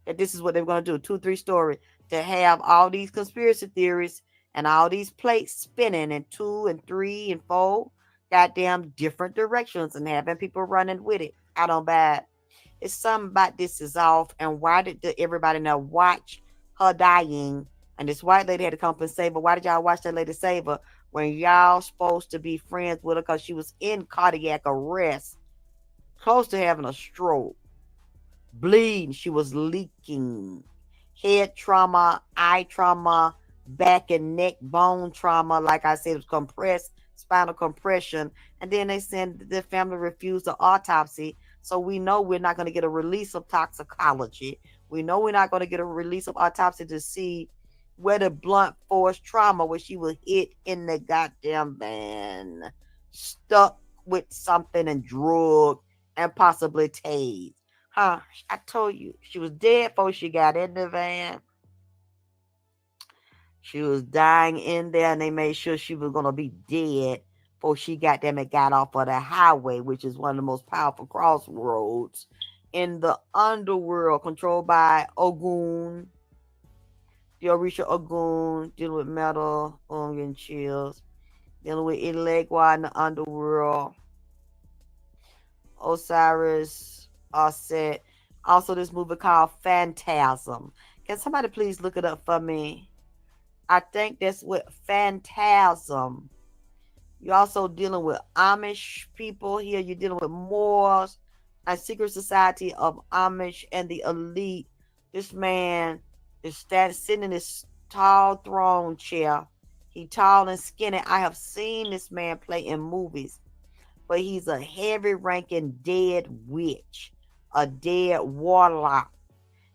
that this is what they were going to do. 2, 3 story to have all these conspiracy theories and all these plates spinning in 2 and 3 and 4 goddamn different directions and having people running with it. I don't buy it. It's something about this is off. And why did everybody now watch her dying? And this white lady had to come up and save her. Why did y'all watch that lady save her when y'all supposed to be friends with her because she was in cardiac arrest, close to having a stroke, bleeding, she was leaking, head trauma, eye trauma, back and neck bone trauma, like I said, it was compressed, spinal compression. And then they said the family refused the autopsy, so we know we're not going to get a release of toxicology. We know we're not going to get a release of autopsy to see where the blunt force trauma, where she was hit in the goddamn van, stuck with something and drug and possibly tased. I told you, she was dead before she got in the van. She was dying in there, and they made sure she was going to be dead before she got off of the highway, which is one of the most powerful crossroads in the underworld, controlled by Ogun. The Orisha Ogun, dealing with metal, getting chills, dealing with Ilegua in the underworld, Osiris, Osset. Also, this movie called Phantasm. Can somebody please look it up for me? I think that's what Phantasm. You're also dealing with Amish people here. You're dealing with Moors, a secret society of Amish and the elite. This man is sitting in this tall throne chair. He tall and skinny. I have seen this man play in movies, but he's a heavy-ranking dead witch, a dead warlock.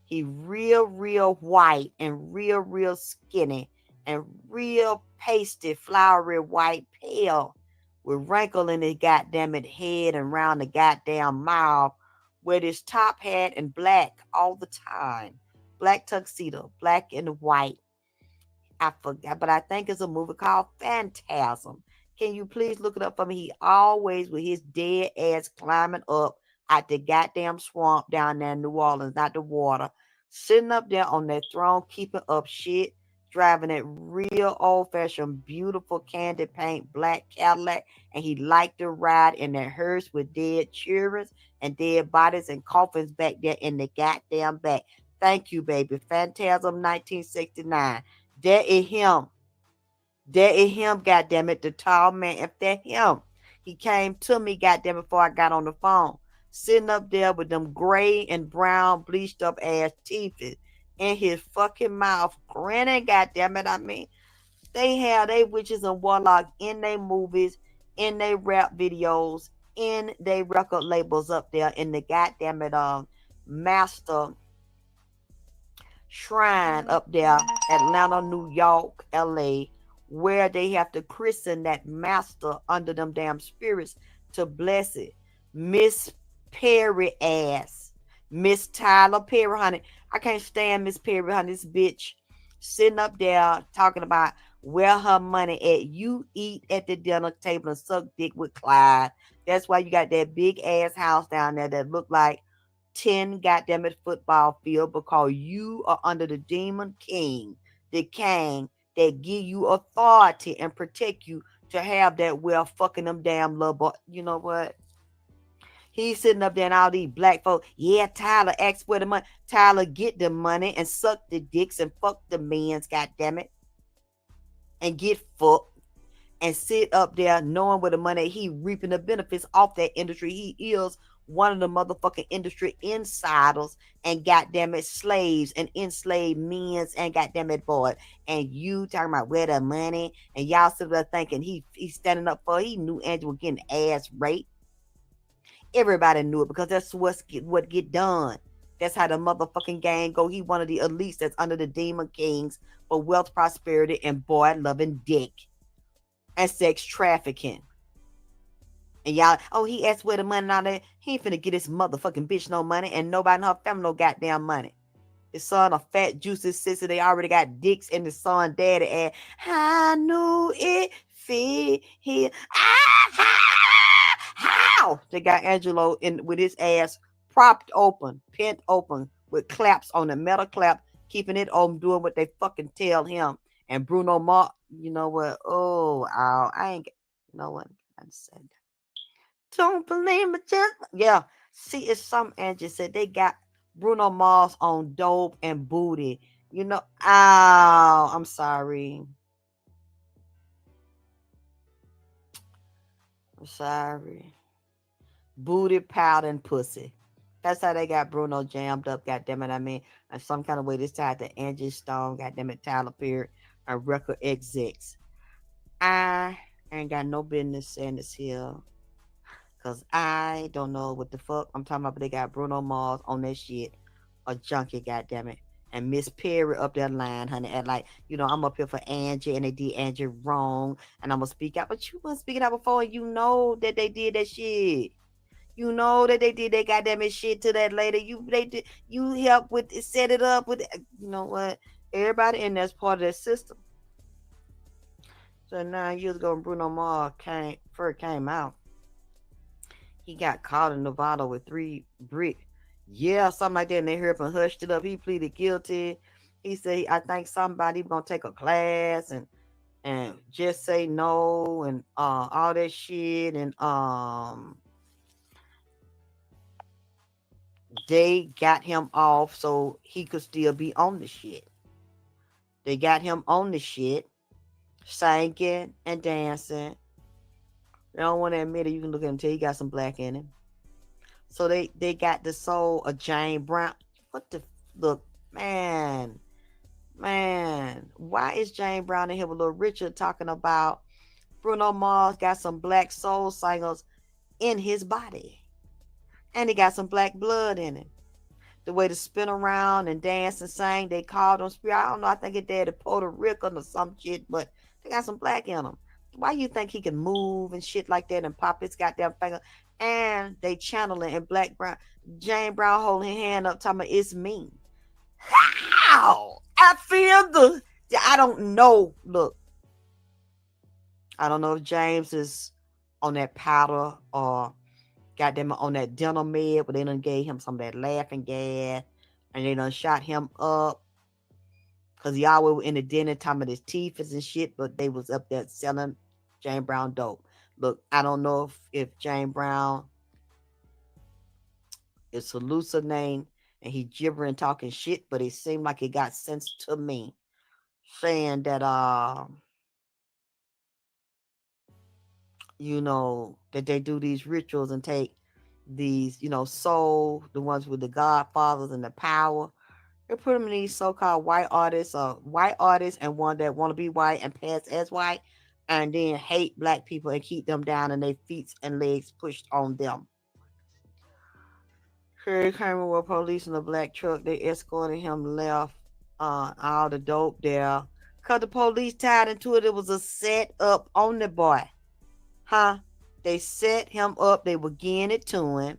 He real white and real skinny and real pasty, flowery white, pale, with wrinkle in his goddamn head and around the goddamn mouth, with his top hat and black all the time. Black tuxedo, black and white. I forgot, but I think it's a movie called Phantasm. Can you please look it up for me? He always with his dead ass climbing up out the goddamn swamp down there in New Orleans, not the water, sitting up there on that throne, keeping up shit, driving that real old-fashioned, beautiful candy paint black Cadillac, and he liked to ride in that hearse with dead children and dead bodies and coffins back there in the goddamn back. Thank you, baby. Phantasm 1969. There is him. There is him, goddammit, the tall man. If that him, he came to me, goddammit, before I got on the phone. Sitting up there with them gray and brown bleached up ass teeth in his fucking mouth, grinning, goddammit. I mean, they have they witches and warlocks in their movies, in their rap videos, in their record labels up there in the goddammit master shrine up there, Atlanta, New York, LA, where they have to christen that master under them damn spirits to bless it. Miss Perry ass. Miss Tyler Perry, honey. I can't stand Miss Perry, honey. This bitch sitting up there talking about where her money at. You eat at the dinner table and suck dick with Clyde. That's why you got that big ass house down there that look like 10 goddamn it football field, because you are under the demon king, the king that give you authority and protect you to have that wealth, fucking them damn little boy. You know what? He's sitting up there and all these black folk. Yeah, Tyler asked for the money. Tyler get the money and suck the dicks and fuck the men's, goddammit. And get fucked. And sit up there knowing where the money he reaping the benefits off that industry. He is one of the motherfucking industry insiders and goddamn it slaves and enslaved men's and goddamn it boys. And you talking about where the money, and y'all sitting there thinking he's standing up for. He knew Angela was getting ass raped. Everybody knew it because that's what get done. That's how the motherfucking gang go. He one of the elites that's under the demon kings for wealth, prosperity, and boy loving dick and sex trafficking. And y'all, oh, he asked where the money and all that. He ain't finna get his motherfucking bitch no money, and nobody in her family no goddamn money. His son a fat, juicy sister. They already got dicks in the son daddy, and I knew it fit here. How? They got Angelo in with his ass propped open, pent open, with claps on the metal clap, keeping it open, doing what they fucking tell him. And Bruno Mars, you know what? Oh, I ain't, you know what? I said, don't believe me, just, yeah. See, it's some Angie said they got Bruno Mars on dope and booty. You know, oh, I'm sorry. I'm sorry. Booty, powder, and pussy. That's how they got Bruno jammed up, goddammit. I mean, in some kind of way, this tied to Angie Stone, goddammit, Tyler Perry, and record execs. I ain't got no business saying this here, because I don't know what the fuck I'm talking about, but they got Bruno Mars on that shit, a junkie, goddammit. And Miss Perry up that line, honey, and like, you know, I'm up here for Angie, and they did Angie wrong, and I'm gonna speak out, but you weren't speaking out before, and you know that they did that shit. You know that they did that goddamn shit to that lady. You helped with it, set it up with, you know what? Everybody in that's part of that system. So 9 years ago, when Bruno Mars first came out, he got caught in Nevada with 3 bricks. Yeah, something like that. And they heard him and hushed it up. He pleaded guilty. He said, I think somebody gonna take a class and just say no and all that shit. And they got him off so he could still be on the shit. They got him on the shit, singing and dancing. They don't want to admit it. You can look at him and tell he got some black in him. So they got the soul of Jane Brown. What the look, man? Why is Jane Brown in here with Little Richard talking about Bruno Mars got some black soul singers in his body? And he got some black blood in him. The way to spin around and dance and sing, they called them spirit. I don't know. I think it's dead to Puerto Rican or some shit, but they got some black in them. Why you think he can move and shit like that and pop his goddamn finger? And they channeling in Black Brown. Jane Brown holding her hand up, talking about it's me. How? I feel I don't know. Look, I don't know if James is on that powder or goddamn on that dental med, but they done gave him some of that laughing gas, and they done shot him up because he always was in the den talking about his teeth and shit, but they was up there selling Jane Brown dope. Look, I don't know if Jane Brown is hallucinating and he gibbering talking shit, but it seemed like it got sense to me, saying that you know, that they do these rituals and take these, you know, soul, the ones with the godfathers and the power. They put them in these so-called white artists and one that want to be white and pass as white, and then hate black people and keep them down and their feet and legs pushed on them. Here he came with police in a black truck. They escorted him left all the dope there. Because the police tied into it. It was a set up on the boy. Huh? They set him up. They were getting it to him.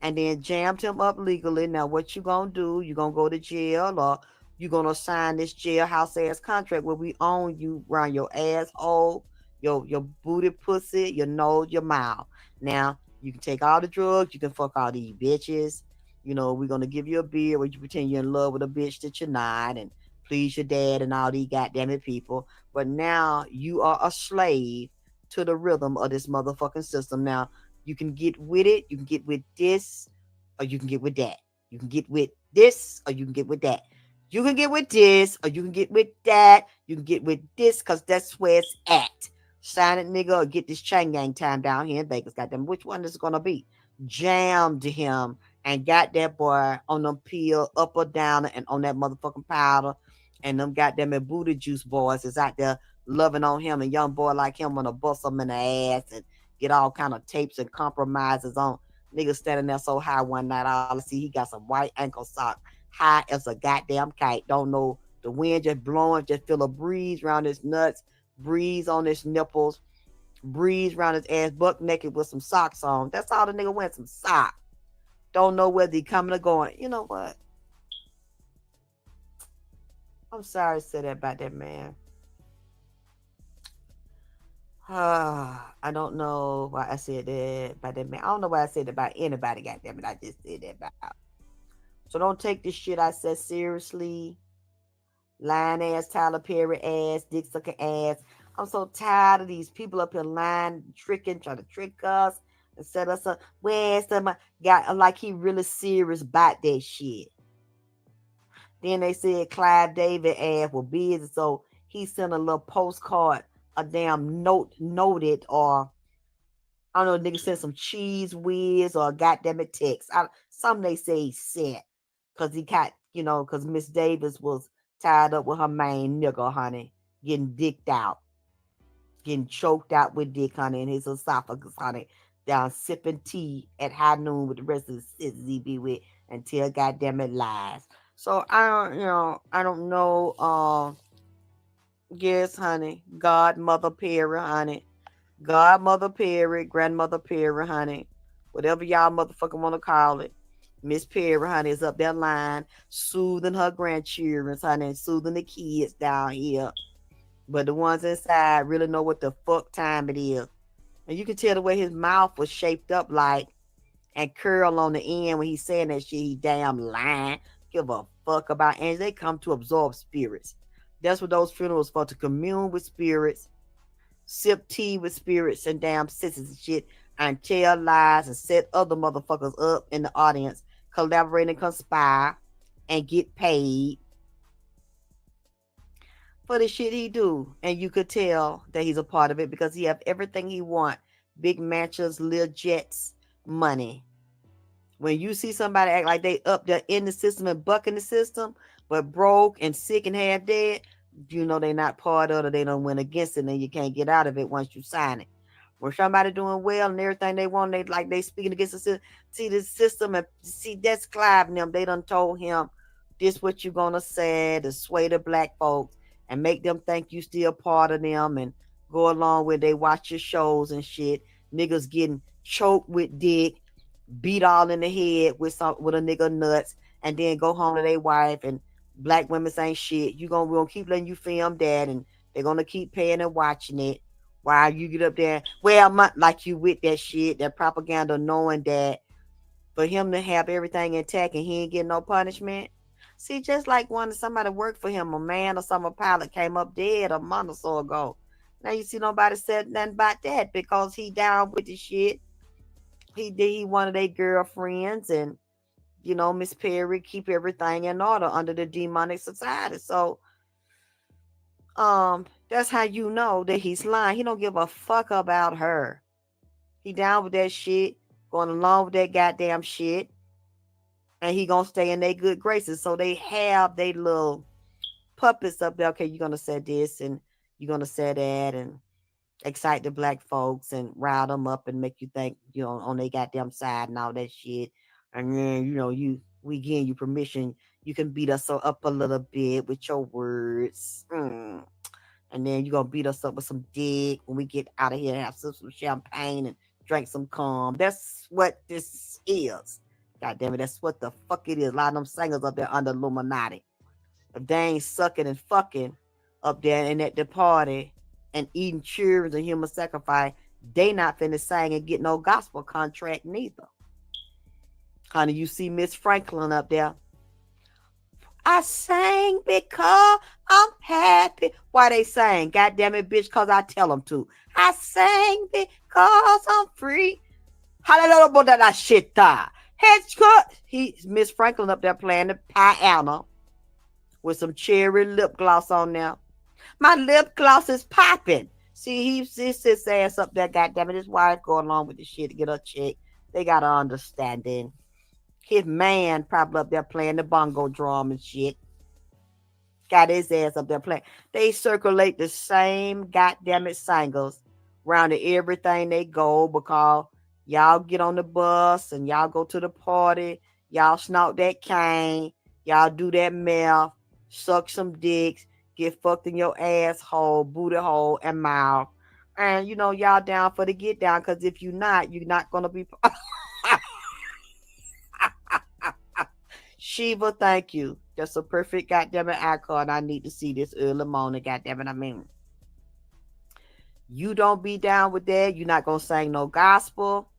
and then jammed him up legally. Now, what you gonna do? You gonna go to jail, or you gonna sign this jailhouse ass contract where we own you around your asshole, your booty pussy, your nose, your mouth. Now, you can take all the drugs, you can fuck all these bitches. We're gonna give you a beer where you pretend you're in love with a bitch that you're not, and please your dad and all these goddamn it people. But now you are a slave to the rhythm of this motherfucking system. Now, you can get with it, you can get with this, or you can get with that. You can get with this, or you can get with that. You can get with this, or you can get with that. You can get with this, because that's where it's at. Sign it, nigga, or get this chain gang time down here in Vegas. Goddamn, which one is it gonna be? Jammed him and got that boy on them pill, up or down, and on that motherfucking powder. And them goddamn booty juice boys is out there loving on him. And young boy like him wanna bust him in the ass and get all kind of tapes and compromises on. Nigga standing there so high one night, all I see he got some white ankle sock, high as a goddamn kite. Don't know, the wind just blowing, just feel a breeze around his nuts, breeze on his nipples, breeze around his ass, buck naked with some socks on. That's all the nigga went, some socks. Don't know whether he coming or going. You know what? I'm sorry to say that about that man. I don't know why I said that about that man. I don't know why I said that about anybody, goddamn it. I just said that about. So don't take this shit I said seriously. Lying ass, Tyler Perry ass, dick sucking ass. I'm so tired of these people up here lying, tricking, trying to trick us and set us up. Where's the guy? Like he really serious about that shit. Then they said Clive David ass was busy, so he sent a little postcard, a damn noted, or I don't know, nigga sent some cheese whiz or a goddamn it text. Some they say he sent because he got, because Miss Davis was tied up with her main nigga, honey, getting dicked out, getting choked out with dick, honey, in his esophagus, honey, down sipping tea at high noon with the rest of the sisters he be with until goddamn it lies. So I don't know. Yes, honey, Godmother Perry, honey. Godmother Perry, Grandmother Perry, honey. Whatever y'all motherfucking want to call it. Miss Perry, honey, is up that line, soothing her grandchildren, honey, and soothing the kids down here. But the ones inside really know what the fuck time it is. And you can tell the way his mouth was shaped up like and curl on the end when he's saying that shit, he damn lying. Give a fuck about, and they come to absorb spirits. That's what those funerals for, to commune with spirits, sip tea with spirits and damn sissies and shit, and tell lies and set other motherfuckers up in the audience, collaborate and conspire and get paid for the shit he do. And you could tell that he's a part of it because he have everything he want. Big mansions, little jets, money. When you see somebody act like they up there in the system and bucking the system, but broke and sick and half dead, you know they not part of it, or they don't win against it, and you can't get out of it once you sign it. When somebody doing well and everything they want, they speaking against the system. See the system, and see that's Clive and them. They done told him this what you gonna say to sway the black folks and make them think you still part of them and go along with they watch your shows and shit. Niggas getting choked with dick, beat all in the head with a nigga nuts, and then go home to their wife, and black women saying shit. We're gonna keep letting you film that, and they're gonna keep paying and watching it while you get up there. Well, like you with that shit, that propaganda, knowing that for him to have everything intact and he ain't getting no punishment. See, just like when somebody worked for him, a man or some pilot came up dead a month or so ago. Now you see nobody said nothing about that because he down with the shit. He one of their girlfriends, and Miss Perry keep everything in order under the demonic society. So that's how you know that he's lying. He don't give a fuck about her. He down with that shit, going along with that goddamn shit, and he gonna stay in their good graces. So they have their little puppets up there. Okay, you're gonna say this and you're gonna say that, and excite the black folks and rile them up and make you think on their goddamn side and all that shit. And then we give you permission. You can beat us up a little bit with your words. And then you're gonna beat us up with some dick when we get out of here and have some champagne and drink some cum. That's what this is. God damn it, that's what the fuck it is. A lot of them singers up there under Illuminati. If they ain't sucking and fucking up there and at the party and eating children and human sacrifice, they not finna sing and get no gospel contract neither. Honey, you see Miss Franklin up there. I sang because I'm happy. Why they sang? God damn it, bitch, because I tell them to. I sang because I'm free. Hallelujah, that shit. Heads cut. He's Miss Franklin up there playing the piano with some cherry lip gloss on there. My lip gloss is popping. See, he sits his ass up there, goddamn it. His wife going along with the shit to get her check. They got an understanding. His man probably up there playing the bongo drum and shit. Got his ass up there playing. They circulate the same goddamn it singles around to everything they go because y'all get on the bus and y'all go to the party. Y'all snort that cane. Y'all do that mouth. Suck some dicks. Get fucked in your asshole, booty hole, and mouth. And you know, y'all down for the get down because if you're not going to be. Shiva, thank you. That's a perfect goddamn it icon. I need to see this early morning. Goddamn it, I mean, you don't be down with that. You're not gonna sing no gospel.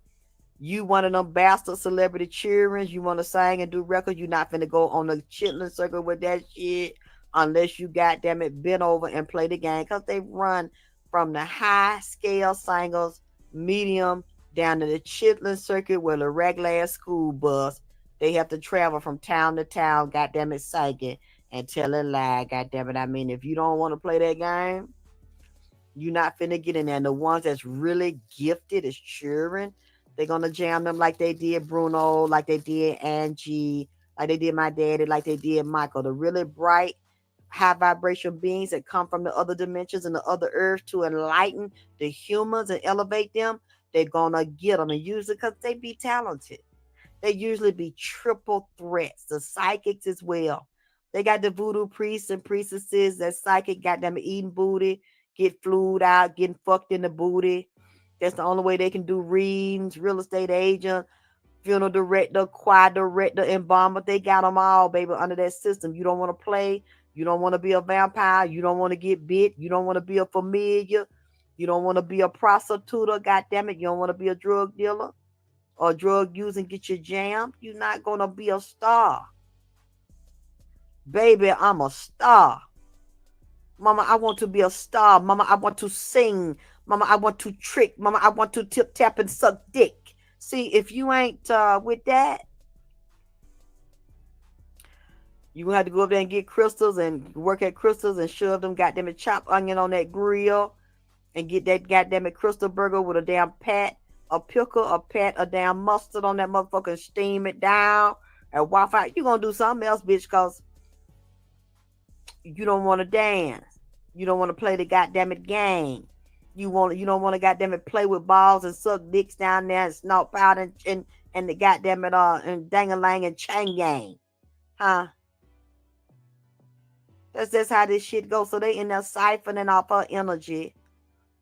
You one of them bastard celebrity children. You want to sing and do records. You're not finna go on the chitlin circle with that shit unless you goddamn it bend over and play the game because they run from the high scale singers, medium down to the chitlin circuit with a regular school bus. They have to travel from town to town, goddamn it, singing and telling lie, goddamn it. I mean, if you don't want to play that game, you're not finna get in there. And the ones that's really gifted as children, they're gonna jam them like they did Bruno, like they did Angie, like they did my daddy, like they did Michael. The really bright, high vibration beings that come from the other dimensions and the other earth to enlighten the humans and elevate them, they're gonna get them. And usually because they be talented. They usually be triple threats. The psychics as well. They got the voodoo priests and priestesses that psychic got them eating booty, get flued out, getting fucked in the booty. That's the only way they can do readings, real estate agent, funeral director, choir director, embalmer. They got them all, baby, under that system. You don't want to play. You don't want to be a vampire. You don't want to get bit. You don't want to be a familiar. You don't want to be a prostitute. God damn it. You don't want to be a drug dealer or drug use and get you jammed. You're not going to be a star. Baby, I'm a star. Mama, I want to be a star. Mama, I want to sing. Mama, I want to trick. Mama, I want to tip, tap, and suck dick. See, if you ain't with that, you gonna have to go up there and get crystals and work at crystals and shove them goddamn it chopped onion on that grill and get that goddamn it crystal burger with a damn pat, a pickle, a pat, a damn mustard on that motherfucker and steam it down and waffle out. You gonna do something else, bitch, because you don't want to dance. You don't want to play the goddamn it game. You don't want to goddamn it play with balls and suck dicks down there and snort powder and the goddamn it and dang-a-lang and chang yang. Huh? That's how this shit goes. So they in there siphoning off her energy.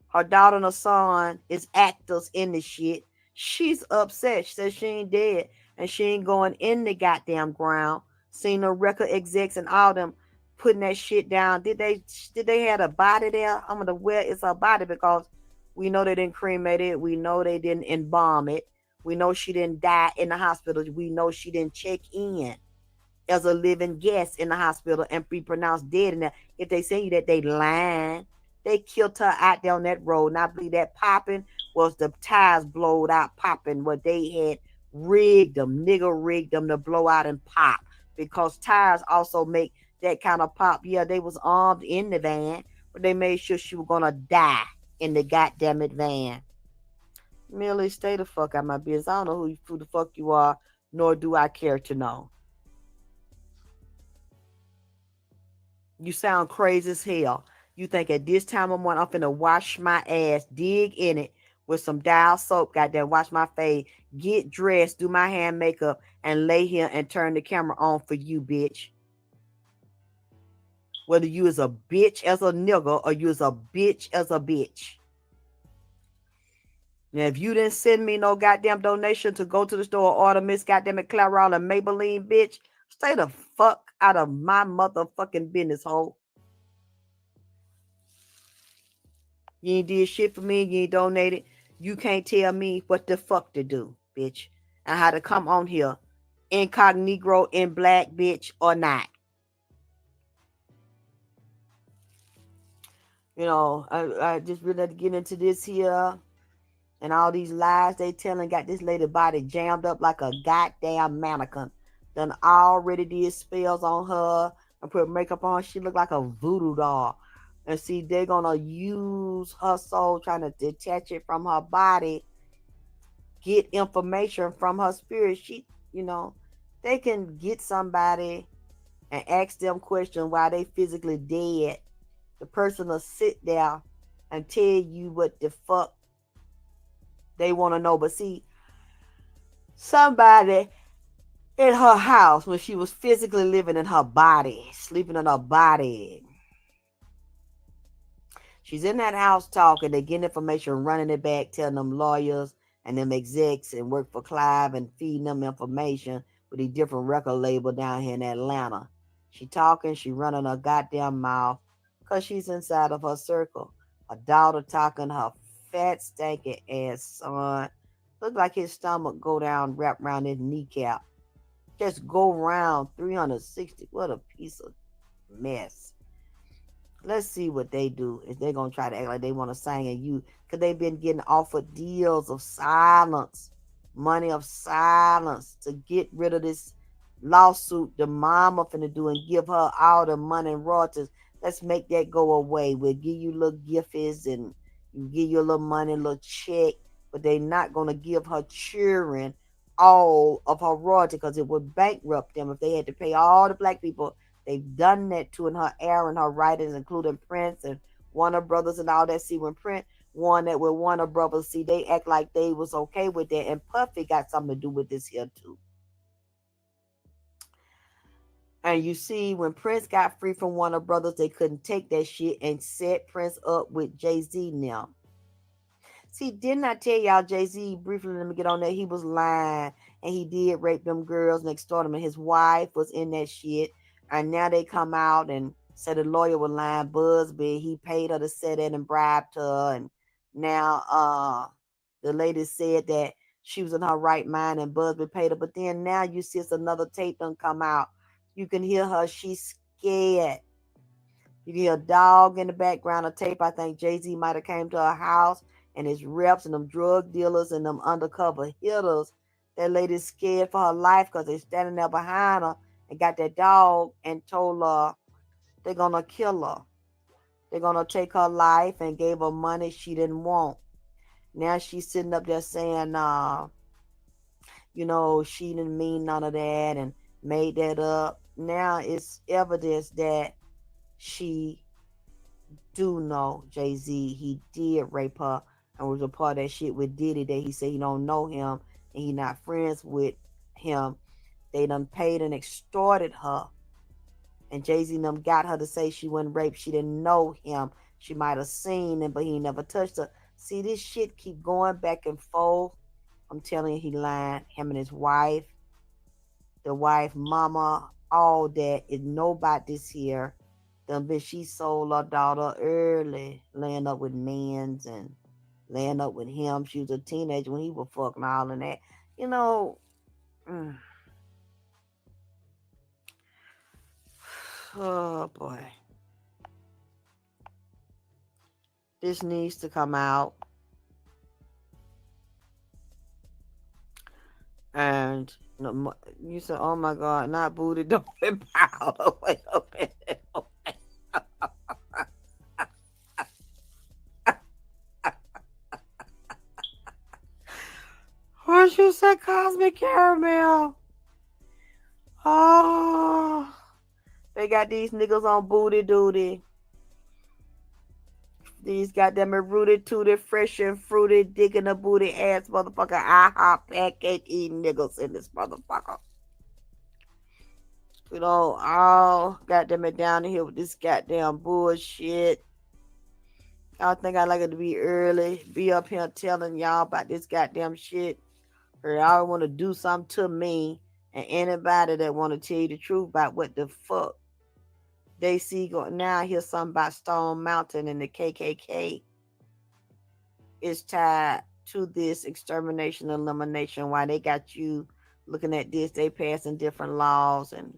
Her daughter and her son is actors in the shit. She's upset. She says she ain't dead and she ain't going in the goddamn ground. Seen the record execs and all them putting that shit down. Did they have a body there? I'm gonna where is her body because we know they didn't cremate it. We know they didn't embalm it. We know she didn't die in the hospital. We know she didn't check in as a living guest in the hospital and be pronounced dead in there. If they say you that, they lying. They killed her out there on that road. And I believe that popping was the tires blowed out popping what they had rigged them, nigga rigged them to blow out and pop because tires also make that kind of pop. Yeah, they was armed in the van, but they made sure she was gonna die in the goddamn it van. Millie, stay the fuck out of my business. I don't know who the fuck you are, nor do I care to know. You sound crazy as hell. You think at this time of morning I'm finna wash my ass, dig in it with some dial soap, goddamn, wash my face, get dressed, do my hair and makeup, and lay here and turn the camera on for you, bitch. Whether you is a bitch as a nigga or you is a bitch as a bitch. Now, if you didn't send me no goddamn donation to go to the store or order Miss Goddamn it Clairol and Maybelline, bitch, stay the fuck out of my motherfucking business, hoe. You ain't did shit for me. You ain't donated. You can't tell me what the fuck to do, bitch. And how to come on here incognito in black, bitch, or not. You know, I just really had to get into this here. And all these lies they telling got this lady body jammed up like a goddamn mannequin. Done already did spells on her and put makeup on. She look like a voodoo doll. And see, they're gonna use her soul, trying to detach it from her body, get information from her spirit. She, you know, they can get somebody and ask them questions while they physically dead. The person will sit there and tell you what the fuck they want to know. But see, somebody in her house, when she was physically living in her body, sleeping in her body, she's in that house talking, they getting information, running it back, telling them lawyers and them execs and work for Clive and feeding them information with a different record label down here in Atlanta. She talking, she running her goddamn mouth because she's inside of her circle. Her daughter talking, her fat, stanky ass son. Look like his stomach go down, wrap around his kneecap. Just go round 360. What a piece of mess. Let's see what they do. If they're going to try to act like they want to sing at you. Because they've been getting offered deals of silence. Money of silence to get rid of this lawsuit the mama finna do and give her all the money and royalties. Let's make that go away. We'll give you little gifts and give you a little money, a little check. But they're not going to give her children all of her royalty because it would bankrupt them if they had to pay all the black people. They've done that to in her era and her writings, including Prince and Warner Brothers and all that. See, when Prince won that with Warner Brothers, see, they act like they was okay with that. And Puffy got something to do with this here too. And you see, when Prince got free from Warner Brothers, they couldn't take that shit and set Prince up with Jay-Z now. See, didn't I tell y'all Jay-Z, briefly, let me get on that, he was lying and he did rape them girls next door to him and his wife was in that shit. And now they come out and said the lawyer was lying, Busby, he paid her to set it and bribed her. And now the lady said that she was in her right mind and Busby paid her. But then now you see it's another tape done come out. You can hear her, she's scared. You can hear a dog in the background of tape. I think Jay-Z might have came to her house and his reps and them drug dealers and them undercover hitters. That lady's scared for her life because they're standing there behind her and got that dog and told her they're going to kill her. They're going to take her life and gave her money she didn't want. Now she's sitting up there saying, you know, she didn't mean none of that and made that up. Now it's evidence that she do know Jay-Z. He did rape her and was a part of that shit with Diddy that he said he don't know him and he not friends with him. They done paid and extorted her. And Jay-Z and them got her to say she wasn't raped. She didn't know him. She might have seen him, but he never touched her. See, this shit keep going back and forth. I'm telling you, he lying. Him and his wife, the wife, mama, all that. It know about this here. Them bitch, she sold her daughter early, laying up with mans and laying up with him. She was a teenager when he was fucking all in that. You know, oh boy. This needs to come out. And you said, oh my God, not booty, don't be powder. Wait a minute. What you said, Cosmic Caramel? Oh, they got these niggas on booty duty. These goddamn rooted tooted, fresh and fruity, digging the booty ass motherfucker, IHOP pancake eating niggas in this motherfucker. You know, all goddamn it down here with this goddamn bullshit. Y'all think I like it to be early, be up here telling y'all about this goddamn shit, or y'all want to do something to me, and anybody that want to tell you the truth about what the fuck they see going now. I hear something about Stone Mountain and the KKK is tied to this extermination elimination. Why they got you looking at this? They passing different laws and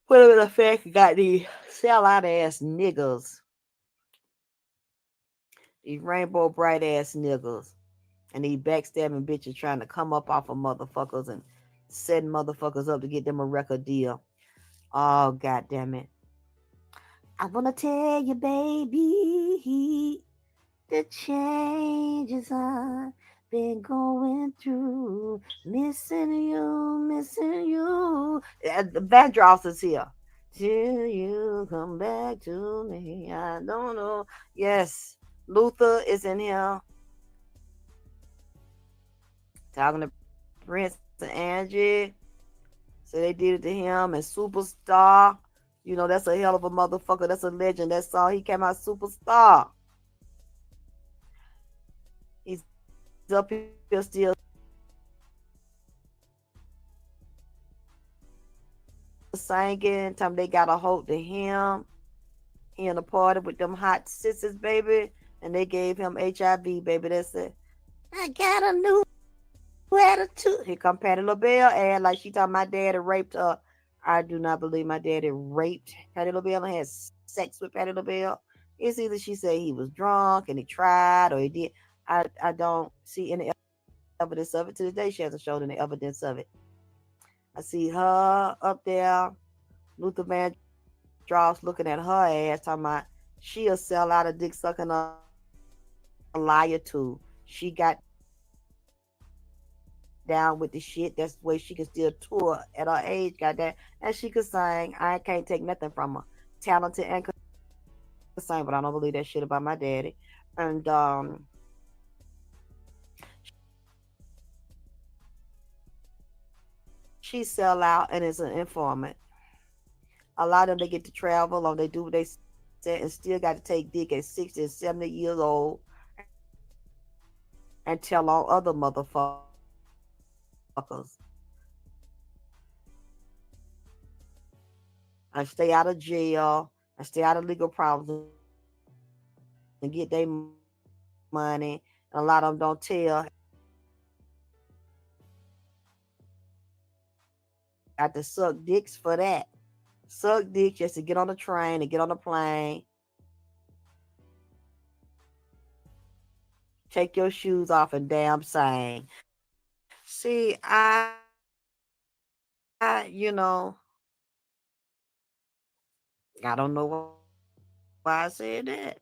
whatever the fact got these sellout ass niggas, these rainbow bright ass niggas, and these backstabbing bitches trying to come up off of motherfuckers and setting motherfuckers up to get them a record deal. Oh, god damn it. I wanna tell you, baby, the changes I've been going through. Missing you, missing you. The Vandross is here. Till you come back to me, I don't know. Yes, Luther is in here talking to Prince and Angie. So they did it to him and Superstar. You know, that's a hell of a motherfucker. That's a legend. That song, he came out Superstar. He's up here still singing. Time they got a hold to him. He in a party with them hot sisters, baby. And they gave him HIV, baby. That's it. I got a new attitude. Here come Patti LaBelle, and like she thought my daddy raped her. I do not believe my daddy raped Patti LaBelle and had sex with Patti LaBelle. It's either she said he was drunk and he tried or he did. I don't see any evidence of it. To this day, she hasn't shown any evidence of it. I see her up there, Luther Vandross looking at her ass, talking about she'll sell out a dick sucking a liar too. She got down with the shit. That's the way she can still tour at her age, goddamn. And she could sing. I can't take nothing from her. Talented and could sing, but I don't believe that shit about my daddy. And she sell out and is an informant. A lot of them they get to travel or they do what they said and still got to take dick at 60 and 70 years old and tell on other motherfuckers. And stay out of jail and stay out of legal problems and get their money. And a lot of them don't tell. Got to suck dicks for that. Suck dick just to get on the train and get on the plane. Take your shoes off and damn sing. See, you know, I don't know why I said that.